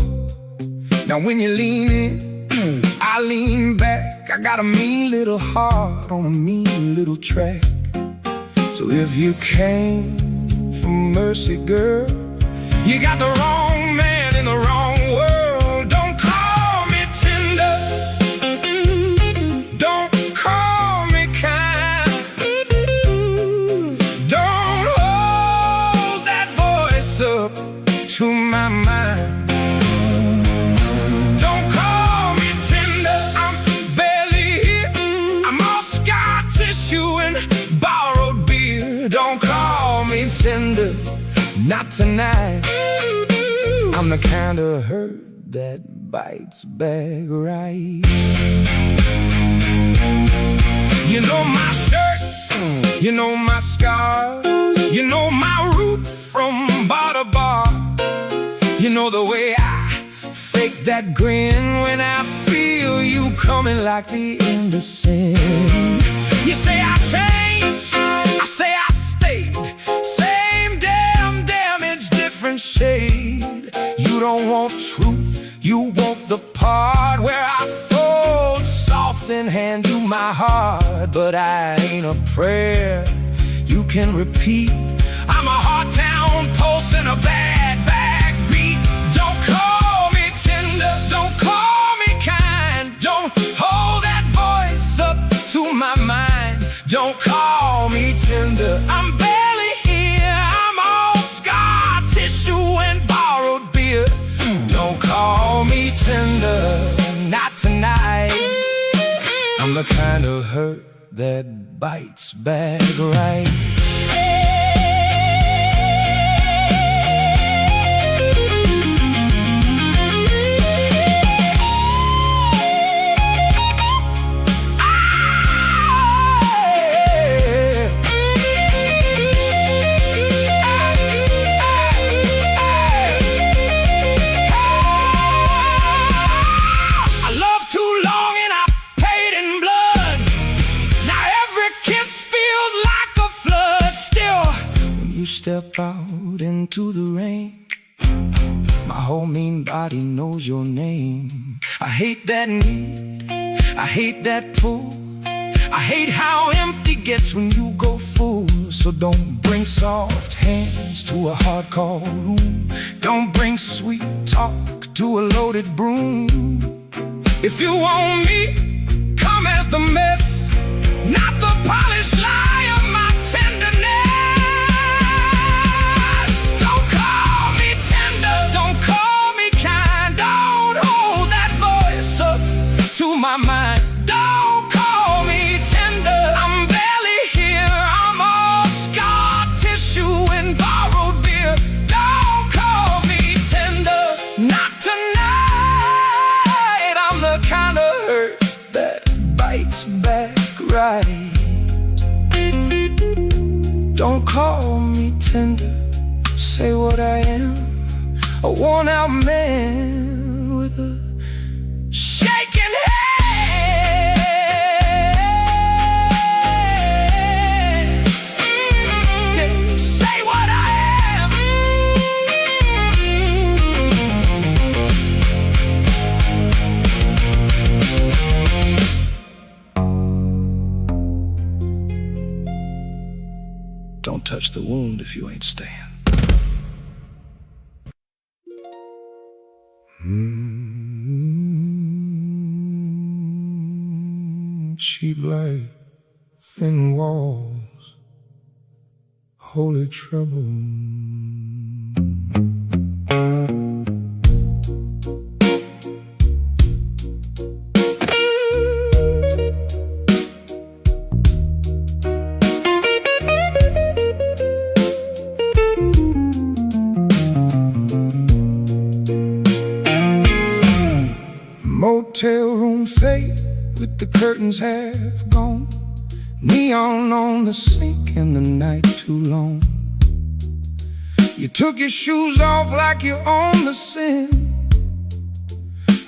Now when you lean in, I lean back. I got a mean little heart on a mean little track. So if you came for mercy, girl, you got the wrong man in the wrong world. Don't call me tender, don't call me kind, don't hold that voice up to my mind. Don't call me tender, I'm barely here. I'm all scar tissue and borrowed beer. Don't call me tender, not tonight. I'm the kind of hurt that bites back right. You know my shirt, you know my scars, you know my route from bar to bar. You know the way I fake that grin when I feel you coming like the end of sin. You say I changed, I say I stayed. Same damn damage, different shade. You don't want truth, you want the part where I fold soft and hand you my heart. But I ain't a prayer you can repeat. I'm a hard town pulse and a bad backbeat. Don't call me tender, don't call me kind, don't hold that voice up to my mind. Don't call me tender, I'm barely here. I'm all scar tissue and borrowed beer. Don't call me tender, not tonight. I'm the kind of hurt that bites back right. Step out into the rain, my whole mean body knows your name. I hate that need, I hate that pull, I hate how empty gets when you go full. So don't bring soft hands to a hardcore room, don't bring sweet talk to a loaded broom. If you want me, come as the mess, not the polished lie of my tenderness. To my mind, don't call me tender, I'm barely here. I'm all scar tissue and borrowed beer. Don't call me tender, not tonight. I'm the kind of hurt that bites back right. Don't call me tender, say what I am, a worn out man with a shaking head. touch the wound if you ain't staying. Cheap light, thin walls, holy trouble. Motel room faith with the curtains half gone, neon on the sink and the night too long. You took your shoes off like you own the sin.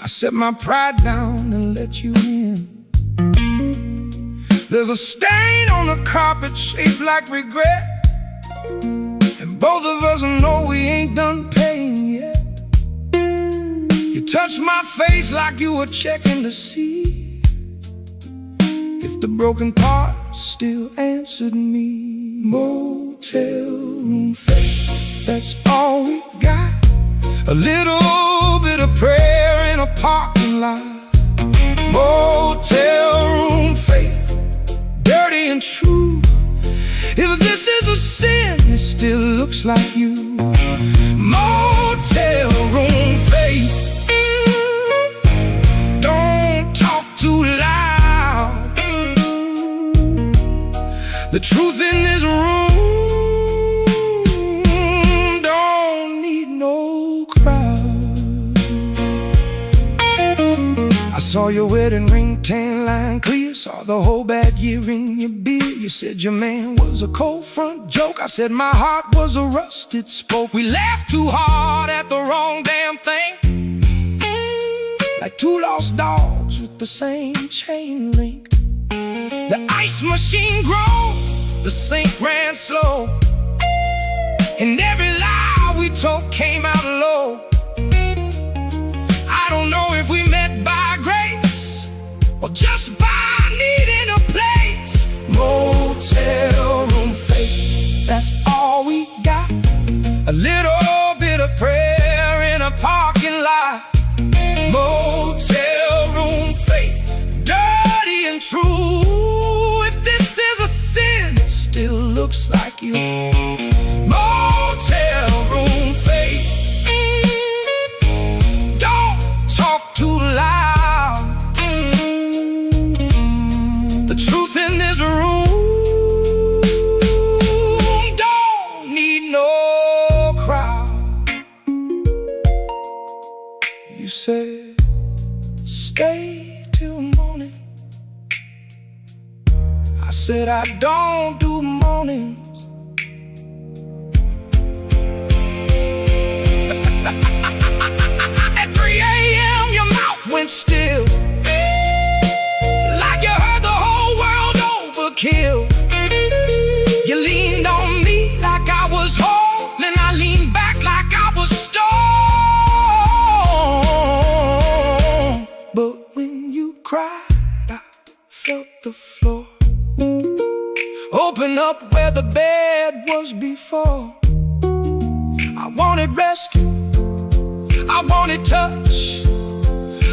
I set my pride down and let you in. There's a stain on the carpet shaped like regret, and both of us know we ain't done paying yet. You touched my face like you were checking to see if the broken part still answered me. Motel room faith, that's all we got. A little bit of prayer in a parking lot. Motel room faith, dirty and true. If this is a sin, it still looks like you. Motel room faith, don't talk too loud. The truth in this room don't need no crowd. I saw your wedding ring, tan line clear. Saw the whole bad year in your beard. You said your man was a cold front joke. I said my heart was a rusted spoke. We laughed too hard at the wrong damn thing, like two lost dogs with the same chain link. The ice machine groaned, the sink ran slow, and every lie we told came out low. I don't know if we met by grace or just by needing a place. Motel room faith, that's all we got. A little bit of prayer in a parking lot. Motel room faith, dirty and true. If this is a sin, it still looks like you. Motel room faith, don't talk too loud. The truth in this room don't need no crowd. You said stay till morning. I said I don't do mornings. At 3 a.m. your mouth went still, like you heard the whole world overkill. You leaned on me like I was whole, and I leaned back like I was stone. But when you cried, I felt the floor open up where the bed was before. I wanted rescue, I wanted touch,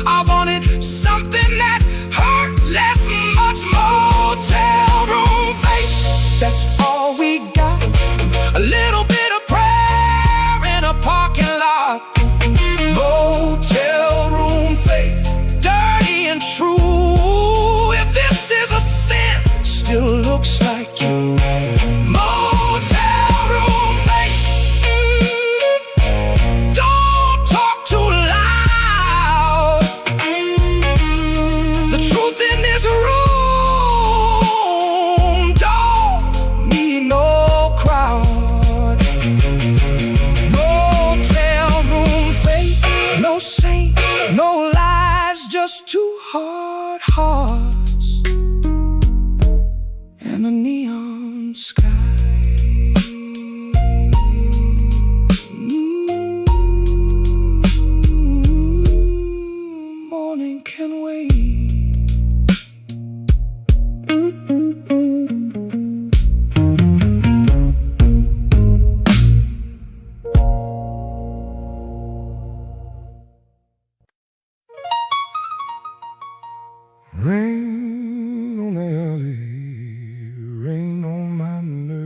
I wanted something that hurt less, much. Motel room faith, that's all we got. A little bit of prayer in a parking lot. Motel room faith, dirty and true. If this is a sin, it still looks like you. Motel room faith, don't talk too loud. The truth in this room don't need no crowd. Motel room faith, no saints, no lies, just two hard hearts and a neon sky. Morning can wait. Rain on the alley, rain on my nerve.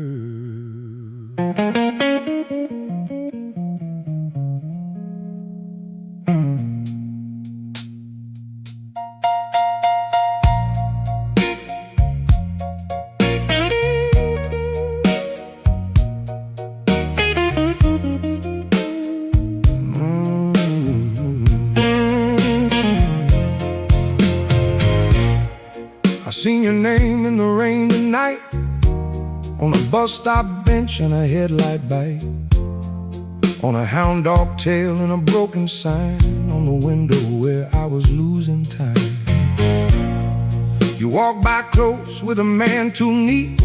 I seen your name in the rain tonight, on a bus stop bench and a headlight bite, on a hound dog tail and a broken sign on the window where I was losing time. You walked by close with a man too neat,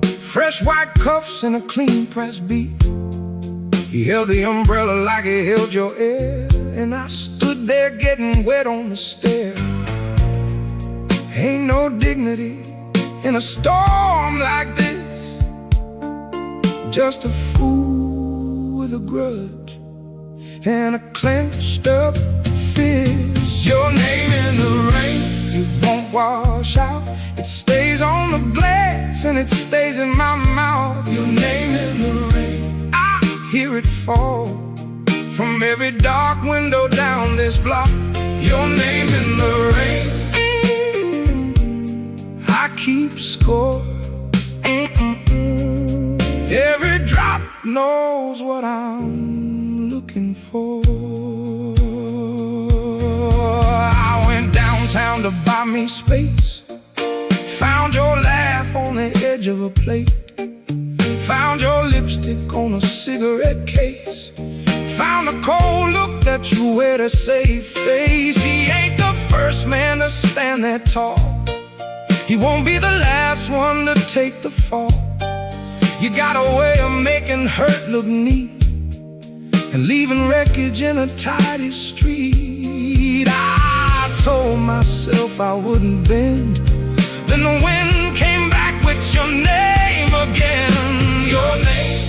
fresh white cuffs and a clean press beat. He held the umbrella like he held your air, and I stood there getting wet on the stair. Ain't no dignity in a storm like this, just a fool with a grudge and a clenched up fist. Your name in the rain, it won't wash out. It stays on the glass and it stays in my mouth. Your name in the rain, I hear it fall from every dark window down this block. Your name in the rain, I keep score. Every drop knows what I'm looking for. I went downtown to buy me space, found your laugh on the edge of a plate, found your lipstick on a cigarette case, found a cold look that you wear to save face. He ain't the first man to stand that tall, he won't be the last one to take the fall. You got a way of making hurt look neat and leaving wreckage in a tidy street. I told myself I wouldn't bend, then the wind came back with your name again. Your name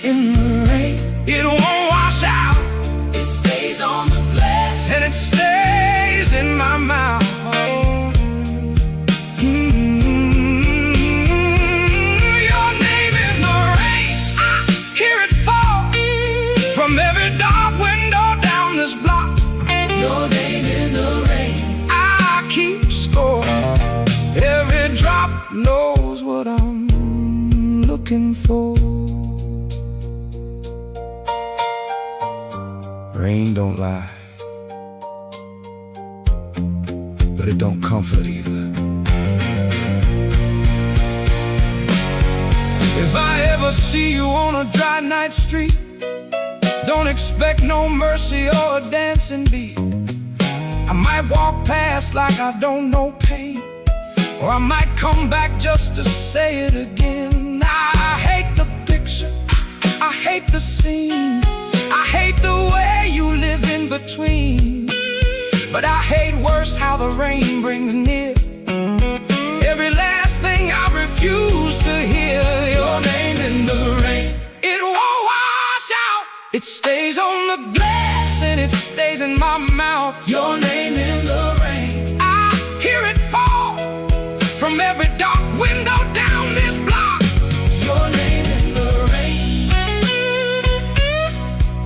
in the rain, it won't wash out. It stays on the glass and it stays in my mouth. From every dark window down this block, your name in the rain, I keep score. Every drop knows what I'm looking for. Rain don't lie, but it don't comfort either. If I ever see you on a dry night street, don't expect no mercy or a dancing beat. I might walk past like I don't know pain, or I might come back just to say it again. I hate the picture, I hate the scene, I hate the way you live in between. But I hate worse how the rain brings near every last thing I refuse to hear. Your name in the rain, it won't wash out. It stays on the glass and it stays in my mouth. Your name in the rain, I hear it fall from every dark window down this block. Your name in the rain,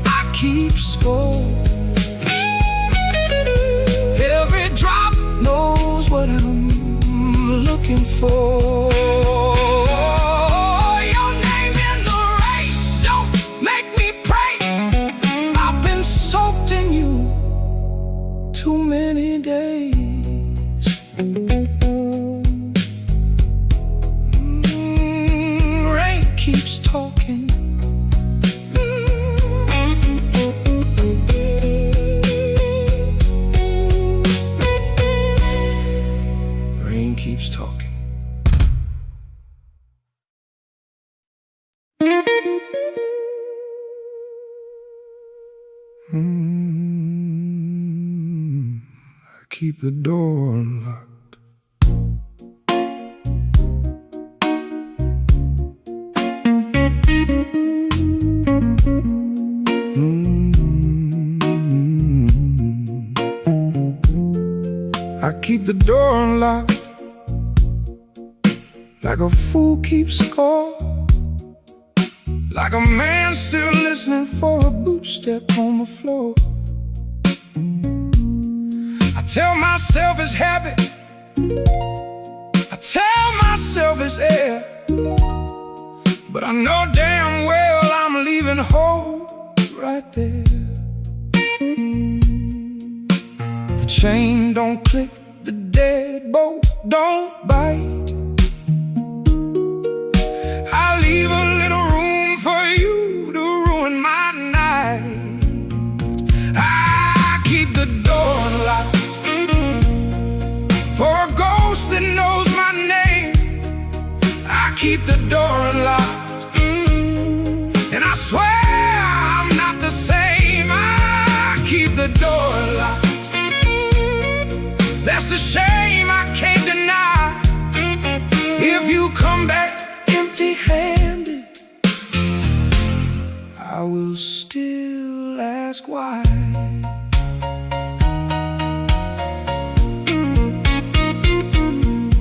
I keep score. Every drop knows what I'm looking for. Too many days. Rain keeps talking. Rain keeps talking. Keep the door unlocked. I I keep the door unlocked, like a fool keeps score, like a man still listening for a boot step on the floor. I tell myself it's habit, I tell myself it's air, but I know damn well I'm leaving home right there. The chain don't click, the deadbolt don't bite. I leave a little room for you to ruin my night. I keep the door unlocked for a ghost that knows my name. I keep the door unlocked, and I swear I'm not the same. I keep the door unlocked. That's a shame I can't deny. If you come back empty-handed, I will still ask why.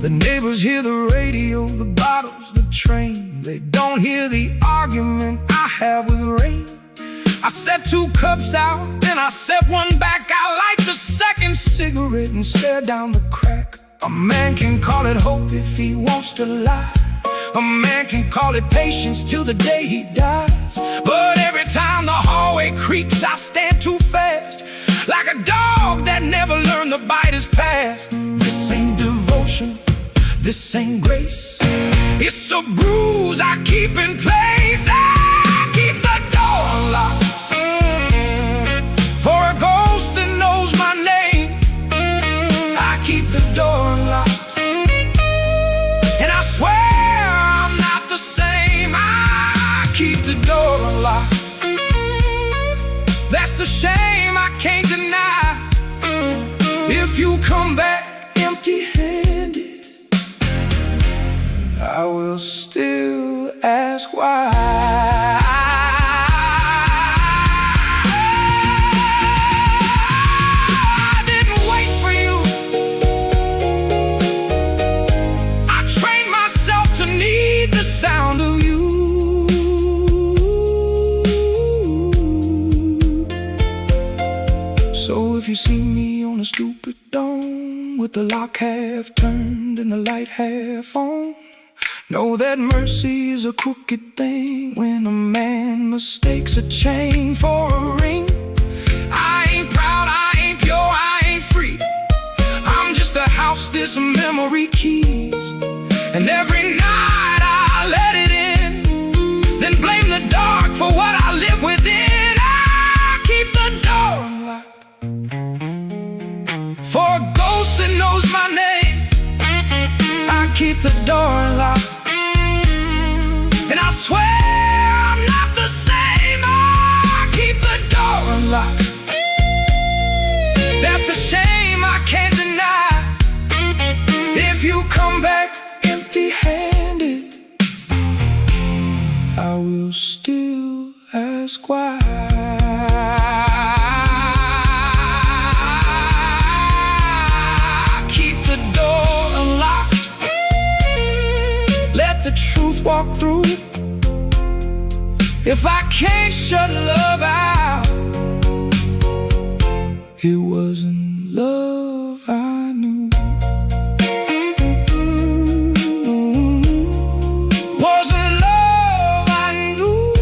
The neighbors hear the radio, the bottles, the train. They don't hear the argument I have with rain. I set 2 cups out, then I set one back. I light the second cigarette and stare down the crack. A man can call it hope if he wants to lie. A man can call it patience till the day he dies. But every time the hallway creaks, I stand too fast, like a dog that never learned to bite his past. This ain't devotion, this ain't grace, it's a bruise I keep in place. I keep the door unlocked for a ghost that knows my name. I keep the door unlocked, and I swear I'm not the same. I keep the door unlocked. That's the shame I can't deny. If you come back empty-handed, I will still ask why. So if you see me on a stupid dawn, with the lock half turned and the light half on, know that mercy is a crooked thing when a man mistakes a chain for a ring. I ain't proud, I ain't pure, I ain't free. I'm just a house this memory keys, and every night I let it in, then blame the dark for what I live within. I keep the door unlocked for a ghost that knows my name. I keep the door unlocked, and I swear I'm not the same. I keep the door unlocked. That's the shame I can't deny. If you come back empty-handed, I will still ask why. The truth walk through. If I can't shut love out, it wasn't love I knew. Wasn't love I knew.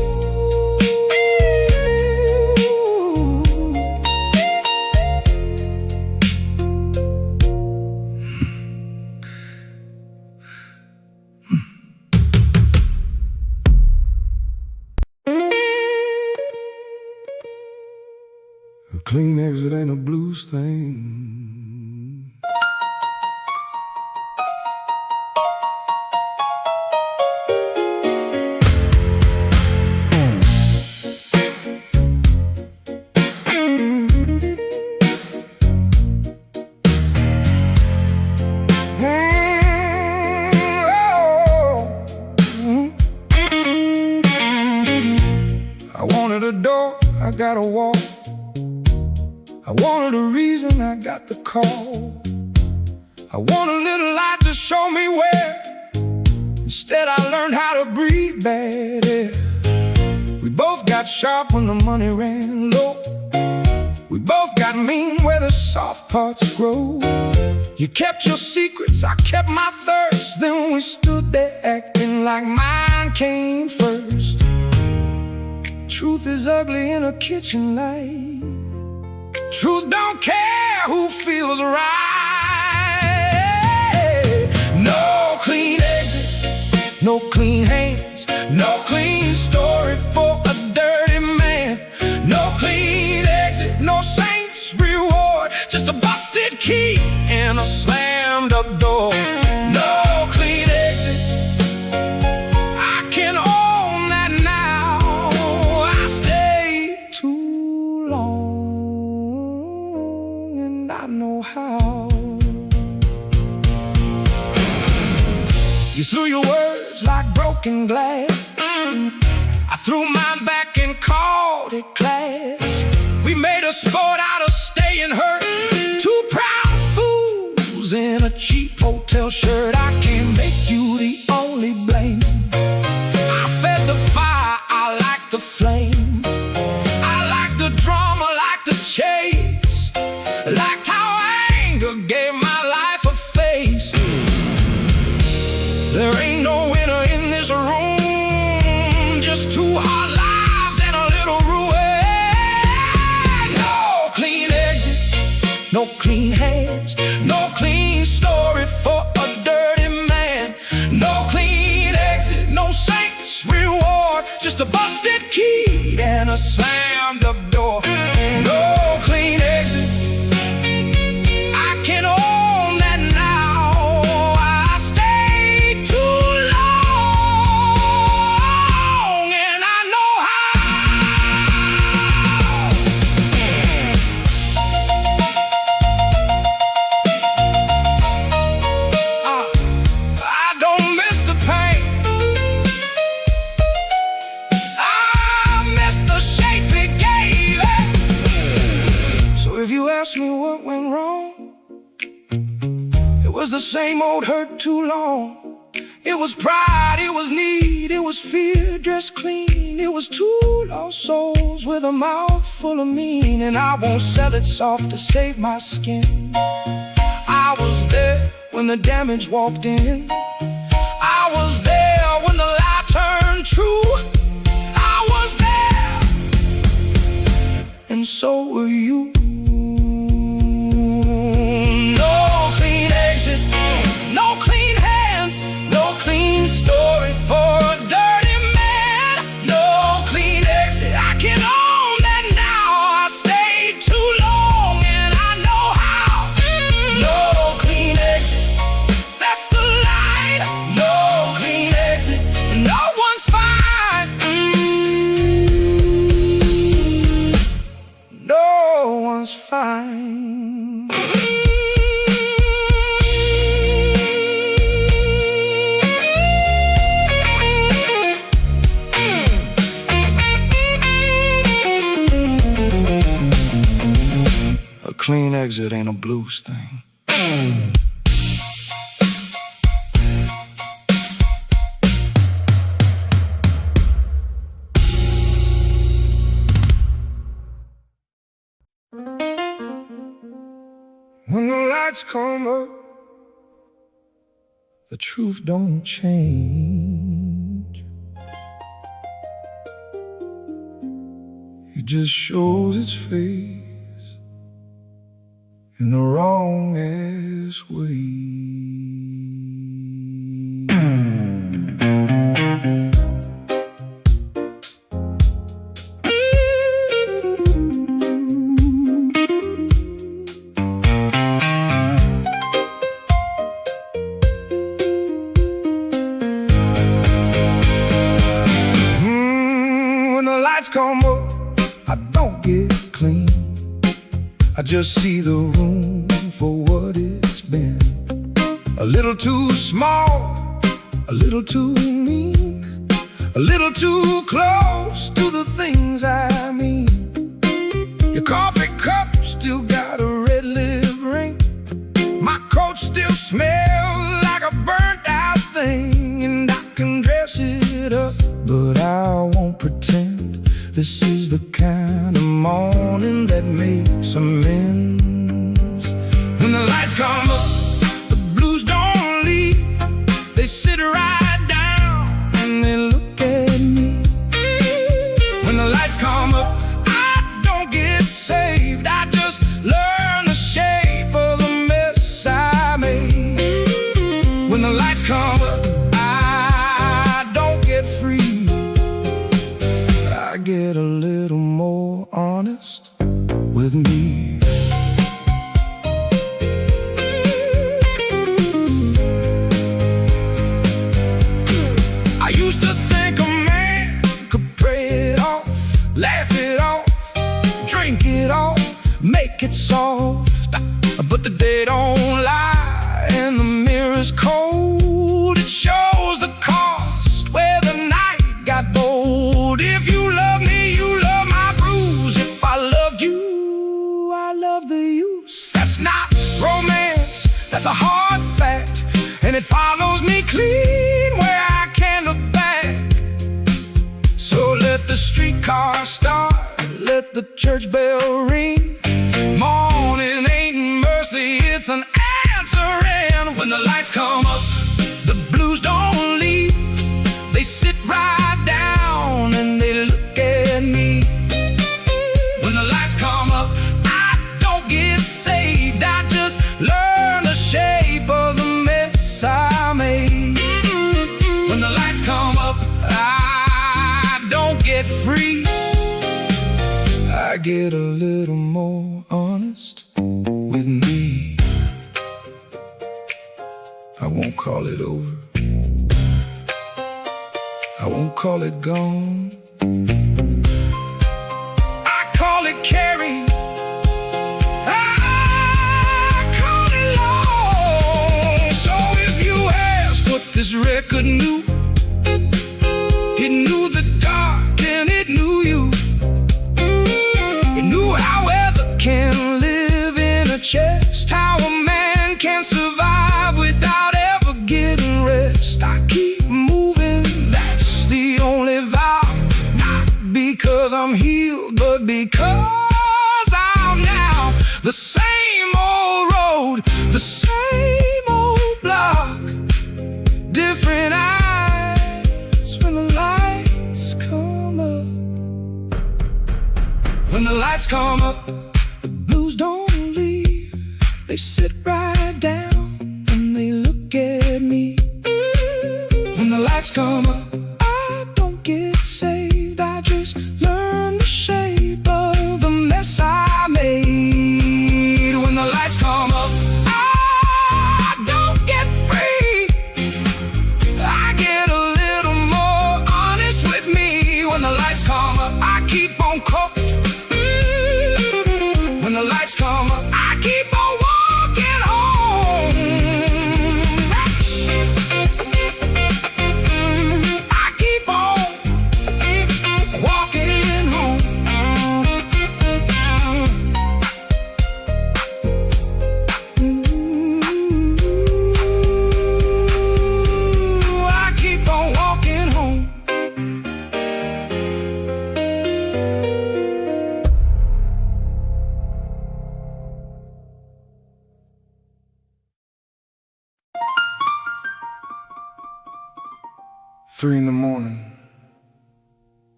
A clean exit ain't a blues thing. I wanted a door, I got a wall. I wanted a reason, I got the call. I want a little light to show me where. Instead I learned how to breathe bad air. We both got sharp when the money ran low. We both got mean where the soft parts grow. You kept your secrets, I kept my thirst. Then we stood there acting like mine came first. Truth is ugly in a kitchen light. Truth don't care who feels right. No clean exit, no clean hands, no clean story for a dirty man. No clean exit, no saint's reward, just a busted key and a slammed up door. No clean exit, I can own that now. I stayed too long and I know how. You threw your words like broken glass. I threw mine back and called it class. We made a sport out of staying hurt. Two proud fools in a cheap hotel shirt. I can't make you the only blame. I fed the fire, I like the flame. I like the drama, like the chase. Liked how anger gave my life a face. There ain't no winner in this room, just two hard lives and a little ruin. No clean exit, no clean hands, no clean story for a dirty man. No clean exit, no saint's reward, just a busted key and a slammed up door. No clean exit, I can own that now. I stayed too long and I know how. I don't miss the pain, I miss the shape it gave it. So if you ask me what went wrong, it was the same old hurt too long. It was pride, it was need, it was fear dressed clean. It was two lost souls with a mouth full of mean. And I won't sell it soft to save my skin. I was there when the damage walked in. I was there when the lie turned true. I was there, and so were you. No clean exit, no clean hands, no clean story for a dirty man. No clean exit, I can own that now. I stayed too long and I know how. No clean exit, that's the line. No clean exit, no one's fine. No one's fine. A clean exit ain't a blues thing. When the lights come up, the truth don't change. It just shows its face in the wrongest way. When the lights come up, I don't get clean. I just see the room for what it's been. A little too small, a little too mean, a little too close to the things I mean. Your coffee cup still got a red lip ring. My coat still smells like a burnt out thing, and I can dress it up, but I won't pretend this is the kind of morning that makes amends. When the lights come up, the blues don't leave. They sit right down and they look at me. When the lights come up, I don't get saved, I just learn the shape of the mess I made. When the lights come up, I don't get free. I get a little more honest with me. I used to think a man could pray it off, laugh it off, drink it off, make it soft. But the day don't lie and the mirror's cold. It shows the cost where the night got bold. If you love me, you love my bruise. If I loved you, I love the use. That's not romance, that's a hard fact, and it follows me clean where I can't look back. So let the streetcar start, let the church bell ring. Morning ain't mercy, it's an answering. When the lights come up, the blues don't leave. They sit right down and they look at me. When the lights come up, I don't get saved, I just learn the shape of the mess I made. When the lights come up, I don't get free. I get a little more honest with me. I won't call it over, I won't call it gone, I call it carry, I call it long. So if you ask what this record knew, it knew the dark and it knew you. It knew how weather can live in a chest, how a man can survive without ever getting rest. I keep moving, that's the only vow. Not because I'm healed, but because I'm now the same old road, the same old block, different eyes when the lights come up. When the lights come up, the blues don't leave. They sit right down and they look at me. When the lights come up, I don't get saved, I just learn the shape of the mess I made. When the lights come up, I don't get free. I get a little more honest with me. When the lights come up, I keep on cooking. When the lights come up, I keep on walking home. I keep on walking home. I keep on walking home. Three in the morning,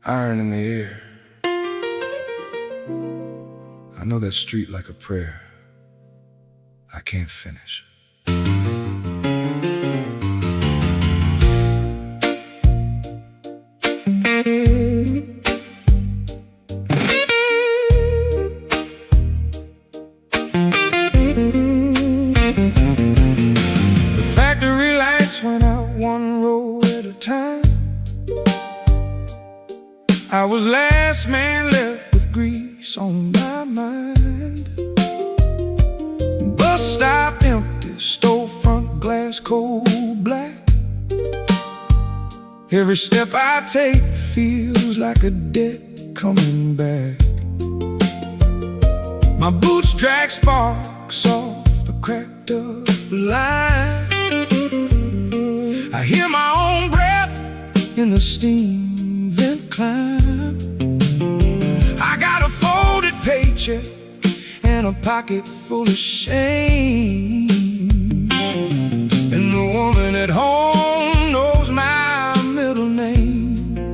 iron in the air. I know that street like a prayer. I can't finish. The factory lights went out one row at a time. I was last man left with grease on my mind. Bus stop empty, storefront glass cold black. Every step I take feels like a debt coming back. My boots drag sparks off the cracked up line. in the steam vent climb. I got a folded paycheck and a pocket full of shame, and the woman at home knows my middle name.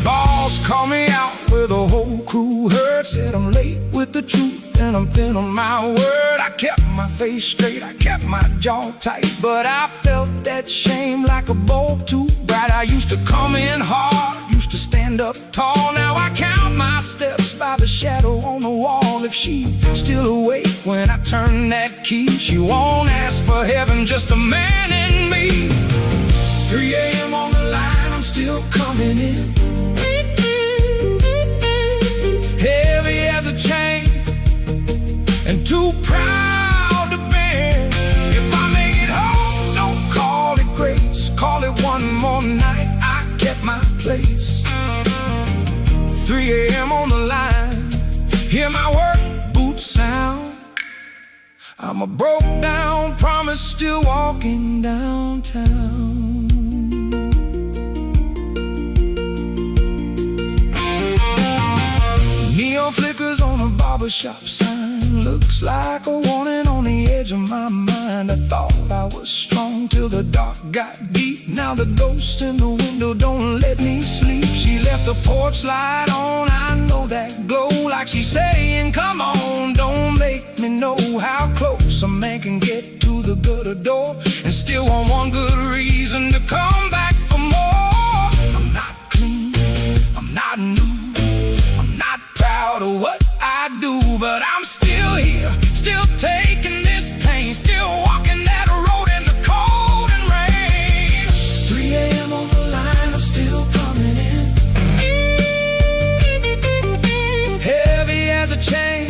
Boss called me out with a whole crew herd, said I'm late with the truth and I'm thin on my word. I kept my face straight, I kept my jaw tight, but I felt that shame like a bulb too bright. I used to come in hard, used to stand up tall. Now I count my steps by the shadow on the wall. If she's still awake when I turn that key, she won't ask for heaven, just a man in me. 3 a.m. on the line, I'm still coming in, heavy as a chain and too proud to bend. If I make it home, don't call it grace, call it one more night I kept my place. 3 a.m. on the line, hear my work boots sound. I'm a broke down promise, still walking downtown. Neon flickers on a barbershop sign, looks like a warning on the edge of my mind. I thought I was strong till the dark got deep. Now the ghost in the window don't let me sleep. She left the porch light on, I know that glow, like she's saying, come on, don't make me know how close a man can get to the gutter door and still want one good reason to come back for more. I'm not clean, I'm not new, proud of what I do, but I'm still here, still taking this pain, still walking that road in the cold and rain. 3 a.m. on the line, I'm still coming in, heavy as a chain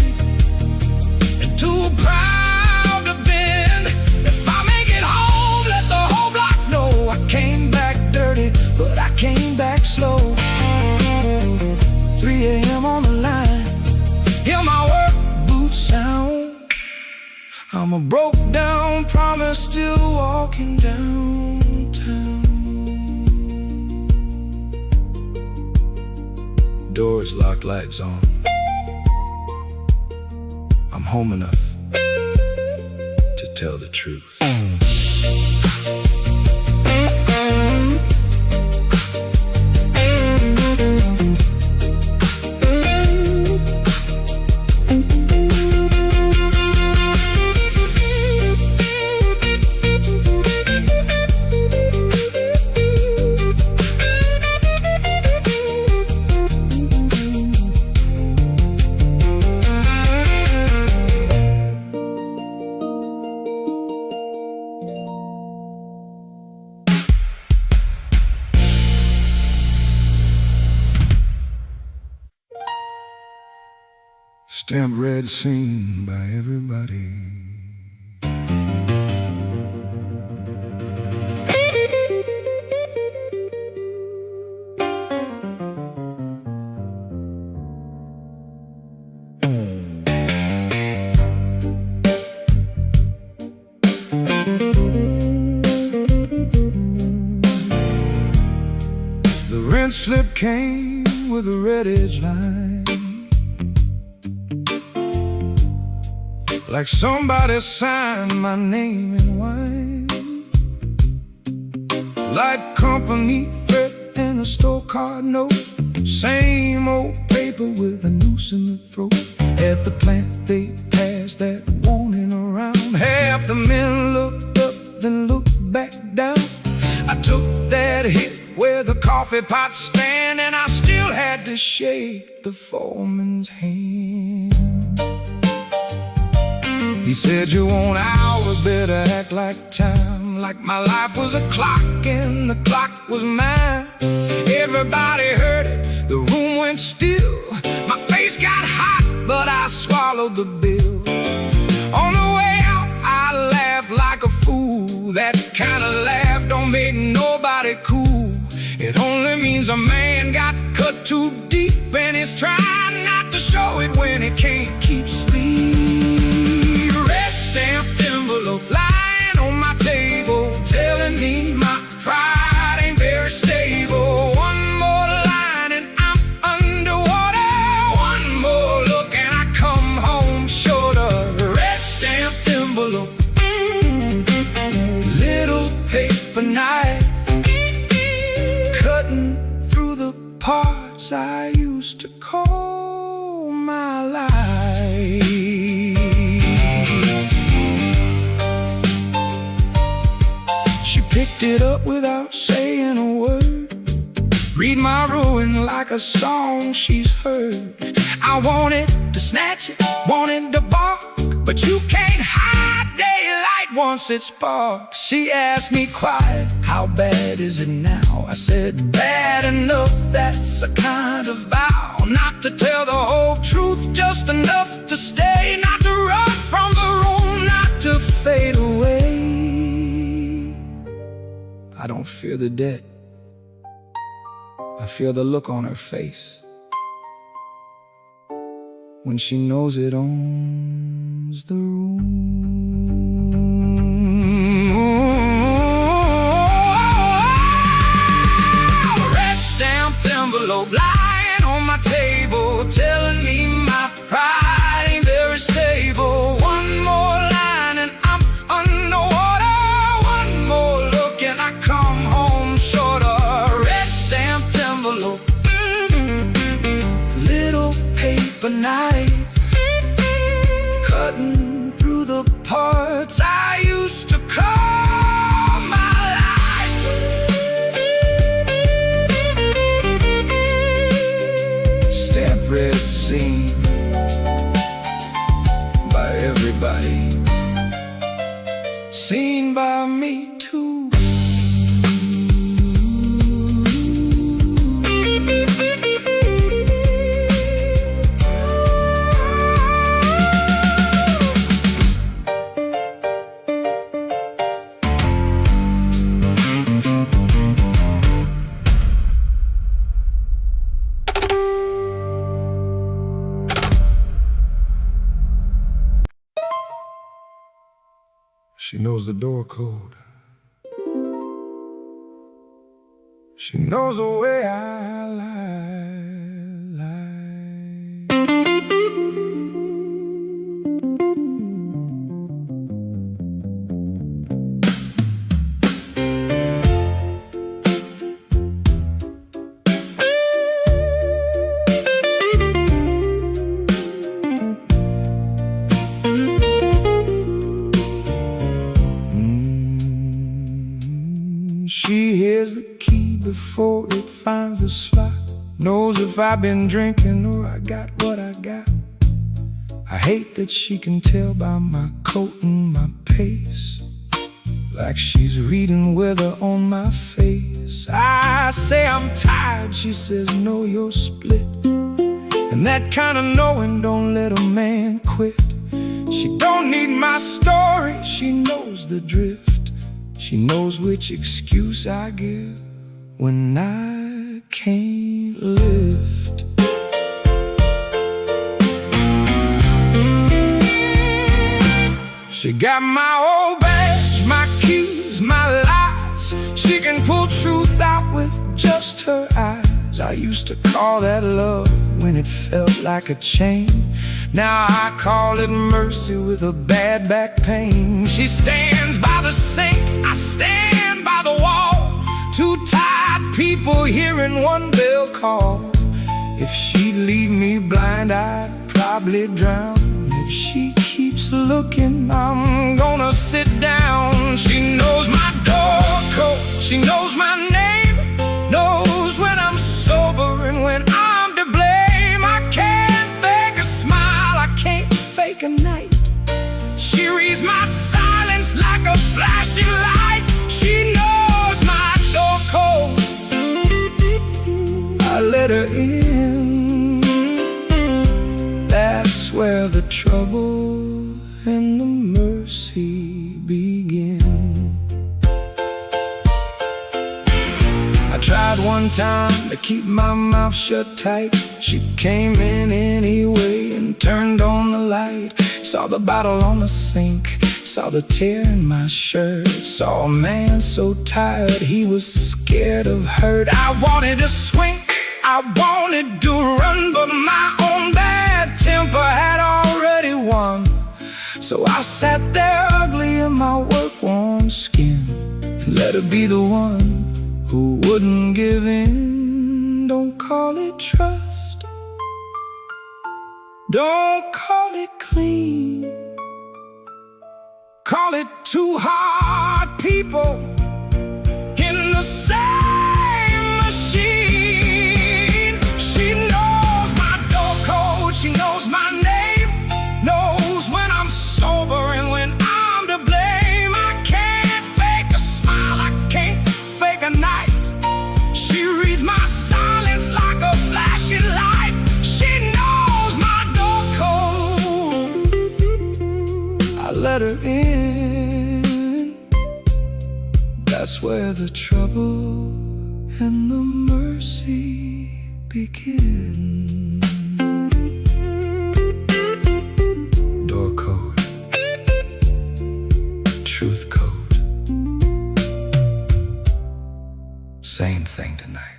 and too proud to bend. If I make it home, let the whole block know I came back dirty, but I came back slow. 3 a.m. on the line, hear my work boots sound. I'm a broke down promise, still walking downtown. Doors locked, lights on. I'm home enough to tell the truth. Stamped red, seen by everybody. The rent slip came with a red edge line, like somebody signed my name in wine. Like company threat and a store card note, same old paper with a noose in the throat. At the plant they passed that warning around. Half the men looked up, then looked back down. I took that hit where the coffee pots stand, and I still had to shake the foreman's hand. He said, you want hours, better act like time, like my life was a clock and the clock was mine. Everybody heard it, the room went still. My face got hot, but I swallowed the bill. On the way out, I laughed like a fool. That kind of laugh don't make nobody cool. It only means a man got cut too deep, and he's trying not to show it when he can't keep sleep. Red stamped envelope lying on my table, telling me my pride picked it up without saying a word. Read my ruin like a song she's heard. I wanted to snatch it, wanted to bark, but you can't hide daylight once it's sparks. She asked me quiet, how bad is it now? I said, bad enough, that's a kind of vow. Not to tell the whole truth, just enough to stay. Not to run from the room, not to fade away. I don't fear the dead, I feel the look on her face when she knows it owns the room. Red stamped envelope lying on my table, telling me my pride ain't very stable. One more line and I'm underwater. One more look and I come home shorter. Red stamped envelope, little paper knife, cutting through the parts I used to call my life. Stamp red, seen by everybody, seen by me too. She knows the door code. She knows the way I lie. She hears the key before it finds the slot. Knows if I've been drinking or I got what I got. I hate that she can tell by my coat and my pace, like she's reading weather on my face. I say I'm tired, she says no, you're split. And that kind of knowing don't let a man quit. She don't need my story, she knows the drift. She knows which excuse I give when I can't lift. She got my old badge, my keys, my lies. She can pull truth out with just her eyes. I used to call that love when it felt like a chain. Now I call it mercy with a bad back pain. She stands by the sink, I stand by the wall. Two tired people hearing one bell call. If she'd leave me blind, I'd probably drown. If she keeps looking, I'm gonna sit down. She knows my door code, she knows my name, knows when I'm sober and when I'm to blame. I can't fake a smile, I can't fake a night. She reads my silence like a flashing light. She knows my door code, I let her in. That's where the trouble and the mercy begin. I tried one time to keep my mouth shut tight. She came in anyway and turned on the light. Saw the bottle on the sink, saw the tear in my shirt. Saw a man so tired he was scared of hurt. I wanted to swing, I wanted to run, but my own bad temper had already won. So I sat there ugly in my work-worn skin and let her be the one who wouldn't give in. Don't call it trust, don't call it clean, call it too hard people the same machine. She knows my door code, she knows my name, knows when I'm sober and when I'm to blame. I can't fake a smile, I can't fake a night. She reads my silence like a flashing light. She knows my door code. I let her in. That's where the trouble and the mercy begin. Door code, truth code, same thing tonight.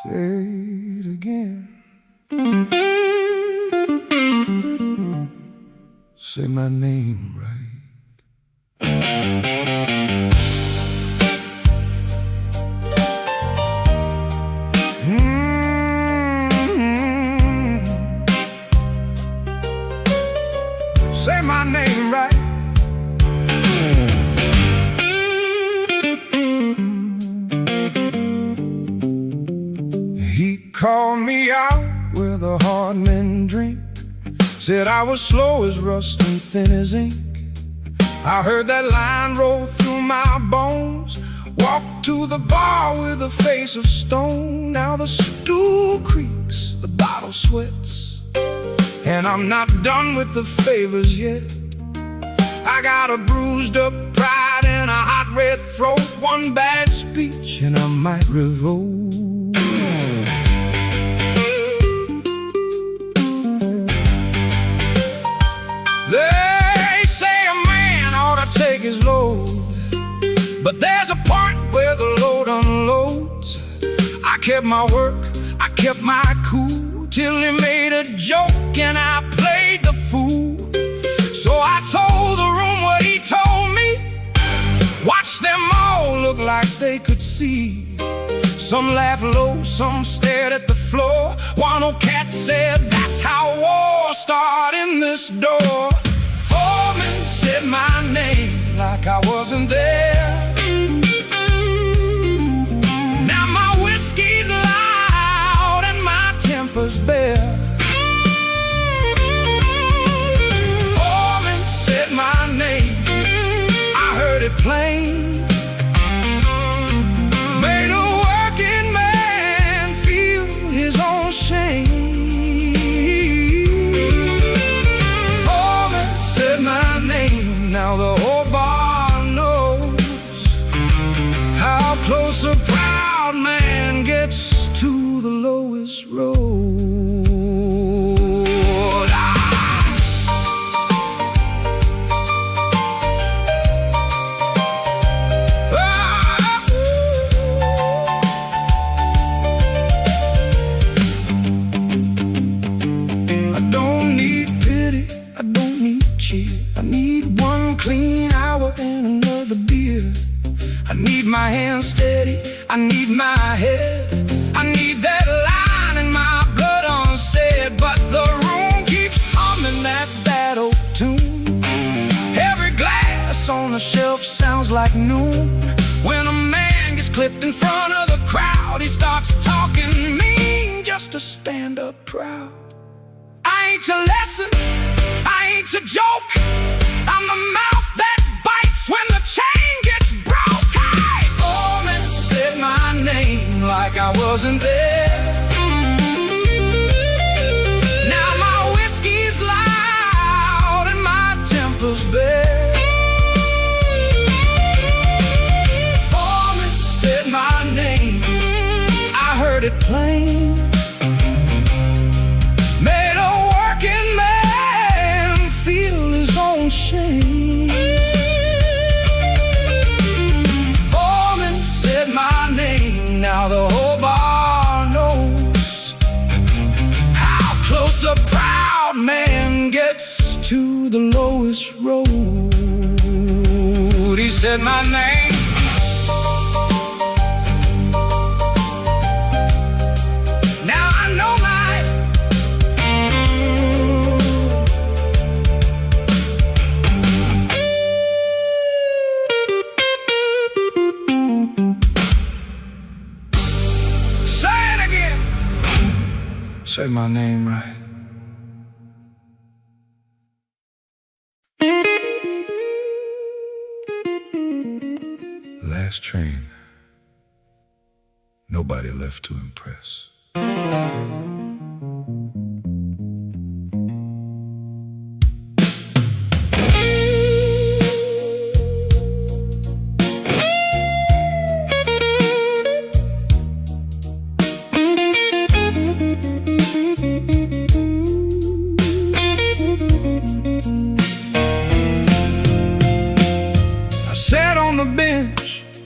Say it again. Say my name right. Say my name right. He called me out with a hard men drink. Said I was slow as rust and thin as ink. I heard that line roll through my bones. Walked to the bar with a face of stone. Now the stool creaks, the bottle sweats, and I'm not done with the favors yet. I got a bruised up pride and a hot red throat. One bad speech and I might revolt. They say a man ought to take his load, but there's a part where the load unloads. I kept my work, I kept my cool, till he made a joke and I played the fool. So I told the room what he told me. Watch them all look like they could see. Some laughed low, some stared at the floor. One old cat said, that's how war started in this door. Foreman said my name like I wasn't there. Now my whiskey's loud and my temper's bare. Foreman said my name, I heard it plain. Made a working man feel his own shame. Foreman said my name, now the whole bar knows how close a proud man gets to the lowest road. I need one clean hour and another beer. I need my hands steady, I need my head, I need that line in my blood unsaid. But the room keeps humming that bad old tune. Every glass on the shelf sounds like noon. When a man gets clipped in front of the crowd, he starts talking mean just to stand up proud. I ain't your lesson, I ain't your joke. I'm the mouth that bites when the chain gets broke. Hey! Foreman said my name like I wasn't there. Now my whiskey's loud and my temper's bare. Foreman said my name, I heard it plain. Made a working man feel his own shame. Foreman said my name, now the whole bar knows how close a proud man gets to the lowest road. He said my name, Say my name right. Last train. Nobody left to impress.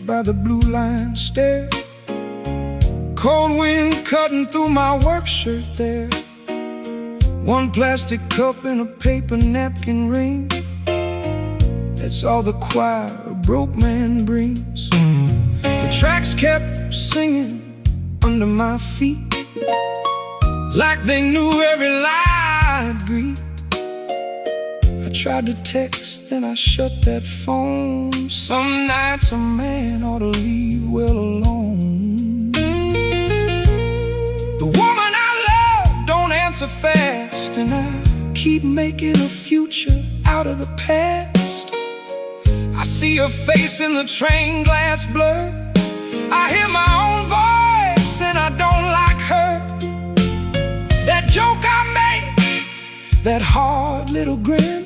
By the blue line stair, cold wind cutting through my work shirt there. One plastic cup and a paper napkin ring, that's all the choir a broke man brings. The tracks kept singing under my feet, like they knew every lie I'd greet. I tried to text, then I shut that phone. Some nights a man ought to leave well alone. The woman I love don't answer fast, and I keep making a future out of the past. I see her face in the train glass blur. I hear my own voice and I don't like her. That joke I made, that hard little grin,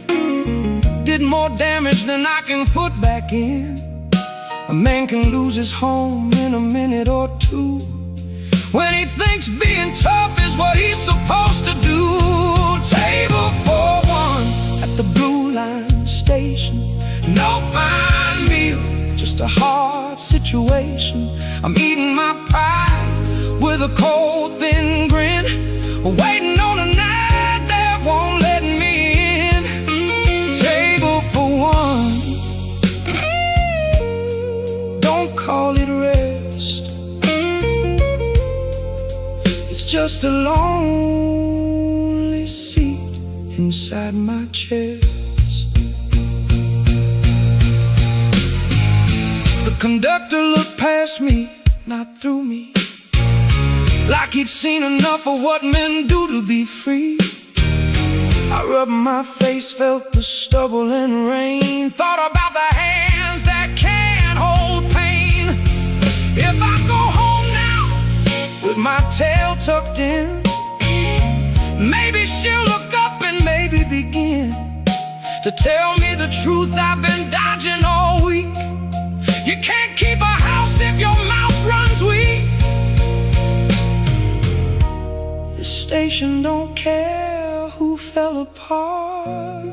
did more damage than I can put back in. A man can lose his home in a minute or two when he thinks being tough is what he's supposed to do. Table for one at the blue line station. No fine meal, just a hard situation. I'm eating my pride with a cold thin grin, waiting on a night that won't let me in. Table for one, don't call it rest. It's just a lonely seat inside my chest. The conductor looked past me, not through me, like he'd seen enough of what men do to be free. I rubbed my face, felt the stubble and rain, thought about the hands that can't hold pain. If I go home now with my tail tucked in, maybe she'll look up and maybe begin to tell me the truth I've been dodging all week. You can't keep a house if your mouth runs weak. This station don't care who fell apart,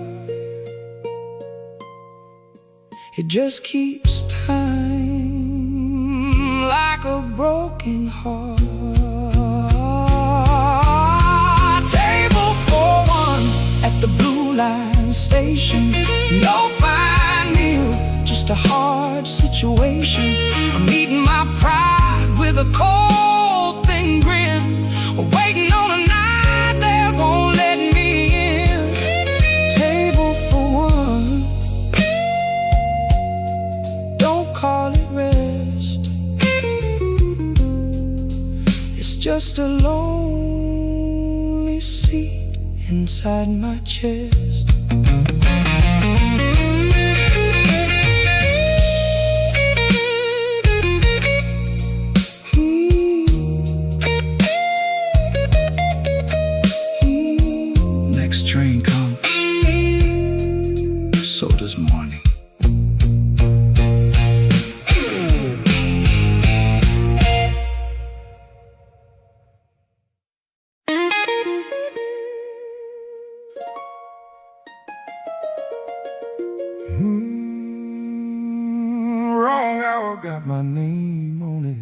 it just keeps time like a broken heart. Table for one at the blue line station. No fine meal, just a hard situation. I'm eating my pride with a cold thin grin, waiting on a night that won't let me in. Table for one, don't call it rest. It's just a lonely seat inside my chest. Next train comes, so does morning. Wrong hour got my name on it.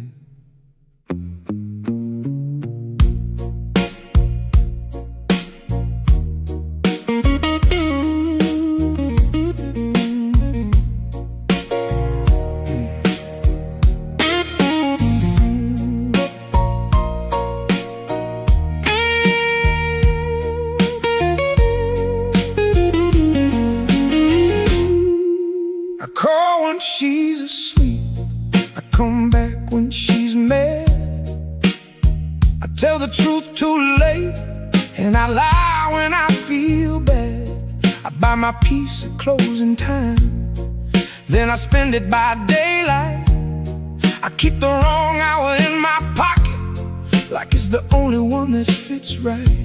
I call when she's asleep, I come back when she's mad. I tell the truth too late, and I lie when I feel bad. I buy my peace at closing time, then I spend it by daylight. I keep the wrong hour in my pocket, like it's the only one that fits right.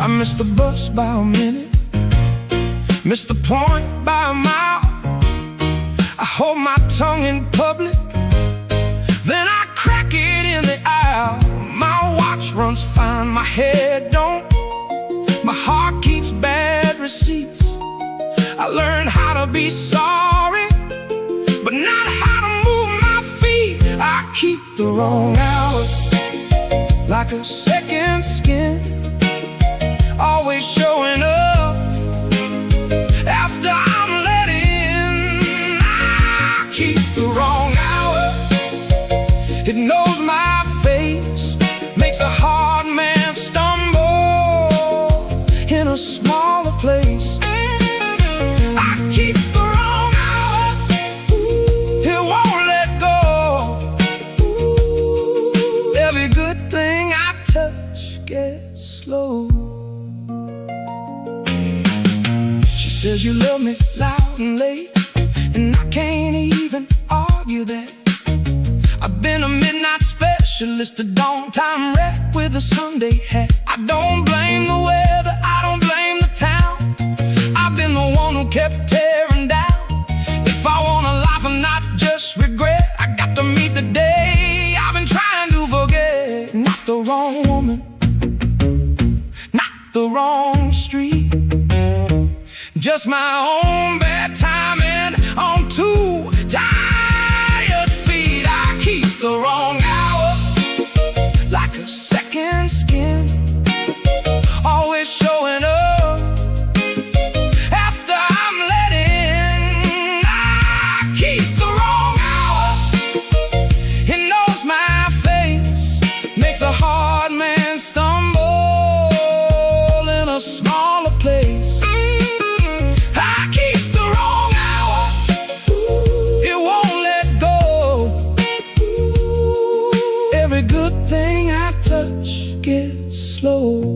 I miss the bus by a minute, miss the point by a mile. I hold my tongue in public, then I crack it in the aisle. My watch runs fine, my head don't. My heart keeps bad receipts. I learned how to be sorry, but not how to move my feet. I keep the wrong hour, like a second skin, always showing up after I'm let in. I keep the wrong hour, it knows my face, makes a hard man stumble in a smaller place. I keep the wrong hour, it won't let go. Every good thing I touch gets slow. She says you love me loud and late, and I can't even argue that. I've been a midnight specialist, a dawn time rat with a Sunday hat. I don't blame the weather, I don't blame the town. I've been the one who kept tearing down. If I want a life and not just regret, I got to meet the day I've been trying to forget. Not the wrong woman, not the wrong street, just my own bad timing on two tired feet. I keep the wrong hour, like a second skin, always showing up after I'm let in. I keep the wrong hour, it knows my face, makes a hard man stumble in a smaller place. I keep the wrong hour, it won't let go. Every good thing I touch gets slow.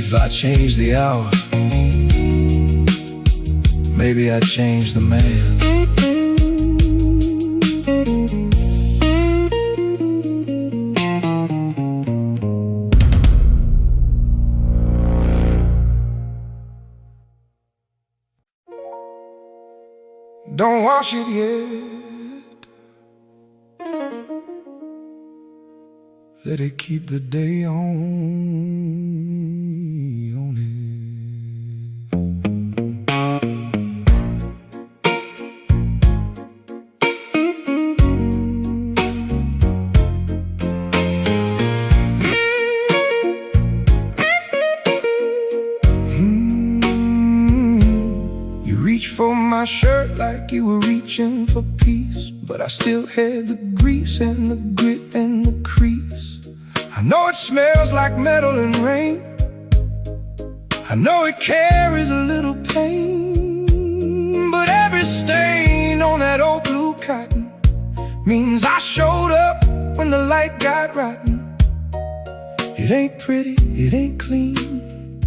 If I change the hour, maybe I change the man. Don't wash it yet, let it keep the day on it. You reached for my shirt like you were reaching for peace, but I still had the grease and the grit and the crease. I know it smells like metal and rain, I know it carries a little pain, but every stain on that old blue cotton means I showed up when the light got rotten. It ain't pretty, it ain't clean,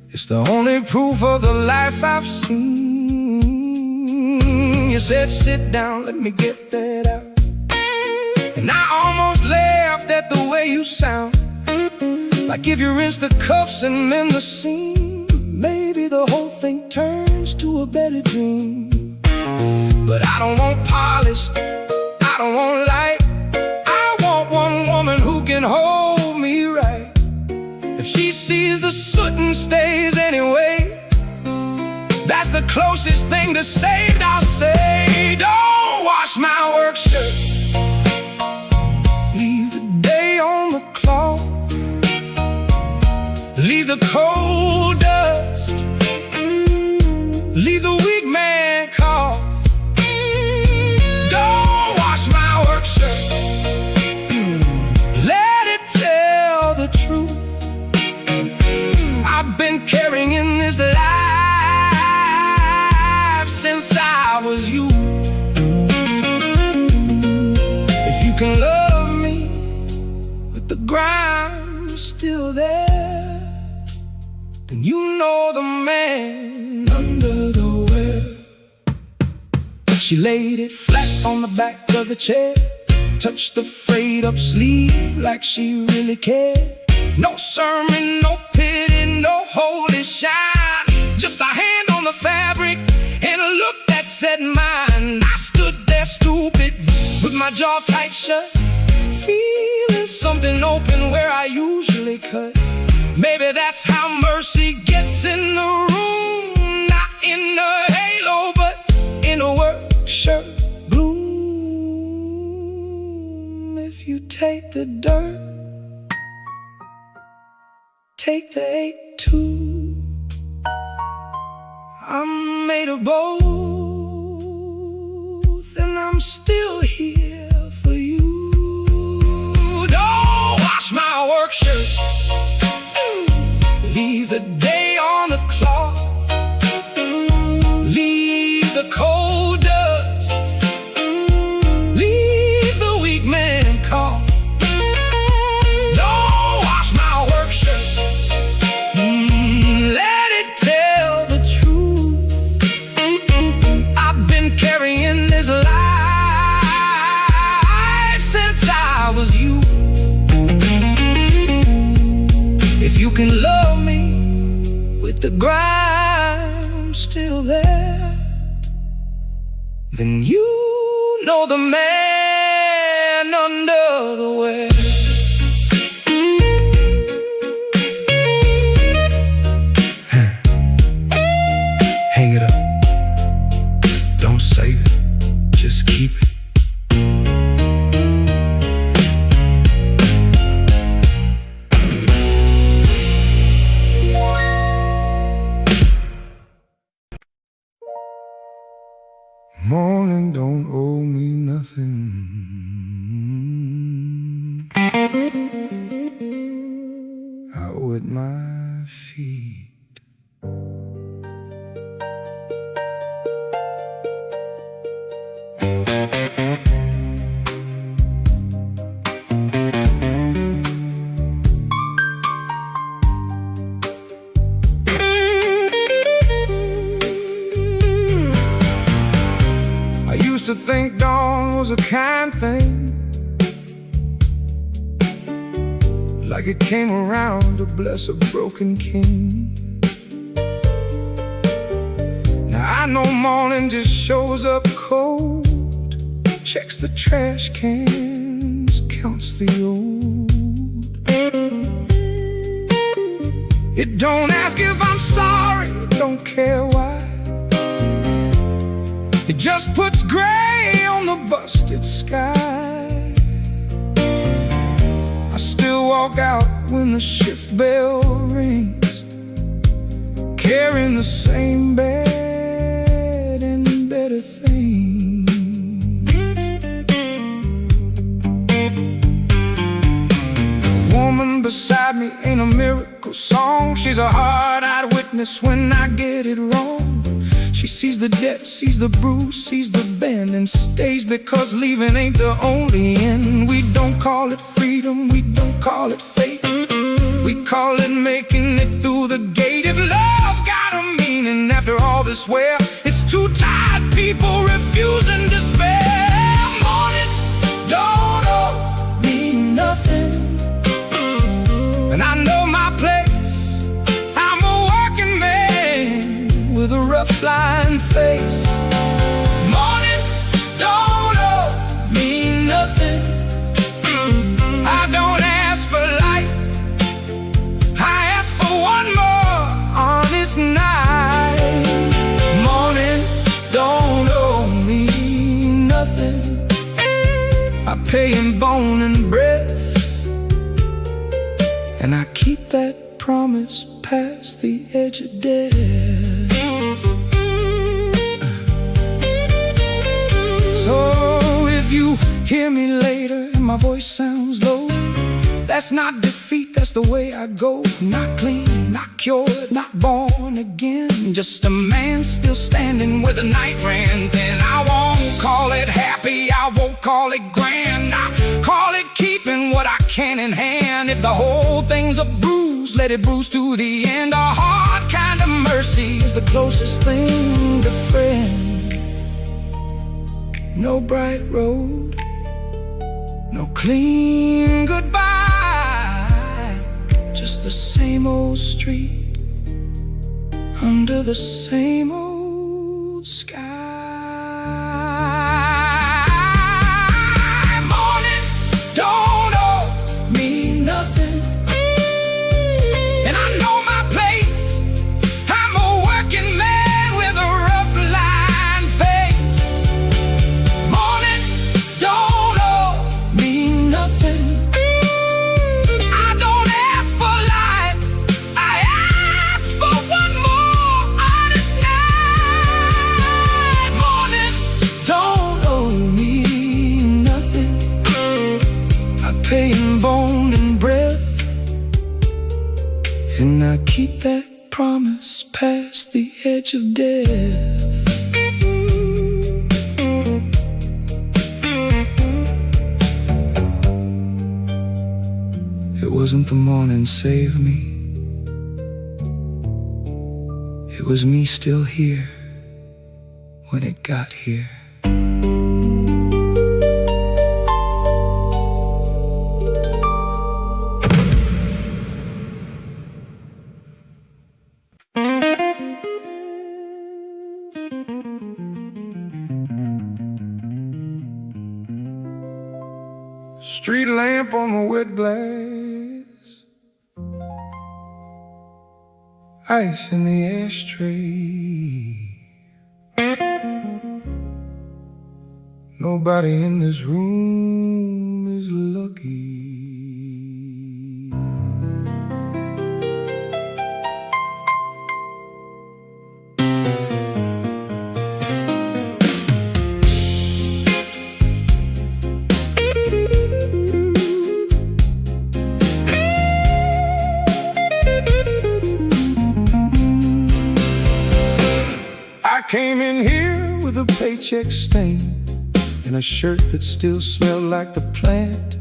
it's the only proof of the life I've seen. You said, sit down, let me get that out. And I almost laughed at the way you sound, like if you rinse the cuffs and mend the seam, maybe the whole thing turns to a better dream. But I don't want polished, I don't want light, I want one woman who can hold me right. If she sees the soot and stays anyway, that's the closest thing to saved. I'll say, don't wash my work shirt, leave the day on the cloth, leave the cold dust, leave the weak man cough. Don't wash my work shirt, was you. If you can love me with the grime still there, then you know the man under the wear. She laid it flat on the back of the chair, touched the frayed up sleeve like she really cared. No sermon, no pity, no holy shine, just a hand on the fabric and a look that said mine. I stood there stupid with my jaw tight shut, feeling something open where I usually cut. Maybe that's how mercy gets in the room, not in a halo, but in a work shirt bloom. If you take the dirt, take the ache too. I'm made of both, and I'm still here for you. Don't wash my work shirt, leave the day on the cloth, leave the cold dust, leave the weak man cough. Don't wash my work shirt, let it tell the truth. I've been carrying this life since I was you. If you can love me with the grime still there, then you know the man under the wear. Hang it up, don't save it, just keep it. Morning don't owe me nothing. I owe it my feet. To think dawn was a kind thing, like it came around to bless a broken king. Now I know morning just shows up cold, checks the trash cans, counts the old. It don't ask if I'm sorry, it don't care why. It just puts gray on the busted sky. I still walk out when the shift bell rings, carrying the same bed and better things. The woman beside me ain't a miracle song. She's a hard-eyed witness when I get it wrong. She sees the debt, sees the bruise, sees the bend, and stays because leaving ain't the only end. We don't call it freedom, we don't call it fate, we call it making it through the gate. If love got a meaning after all this, well, it's too tired people refusing despair. Morning don't owe me nothing, and I know my place. I'm a working man with a rough line face. Morning don't owe me nothing. I don't ask for light, I ask for one more honest night. Morning don't owe me nothing. I pay in bone and breath, and I keep that promise past the edge of death. So if you hear me later and my voice sounds low, that's not defeat, that's just the way I go. Not clean, not cured, not born again. Just a man still standing where the night ran thin. I won't call it happy, I won't call it grand. I call it keeping what I can in hand. If the whole thing's a bruise, let it bruise to the end. A hard kind of mercy is the closest thing to friend. No bright road, no clean goodbye, just the same old street under the same old sky. Morning don't owe me nothing, and I know my place. I'm a working man with a rough line face. Morning don't owe me nothing. I don't ask for life, I ask for one more honest night. Morning don't owe me nothing. I pay in bone and breath, and I keep that promise past the edge of death. It wasn't the morning saved me, it was me still here when it got here. Street lamp on the wet glass, ice in the ashtray. Nobody in this room is lucky. I came in here with a paycheck stain and a shirt that still smelled like the plant.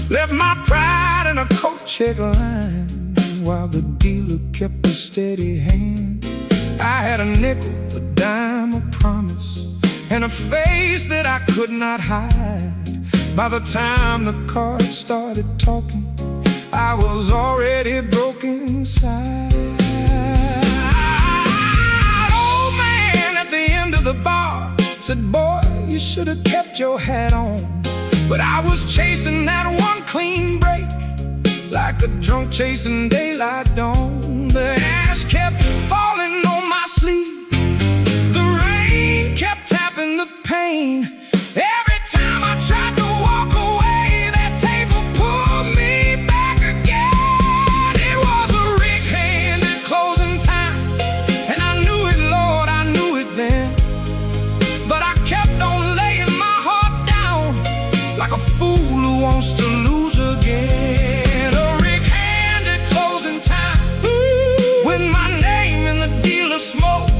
Left my pride in a coat check line while the dealer kept a steady hand. I had a nickel, a dime, a promise, and a face that I could not hide. By the time the cards started talking, I was already broken inside. Old man at the end of the bar said, "Boy, you should have kept your hat on." But I was chasing that one clean break like a drunk chasing daylight dawn. The ash kept falling on my sleeve, the rain kept tapping the pane. Every time I tried to walk away, that table pulled me back again. It was a rig-handed closing time, and I knew it, Lord, I knew it then. But I kept on laying my heart down like a fool who wants to lose again. A rig-handed closing time with my name in the dealer's smoke.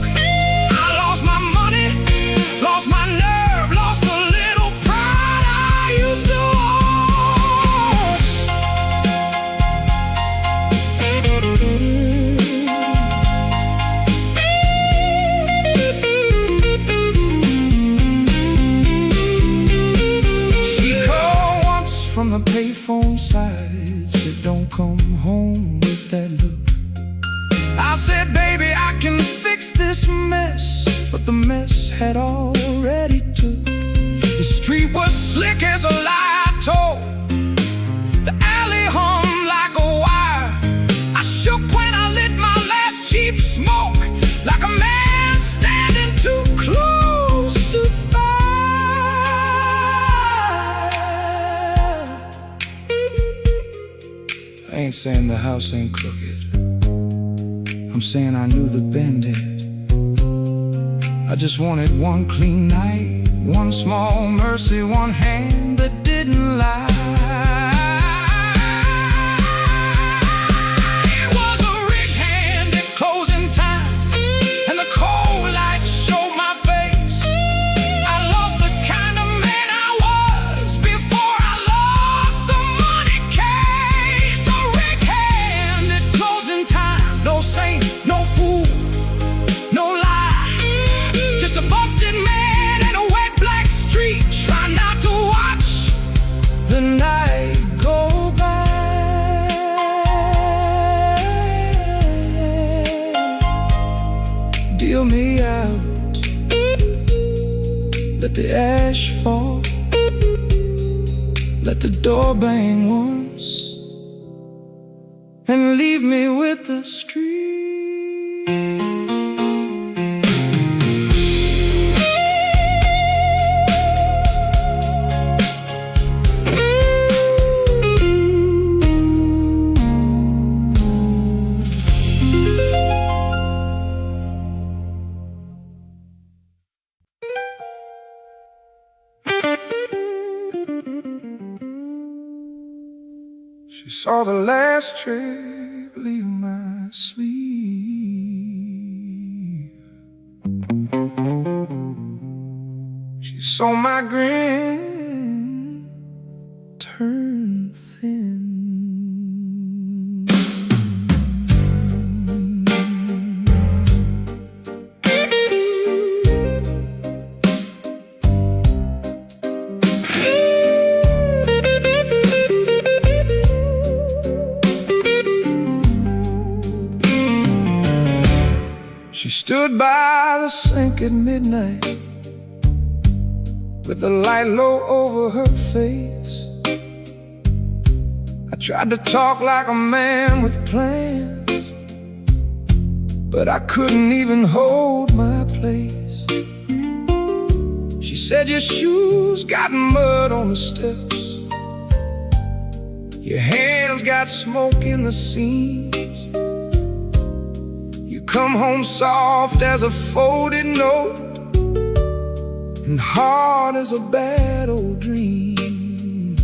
I lost my money, lost my nerve, lost the little pride I used to own. She called once from the payphone side, said, "Don't come home with that look." I said, "Baby, I can fix this mess," but the mess had already took. The street was slick as a lie I told, the alley hung like a wire. I shook when I lit my last cheap smoke, like a man standing too close to fire. I ain't saying the house ain't crooked, I'm saying I knew the bandit. I just wanted one clean night, one small mercy, one hand that didn't lie. the ash fall, let the door bang once, and leave me with the street. She saw the last trail leave my sleeve. She saw my grin turn thin. She stood by the sink at midnight with the light low over her face. I tried to talk like a man with plans, but I couldn't even hold my place. She said, your shoes got mud on the steps, your hands got smoke in the seams, come home soft as a folded note and hard as a bad old dream.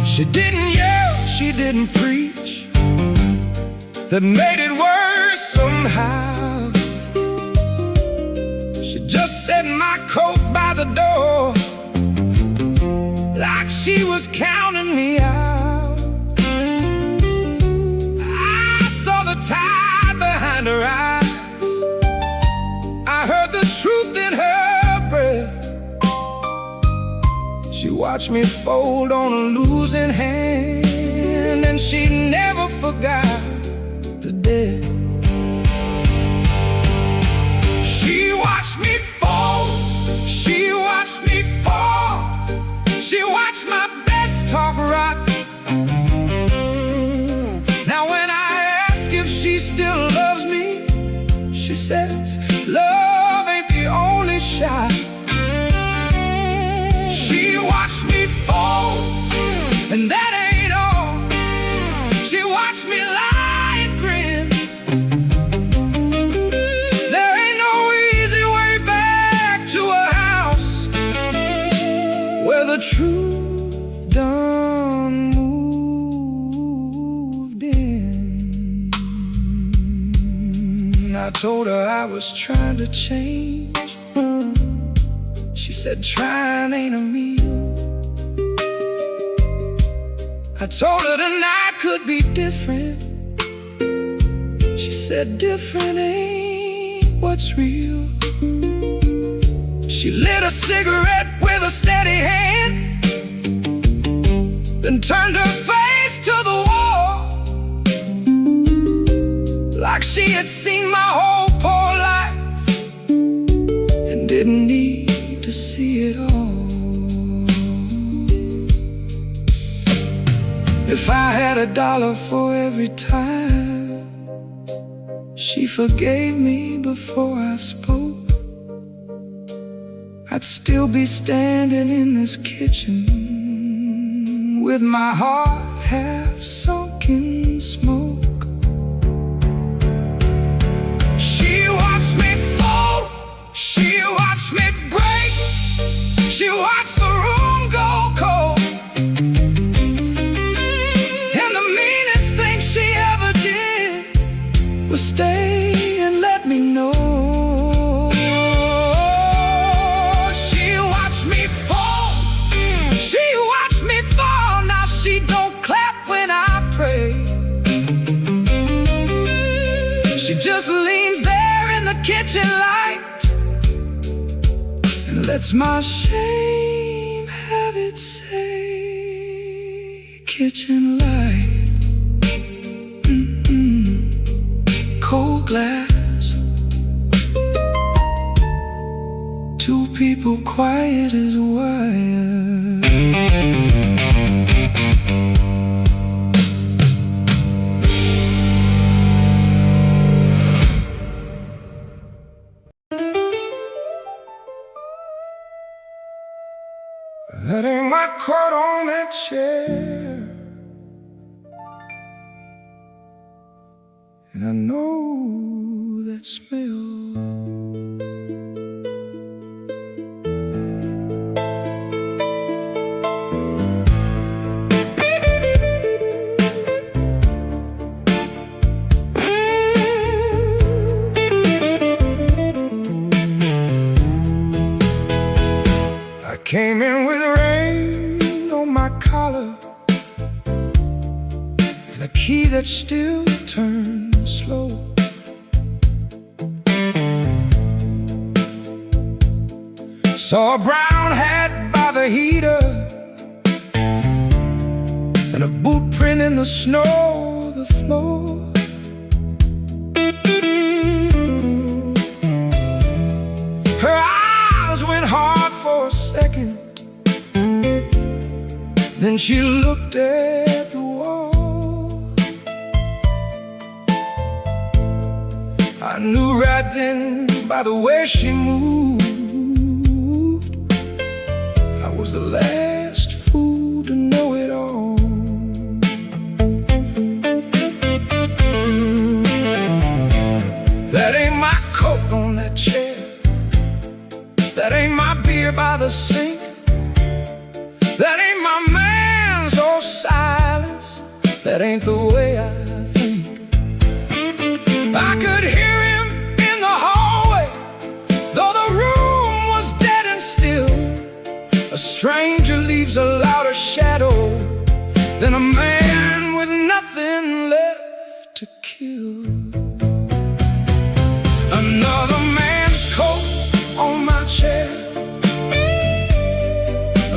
She didn't yell, she didn't preach, that made it worse somehow. She just set my coat by the door like she was counting me out. I saw the tide behind her eyes, I heard the truth in her breath. She watched me fold on a losing hand, and she never forgot the debt. She watched me fall, she watched me fall, she watched my best talk rot. Now when I ask if she still loves me, she says, love ain't the only shot. She watched me fall, and that ain't all. She watched me lie and grin. There ain't no easy way back to a house where the truth done moved in. I told her I was trying to change. She said trying ain't a meal. I told her tonight could be different. She said different ain't what's real. She lit a cigarette with a steady hand, then turned her face to the wall, like she had seen my whole poor life and didn't need to see it all. If I had $1 for every time she forgave me before I spoke, I'd still be standing in this kitchen with my heart half sunk in smoke. She watched me fall, she watched me break, she watched the room go cold, and the meanest thing she ever did was stay and let me know. She watched me fall, she watched me fall. Now she don't clap when I pray, she just leans there in the kitchen light and lets my shame have its say. Kitchen light, cold glass, two people quiet as a wire. That ain't my coat on that chair, And I know that smell. I came in with rain on my collar And a key that still turns slow. saw a brown hat by the heater And a boot print in the snow, the floor. Her eyes went hard for a second, Then she looked at the wall. I knew right then by the way she moved, I was the last fool to know it all. that ain't my coat on that chair, That ain't my beer by the sink. that ain't my man's old silence, That ain't the way I think. I could hear him in the hallway, though the room was dead and still. A stranger leaves a louder shadow Than a man with nothing left to kill. another man's coat on my chair,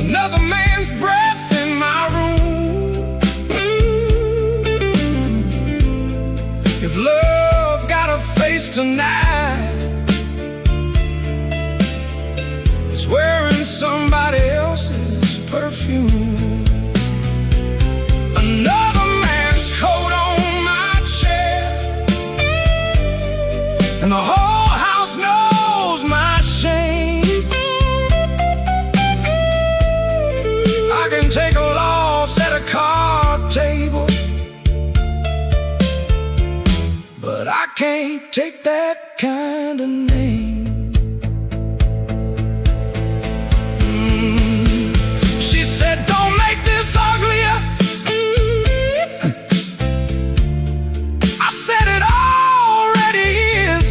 another man's breath in my room. If love got a face tonight, it's wearing somebody else's perfume. Another man's coat on my chair, And the whole house knows my shame. I can take a loss at a card table, But I can't take that kind of name. she said, don't make this uglier. I said it already is.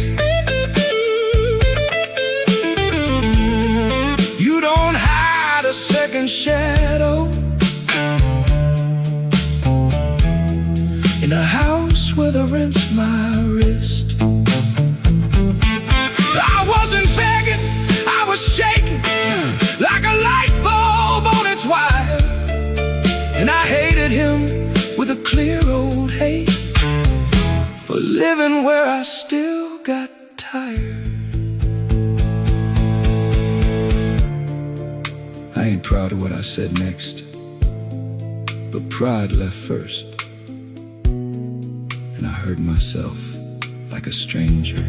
You don't hide a second Shadow in a house where the rent's my wrist. I wasn't begging, I was shaking like a light bulb on its wire. And I hated him with a clear old hate for living where I still got tired. I ain't proud of what I said next, but pride left first. And I heard myself like a stranger.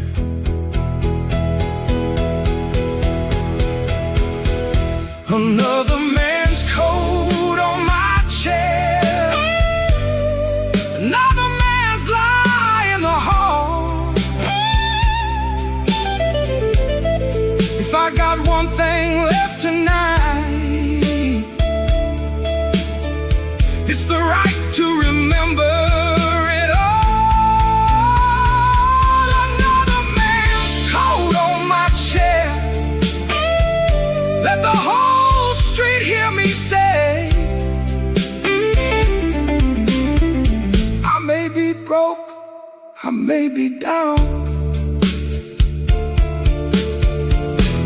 Another man's coat on my chair, another man's lie in the hall. If I got one thing left tonight, It's the right to remember it all. Another man's coat on my chair, let the whole street hear me say, I may be broke, I may be down,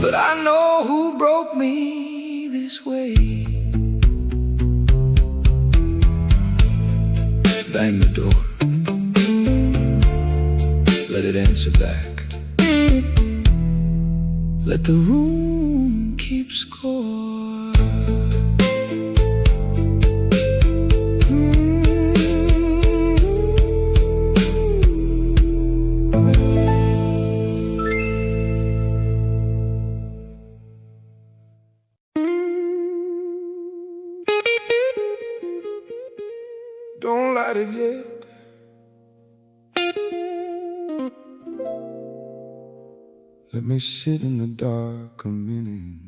but I know who broke me this way. Bang the door, let it answer back. Let the room keep score. Don't light it yet. Let me sit in the dark a minute.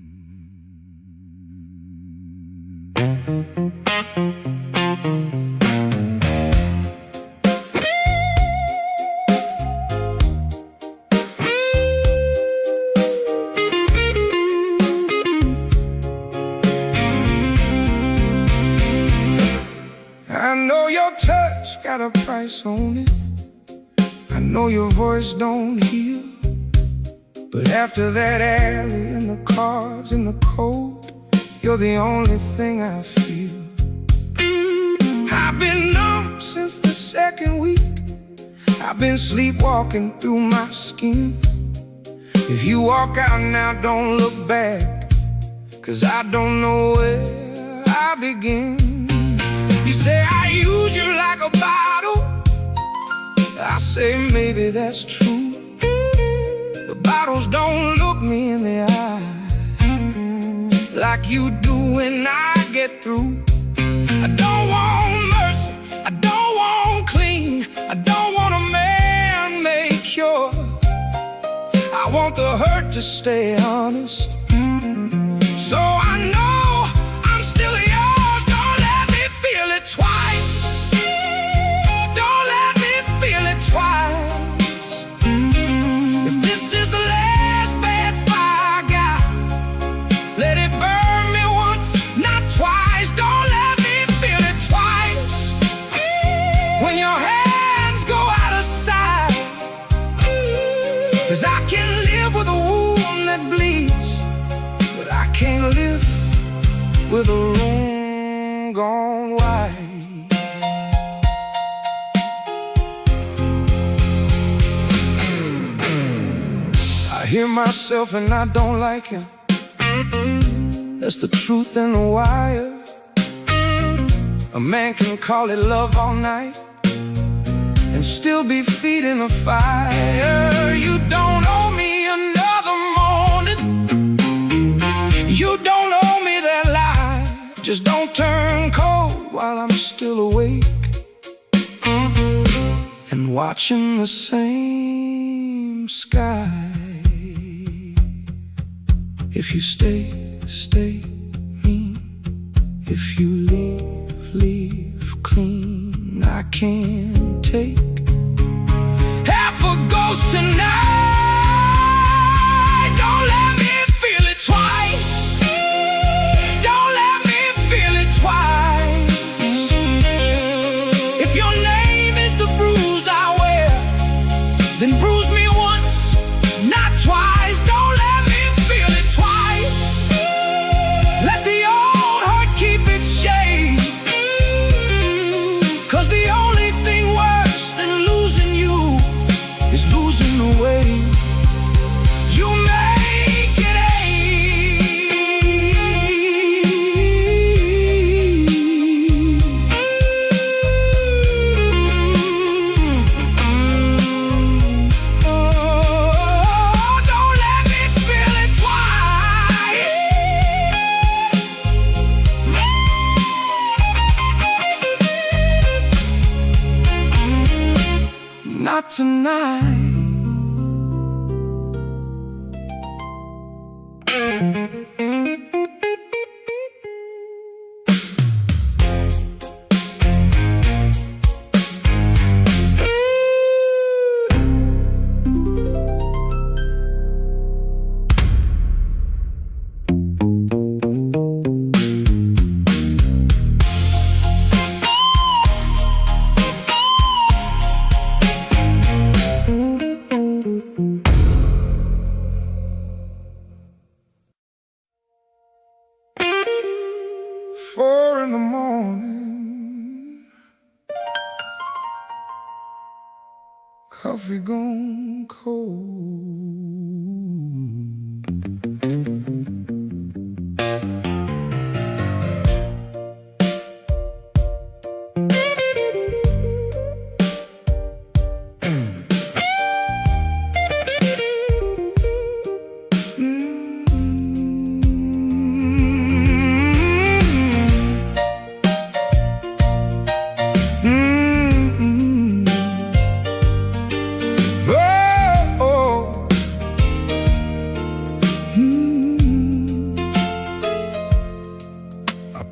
I know your touch got a price on it. I know your voice don't heal. But after that alley and the cars and the cold, you're the only thing I feel. I've been numb since the second week. I've been sleepwalking through my skin. If you walk out now, don't look back, 'cause I don't know where I begin. You say I use you like a bottle. I say maybe that's true. The bottles don't look me in the eye like you do when I get through. I don't want mercy, I don't want clean, I don't want a man-made cure. I want the hurt to stay honest, so I know I'm still yours. Don't let me feel it twice. Don't let me feel it twice. If this is the last bad fire I got, let it burn me once, not twice. Don't let me feel it twice. When your hands go out of sight, 'cause I can live with a wound that bleeds, but I can't live with a room gone wide. I hear myself and I don't like him. That's the truth in the wire. A man can call it love all night and still be feeding the fire. You don't owe me another morning. You don't owe me that lie. Just don't turn cold while I'm still awake and watching the same sky. If you stay, stay mean. If you leave, leave clean. I can't take half a ghost tonight. Don't let me feel it twice. Don't let me feel it twice. If your name is the bruise I wear, then bruise me once, not twice. Don't let me feel it twice. Let the old hurt keep its shade, 'cause the only thing worse than losing you is losing the way you make it Oh, don't let me feel it twice. Not tonight. Coffee gone cold.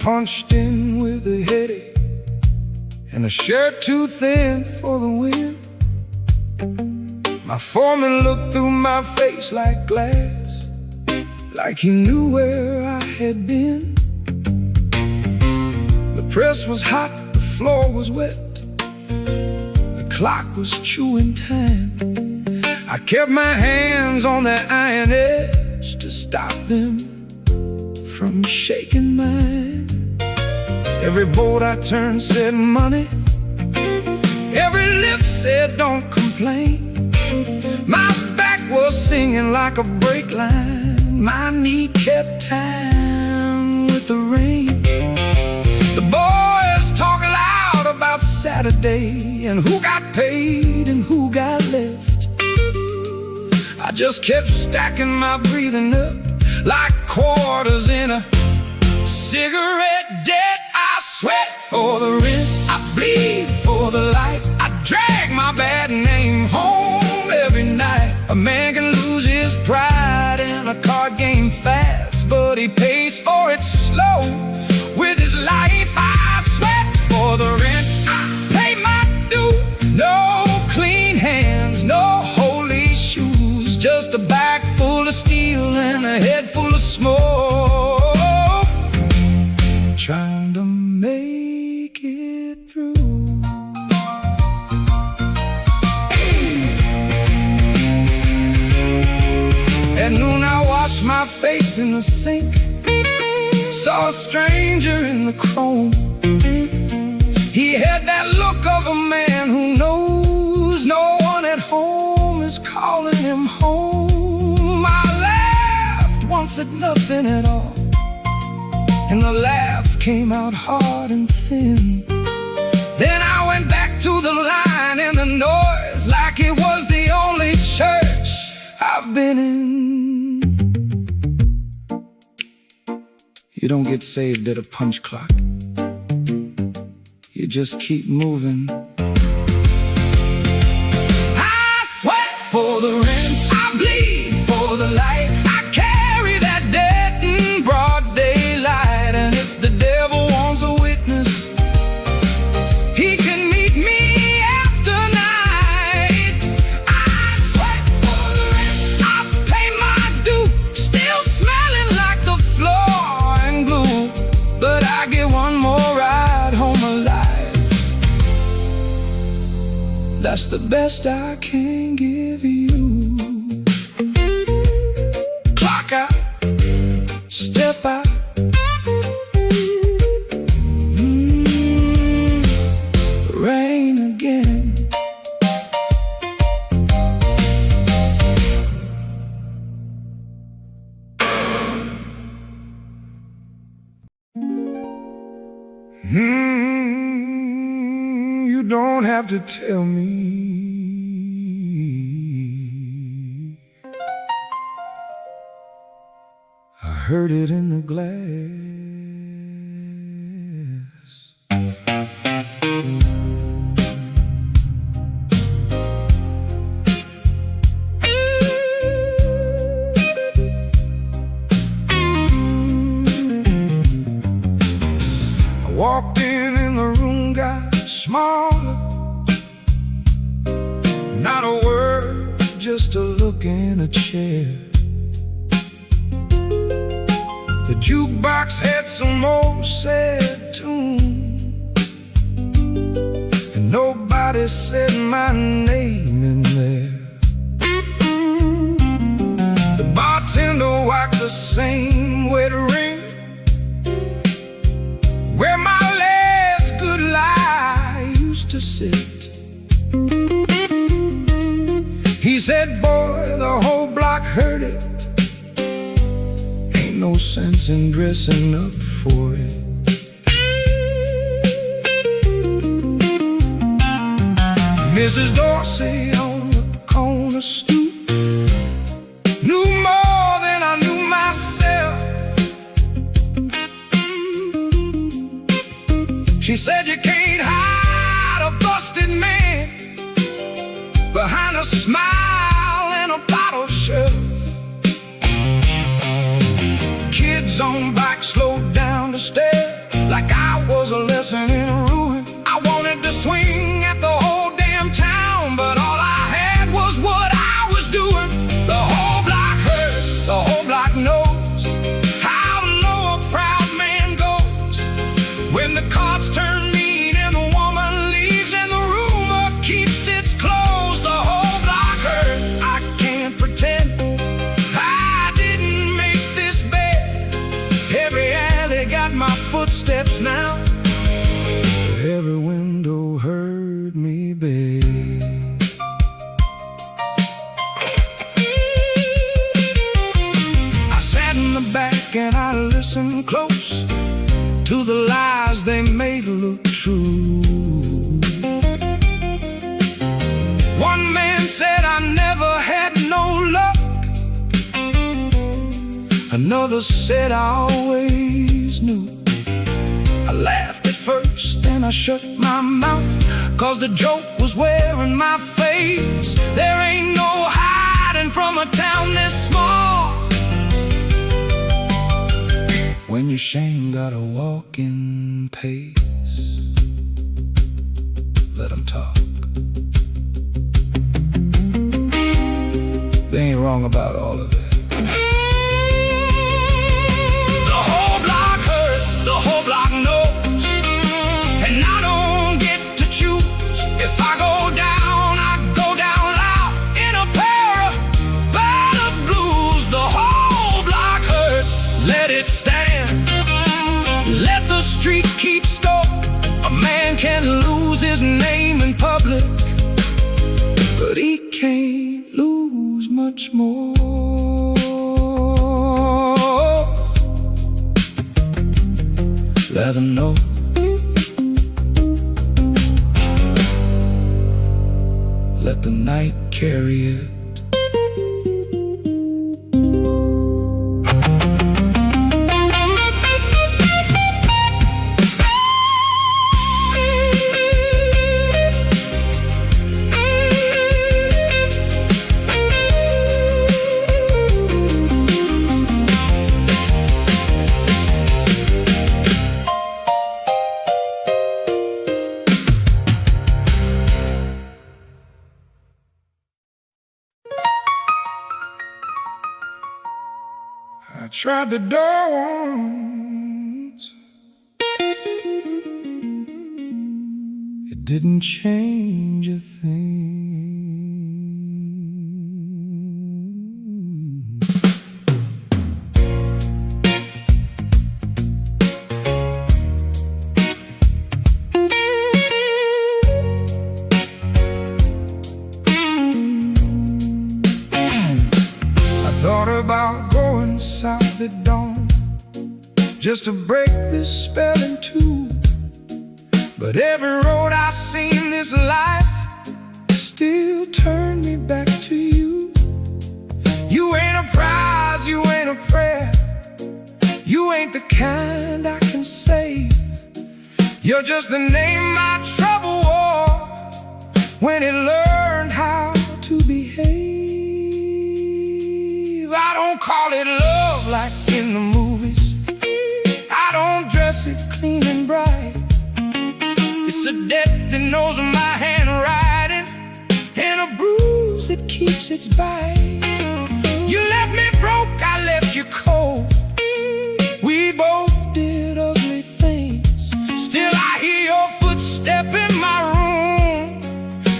punched in with a headache and a shirt too thin for the wind. My foreman looked through my face like glass, like he knew where I had been. The press was hot, the floor was wet, the clock was chewing time. I kept my hands on that iron edge to stop them from shaking mine. Every boat I turned said money, every lip said don't complain. My back was singing like a brake line, my knee kept time with the rain. The boys talk loud about Saturday and who got paid and who got left. I just kept stacking my breathing up like quarters in a cigarette debt. I sweat for the rent, I bleed for the light, I drag my bad name home every night. A man can lose his pride in a card game fast, but he pays for it slow with his life. I sweat for the rent, I pay my due. No clean hands, no holy shoes, just a bag full of steel and a head full of smoke, trying to make it through. At noon I washed my face in the sink, saw a stranger in the chrome. He had that look of a man who knows no one at home is calling him home. I laughed once at nothing at all, and the laugh came out hard and thin. Then I went back to the line and the noise, like it was the only church I've been in. You don't get saved at a punch clock, you just keep moving. I sweat for the rent, I bleed for the light, I carry that debt in broad daylight. And if the devil wants a witness, he can meet me after night. I sweat for the rent, I pay my due, still smelling like the floor and glue, but I get one more ride home alive. That's the best I can give you. Clock out, step out, rain again. You don't have to tell me. I heard it in the glass. I walked in and the room got smaller. Not a word, just a look in a chair. The jukebox had some old sad tune, and nobody said my name in there. The bartender wiped the same way to ring where my last good lie used to sit. He said, boy, the whole block heard it. Ain't no sense in dressing up for it. Mrs. Dorsey on the corner stoop knew more than I knew myself. She said you can't hide a busted man behind a smile and a bottle shelf. Kids on bikes slowed down to stare. footsteps now. Every window heard me beg. I sat in the back and I listened close to the lies they made look true. One man said I never had no luck. Another said I always knew. I laughed at first, then I shut my mouth, 'cause the joke was wearing my face. There ain't no hiding from a town this small. When your shame got a walking pace, let 'em talk. They ain't wrong about all of it. The whole block heard, the whole block knows, and I don't get to choose. If I go down, I go down loud in a pair of battle blues. The whole block heard, let it stand. Let the street keep score. A man can lose his name in public, But he can't lose much more. Let them know. Let the night carry it. I tried the door once. It didn't change a thing. I thought about going south at dawn, just to break this spell in two. But every road I've seen this life still turned me back to you. You ain't a prize, you ain't a prayer, you ain't the kind I can save. You're just the name my trouble wore when it learned how to behave. I don't call it love like in the movies, I don't dress it clean and bright. It's a debt that knows my handwriting, and a bruise that keeps its bite. You left me broke, I left you cold. We both did ugly things. Still I hear your footstep in my room,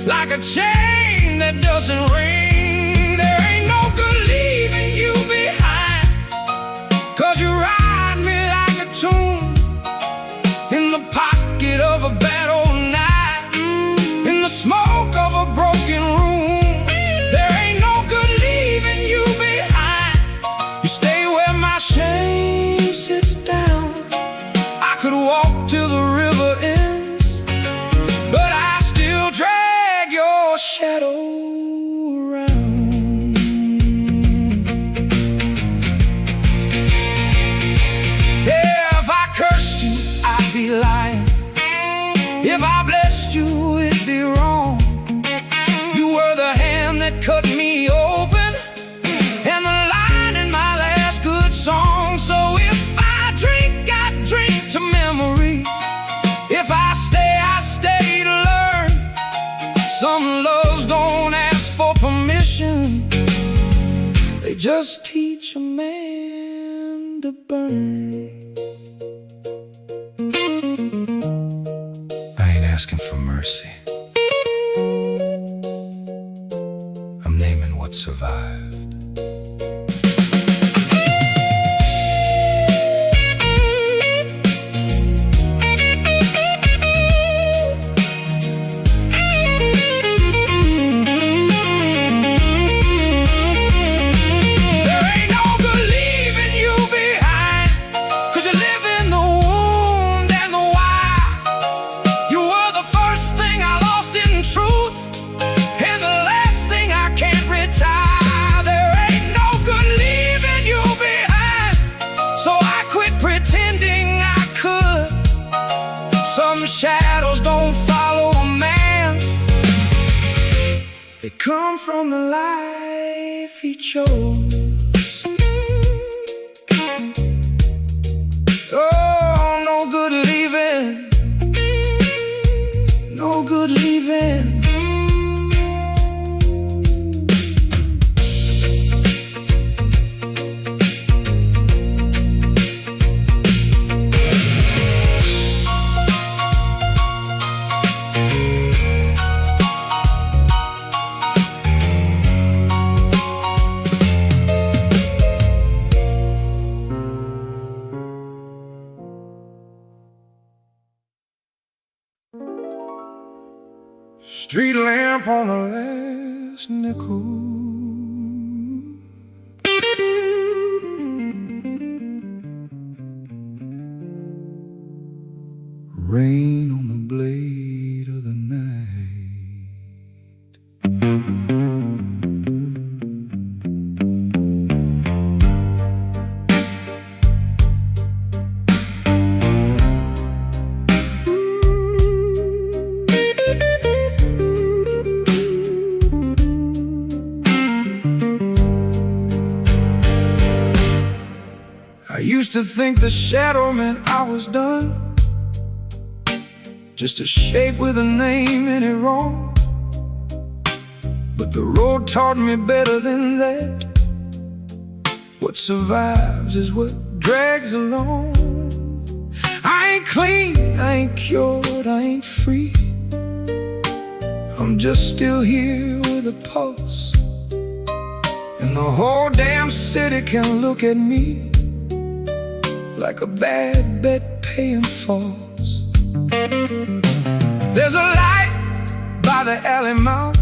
like a chain that doesn't ring. There ain't no good leaving you behind, 'cause you ride me like a tune in the pocket of a bad old night, in the smoke of a broken room. There ain't no good leaving you behind. You stay where my shame sits down. I could walk till the river ends, but I still drag your shadow around. Yeah, if I cursed you, I'd be lying. If I blessed you, it'd be wrong. You were the hand that cut me open, and the line in my last good song. So if I drink, I drink to memory. If I stay to learn. Some loves don't ask for permission, they just teach a man to burn. I ain't asking for mercy. I'm naming what survived. come from the life he chose. Oh, no good leaving, no good leaving. Street lamp on the last nickel. Rain on the blade of the night. I used to think the shadow meant I was done, just a shape with a name in it wrong. But the road taught me better than that. What survives is what drags along. I ain't clean, I ain't cured, I ain't free. I'm just still here with a pulse, and the whole damn city can look at me like a bad bet paying false. There's a light by the alley mouth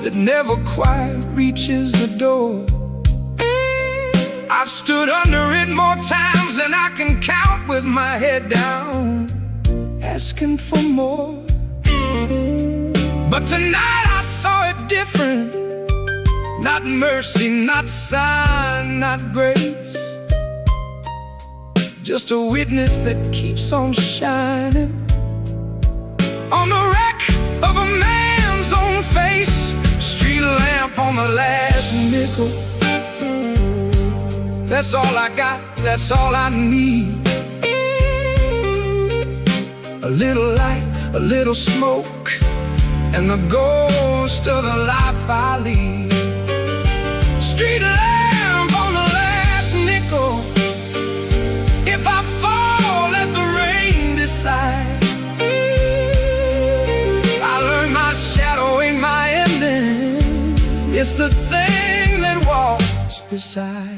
that never quite reaches the door. I've stood under it more times than I can count, with my head down, asking for more. But tonight I saw it different. Not mercy, not sign, not grace, just a witness that keeps on shining on the wreck of a man's own face. Street lamp on the last nickel. That's all I got, that's all I need. A little light, a little smoke, and the ghost of the life I lead. Street lamp on the last nickel. If I fall, let the rain decide. I learned my shadow ain't my ending, it's the thing that walks beside.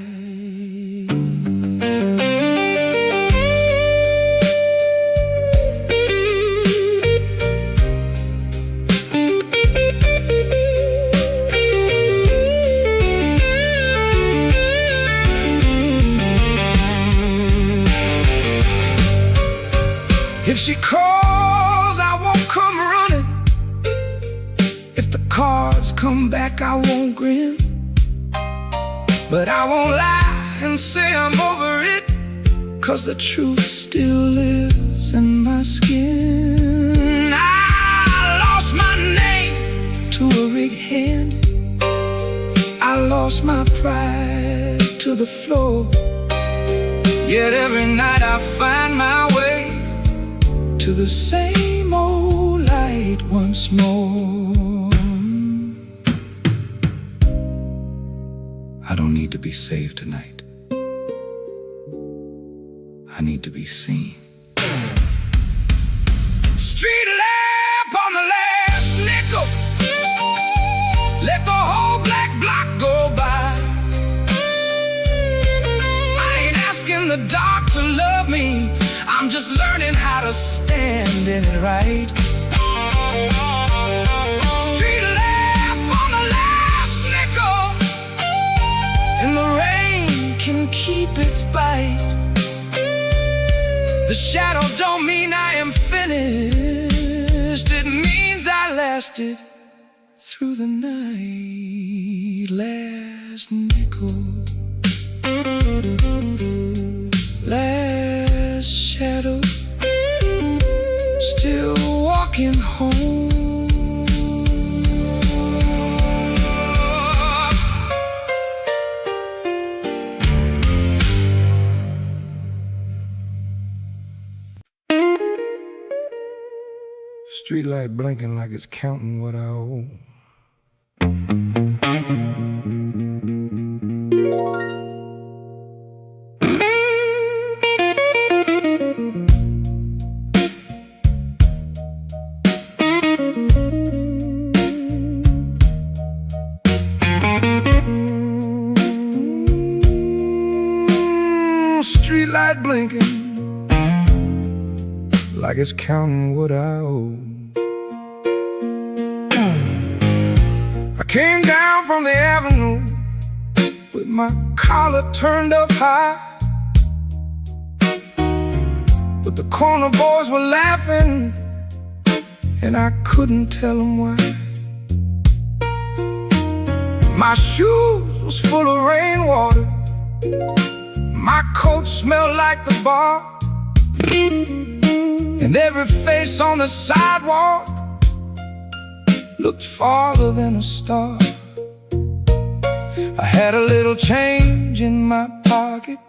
If she calls, I won't come running. If the cards come back, I won't grin. But I won't lie and say I'm over it, 'cause the truth still lives in my skin. I lost my name to a rig hand. I lost my pride to the floor. Yet every night I find my way to the same old light once more. I don't need to be saved tonight. I need to be seen. Street lamp on the last nickel. Let the whole black block go by. I ain't asking the dark to love me, I'm just learning how to stand in it right. Street lamp on the last nickel, and the rain can keep its bite. The shadow don't mean I am finished, it means I lasted through the night. Last nickel, last shadow, still walking home. Streetlight blinking like it's counting what I owe. Streetlight blinking like it's counting what I owe. I came down from the avenue with my collar turned up high, but the corner boys were laughing and I couldn't tell them why. My shoes was full of rainwater, my coat smelled like the bar, and every face on the sidewalk looked farther than a star. I had a little change in my pocket,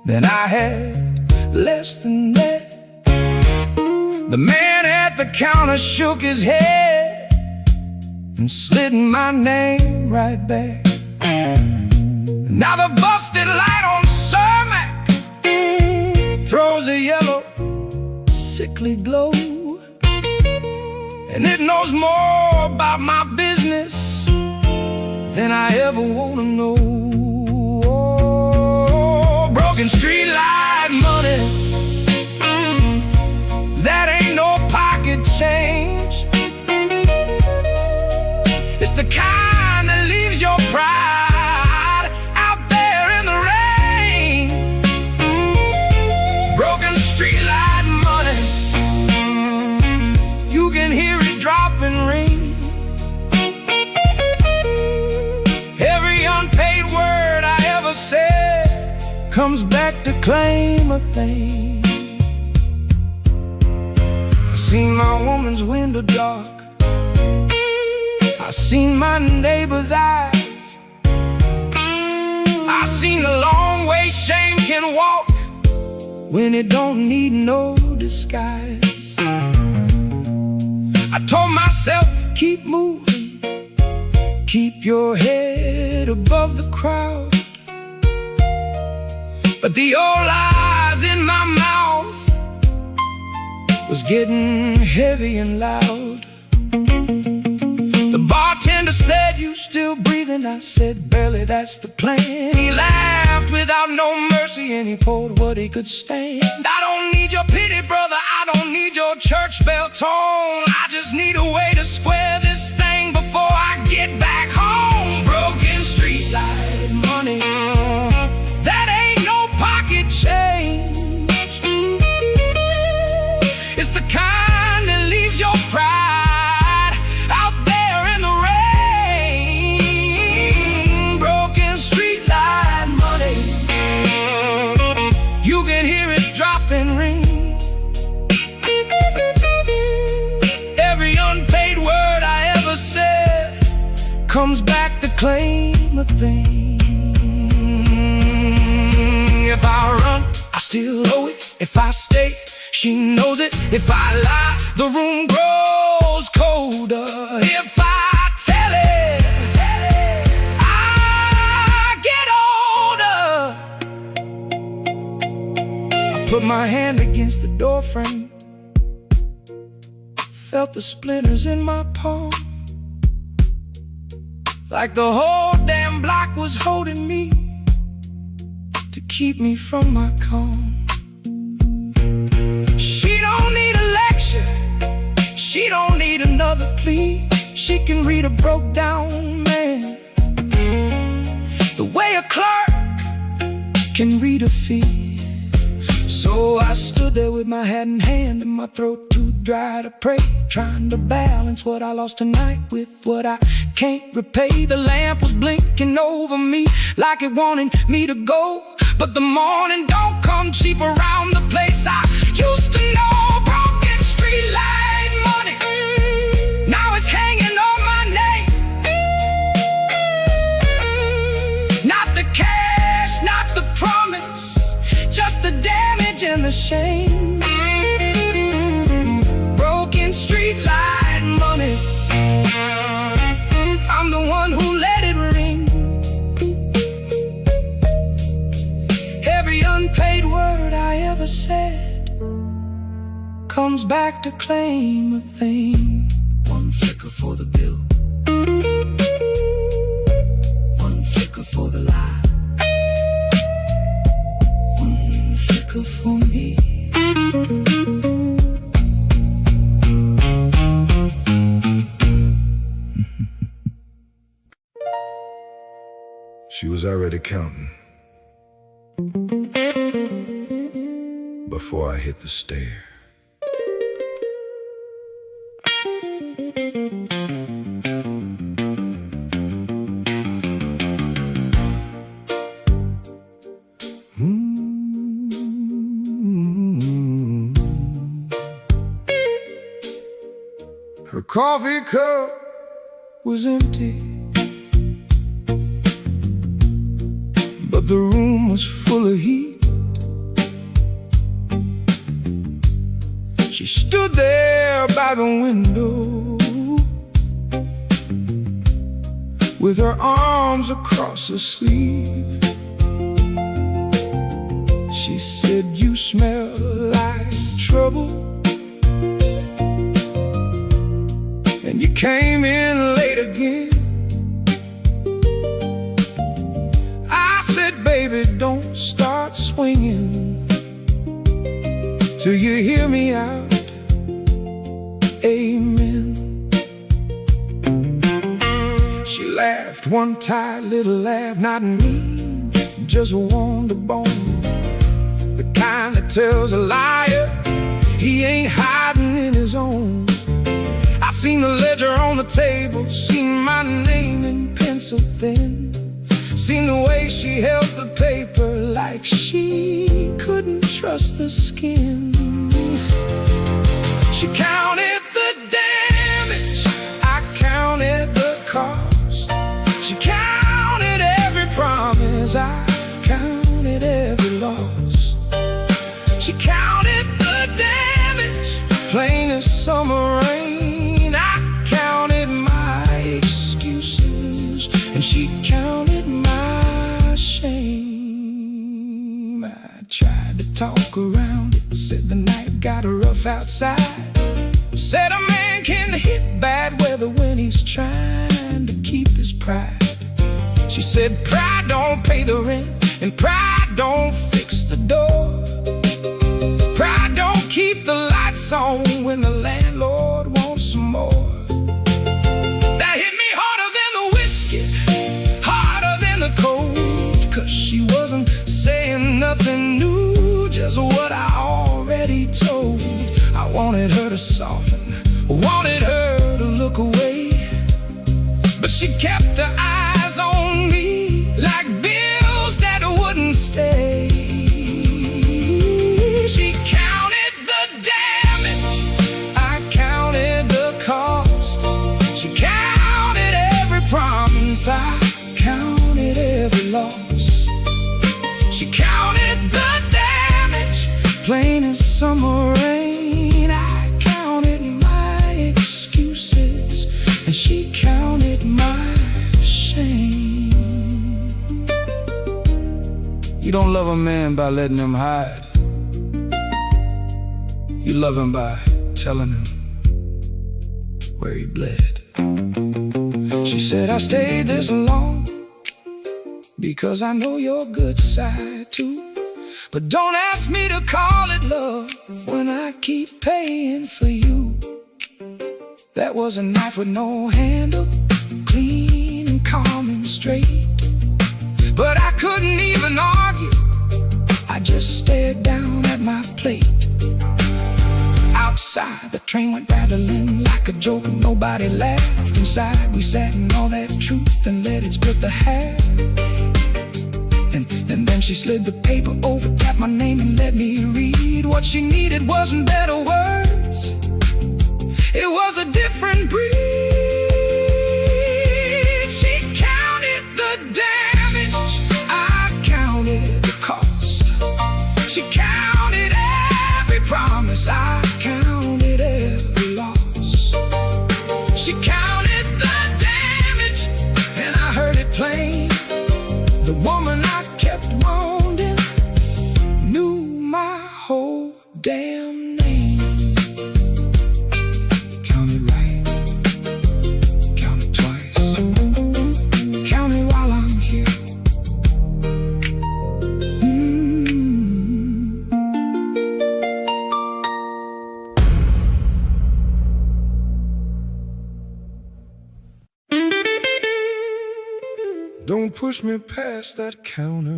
then I had less than that. The man at the counter shook his head and slid my name right back. Now the busted light on Cermak throws a yellow, sickly glow, and it knows more about my business than I ever want to know. Oh, broken street light money, that ain't no pocket change. It's the kind that leaves your pride out there in the rain. Broken street light money, you can hear it drop and ring. Every unpaid word I ever said comes back to claim a thing. I seen my woman's window dark, I seen my neighbor's eyes, I seen the long way shame can walk when it don't need no disguise. I told myself, keep moving, keep your head above the crowd, but the old lies in my mouth was getting heavy and loud. The bartender said, you still breathing? I said, barely, that's the plan. He laughed without no mercy and he poured what he could stand. I don't need your pity, brother, I don't need your church bell tone. I just need a way to square this thing before I get back home. Broken street light money, that ain't no pocket change. It's the kind that leaves your pride out there in the rain. Broken street light money, you can hear it drop and ring. Every unpaid word I ever said comes back to claim a thing. If I run, I still owe it. If I stay, she knows it. If I lie, the room grows colder. If I tell it, I get older. I put my hand against the door frame, felt the splinters in my palm, like the whole damn block was holding me to keep me from my calm. She don't need a lecture, she don't need another plea. She can read a broke down man the way a clerk can read a fee. So I stood there with my hat in hand and my throat too dry to pray, trying to balance what I lost tonight with what I can't repay. The lamp was blinking over me like it wanted me to go, but the morning don't come cheap around the place I used to know. Broken street light money, now it's hanging on my name. Not the cash, not the promise, just the damage and the shame. Broken comes back to claim a thing. One flicker for the bill, one flicker for the lie, one flicker for me. She was already counting before I hit the stair. Her coffee cup was empty, but the room was full of heat. She stood there by the window with her arms across her sleeve. She said, "You smell like trouble, and you came in late again." I said, "Baby, don't start swinging till you hear me out, amen." She laughed one tight little laugh, not mean, just warm to bone, the kind that tells a liar he ain't hiding in his own. I seen the ledger on the table, seen my name in pencil thin, seen the way she held the paper like she couldn't trust the skin. She counted the damage, I counted the cost. She counted every promise, I counted every loss. She counted the damage, plain as summer rain. I counted my excuses, and she counted my shame. I tried to talk around it, said the night got rough outside, said a man can hit bad weather when he's trying to keep his pride. She said pride don't pay the rent, and pride don't fix the door. Pride don't keep the lights on when the landlord wants some more. That hit me harder than the whiskey, harder than the cold, 'cause she wasn't saying nothing new, just what I already told. I wanted her to soften, wanted her to look away, but she kept her eyes on me like bills that wouldn't stay. She counted the damage, I counted the cost. She counted every promise, I counted every loss. She counted the damage, plain as summer rain. I counted my excuses, and she counted my shame. You don't love a man by letting him hide. You love him by telling him where he bled. She said, "I stayed this long because I know your good side too. But don't ask me to call it love when I keep paying for you. That was a knife with no handle, clean and calm and straight. But I couldn't even argue, I just stared down at my plate. Outside, the train went rattling like a joke, and nobody laughed. Inside, we sat in all that truth and let it split the half. And then she slid the paper over, tapped my name and let me read. What she needed wasn't better words, it was a different breed. She counted the damage, I counted the cost. She counted every promise, I counted every loss. She counted the damage, and I heard it plain. The woman I kept wanting knew my whole damn name. push me past that counter.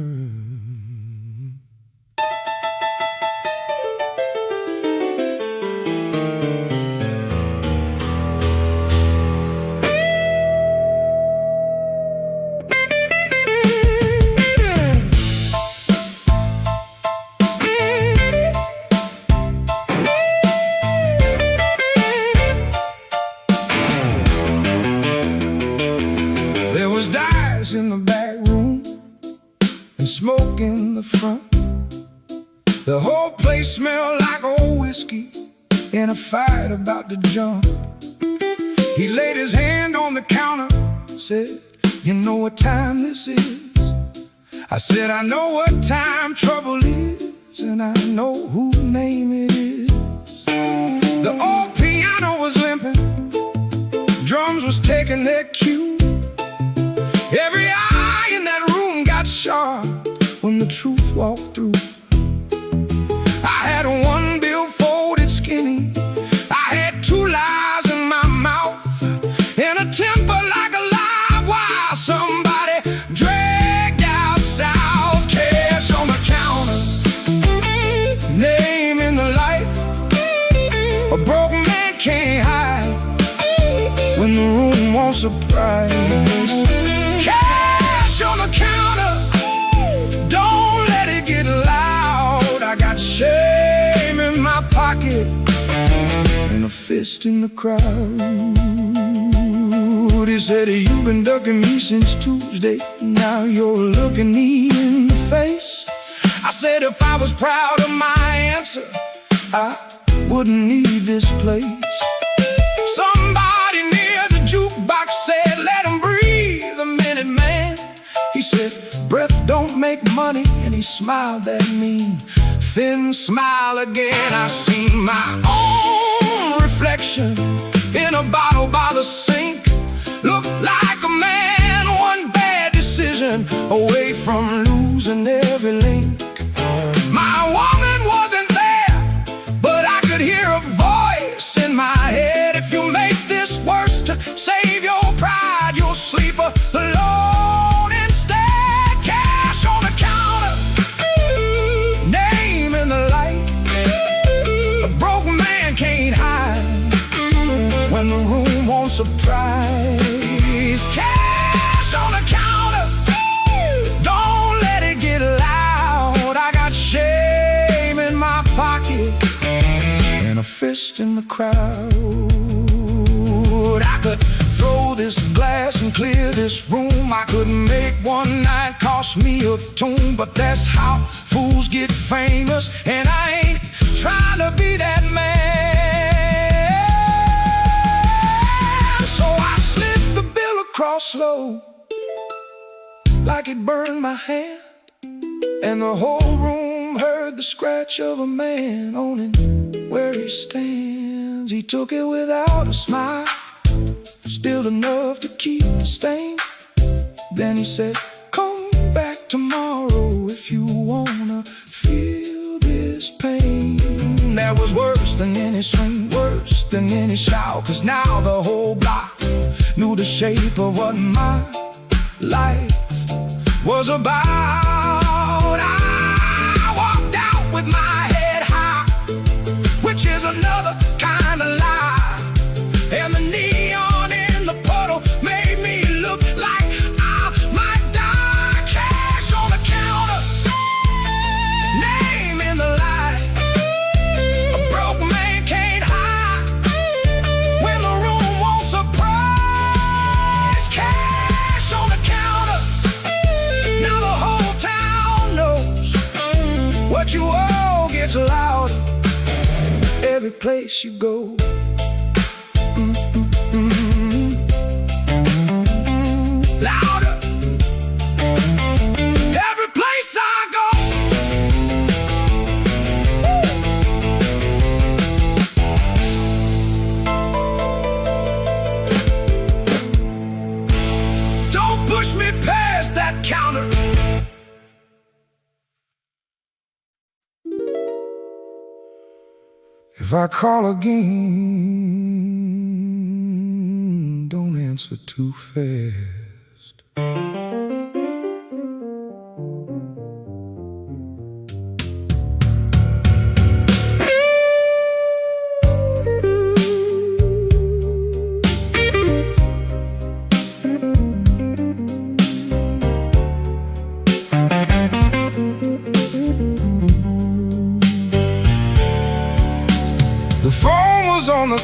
There was dyes in the back room and smoke in the front. The whole place smelled like old whiskey in a fight about to jump. He laid his hand on the counter, said, "You know what time this is?" I said, "I know what time trouble is, and I know whose name it is." The old piano was limping, drums was taking their cue. Every eye in that room got sharp when the truth walked through. I had one bill folded skinny, I had two lies in my mouth, and a temper like a live wire somebody dragged out south. Cash on the counter, name in the light. A broken man can't hide when the room wants a price. Cash on the counter, don't let it get loud. I got shame in my pocket and a fist in the crowd. He said, "You've been ducking me since Tuesday, now you're looking me in the face." I said, "If I was proud of my answer, I wouldn't need this place." Somebody near the jukebox said, "Let him breathe a minute, man." He said, "Breath don't make money," and he smiled that mean, thin smile again. I seen my own reflection in a bottle by the sink. Looked like a man, one bad decision away from losing every link. My woman wasn't there, but I could hear a voice in my head. "If you make this worse to save your pride, you'll sleep alone instead." Cash on the counter, name in the light. A broken man can't hide when the room wants a prize. Cash on the counter, don't let it get loud. I got shame in my pocket and a fist in the crowd. I could throw this glass and clear this room. I could make one night cost me a tune, but that's how fools get famous, and I ain't trying to be that man. So I slid the bill across slow, like it burned my hand, and the whole room heard the scratch of a man owning where he stands. He took it without a smile, still enough to keep the stain. Then he said, "Come back tomorrow if you wanna feel this pain." That was worse than any swing, worse than any shout, 'cause now the whole block knew the shape of what my life was about. I walked out with my head high, which is another kind of lie, and the neon in the puddle made me look like I might die. Cash on the counter, name in the light. A broke man can't hide when the room wants a prize. Cash on the counter, now the whole town knows what you owe gets louder every place you go. Louder every place I go. Don't push me past that counter. If I call again, don't answer too fast.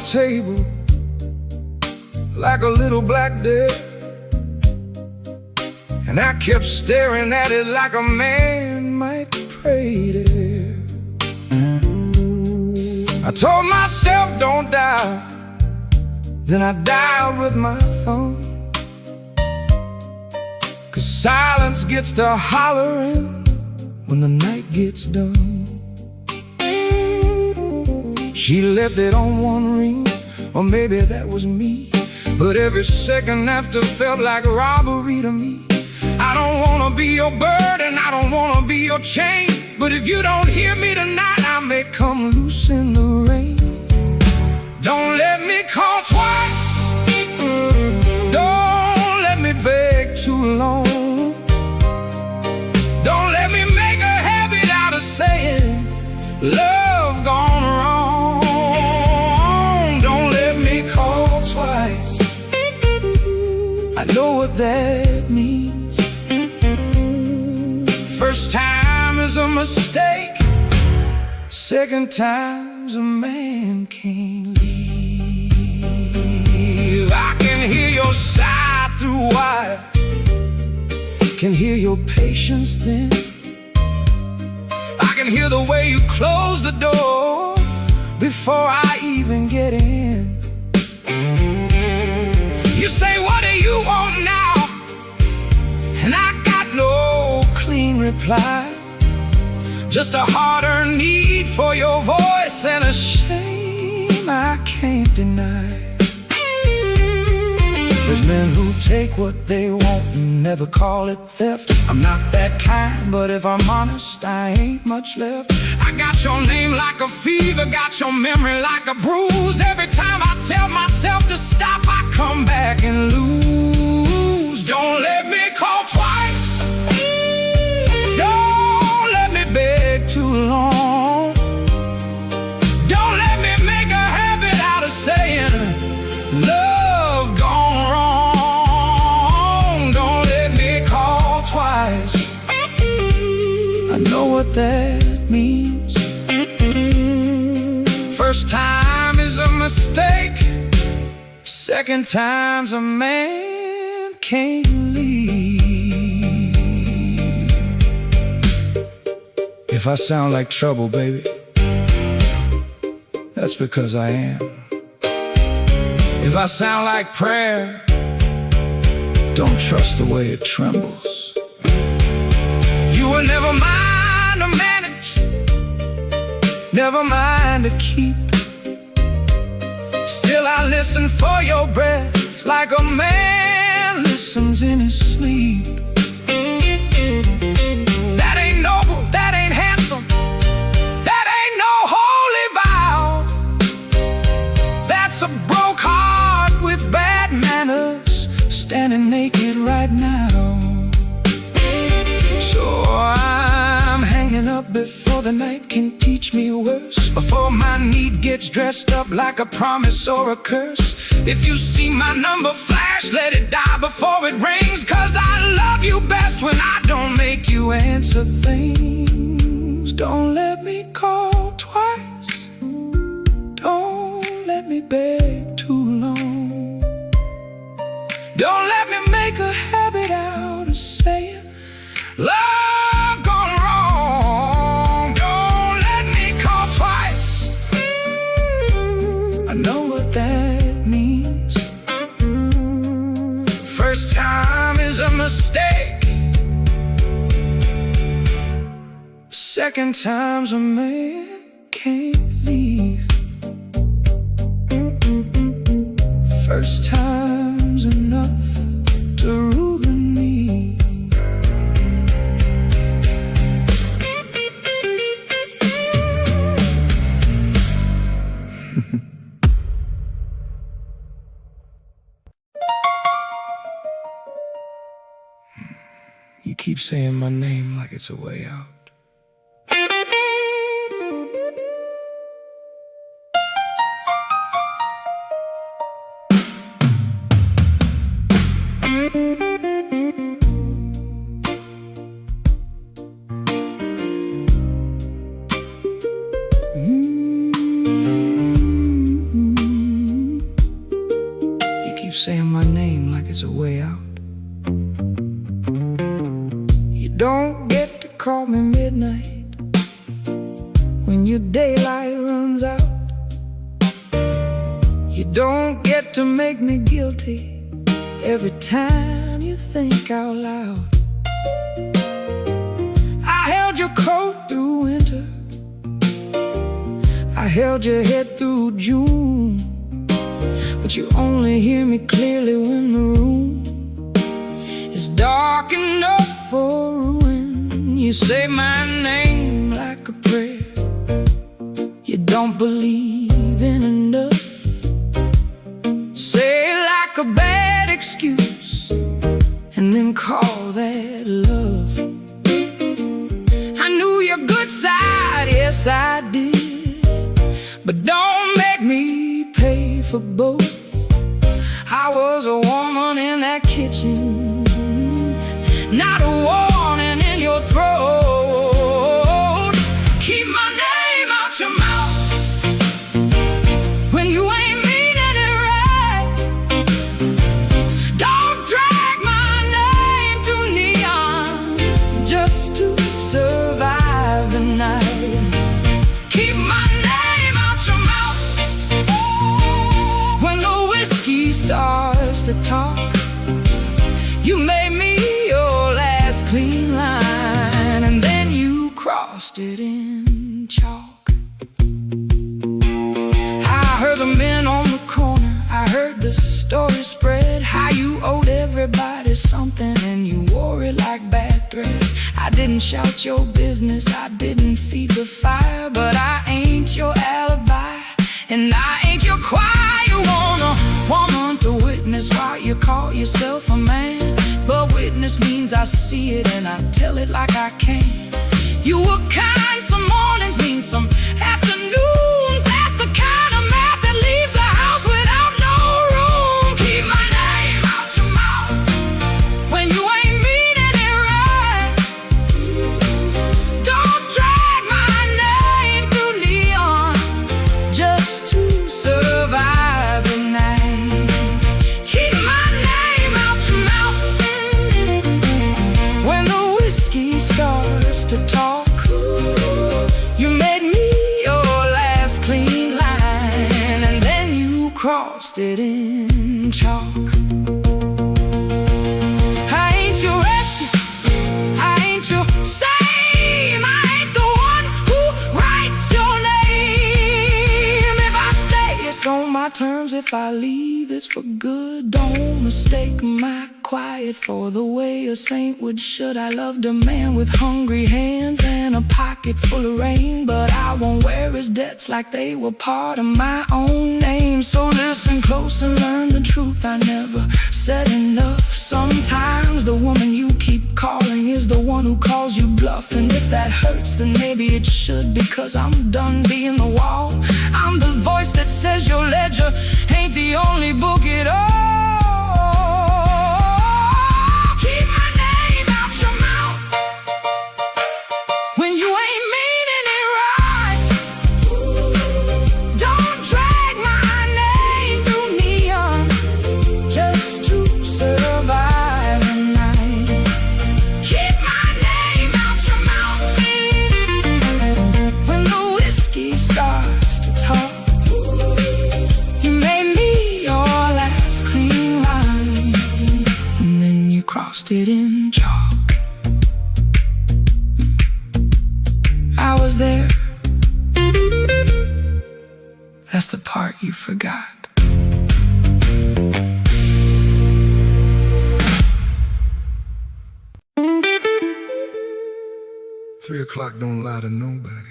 table like a little black death, and I kept staring at it like a man might pray there. I told myself don't die, then I dialed with my thumb, 'cause silence gets to hollering when the night gets done. She left it on one ring, or maybe that was me, but every second after felt like robbery to me. I don't wanna be your burden, I don't wanna be your chain, but if you don't hear me tonight, I may come loose in the rain. Don't let me call twice, don't let me beg too long, don't let me make a habit out of saying love gone wrong. Don't let me call twice, I know what that means. First time is a mistake, second time's a man can't leave. I can hear your sigh through wire, can hear your patience thin. I can hear the way you close the door before I even get in. You say, what do you want now? And I got no clean reply, just a hard-earned need for your voice and a shame I can't deny. There's men who take what they want and never call it theft. I'm not that kind, but if I'm honest, I ain't much left. I got your name like a fever, got your memory like a bruise. Every time I tell myself to stop, I come back and lose. Don't let me call twice, don't let me beg too long, don't let me make a habit out of saying love gone wrong. Don't let me call twice, I know what that means. First time is a mistake, second time's a man can't leave. If I sound like trouble, baby, that's because I am. If I sound like prayer, don't trust the way it trembles. You were never mine to manage, never mine to keep. Still I listen for your breath like a man listens in his sleep. That ain't noble, that ain't handsome, that ain't no holy vow. That's a broke heart with bad manners, standing naked right now. So I'm hanging up before the night can teach me worse, before my need gets dressed up like a promise or a curse. If you see my number flash, let it die before it rings, 'cause I love you best when I don't make you answer things. Don't let me call twice, don't let me beg too long, don't let me make a habit out of saying love gone wrong. Don't let me call twice, I know what that means. First time is a mistake, second time's a man can't leave. First time's enough to ruin me. You keep saying my name like it's a way out. it's a way out. You don't get to call me midnight when your daylight runs out. You don't get to make me guilty every time you think out loud. I held your coat through winter, I held your head through June, but you only hear me clearly when the room is dark enough for ruin. You say my name like a prayer, you don't believe in enough. Say it like a bad excuse, and then call that love. I knew your good side, yes I did, but don't make me pay for both. I was a woman in that kitchen, not a warning in your throat. Keep my name out your mouth when you ain't meaning it right. Don't drag my name through neon just to survive the night. Keep my name out your mouth when the whiskey starts to talk. You made me your last clean line, and then you crossed it in chalk. I heard the men on the corner, I heard the story spread, how you owed everybody something and you wore it like bad thread. I didn't shout your business, I didn't feed the fire, but I ain't your alibi, and I ain't your choir. You want a woman to witness while you call yourself a man, but witness means I see it and I tell it like I can. You were kind some mornings, mean some afternoons. That's the kind of math that leaves a house without no room. Keep my name out your mouth when you ain't meaning it right. Don't drag my name through neon just to survive the night. Keep my name out your mouth when the whiskey starts to talk. You made me your last clean line, and then you crossed it in chalk. I ain't your rescue, I ain't your same, I ain't the one who writes your name. If I stay, it's on my terms. If I leave, it's for good. Don't mistake my quiet for the way a saint would should. I loved a man with hungry hands and a pocket full of rain, but I won't wear his debts like they were part of my own name. So listen close and learn the truth, I never said enough. Sometimes the woman you keep calling is the one who calls you bluff, and if that hurts, then maybe it should, because I'm done being the wall. I'm the voice that says your ledger ain't the only book at all. Keep my name out your mouth when you ain't meaning it right. Don't drag my name through neon just to survive the night. Keep my name out your mouth when the whiskey starts to talk. You made me your last clean line, and then you crossed it in chalk. I was there, that's the part you forgot. Three o'clock don't lie to nobody.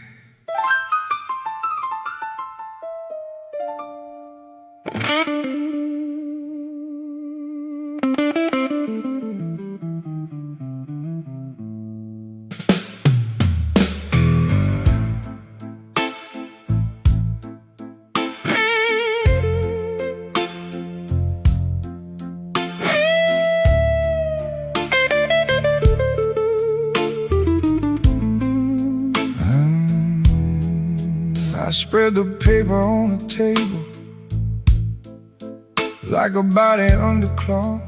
I spread the paper on the table like a body undercloth.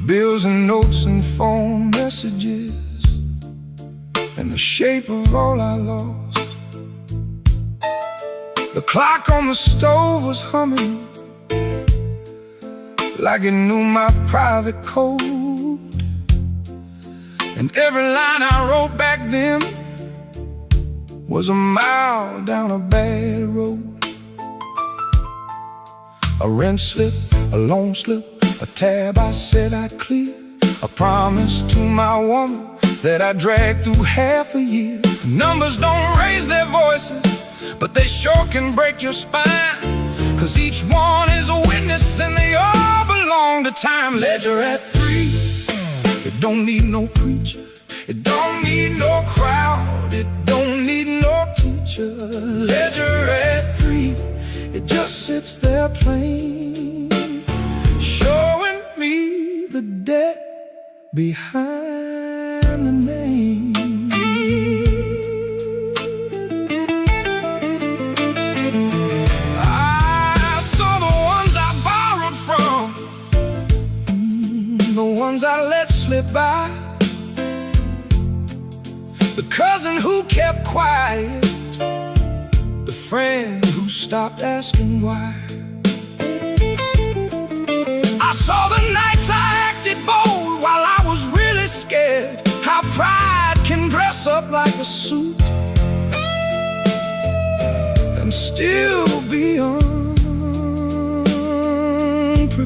bills and notes and phone messages, and the shape of all I lost. The clock on the stove was humming like it knew my private code, and every line I wrote back then was a mile down a bad road. A rent slip, a loan slip, a tab I said I'd clear, a promise to my woman that I dragged through half a year. Numbers don't raise their voices, but they sure can break your spine, 'cause each one is a witness and they all belong to time. Ledger at 3, it don't need no preacher, it don't need no crowd, it don't need no teacher. Ledger at 3, it just sits there plain, showing me the debt behind the name. I saw the ones I borrowed from, the ones I let slip by, the cousin who kept quiet, the friend who stopped asking why. I saw the nights I acted bold while I was really scared, how pride can dress up like a suit and still be unprepared.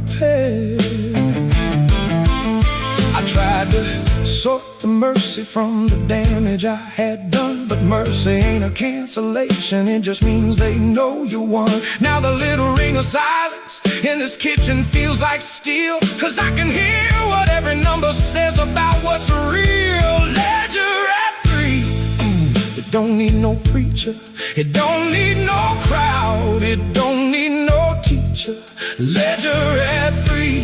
I tried to sort the mercy from the damage I had done, but mercy ain't a cancellation, it just means they know you won. Now the little ring of silence in this kitchen feels like steel, 'cause I can hear what every number says about what's real. Ledger at 3, it don't need no preacher, it don't need no crowd, it don't need no teacher. Ledger at 3,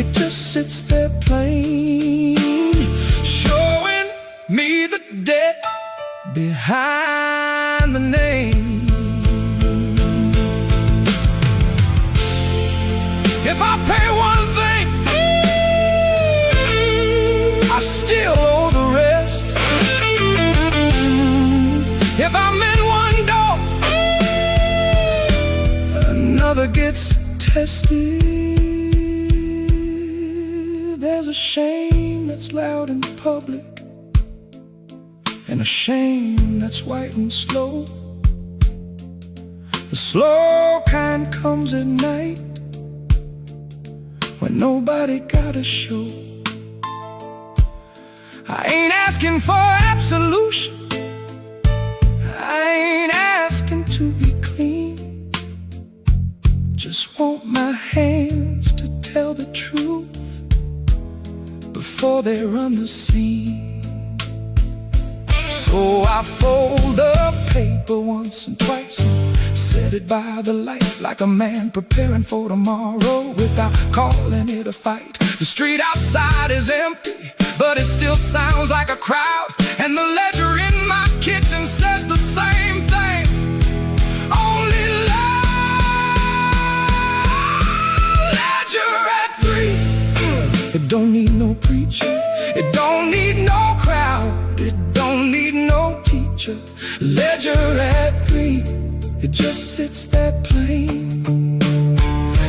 it just sits there plain, showing me the debt behind the name. If I pay one thing, I still owe the rest. If I'm in one door, another gets tested. There's a shame that's loud in public, and a shame that's white and slow. The slow kind comes at night, when nobody got a show. I ain't asking for absolution, I ain't asking to be clean, just want my hands to tell the truth before they run the scene. So I fold the paper once and twice and set it by the light, like a man preparing for tomorrow without calling it a fight. The street outside is empty, but it still sounds like a crowd, and the ledger in my kitchen says the same thing. Only love. Ledger at 3, it don't need no preacher, it don't need no crowd, it don't need no teacher. Ledger at 3, it just sits there plain,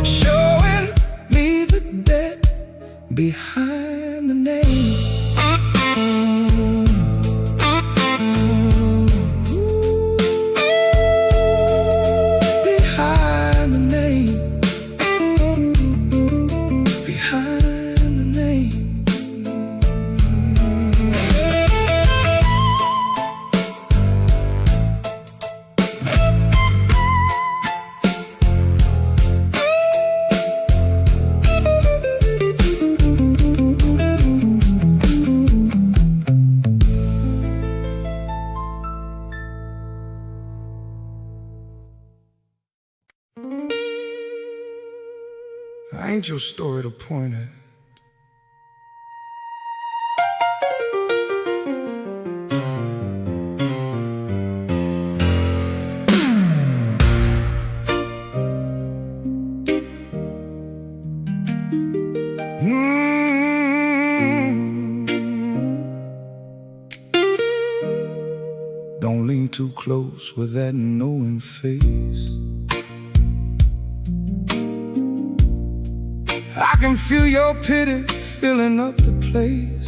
showing me the debt behind the name. Behind the name. Behind the name. I ain't your story to point at. Don't lean too close with that knowing face. I can feel your pity filling up the place.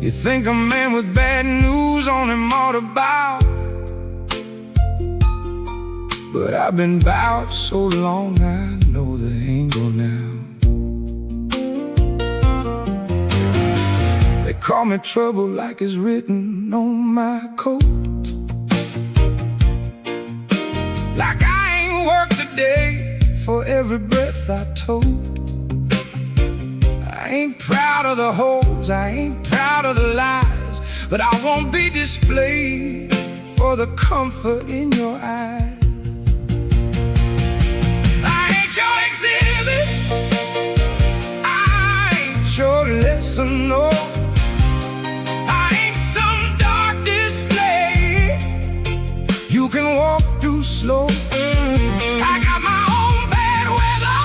You think a man with bad news on him ought to bow, but I've been bowed so long I know the angle now. They call me trouble like it's written on my coat, like I ain't worked today for every breath I told. I ain't proud of the hoes, I ain't proud of the lies, but I won't be displayed for the comfort in your eyes. I ain't your exhibit, I ain't your lesson, no. I ain't some dark display you can walk through slow. I got my own bad weather,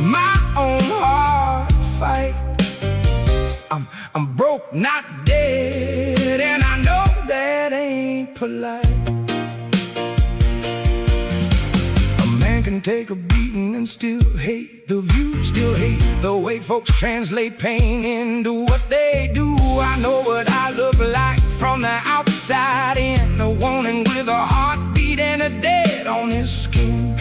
my own hard fight. I'm broke, not dead, and I know that ain't polite. A man can take a beating and still hate the view, still hate the way folks translate pain into what they do. I know what I look like from the outside in, a wanting with a heartbeat and a dead on his skin.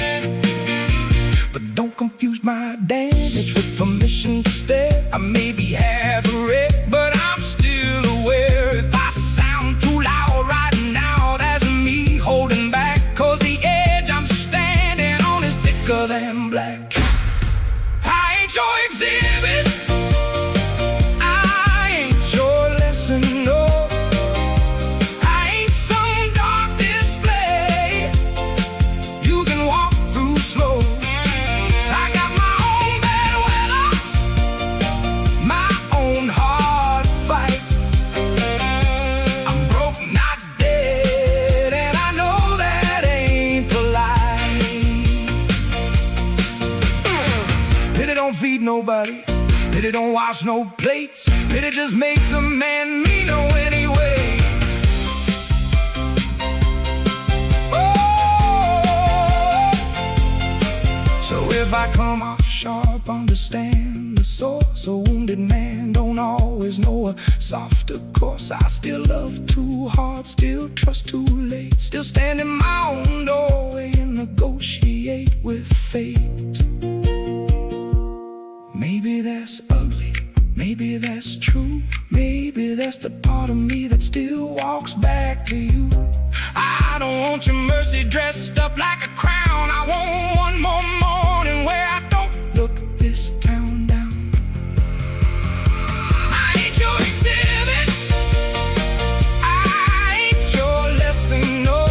But don't confuse my damage with permission to stare. I may be half a wreck, but I'm still aware. If I sound too loud right now, that's me holding back, 'cause the edge I'm standing on is thicker than black. I ain't your exhibit, I ain't your lesson, no. I ain't some dark display you can walk through slow. I got my own bad weather, my own hard fight. I'm broke, not dead, and I know that ain't polite. Pity don't feed nobody, pity don't wash no plates, pity just makes a man meaner anyway. So if I come off sharp, understand the source. A wounded man don't always know a softer course. I still love too hard, still trust too late, still stand in my own doorway and negotiate with fate. Maybe that's ugly, maybe that's true, maybe that's the part of me that still walks back to you. I don't want your mercy dressed up like a crown. I want one more morning where I don't look this town down. I ain't your exhibit, I ain't your lesson, no.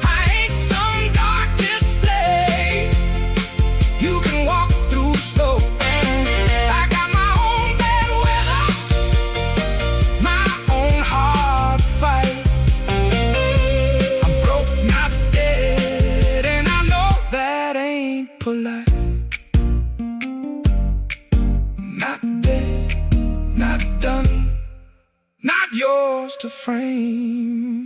I ain't some dark display you can walk through slow. I got my own bad weather, my own hard fight. I'm broke, not dead, and I know that ain't polite. Not dead, not done, not yours to frame.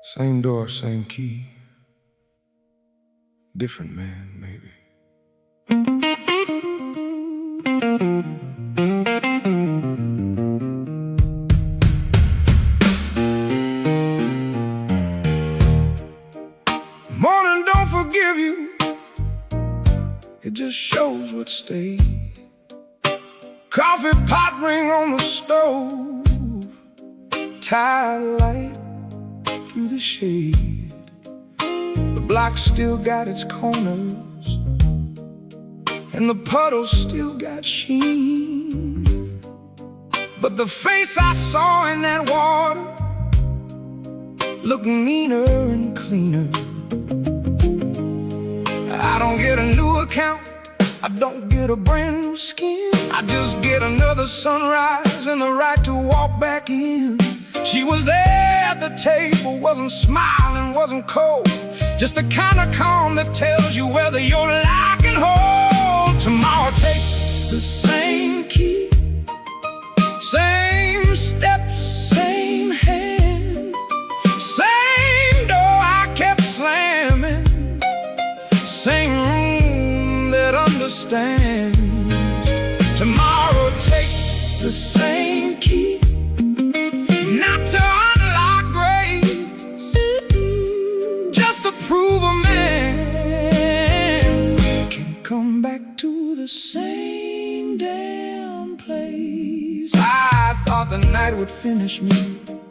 Same door, same key, different man, maybe. Morning don't forgive you, it just shows what stayed. Coffee pot ring on the stove, tired light through the shade. The block still got its corners, and the puddles still got sheen. But the face I saw in that water looked meaner and cleaner. I don't get a new account I don't get a brand new skin. I just get another sunrise and the right to walk back in. She was there at the table, wasn't smiling, wasn't cold. Just the kind of calm that tells you whether you're lock and hold. Tomorrow take the same key, same steps, same hand, same door I kept slamming, same room that understands. Tomorrow take the same key, not to unlock grace, just to prove a man can come back to the same damn place. I thought the night would finish me,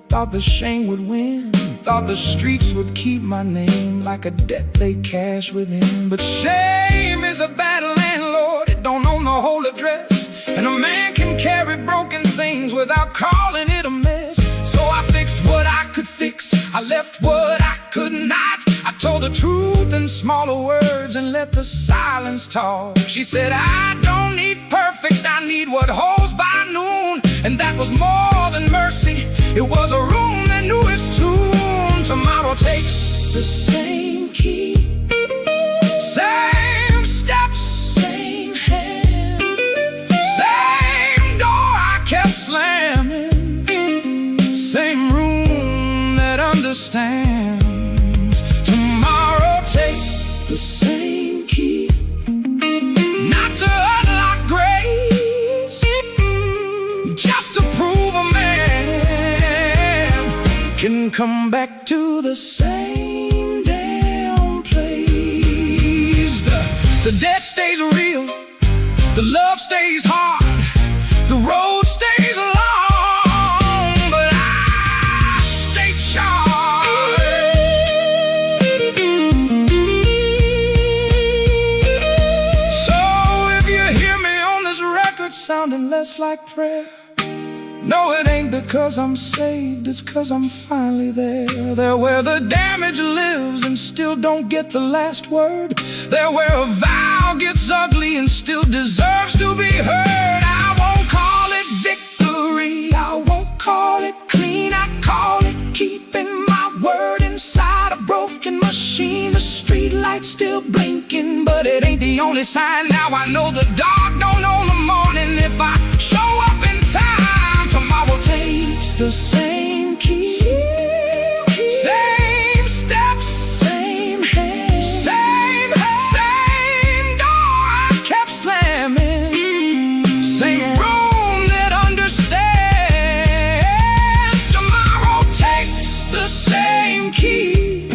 thought the shame would win, thought the streets would keep my name like a debt they cash within. But shame is a bad landlord, it don't own the whole address. And a man can carry broken things without calling it a mess. So I fixed what I could fix, I left what I could not. I told the truth in smaller words and let the silence talk. She said, I don't need perfect, I need what holds by noon. And that was more than mercy, it was a room that knew its tune. Tomorrow takes the same key, same steps, same hand, same door I kept slamming, same room that understands. Tomorrow takes the same key, not to unlock grace, just to prove a man can come back to the same damn place. The debt stays real, the love stays hard, the road stays long, but I stay charged. So if you hear me on this record sounding less like prayer, no, it ain't because I'm saved, it's cause I'm finally there. There where the damage lives and still don't get the last word. There where a vow gets ugly and still deserves to be heard. I won't call it victory, I won't call it clean, I call it keeping my word inside a broken machine. The street lights still blinking, but it ain't the only sign. Now I know the dark don't own the morning if I show up in time. Tomorrow takes the same key, same steps, same hand, same door I kept slamming, same room that understands. Tomorrow takes the same key,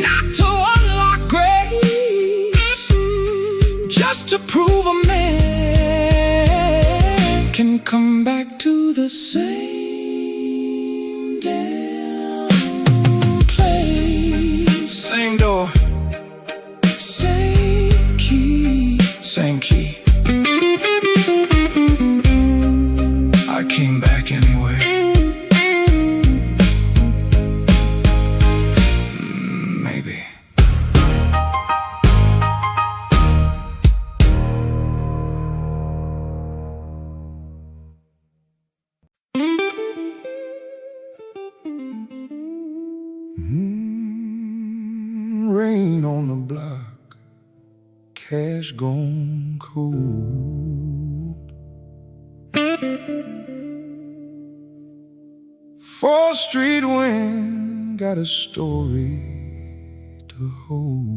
not to unlock grace, just to prove a man can come back to the same damn place. Same door, same key, same key. I came back anyway. Maybe. Rain on the block, cash gone cold. 4th Street wind got a story to hold.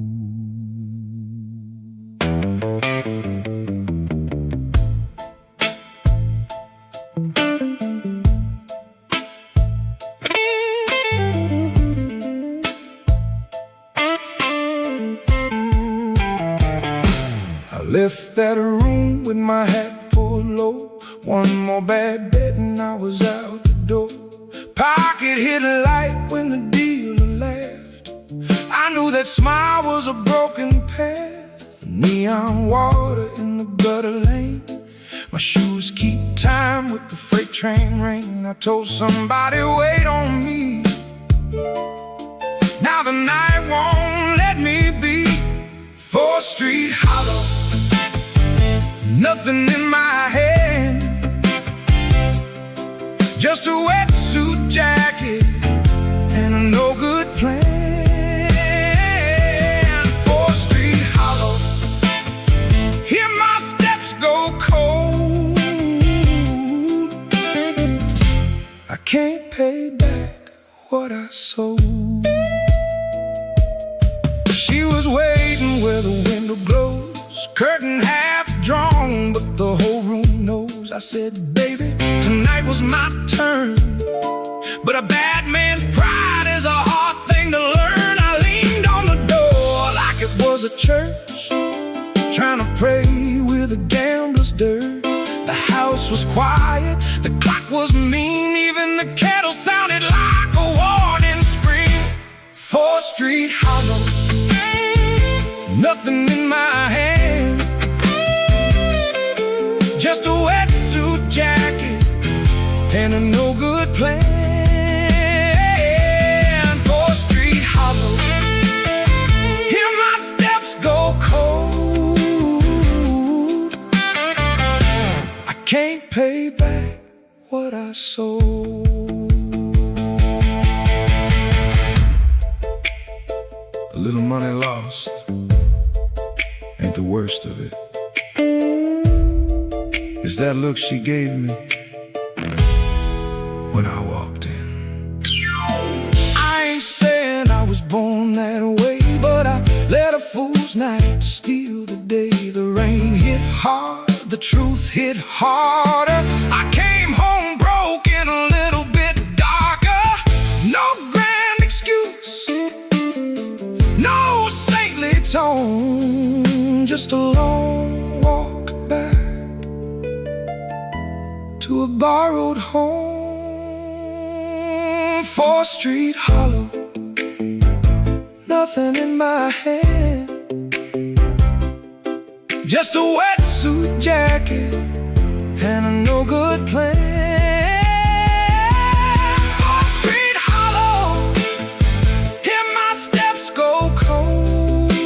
Left that room with my hat pulled low. One more bad bet and I was out the door. Pocket hit a light when the dealer left. I knew that smile was a broken path. Neon water in the gutter lane. My shoes keep time with the freight train rain. I told somebody wait on me. Now the night won't let me be. 4th Street hollow, nothing in my hand, just a wetsuit jacket and a no-good plan. 4th Street Hollow, hear my steps go cold. I can't pay back what I sold. She was waiting where the window glows, curtain half drawn, but the whole room knows. I said, baby, tonight was my turn, but a bad man's pride is a hard thing to learn. I leaned on the door like it was a church, trying to pray with a gambler's dirt. The house was quiet, the clock was mean, even the kettle sounded like a warning scream. 4th Street Hollow, nothing in my hand, just a wetsuit jacket and a no-good plan. 4th Street Hollow, hear my steps go cold. I can't pay back what I sold. A little money lost ain't the worst of it. It's that look she gave me when I walked in. I ain't saying I was born that way, but I let a fool's night steal the day. The rain hit hard, the truth hit harder. I came home broken, a little bit darker. No grand excuse, no saintly tone, just a long walk back to a borrowed home. 4th Street Hollow, nothing in my hand, just a wetsuit jacket and a no-good plan. 4th Street Hollow, hear my steps go cold.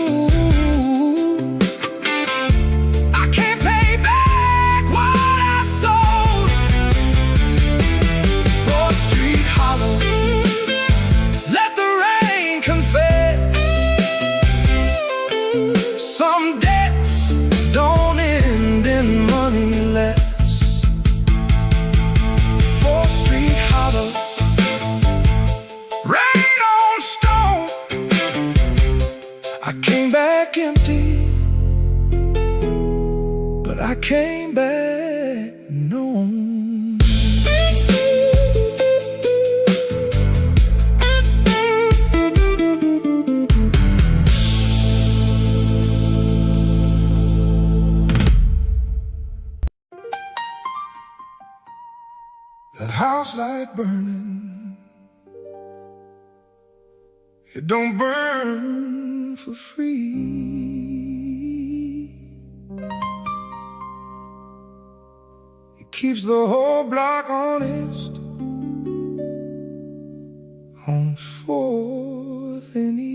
I can't pay back what I sold. 4th Street Hollow, let the rain confess. Some debts don't end in money less. 4th Street Hollow, rain on stone. I came back empty, but I came back known. That house light burning, it don't burn for free. It keeps the whole block honest on 4th and E.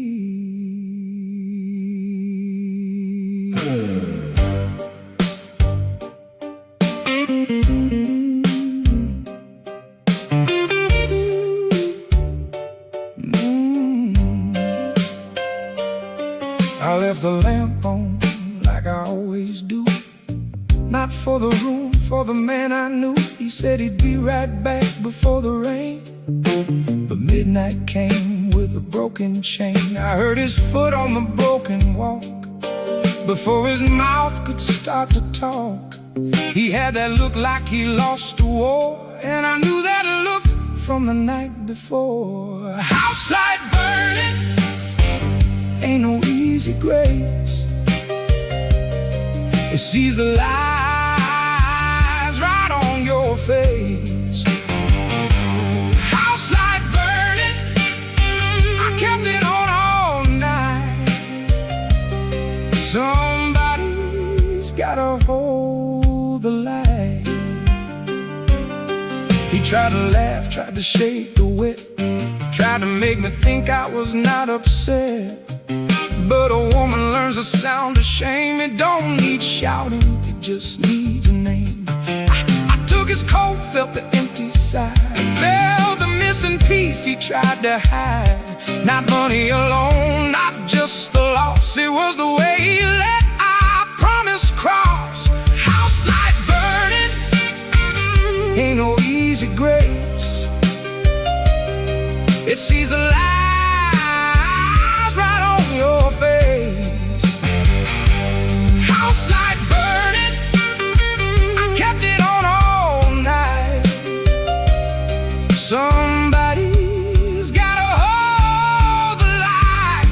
I left the lamp on like I always do, not for the room, for the man I knew. He said he'd be right back before the rain, but midnight came with a broken chain. I heard his foot on the broken walk before his mouth could start to talk. He had that look like he lost a war, and I knew that look from the night before. House light burning, ain't no easy grace. It sees the lies right on your face. House light burning, I kept it on all night. Somebody's gotta hold the light. He tried to laugh, tried to shake the wet, tried to make me think I was not upset. But a woman learns the sound of shame. It don't need shouting, it just needs a name. I took his coat, felt the empty side, felt the missing piece he tried to hide. Not money alone, not just the loss, it was the way he let our promise cross. House light burning, ain't no easy grace. It sees the lies right on your face. House light burning, I kept it on all night. Somebody's gotta hold the light.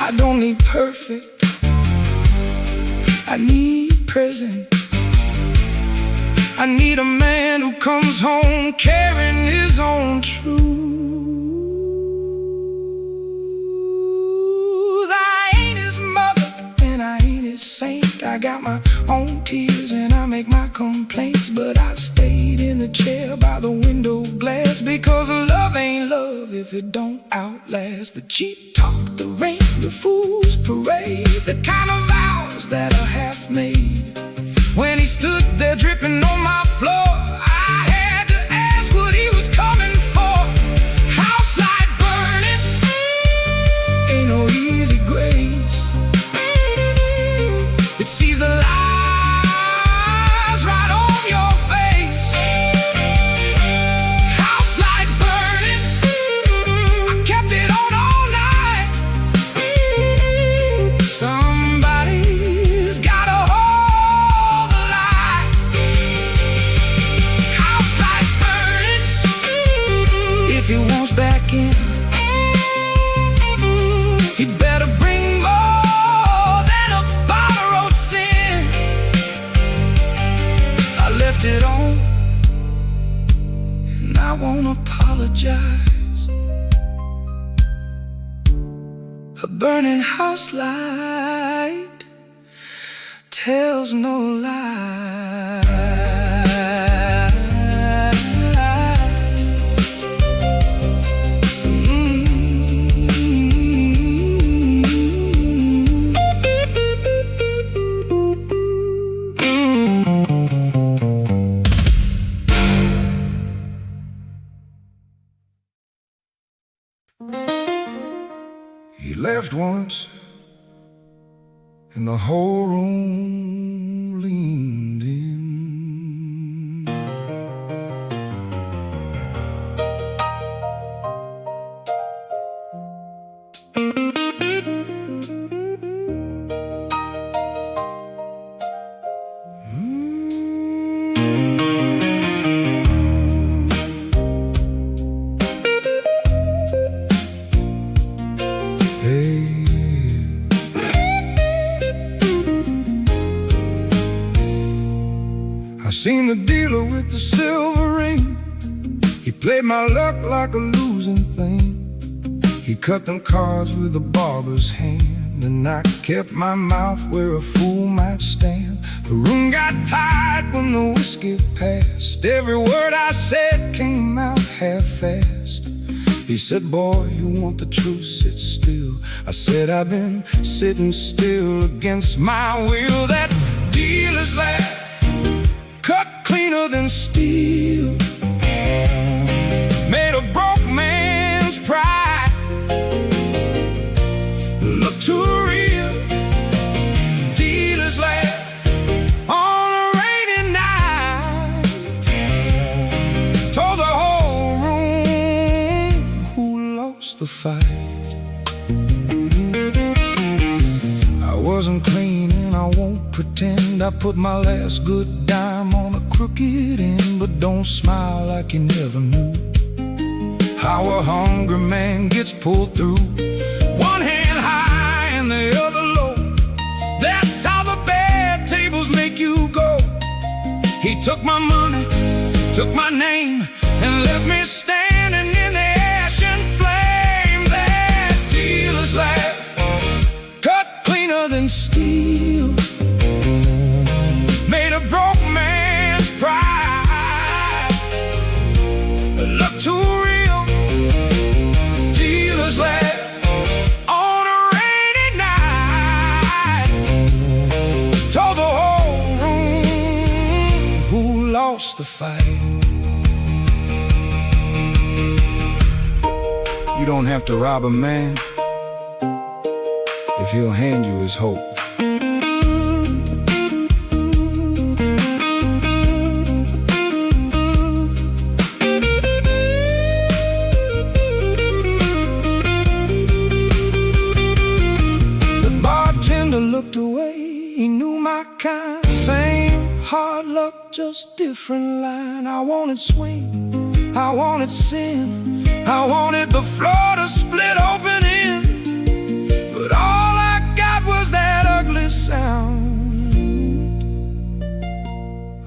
I don't need perfect, I need present. I need a man who comes home carrying his own truth. I ain't his mother and I ain't his saint. I got my own tears and I make my complaints, but I stayed in the chair by the window glass, because love ain't love if it don't outlast the cheap talk, the rain, the fool's parade, the kind of vows that are half made. When he stood there dripping on my floor, I had to ask what he was coming for. House light burning, ain't no easy grace. It sees the lies right on your face. House light burning, I kept it on all night. Somebody's gotta hold the light. House light burning, if he wants back in, he better bring more than a borrowed sin. I left it on, and I won't apologize. A burning house light tells no lies. He left once, and the whole room leaned in. I seen the dealer with the silver ring. He played my luck like a losing thing. He cut them cards with a barber's hand, and I kept my mouth where a fool might stand. The room got tight when the whiskey passed. Every word I said came out half-assed. He said, boy, you want the truth, sit still. I said, I've been sitting still against my will. That dealer's laugh cut cleaner than steel, made a broke man's pride look too real. Dealer's laugh on a rainy night told the whole room who lost the fight. I wasn't clean and I won't pretend. I put my last good dime on a crooked end. But don't smile like you never knew how a hungry man gets pulled through. One hand high and the other low, that's how the bad tables make you go. He took my money, took my name, and left me standing in the ash and flame. That dealer's laugh cut cleaner than steel, made a broke man's pride look too real. Dealer's laugh on a rainy night lost the fight. You don't have to rob a man if he'll hand you his hope. The bartender looked away, he knew my kind. Same hard luck, just different line. I wanted swing, I wanted sin, I wanted the floor to split open in, but all I got was that ugly sound.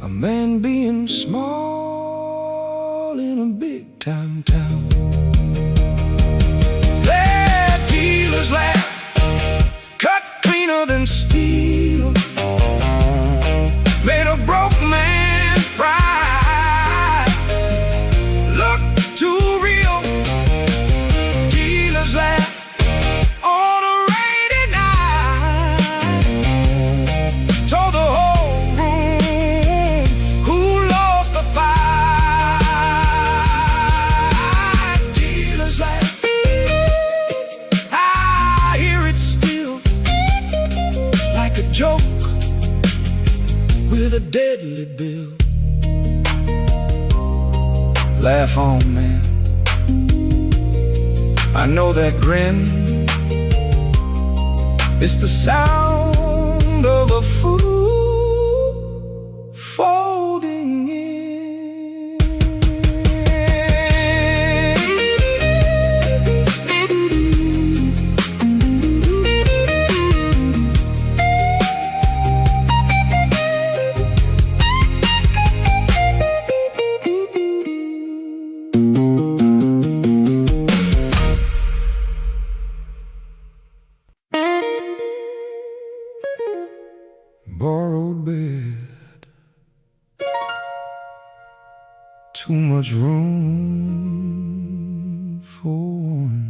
A man being small in a big time town. Their dealers laugh, cut cleaner than steel, made a broke man's pride look too real. Dealers laugh on a rainy night, told the whole room who lost the fight. Dealers laugh, I hear it still, like a joke with a deadly bill. Laugh on, man, I know that grin. It's the sound of a fool folding in. Borrowed bed, too much room for one.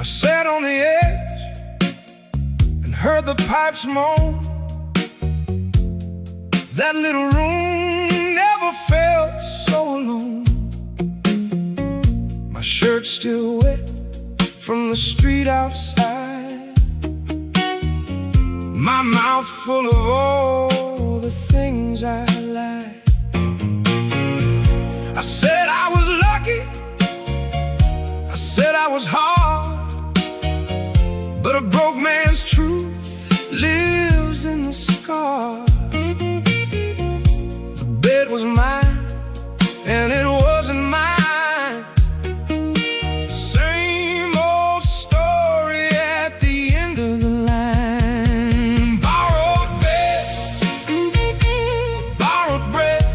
I sat on the edge and heard the pipes moan. That little room never felt so alone. My shirt's still wet from the street outside, my mouth full of all the things I like. I said I was lucky, I said I was hard, but a broke man's truth lives in the scar. The bed was mine, and it wasn't mine. Same old story at the end of the line. Borrowed bed, borrowed breath.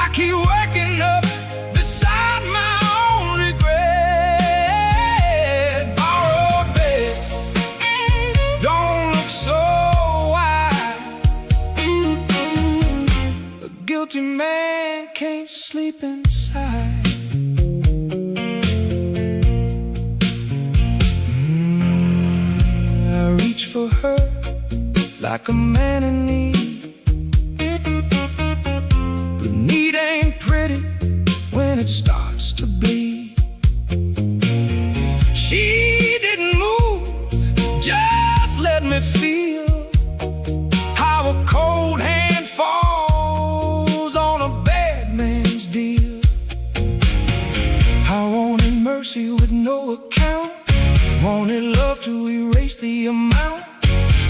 I keep waking up beside my own regret. Borrowed bed, don't look so wide. A guilty man can't sleep inside. I reach for her like a man in need, but need ain't pretty when it starts to bleed. She didn't move, just let me feel how a cold hand falls on a bad man's deal. I wanted mercy with no account, wanted love to erase the amount,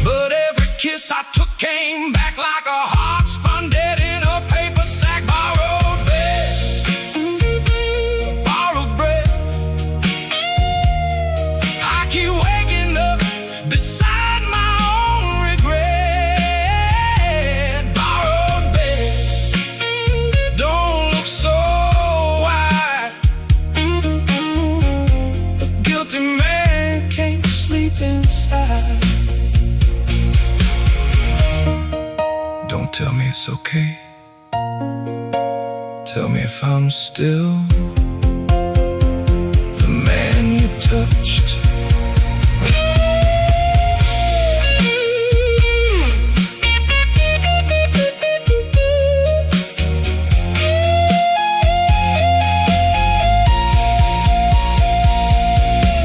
but every kiss I took came back like a heart spun dead in a paper sack. Borrowed bed, borrowed breath. I keep waking up beside my own regret. inside. Don't tell me it's okay. Tell me if I'm still the man you touched.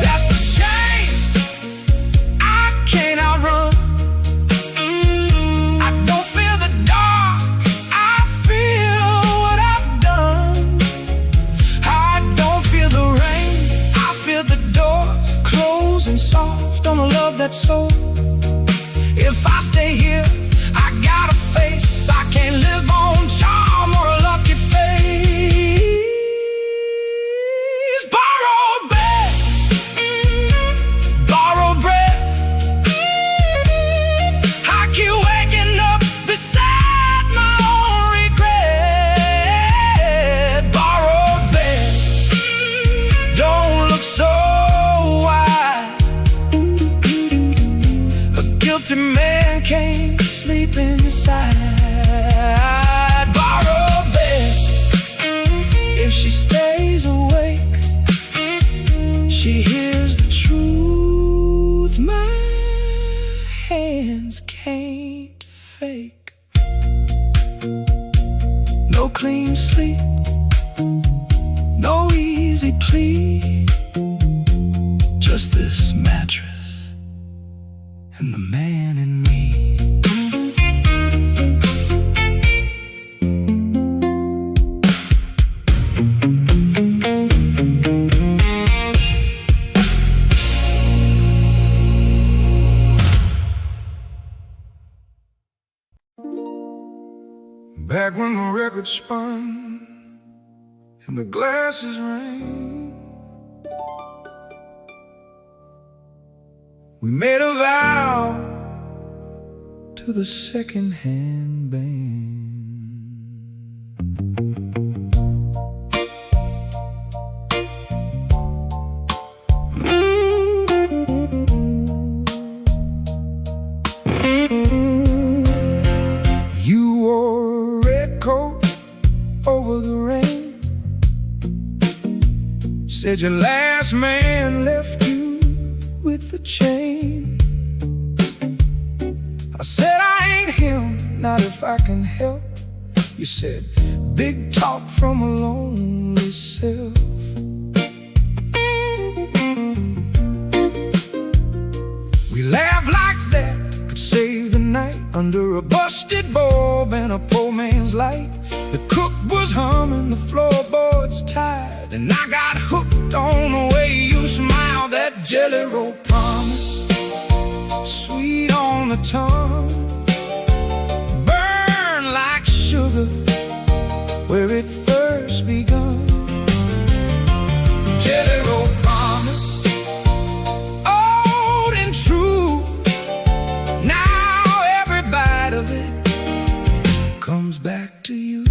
That's the shame I can't outrun. I don't feel the dark, I feel what I've done. I don't feel the rain, I feel the door closing soft on a love that's so. If I stay here, I got a face I can't live on, charm or a lucky face. Borrowed bed, borrowed breath. I keep waking up beside my own regret. Borrowed bed, don't look so wide. A guilty man can't sleep inside. Borrowed bed, if she stays awake, she hears the truth my hands can't fake. No clean sleep, no easy plea, just this mattress and the man in me. Back when the record spun and the glasses rang, We made a vow to the second-hand band. You wore a red coat over the rain, said your last man left you with the chain. I said I ain't him, not if I can help. You said big talk from a lonely self. We laughed like that could save the night under a busted bulb and a poor man's light. The cook was humming, the floorboards tired, and I got hooked on the way you smiled. That jelly roll promise, sweet on the tongue, burn like sugar where it first begun. Jelly roll promise, old and true. Now every bite of it comes back to you.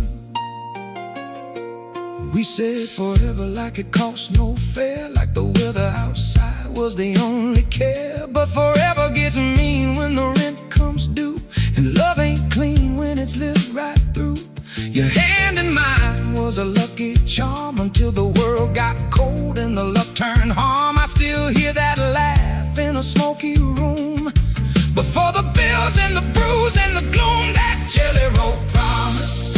We said forever like it cost no fare, like the weather outside was the only care. But forever gets mean when the rent comes due, and love ain't clean when it's lived right through. Your hand in mine was a lucky charm until the world got cold and the luck turned harm. I still hear that laugh in a smoky room, but for the bills and the bruise and the gloom, that jelly roll promise,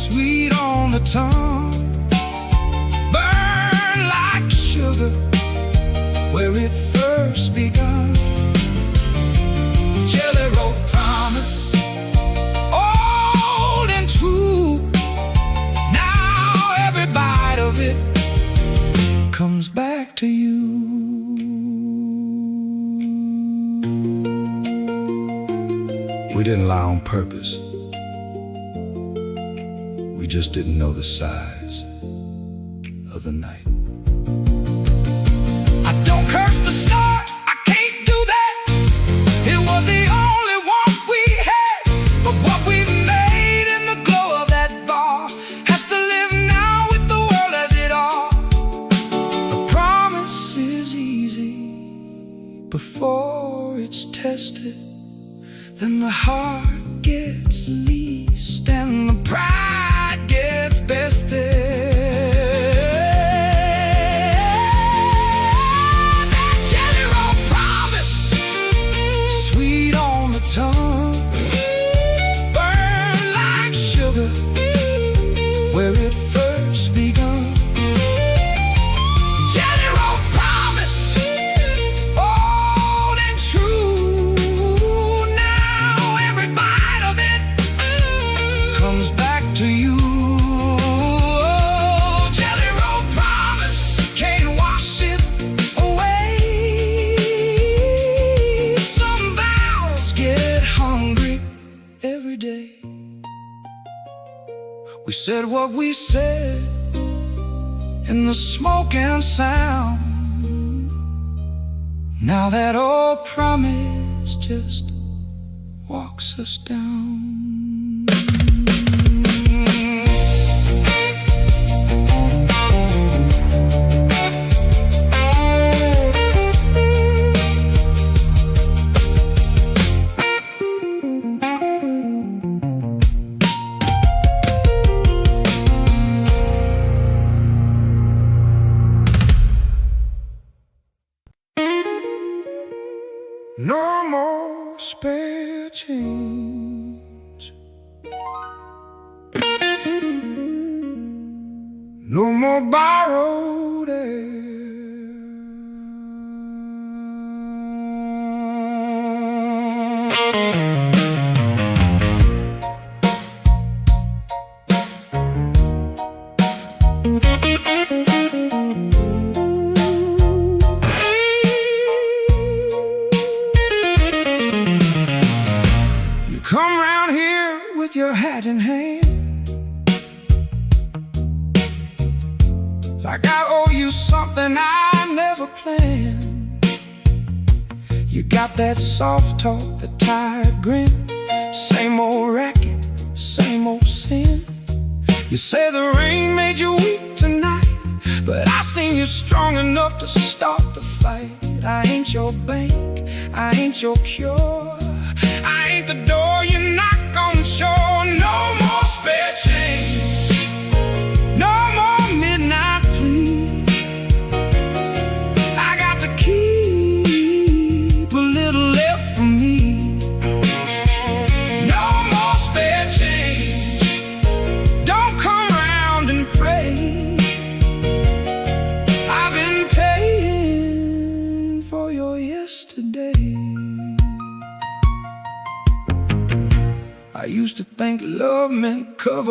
sweet on the tongue, burn like sugar where it first begun. Jelly roll promise, old and true. Now every bite of it comes back to you. we didn't lie on purpose. We just didn't know the size of the night. I don't curse the start, I can't do that. It was the only one we had, but what we've made in the glow of that bar has to live now with the world as it are. The promise is easy, before it's tested, then the heart gets leased and the pride gets bested. That jelly roll promise, sweet on the tongue, burn like sugar where it first begun. Jelly roll promise, old and true. Now every bite of it comes back to you. Oh, jelly roll promise, can't wash it away. Some vows get hungry every day. We said what we said in the smoke and sound. Now that old promise just walks us down. No more spare change, no more borrowed air. Come round here with your hat in hand, like I owe you something I never planned. You got that soft talk, the tired grin, same old racket, same old sin. You say the rain made you weak tonight, but I seen you strong enough to stop the fight. I ain't your bank, I ain't your cure, I ain't the door you knock on shore. No more spare change, no more midnight plea. I got to keep a little left for me. No more spare change, don't come round and pray. I've been paying for your yesterday. I used to think love meant cover.